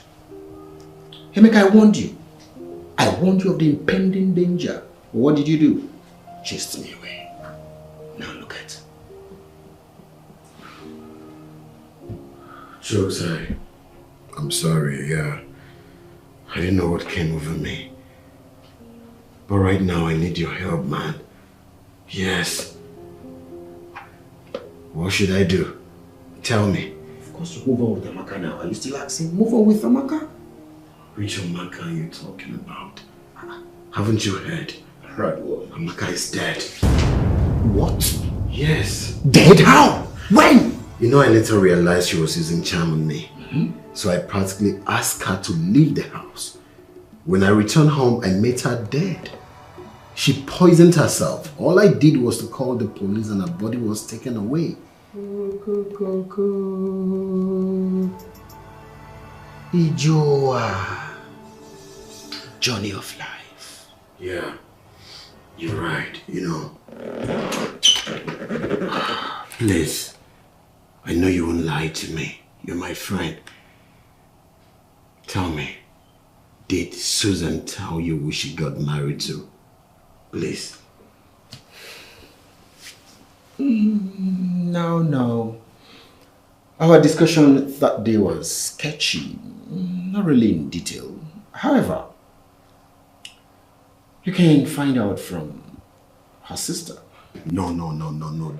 Emeka, I warned you. I warned you of the impending danger. What did you do? Chased me away. Now look at. Jokes, I'm sorry, yeah. I didn't know what came over me. But right now I need your help, man. Yes. What should I do? Tell me. Of course, you move on with Amaka now. Are you still asking? Move on with Amaka? Which Amaka are you talking about? Haven't you heard? Right, what? Amaka is dead. What? Yes. Dead? How? When? You know, I later realized she was using charm on me. So I practically asked her to leave the house. When I returned home, I met her dead. She poisoned herself. All I did was to call the police and her body was taken away. Ijoa. Journey of life. Yeah, you're right, you know. Please, I know you won't lie to me. You're my friend. Tell me, did Susan tell you who she got married to? Please. No. Our discussion that day was sketchy, not really in detail. However, you can find out from her sister. No.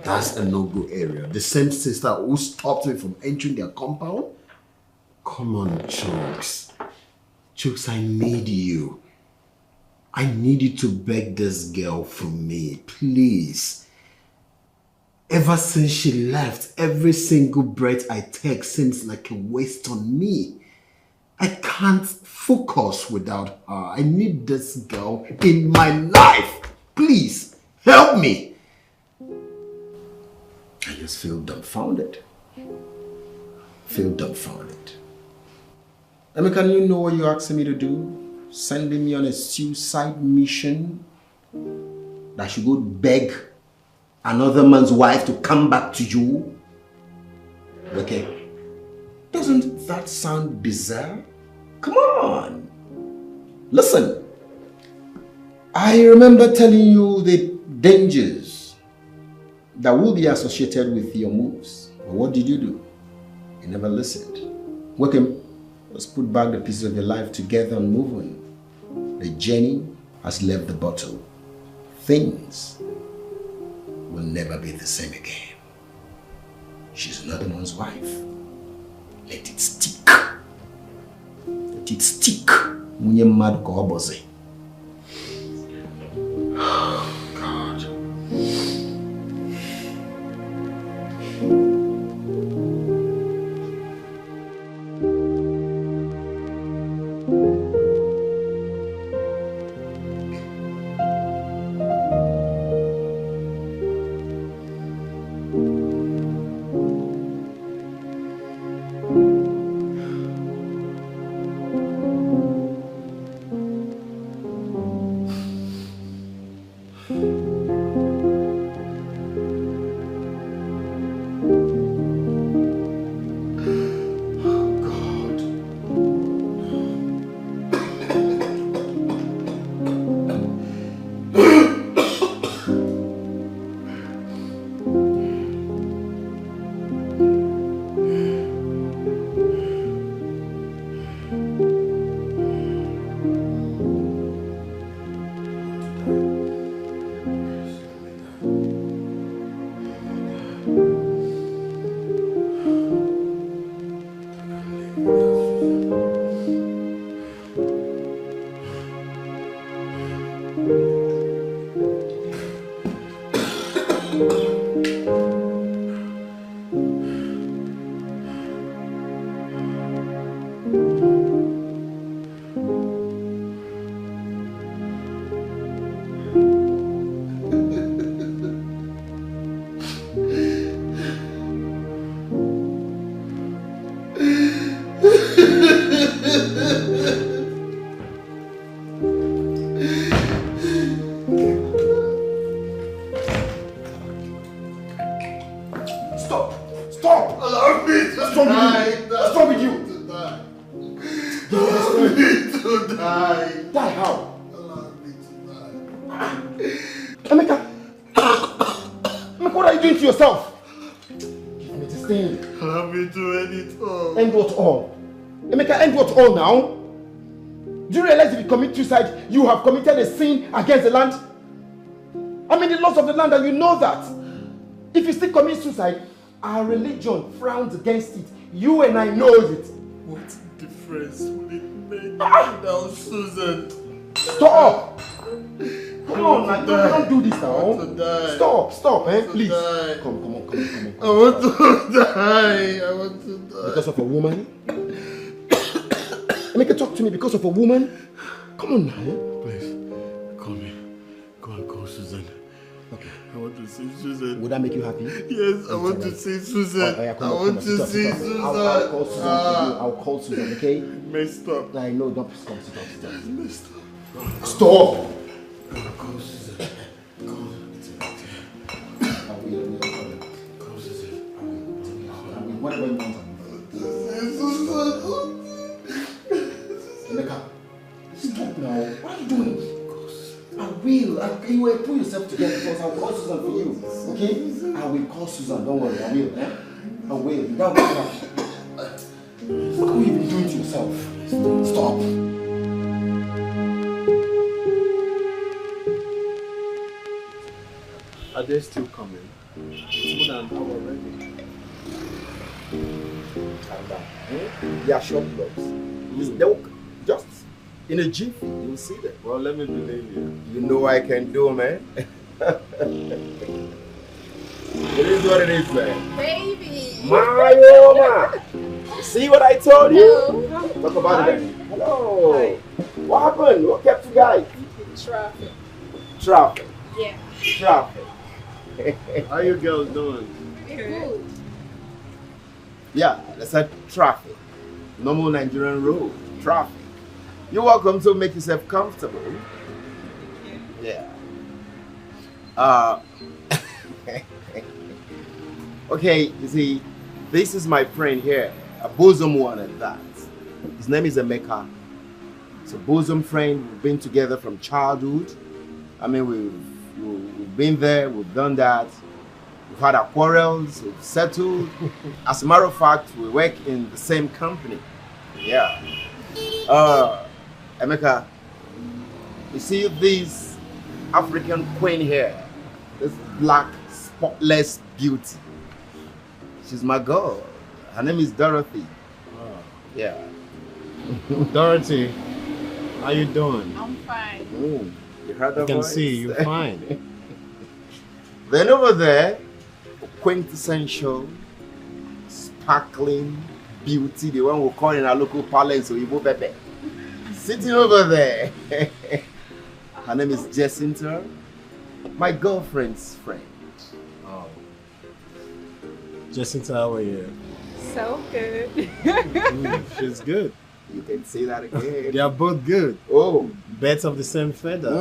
That's a no-go area. The same sister who stopped me from entering their compound? Come on, Chokes. Chokes, I need you. I need you to beg this girl for me, please. Ever since she left, every single breath I take seems like a waste on me. I can't focus without her. I need this girl in my life. Please, help me. I just feel dumbfounded. I mean, can you know what you're asking me to do? Sending me on a suicide mission? That I should go beg another man's wife to come back to you? Okay. Doesn't that sound bizarre? Come on. Listen. I remember telling you the dangers that will be associated with your moves. But what did you do? You never listened. Welcome. Let's put back the pieces of your life together and move on. The journey has left the bottle. Things will never be the same again. She's another man's wife. Let it stick. Let it stick. Munye mad ko oboze. God. All now? Do you realize if you commit suicide, you have committed a sin against the land? I mean the laws of the land, and you know that. If you still commit suicide, our religion frowns against it. You and I know it. What difference will it make without Susan? Stop! Come on, man. Don't do this now. Stop, eh? Please. Come on. I want to die. Because of a woman? Make her talk to me because of a woman? Come on now. Please, call me. Go and call Susan. Okay. I want to see Susan. Would that make you happy? Yes, I want to see Susan. I want to see Susan. I'll call Susan for you. I'll call Susan, okay? Messed up. I know, don't stop. Messed up. Stop! I'll call Susan. Call Susan. Whatever you want. Emeka, stop now. What are you doing? I will. You will pull yourself together because I'll call Susan for you. Okay? I will call Susan. Don't worry. I will. Eh? I will. What are you even doing to yourself? Stop. Are they still coming? It's more than an hour already. Calm down. They are short blocks. They'll just in a jiffy, you'll see them. Well, let me believe you. You know I can do, man. What are you what it is, man. Baby. My woman. See what I told you? Talk about it. Hello. Hi. What happened? What kept you guys? Traffic. Traffic. Yeah. Traffic. How you girls doing? Good. Yeah, that's a traffic. Normal Nigerian road. Traffic. You're welcome to make yourself comfortable. Yeah. Okay, you see, this is my friend here, a bosom one at that. His name is Emeka. It's a bosom friend. We've been together from childhood. I mean, we've been there, we've done that. We've had our quarrels, we've settled. As a matter of fact, we work in the same company. Yeah. Emeka, you see this African queen here, this black, spotless beauty. She's my girl. Her name is Dorothy. Oh. Yeah. Dorothy, how you doing? I'm fine. You heard that I can voice? see you're fine. Then over there, quintessential, sparkling beauty, the one we call in our local parlance, Oyibo Pepe. Sitting over there. Her name is Jacinta, my girlfriend's friend. Oh. Jacinta, how are you? So good. She's good. You can say that again. They are both good. Oh. Birds of the same feather.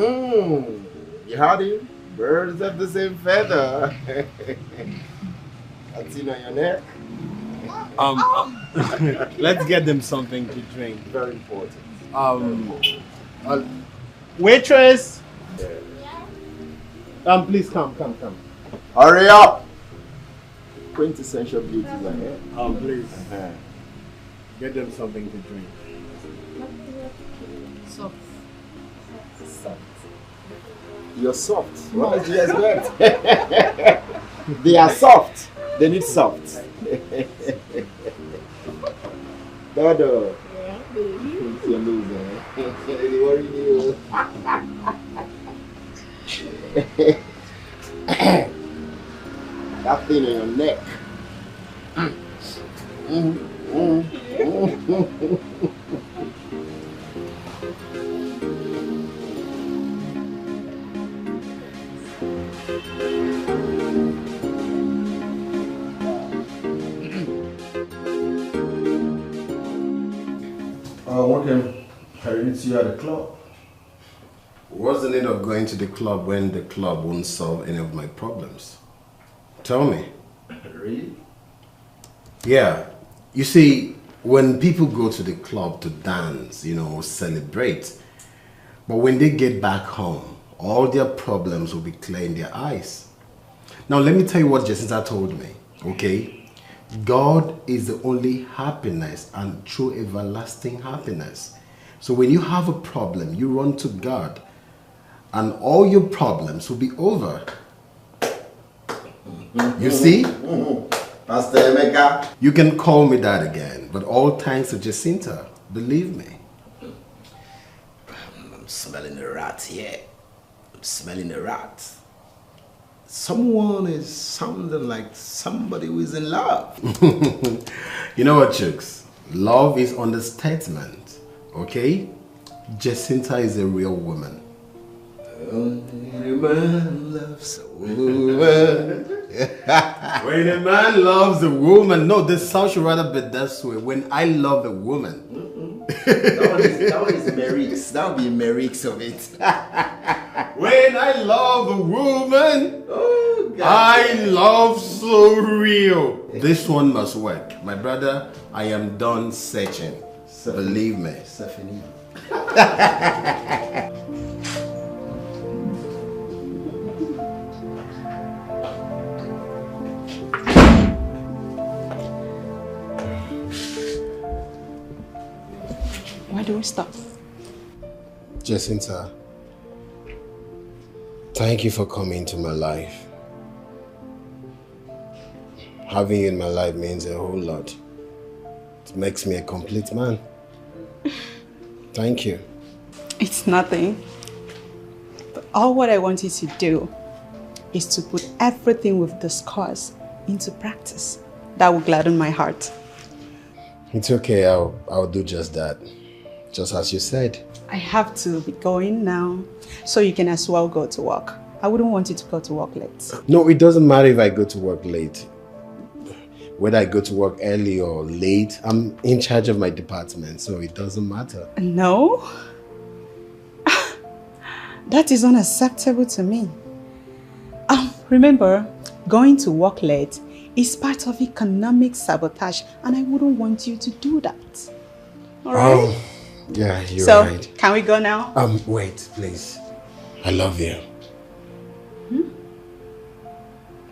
You heard him? Birds of the same feather. That's it on your neck. Let's get them something to drink. Very important. Waitress! Please come. Hurry up! Quintessential beauties are here. Please. Get them something to drink. Soft. You're soft. What did you expect? They are soft. They need soft. Dodo. Yeah, baby. You're loser. They worry you. That thing on your neck. Okay. I need to you at the club. What's the need of going to the club when the club won't solve any of my problems? Tell me. Really? Yeah. You see, when people go to the club to dance, celebrate, but when they get back home, all their problems will be clear in their eyes. Now, let me tell you what Jacinta told me, okay? God is the only happiness and true everlasting happiness. So when you have a problem, you run to God and all your problems will be over. You see? Pastor Emeka. You can call me that again, but all thanks to Jacinta, believe me. I'm smelling a rat here. I'm smelling a rat. Someone is sounding like somebody who is in love. You know what, Chooks? Love is understatement, okay? Jacinta is a real woman. Only a man loves a woman. When a man loves a woman, no, this song should rather be this way. When I love a woman. That one is Maurice. That would be Maurice of it. When I love a woman, oh, God. I love so real. This one must work. My brother, I am done searching. Believe me. Stephanie. Why do we stop? Jacinta, thank you for coming into my life. Having you in my life means a whole lot. It makes me a complete man. Thank you. It's nothing. But all what I want you to do is to put everything we've discussed into practice. That will gladden my heart. It's okay, I'll do just that. Just as you said. I have to be going now, so you can as well go to work. I wouldn't want you to go to work late. No, it doesn't matter if I go to work late. Whether I go to work early or late, I'm in charge of my department, so it doesn't matter. No? That is unacceptable to me. Remember, going to work late is part of economic sabotage, and I wouldn't want you to do that. Alright? Yeah, you're right. So, can we go now? Wait, please. I love you.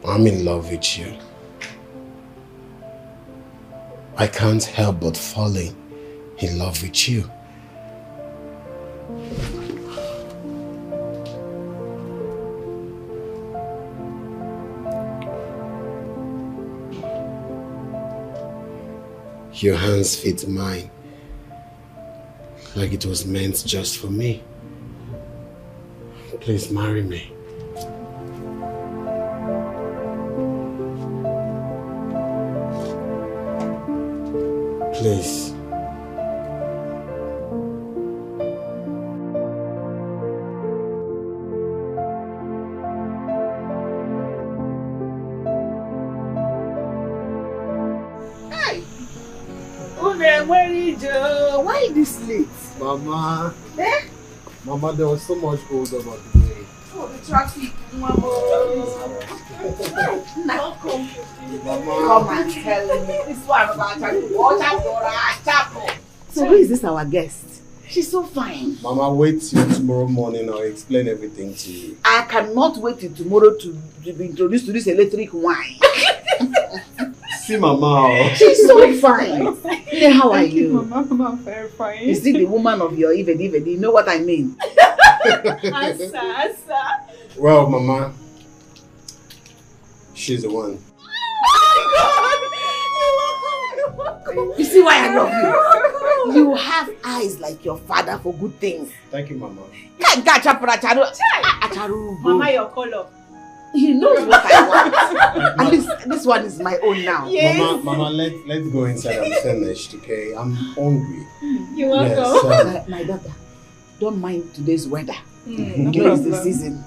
I'm in love with you. I can't help but falling in love with you. Your hands fit mine, like it was meant just for me. Please marry me. Please. Why this late? Mama. Eh? Mama, there was so much hold up on the way. Oh, the traffic. Mama. Now come. Come and tell me. This one about So who is this our guest? She's so fine. Mama, wait till tomorrow morning. I'll explain everything to you. I cannot wait till tomorrow to be introduced to this electric wine. See Mama. She's so fine. Hey, how are you? Mama, I'm very fine. Is it the woman of your even? You know what I mean? Asa. Well, Mama, she's the one. You see why I love you? You have eyes like your father for good things. Thank you, Mama. Mama, your color. He knows what I want. And this one is my own now. Yes. Mama, let's go inside. I'm finished, okay? I'm hungry. You want to go? My daughter, don't mind today's weather. No It's the season.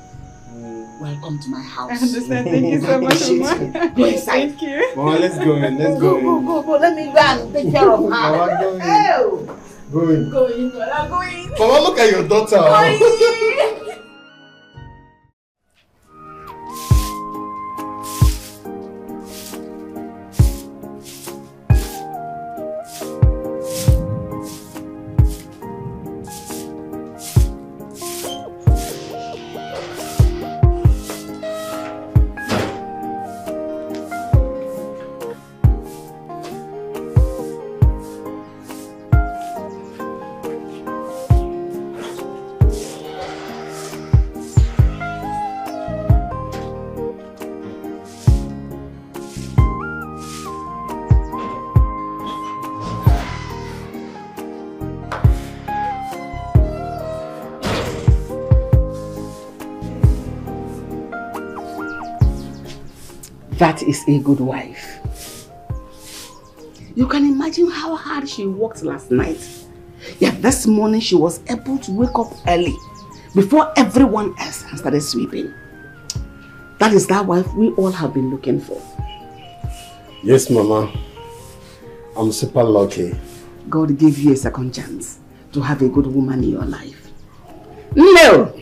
Welcome to my house. I understand. Thank you so much, Mama. Go inside. Thank you. Mama, let's go in. Let's go in. Go. Let me go and take care of her. Mama, go in. Oh. Go in. Go in. Mama, look at your daughter. That is a good wife. You can imagine how hard she worked last night. Yet this morning she was able to wake up early before everyone else has started sweeping. That is that wife we all have been looking for. Yes, Mama. I'm super lucky. God gave you a second chance to have a good woman in your life. No!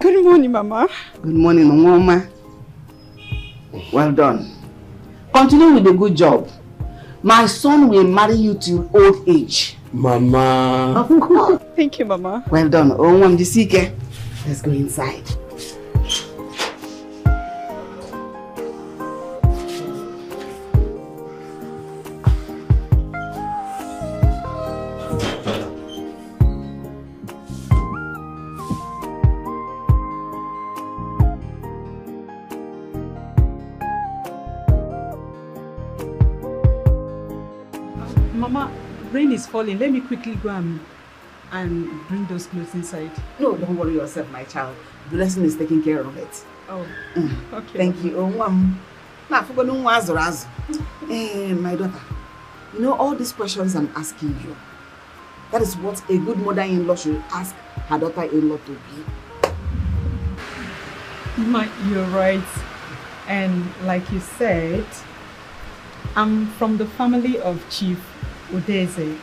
Good morning, Mama. Good morning, Mama. Well done. Continue with the good job. My son will marry you till old age. Mama. Of course. Thank you, Mama. Well done. Let's go inside. Mama, rain is falling. Let me quickly go and bring those clothes inside. No, don't worry yourself, my child. Blessing is taking care of it. Oh, okay. Thank you. My daughter, you know all these questions I'm asking you. That is what a good mother-in-law should ask her daughter-in-law to be. You're right. And like you said, I'm from the family of Chief Udeze.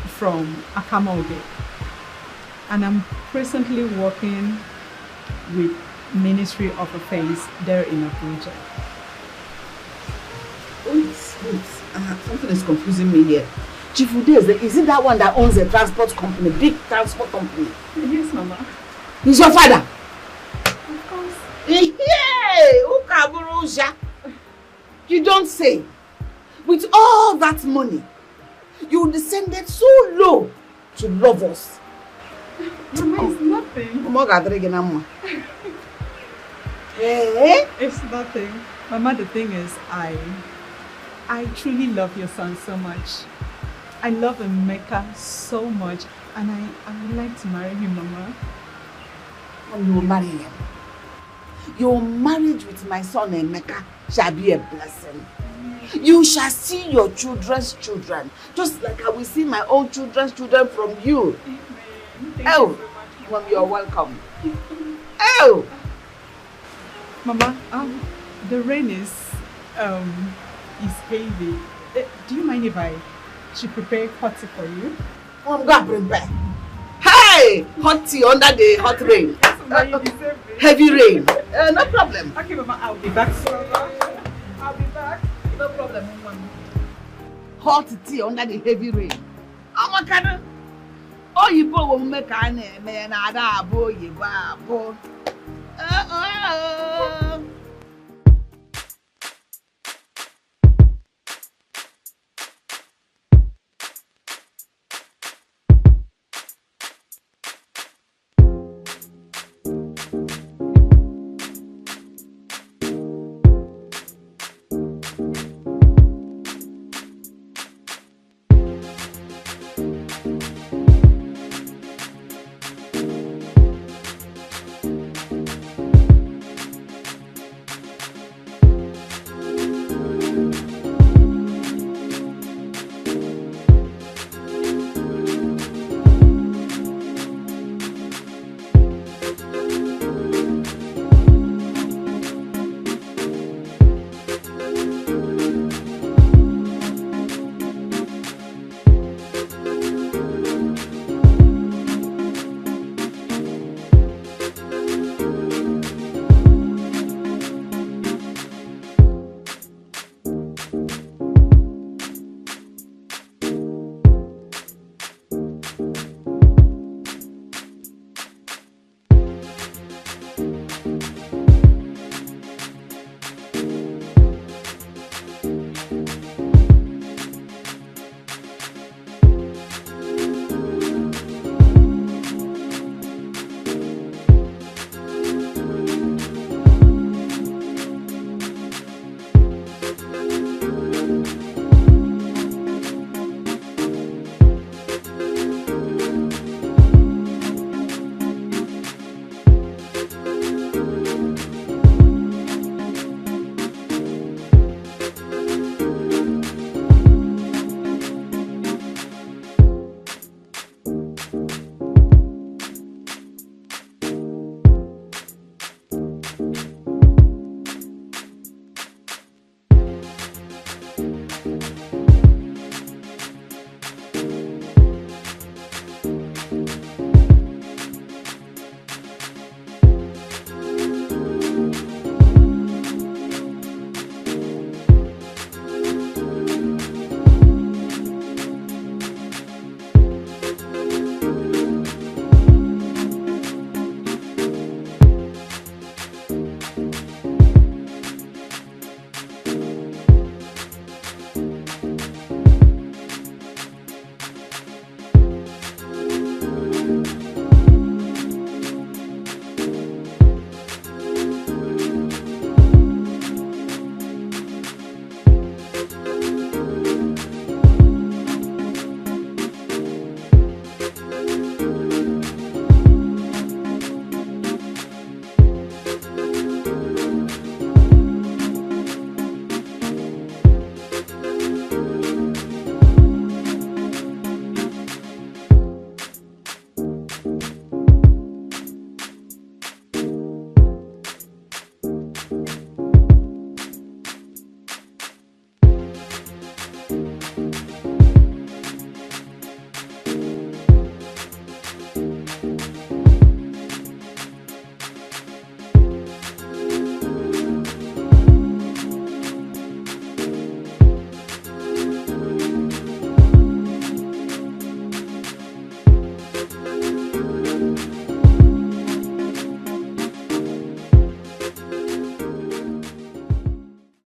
From Akamaude. And I'm presently working with Ministry of Affairs there in Abuja. Wait. Something is confusing me here. Chief Udeze, is it that one that owns a transport company, big transport company? Yes, Mama. He's your father? Of course. You don't say. With all that money, you descended so low to love us. Mama, it's nothing. It's nothing. Mama, the thing is, I truly love your son so much. I love Emeka so much, and I would like to marry him, Mama. And you will marry him. Your marriage with my son Emeka shall be a blessing. You shall see your children's children, just like I will see my own children's children from you. Oh, Mom, you're welcome. Oh, Mama, the rain is heavy. Do you mind if I should prepare hot tea for you? I'm going to prepare. Hey, hot tea under the hot rain. Heavy rain. No problem. Okay, Mama, I'll be back soon. I'll be back. No problem, Mama. Hot tea under the heavy rain. Oh, my God. Oh, you boy will make a name, and I boy, you boy.